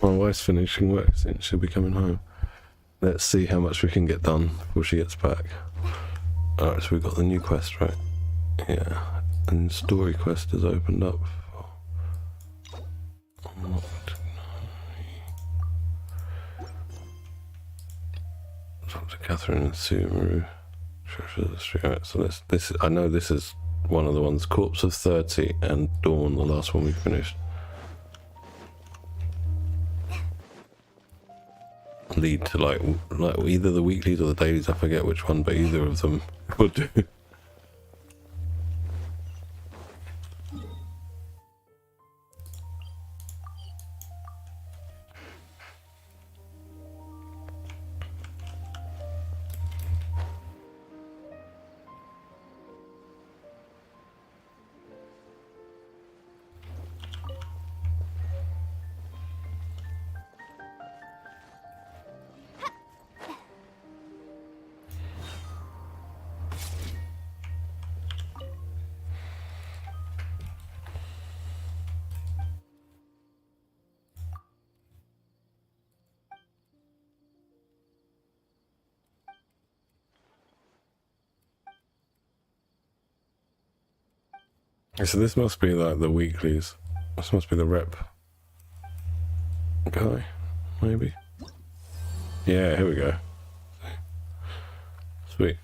My wife's finishing work soon, she'll be coming home. Let's see how much we can get done before she gets back. Alright, so we've got the new quest, right? Yeah. And story quest has opened up. Talk to Catherine and Sumeru. Alright, so this I know this is one of the ones. Corpse of 30 and Dawn, the last one we finished. Lead to like either the weeklies or the dailies, I forget which one, but either of them would do. So this must be like the weeklies. This must be the rep guy, maybe. Yeah, here we go. Sweet.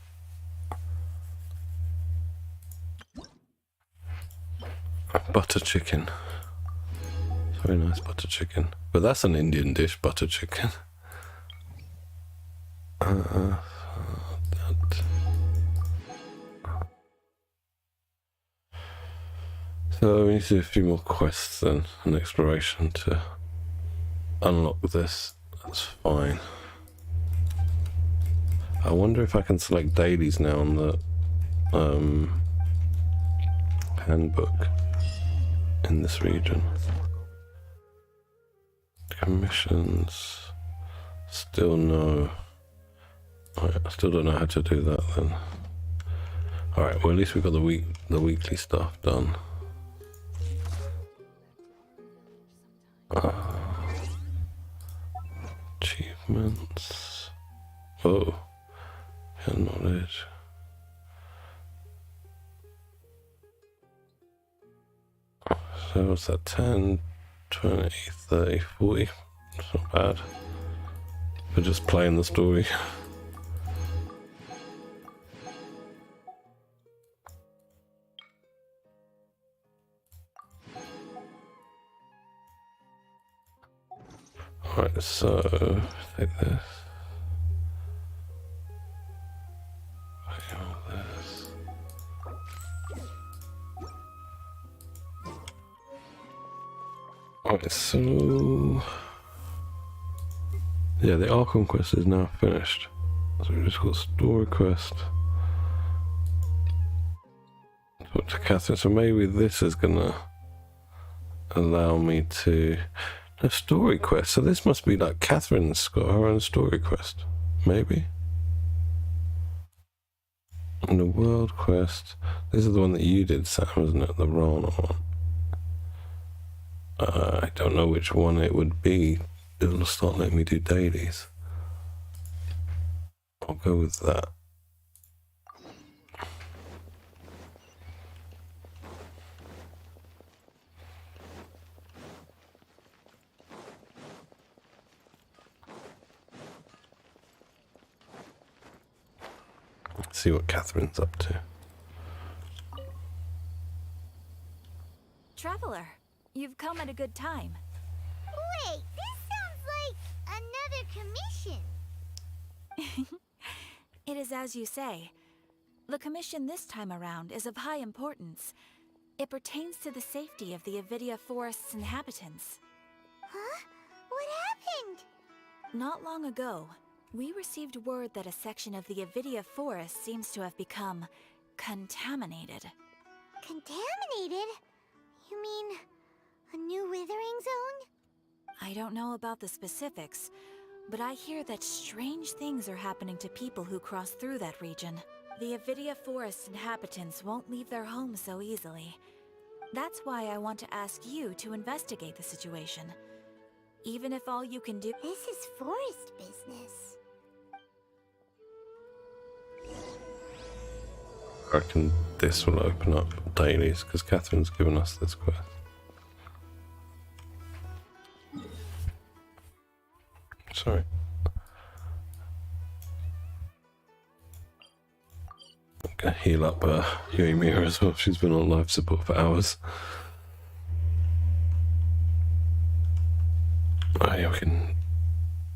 Butter chicken. Very nice butter chicken. But that's an Indian dish, butter chicken. That. So we need to do a few more quests then, and exploration to unlock this. That's fine. I wonder if I can select dailies now on the handbook in this region. Commissions. Still no. I still don't know how to do that then. Alright, well at least we got the weekly stuff done. Achievements. Oh, yeah, knowledge. So what's that? 10, 20, 30, 40. It's not bad. We're just playing the story. Alright, so take this. Take all this. Alright, so yeah, the Archon quest is now finished. So we just got story quest. Talk to Catherine. So maybe this is gonna allow me to. A story quest, so this must be like Catherine's got her own story quest, maybe? And the world quest, this is the one that you did, Sam, isn't it? The Rana one. I don't know which one it would be. It'll start letting me do dailies. I'll go with that. See what Catherine's up to. Traveler, you've come at a good time. Wait, this sounds like another commission. It is as you say. The commission this time around is of high importance. It pertains to the safety of the Avidia Forest's inhabitants. Huh? What happened? Not long ago, we received word that a section of the Avidia Forest seems to have become contaminated. Contaminated? You mean a new withering zone? I don't know about the specifics, but I hear that strange things are happening to people who cross through that region. The Avidia Forest inhabitants won't leave their homes so easily. That's why I want to ask you to investigate the situation. Even if all you can do— This is forest business. I reckon this will open up dailies because Catherine's given us this quest. Sorry. I'm gonna heal up Yoimiya as well. She's been on life support for hours. Oh yeah, we can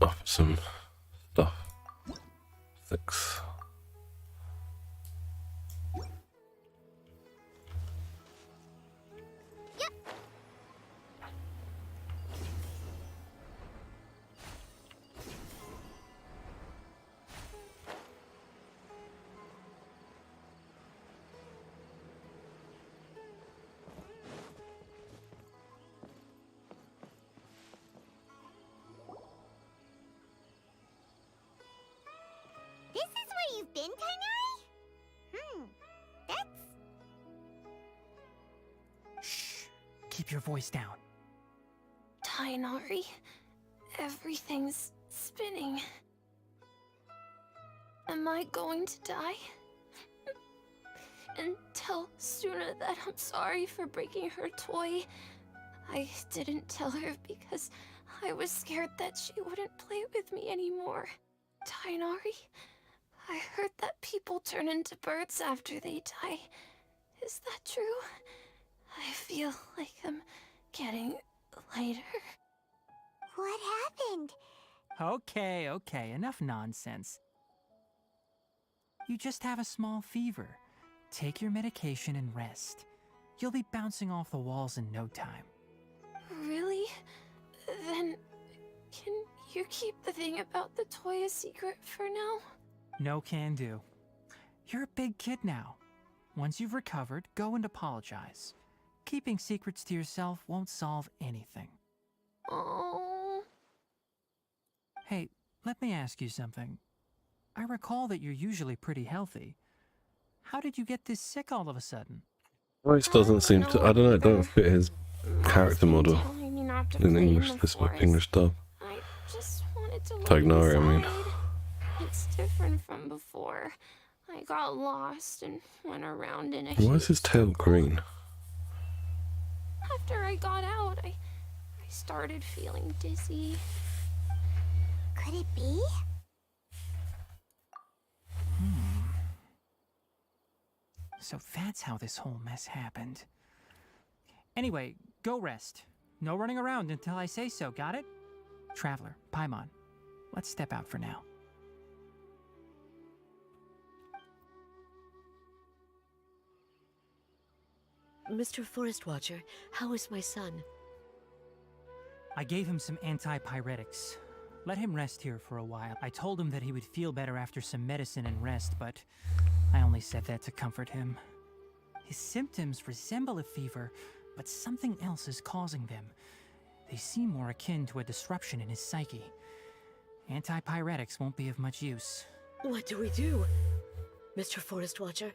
offer some stuff. 6. This is where you've been, Kainari? That's... Shh. Keep your voice down. Tainari, everything's spinning. Am I going to die? and tell Suna that I'm sorry for breaking her toy. I didn't tell her because I was scared that she wouldn't play with me anymore. Tainari, I heard that people turn into birds after they die. Is that true? I feel like I'm getting lighter. What happened? Okay, enough nonsense. You just have a small fever. Take your medication and rest. You'll be bouncing off the walls in no time. Really? Then, can you keep the thing about the toy a secret for now? No can do. You're a big kid now. Once you've recovered, go and apologize. Keeping secrets to yourself won't solve anything. Oh. Hey, let me ask you something. I recall that you're usually pretty healthy. How did you get this sick all of a sudden? Voice doesn't seem to. I don't know. It don't fit his character model in English. This English dub. I just wanted to look Tagnari, I mean. inside. It's different from before. I got lost and went around in a Why is his tail green? After I got out, I started feeling dizzy. Could it be? So that's how this whole mess happened. Anyway, go rest. No running around until I say so, got it? Traveler, Paimon, let's step out for now. Mr. Forest Watcher, how is my son? I gave him some antipyretics. Let him rest here for a while. I told him that he would feel better after some medicine and rest, but I only said that to comfort him. His symptoms resemble a fever, but something else is causing them. They seem more akin to a disruption in his psyche. Antipyretics won't be of much use. What do we do? Mr. Forest Watcher,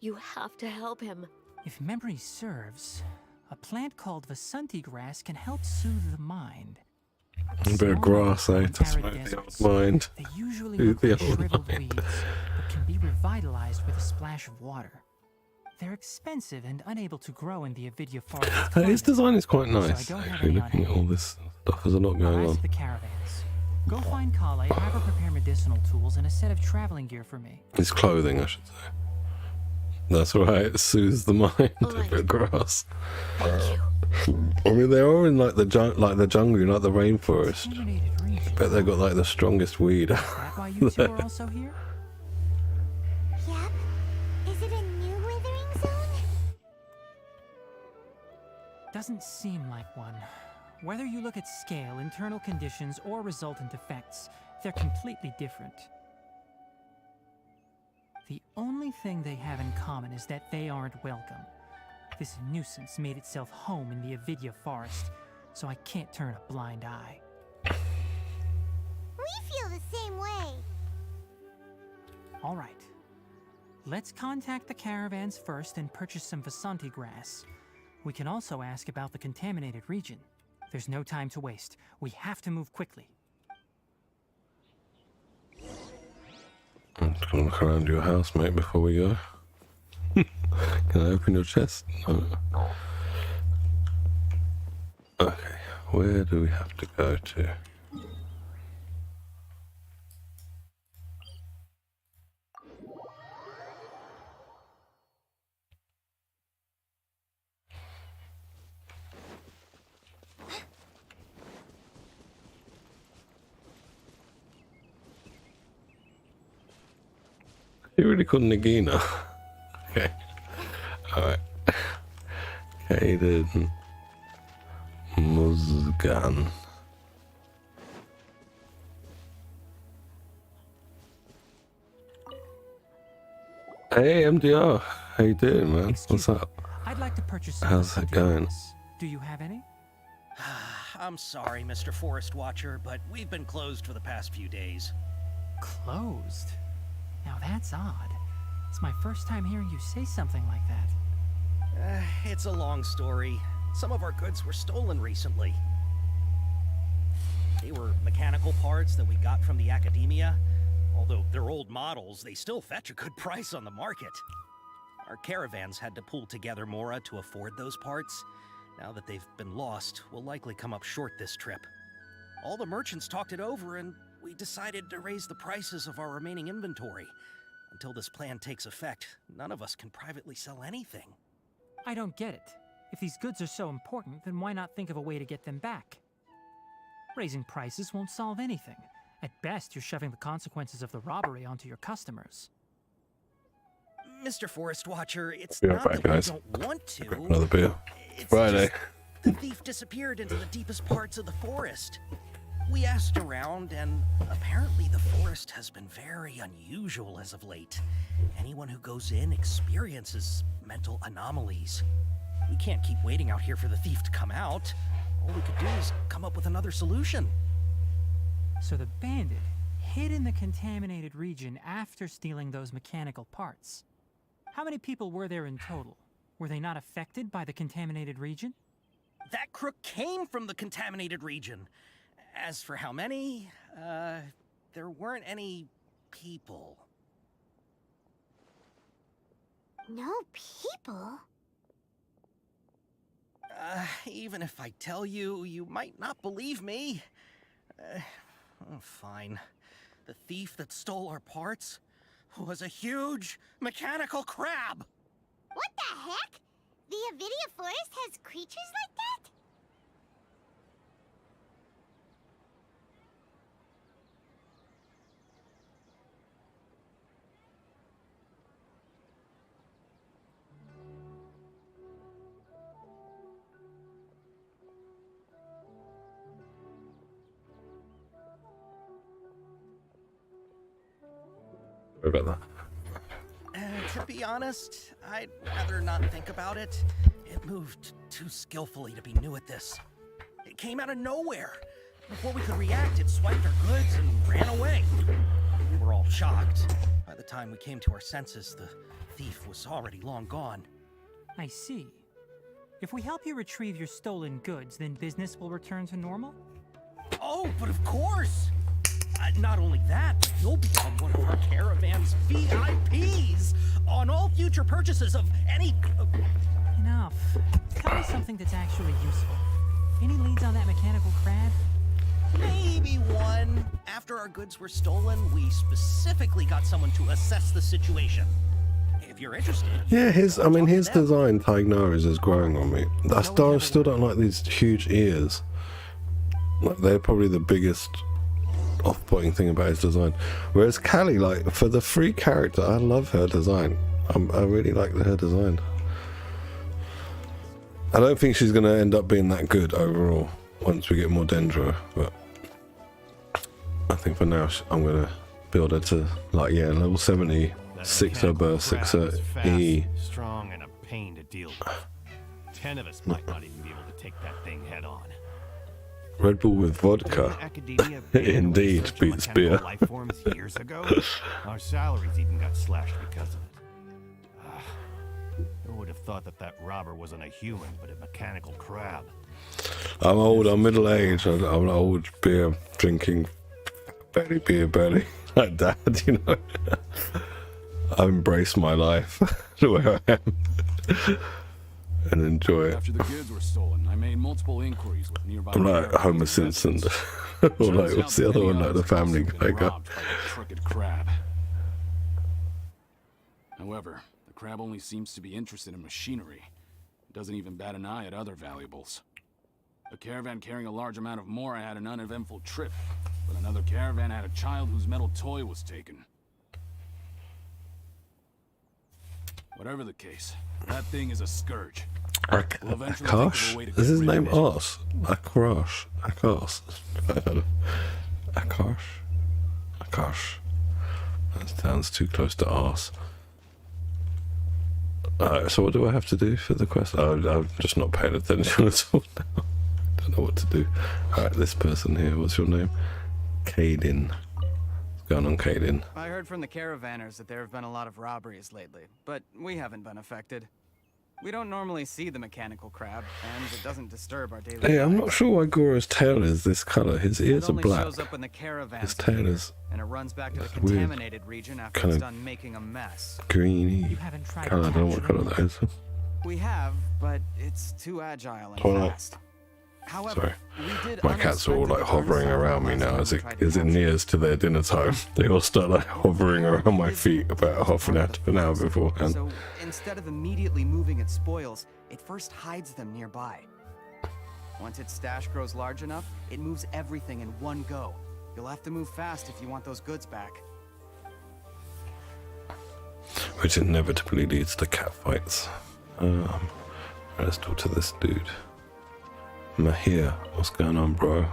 you have to help him. If memory serves, a plant called Vasanti grass can help soothe the mind. A bit of grass, eh? To smoke the old mind. They usually Soothe look the like old shriveled mind. weeds, but can be revitalized with a splash of water. They're expensive and unable to grow in the Avidya forest. His design is quite nice, so I don't have actually, any looking at on all this stuff. There's a lot going As on. for the caravans, go find Kale, have her prepare medicinal tools and a set of traveling gear for me. His clothing, I should say. That's right, it soothes the mind. A bit of grass. I mean, they are in like the jungle, like the rainforest. I bet they've got like the strongest weed. Is that why you two are also here? Yep. Is it a new withering zone? Doesn't seem like one. Whether you look at scale, internal conditions, or resultant effects, they're completely different. The only thing they have in common is that they aren't welcome. This nuisance made itself home in the Avidya forest, so I can't turn a blind eye. We feel the same way. All right. Let's contact the caravans first and purchase some Vasanti grass. We can also ask about the contaminated region. There's no time to waste. We have to move quickly. I'm just gonna look around your house, mate, before we go. Can I open your chest? No. Okay, where do we have to go to? You really called Nagina. Okay. Alright. Kaden Muzgan. Hey MDR, how you doing, man? What's up? I'd like to purchase some How's it Vasanti going? grass. Do you have any? I'm sorry, Mr. Forest Watcher, but we've been closed for the past few days. Closed? Now that's odd. It's my first time hearing you say something like that. It's a long story. Some of our goods were stolen recently. They were mechanical parts that we got from the academia. Although they're old models, they still fetch a good price on the market. Our caravans had to pull together Mora to afford those parts. Now that they've been lost, we'll likely come up short this trip. All the merchants talked it over, and we decided to raise the prices of our remaining inventory. Until this plan takes effect, none of us can privately sell anything. I don't get it. If these goods are so important, then why not think of a way to get them back? Raising prices won't solve anything. At best, you're shoving the consequences of the robbery onto your customers. Mr. Forest Watcher, it's Be right not back, that guys. we don't want to. Grab another beer. It's Friday. just the thief disappeared into the deepest parts of the forest. We asked around, and apparently the forest has been very unusual as of late. Anyone who goes in experiences mental anomalies. We can't keep waiting out here for the thief to come out. All we could do is come up with another solution. So the bandit hid in the contaminated region after stealing those mechanical parts. How many people were there in total? Were they not affected by the contaminated region? That crook came from the contaminated region. As for how many, there weren't any people. No people? Even if I tell you, you might not believe me. Fine. The thief that stole our parts was a huge mechanical crab. What the heck? The Avidia Forest has creatures like that? Sorry about that. To be honest, I'd rather not think about it. It moved too skillfully to be new at this. It came out of nowhere. Before we could react, it swiped our goods and ran away. We were all shocked. By the time we came to our senses, the thief was already long gone. I see. If we help you retrieve your stolen goods, then business will return to normal? Oh, but of course! Not only that, but you'll become one of our caravan's VIPs on all future purchases of any... Enough. Tell me something that's actually useful. Any leads on that mechanical crab? Maybe one. After our goods were stolen, we specifically got someone to assess the situation. If you're interested... Yeah, his design, Tignaris, is growing on me. I still don't like these huge ears. Like, they're probably the biggest off-putting thing about his design. Whereas Callie, like, for the free character, I love her design. I really like her design. I don't think she's going to end up being that good overall once we get more Dendro, but I think for now I'm going to build her to, like, yeah, level 70, 6er burst, 6er E. Strong and a pain to deal with. 10 of us might not even be able to take that thing head on. Red Bull with vodka. Indeed, beats beer. Life forms years ago. Our salaries even got slashed because of it. Who would have thought that robber wasn't a human, but a mechanical crab? I'm old, I'm middle-aged, I'm an old beer drinking beer belly like Dad, you know. I embrace my life the way I am and enjoy it. After the goods were stolen, I made multiple inquiries with nearby. I'm like Homer Simpson, or like what's the other one, like the Family Guy guy. Crooked crab. However, the crab only seems to be interested in machinery. It doesn't even bat an eye at other valuables. A caravan carrying a large amount of Mora had an uneventful trip, but another caravan had a child whose metal toy was taken. Whatever the case, that thing is a scourge. We'll eventually think of a way to Is get his rid of name it. Ars? Akash. That sounds too close to arse. So what do I have to do for the quest? I'm just not paying attention at all now. Don't know what to do. Alright, this person here, what's your name? Caden. What's going on, Caden? I heard from the caravanners that there have been a lot of robberies lately, but we haven't been affected. We don't normally see the mechanical crab, and it doesn't disturb our daily Hey, I'm not lives. sure why Gora's tail is this color. His ears It are only black. shows up when the caravan's His tail clear, is and it runs back to the weird, contaminated region after kind it's of done making a mess. greeny color. I don't know what color that is. We have, but it's too agile and Twilight. fast. However, Sorry. we did My cats are all like unexpectedly hovering learn around me something now last as time it we tried to as it nears to their dinner time. They all start like hovering around my feet about half an hour to an hour beforehand. So instead of immediately moving its spoils, it first hides them nearby. Once its stash grows large enough, it moves everything in one go. You'll have to move fast if you want those goods back. Which inevitably leads to cat fights. Let's talk to this dude. Mahir, what's going on, bro?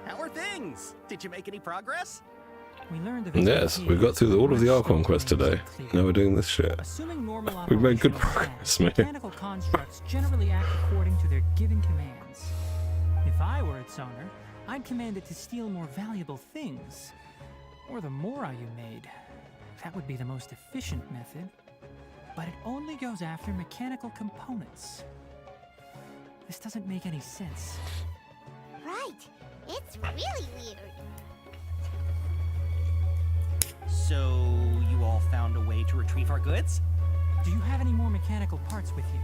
How are things? Did you make any progress? We learned of Yes, we got through all of the Archon quests today. Now we're doing this shit. We've made good progress, man. Mechanical constructs generally act according to their given commands. If I were its owner, I'd command it to steal more valuable things. Or the Mora you made. That would be the most efficient method. But it only goes after mechanical components. This doesn't make any sense. Right. It's really weird. So, you all found a way to retrieve our goods? Do you have any more mechanical parts with you?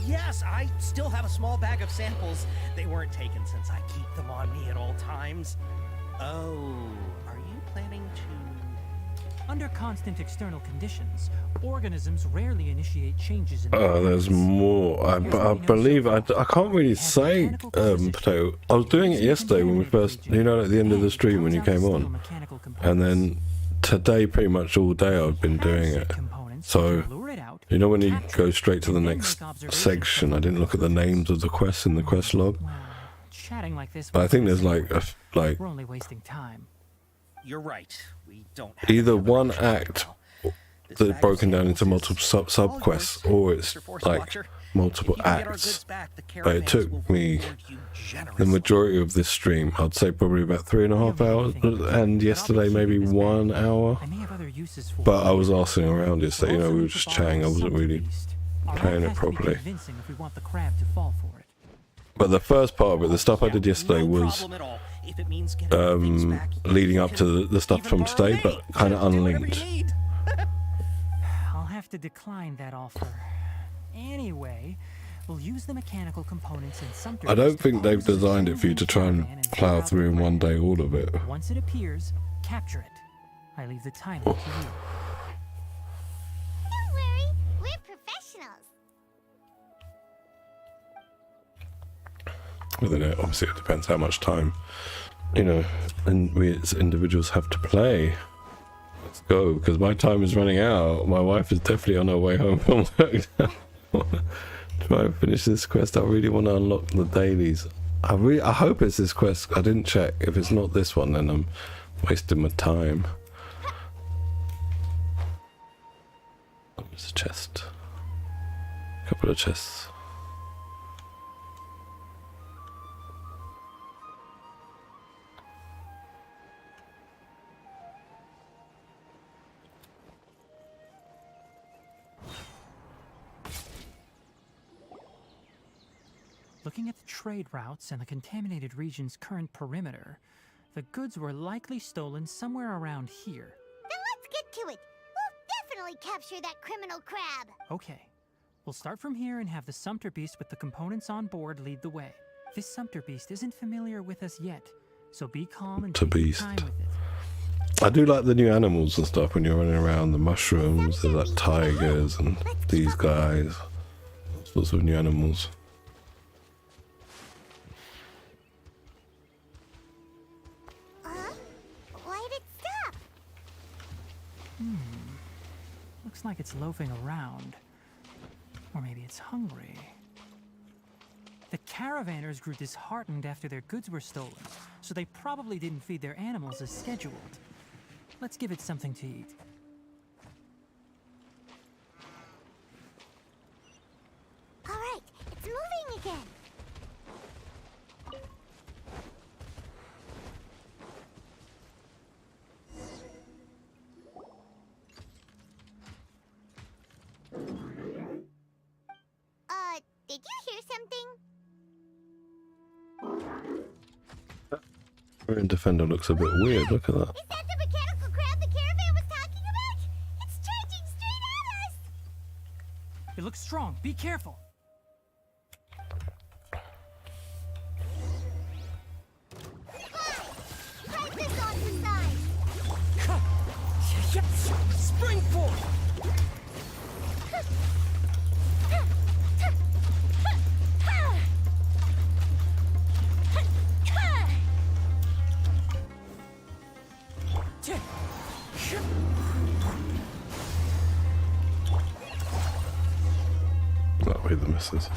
Yes, I still have a small bag of samples. They weren't taken since I keep them on me at all times. Oh, are you planning to... Under constant external conditions, organisms rarely initiate changes in Oh, there's more. I believe I can't really say, Potato. I was doing it yesterday when we first, you know, at the end of the stream when you came on, and then today pretty much all day I've been doing it. So, you know, when you go straight to the next section, I didn't look at the names of the quests in the quest log. Chatting like this, But I think there's like we're only wasting time. You're right. We don't have either one act that's broken down into multiple sub quests, or it's like multiple acts. But it took me the majority of this stream, I'd say probably about 3.5 hours, and yesterday maybe 1 hour. But I was asking around it, so you know, we were just chatting. I wasn't really playing it properly. But the first part of it, the stuff I did yesterday was leading up to the stuff from today, but kind of unlinked. I'll have to decline that offer. Anyway, we'll use the mechanical components in some. I don't think they've designed it for you to try and plow through in one day all of it. Once it appears, capture it. I leave the timing to you. Don't worry, we're professionals. Well, then obviously it depends how much time, you know, and we as individuals have to play. Let's go, because my time is running out. My wife is definitely on her way home from work now. Try and finish this quest. I really want to unlock the dailies. I hope it's this quest. I didn't check. If it's not this one, then I'm wasting my time. Oh, there's a chest. A couple of chests. Looking at the trade routes and the contaminated region's current perimeter, the goods were likely stolen somewhere around here. Then let's get to it. We'll definitely capture that criminal crab. Okay, we'll start from here and have the Sumpter Beast with the components on board lead the way. This Sumpter Beast isn't familiar with us yet, so be calm and take your time with it. I do like the new animals and stuff when you're running around. The mushrooms, there's like tigers and these guys. All sorts of new animals. Why'd it stop? Looks like it's loafing around. Or maybe it's hungry. The caravanners grew disheartened after their goods were stolen, so they probably didn't feed their animals as scheduled. Let's give it something to eat. All right, it's moving again. something? Marin Defender looks a bit weird. Look at that. Is that the mechanical crab the caravan was talking about? It's charging straight at us! It looks strong. Be careful. Press this off the side! Yes! Spring forward! That way the misses.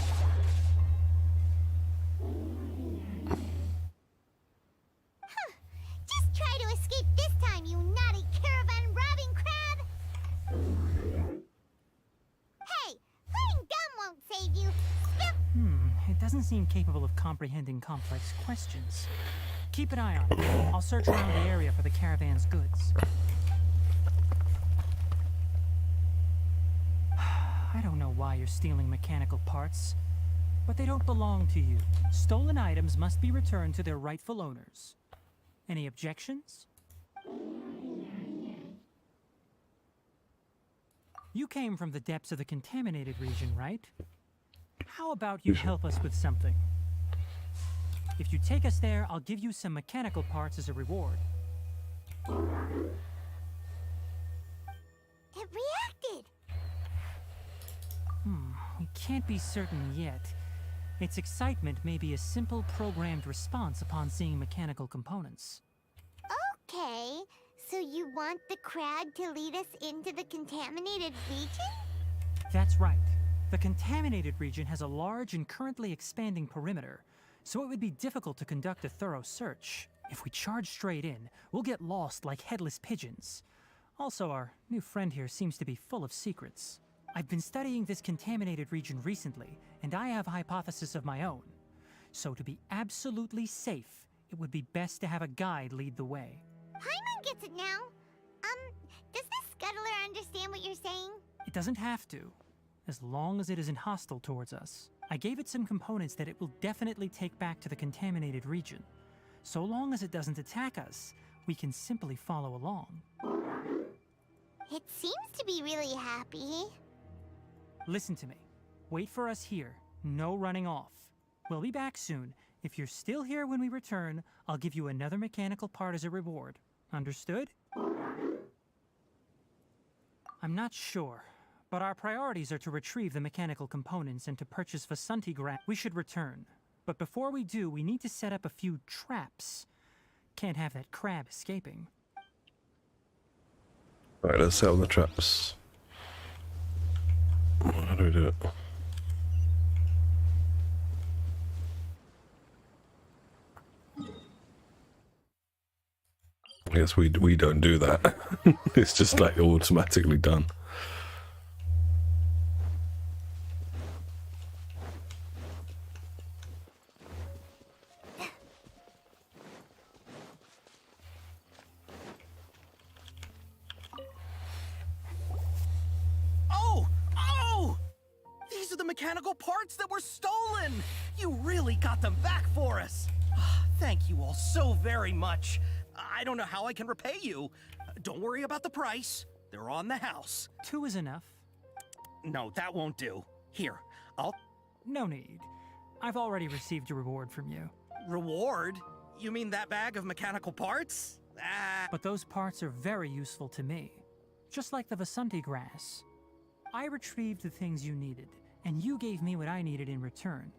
Just try to escape this time, you naughty caravan robbing crab! Hey, playing dumb won't save you. It doesn't seem capable of comprehending complex questions. Keep an eye on it. I'll search around the area for the caravan's goods. I don't know why you're stealing mechanical parts, but they don't belong to you. Stolen items must be returned to their rightful owners. Any objections? You came from the depths of the contaminated region, right? How about you help us with something? If you take us there, I'll give you some mechanical parts as a reward. It reacted! We can't be certain yet. Its excitement may be a simple programmed response upon seeing mechanical components. Okay, so you want the crab to lead us into the contaminated region? That's right. The contaminated region has a large and currently expanding perimeter, so it would be difficult to conduct a thorough search. If we charge straight in, we'll get lost like headless pigeons. Also, our new friend here seems to be full of secrets. I've been studying this contaminated region recently, and I have a hypothesis of my own. So to be absolutely safe, it would be best to have a guide lead the way. Paimon gets it now. Does the scuttler understand what you're saying? It doesn't have to, as long as it isn't hostile towards us. I gave it some components that it will definitely take back to the contaminated region. So long as it doesn't attack us, we can simply follow along. It seems to be really happy. Listen to me. Wait for us here. No running off. We'll be back soon. If you're still here when we return, I'll give you another mechanical part as a reward. Understood? I'm not sure, but our priorities are to retrieve the mechanical components and to purchase Vasanti Grant. We should return. But before we do, we need to set up a few traps. Can't have that crab escaping. Right, let's set up the traps. How do we do it? I guess we don't do that. It's just like automatically done. Oh! These are the mechanical parts that were stolen! You really got them back for us! Thank you all so very much. I don't know how I can repay you. Don't worry about the price. They're on the house. 2 is enough. No, that won't do. Here, I'll... No need. I've already received a reward from you. Reward? You mean that bag of mechanical parts? But those parts are very useful to me. Just like the Vasanti grass. I retrieved the things you needed, and you gave me what I needed in return.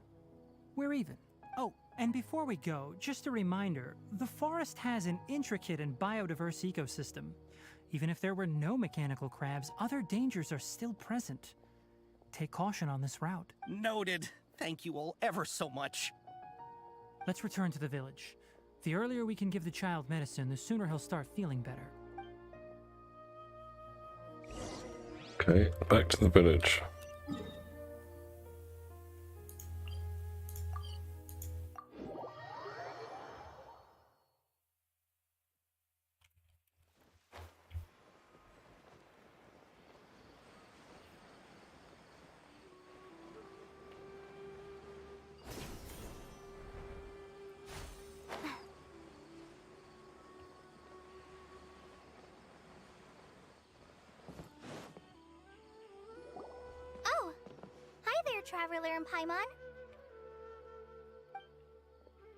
We're even. Oh, and before we go, just a reminder, the forest has an intricate and biodiverse ecosystem. Even if there were no mechanical crabs, other dangers are still present. Take caution on this route. Noted. Thank you all ever so much. Let's return to the village. The earlier we can give the child medicine, the sooner he'll start feeling better. Okay, back to the village. Traveler and Paimon?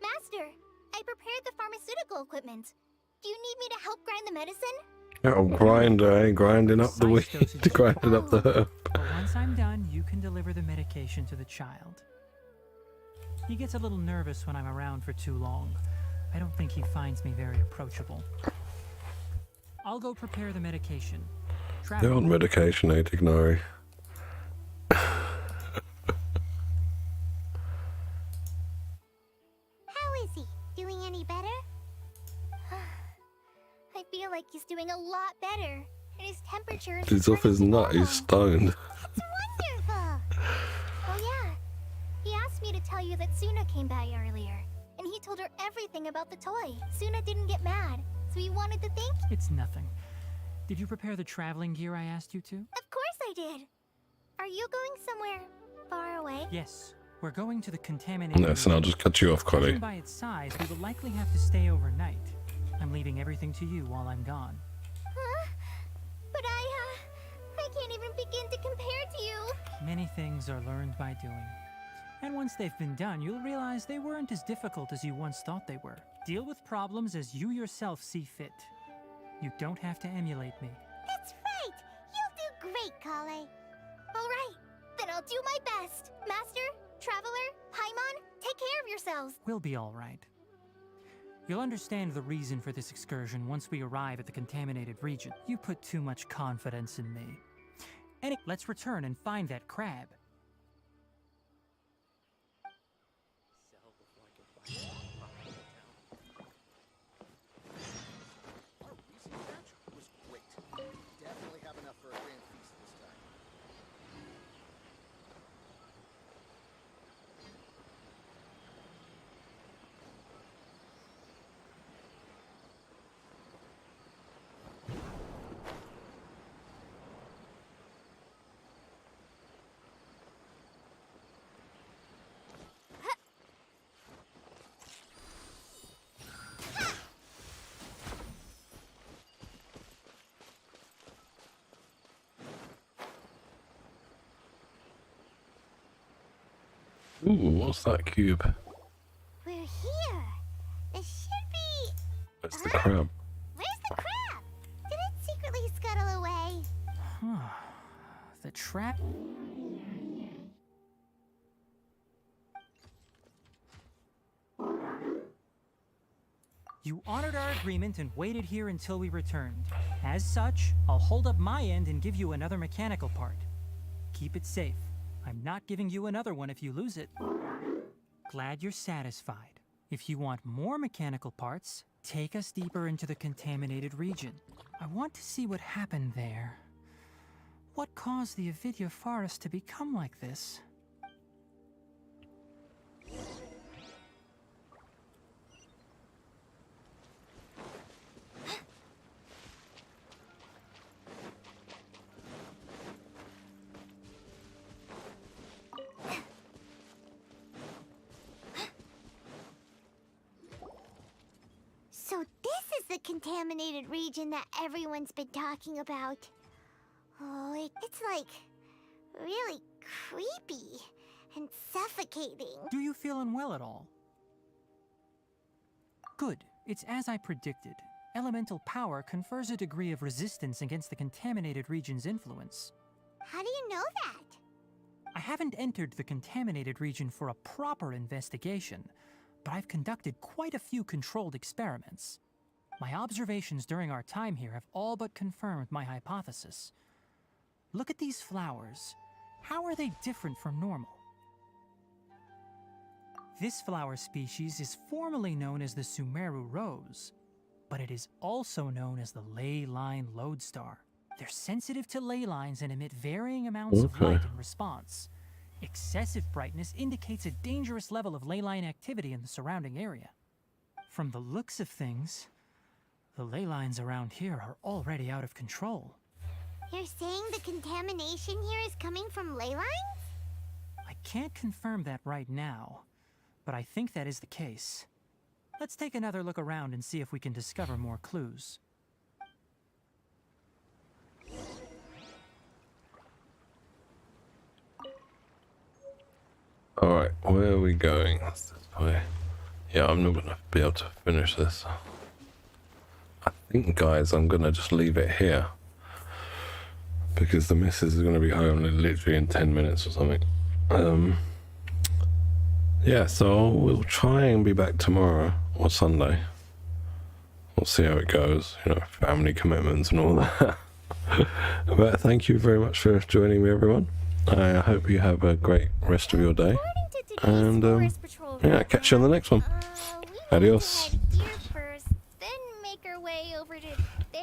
Master, I prepared the pharmaceutical equipment. Do you need me to help grind the medicine? Little grinder, eh? Grinding up the weed, grinding up the herb. But once I'm done, you can deliver the medication to the child. He gets a little nervous when I'm around for too long. I don't think he finds me very approachable. I'll go prepare the medication. They're on medication, eh, Ignari? How is he? Doing any better? I feel like he's doing a lot better. And his temperature is He's off his nut, he's stoned. wonderful. Oh yeah. He asked me to tell you that Suna came by earlier. And he told her everything about the toy. Suna didn't get mad, so he wanted to thank you. It's nothing. Did you prepare the traveling gear I asked you to? Of course I did. Are you going somewhere far away? Yes. We're going to the contaminated... Yes, and I'll just cut you off, Connie. Judging by its size, we will likely have to stay overnight. I'm leaving everything to you while I'm gone. Huh? But I can't even begin to compare to you. Many things are learned by doing. And once they've been done, you'll realize they weren't as difficult as you once thought they were. Deal with problems as you yourself see fit. You don't have to emulate me. That's right. You'll do great, Kale. All right, then I'll do my best. Master, Traveler, Paimon, take care of yourselves. We'll be all right. You'll understand the reason for this excursion once we arrive at the contaminated region. You put too much confidence in me. Let's return and find that crab. Definitely have enough for a grand feast this time. Ooh, what's that cube? We're here. This should be... That's the crab. Where's the crab? Did it secretly scuttle away? The trap... You honored our agreement and waited here until we returned. As such, I'll hold up my end and give you another mechanical part. Keep it safe. I'm not giving you another one if you lose it. Glad you're satisfied. If you want more mechanical parts, take us deeper into the contaminated region. I want to see what happened there. What caused the Avidya forest to become like this? So this is the contaminated region that everyone's been talking about. Oh, it's like really creepy and suffocating. Do you feel unwell at all? Good. It's as I predicted. Elemental power confers a degree of resistance against the contaminated region's influence. How do you know that? I haven't entered the contaminated region for a proper investigation, but I've conducted quite a few controlled experiments. My observations during our time here have all but confirmed my hypothesis. Look at these flowers. How are they different from normal? This flower species is formally known as the Sumeru rose, but it is also known as the ley line lodestar. They're sensitive to ley lines and emit varying amounts of light in response. Excessive brightness indicates a dangerous level of ley line activity in the surrounding area. From the looks of things, the ley lines around here are already out of control. You're saying the contamination here is coming from ley lines? I can't confirm that right now, but I think that is the case. Let's take another look around and see if we can discover more clues. Alright, where are we going? That's this way. Yeah, I'm not gonna be able to finish this. I think, guys, I'm gonna just leave it here. Because the missus is gonna be home literally in 10 minutes or something. Yeah, so we'll try and be back tomorrow or Sunday. We'll see how it goes, you know, family commitments and all that. But thank you very much for joining me, everyone. I hope you have a great rest of your day. And yeah, catch you on the next one. Adios. Deer first, then make our way over to there.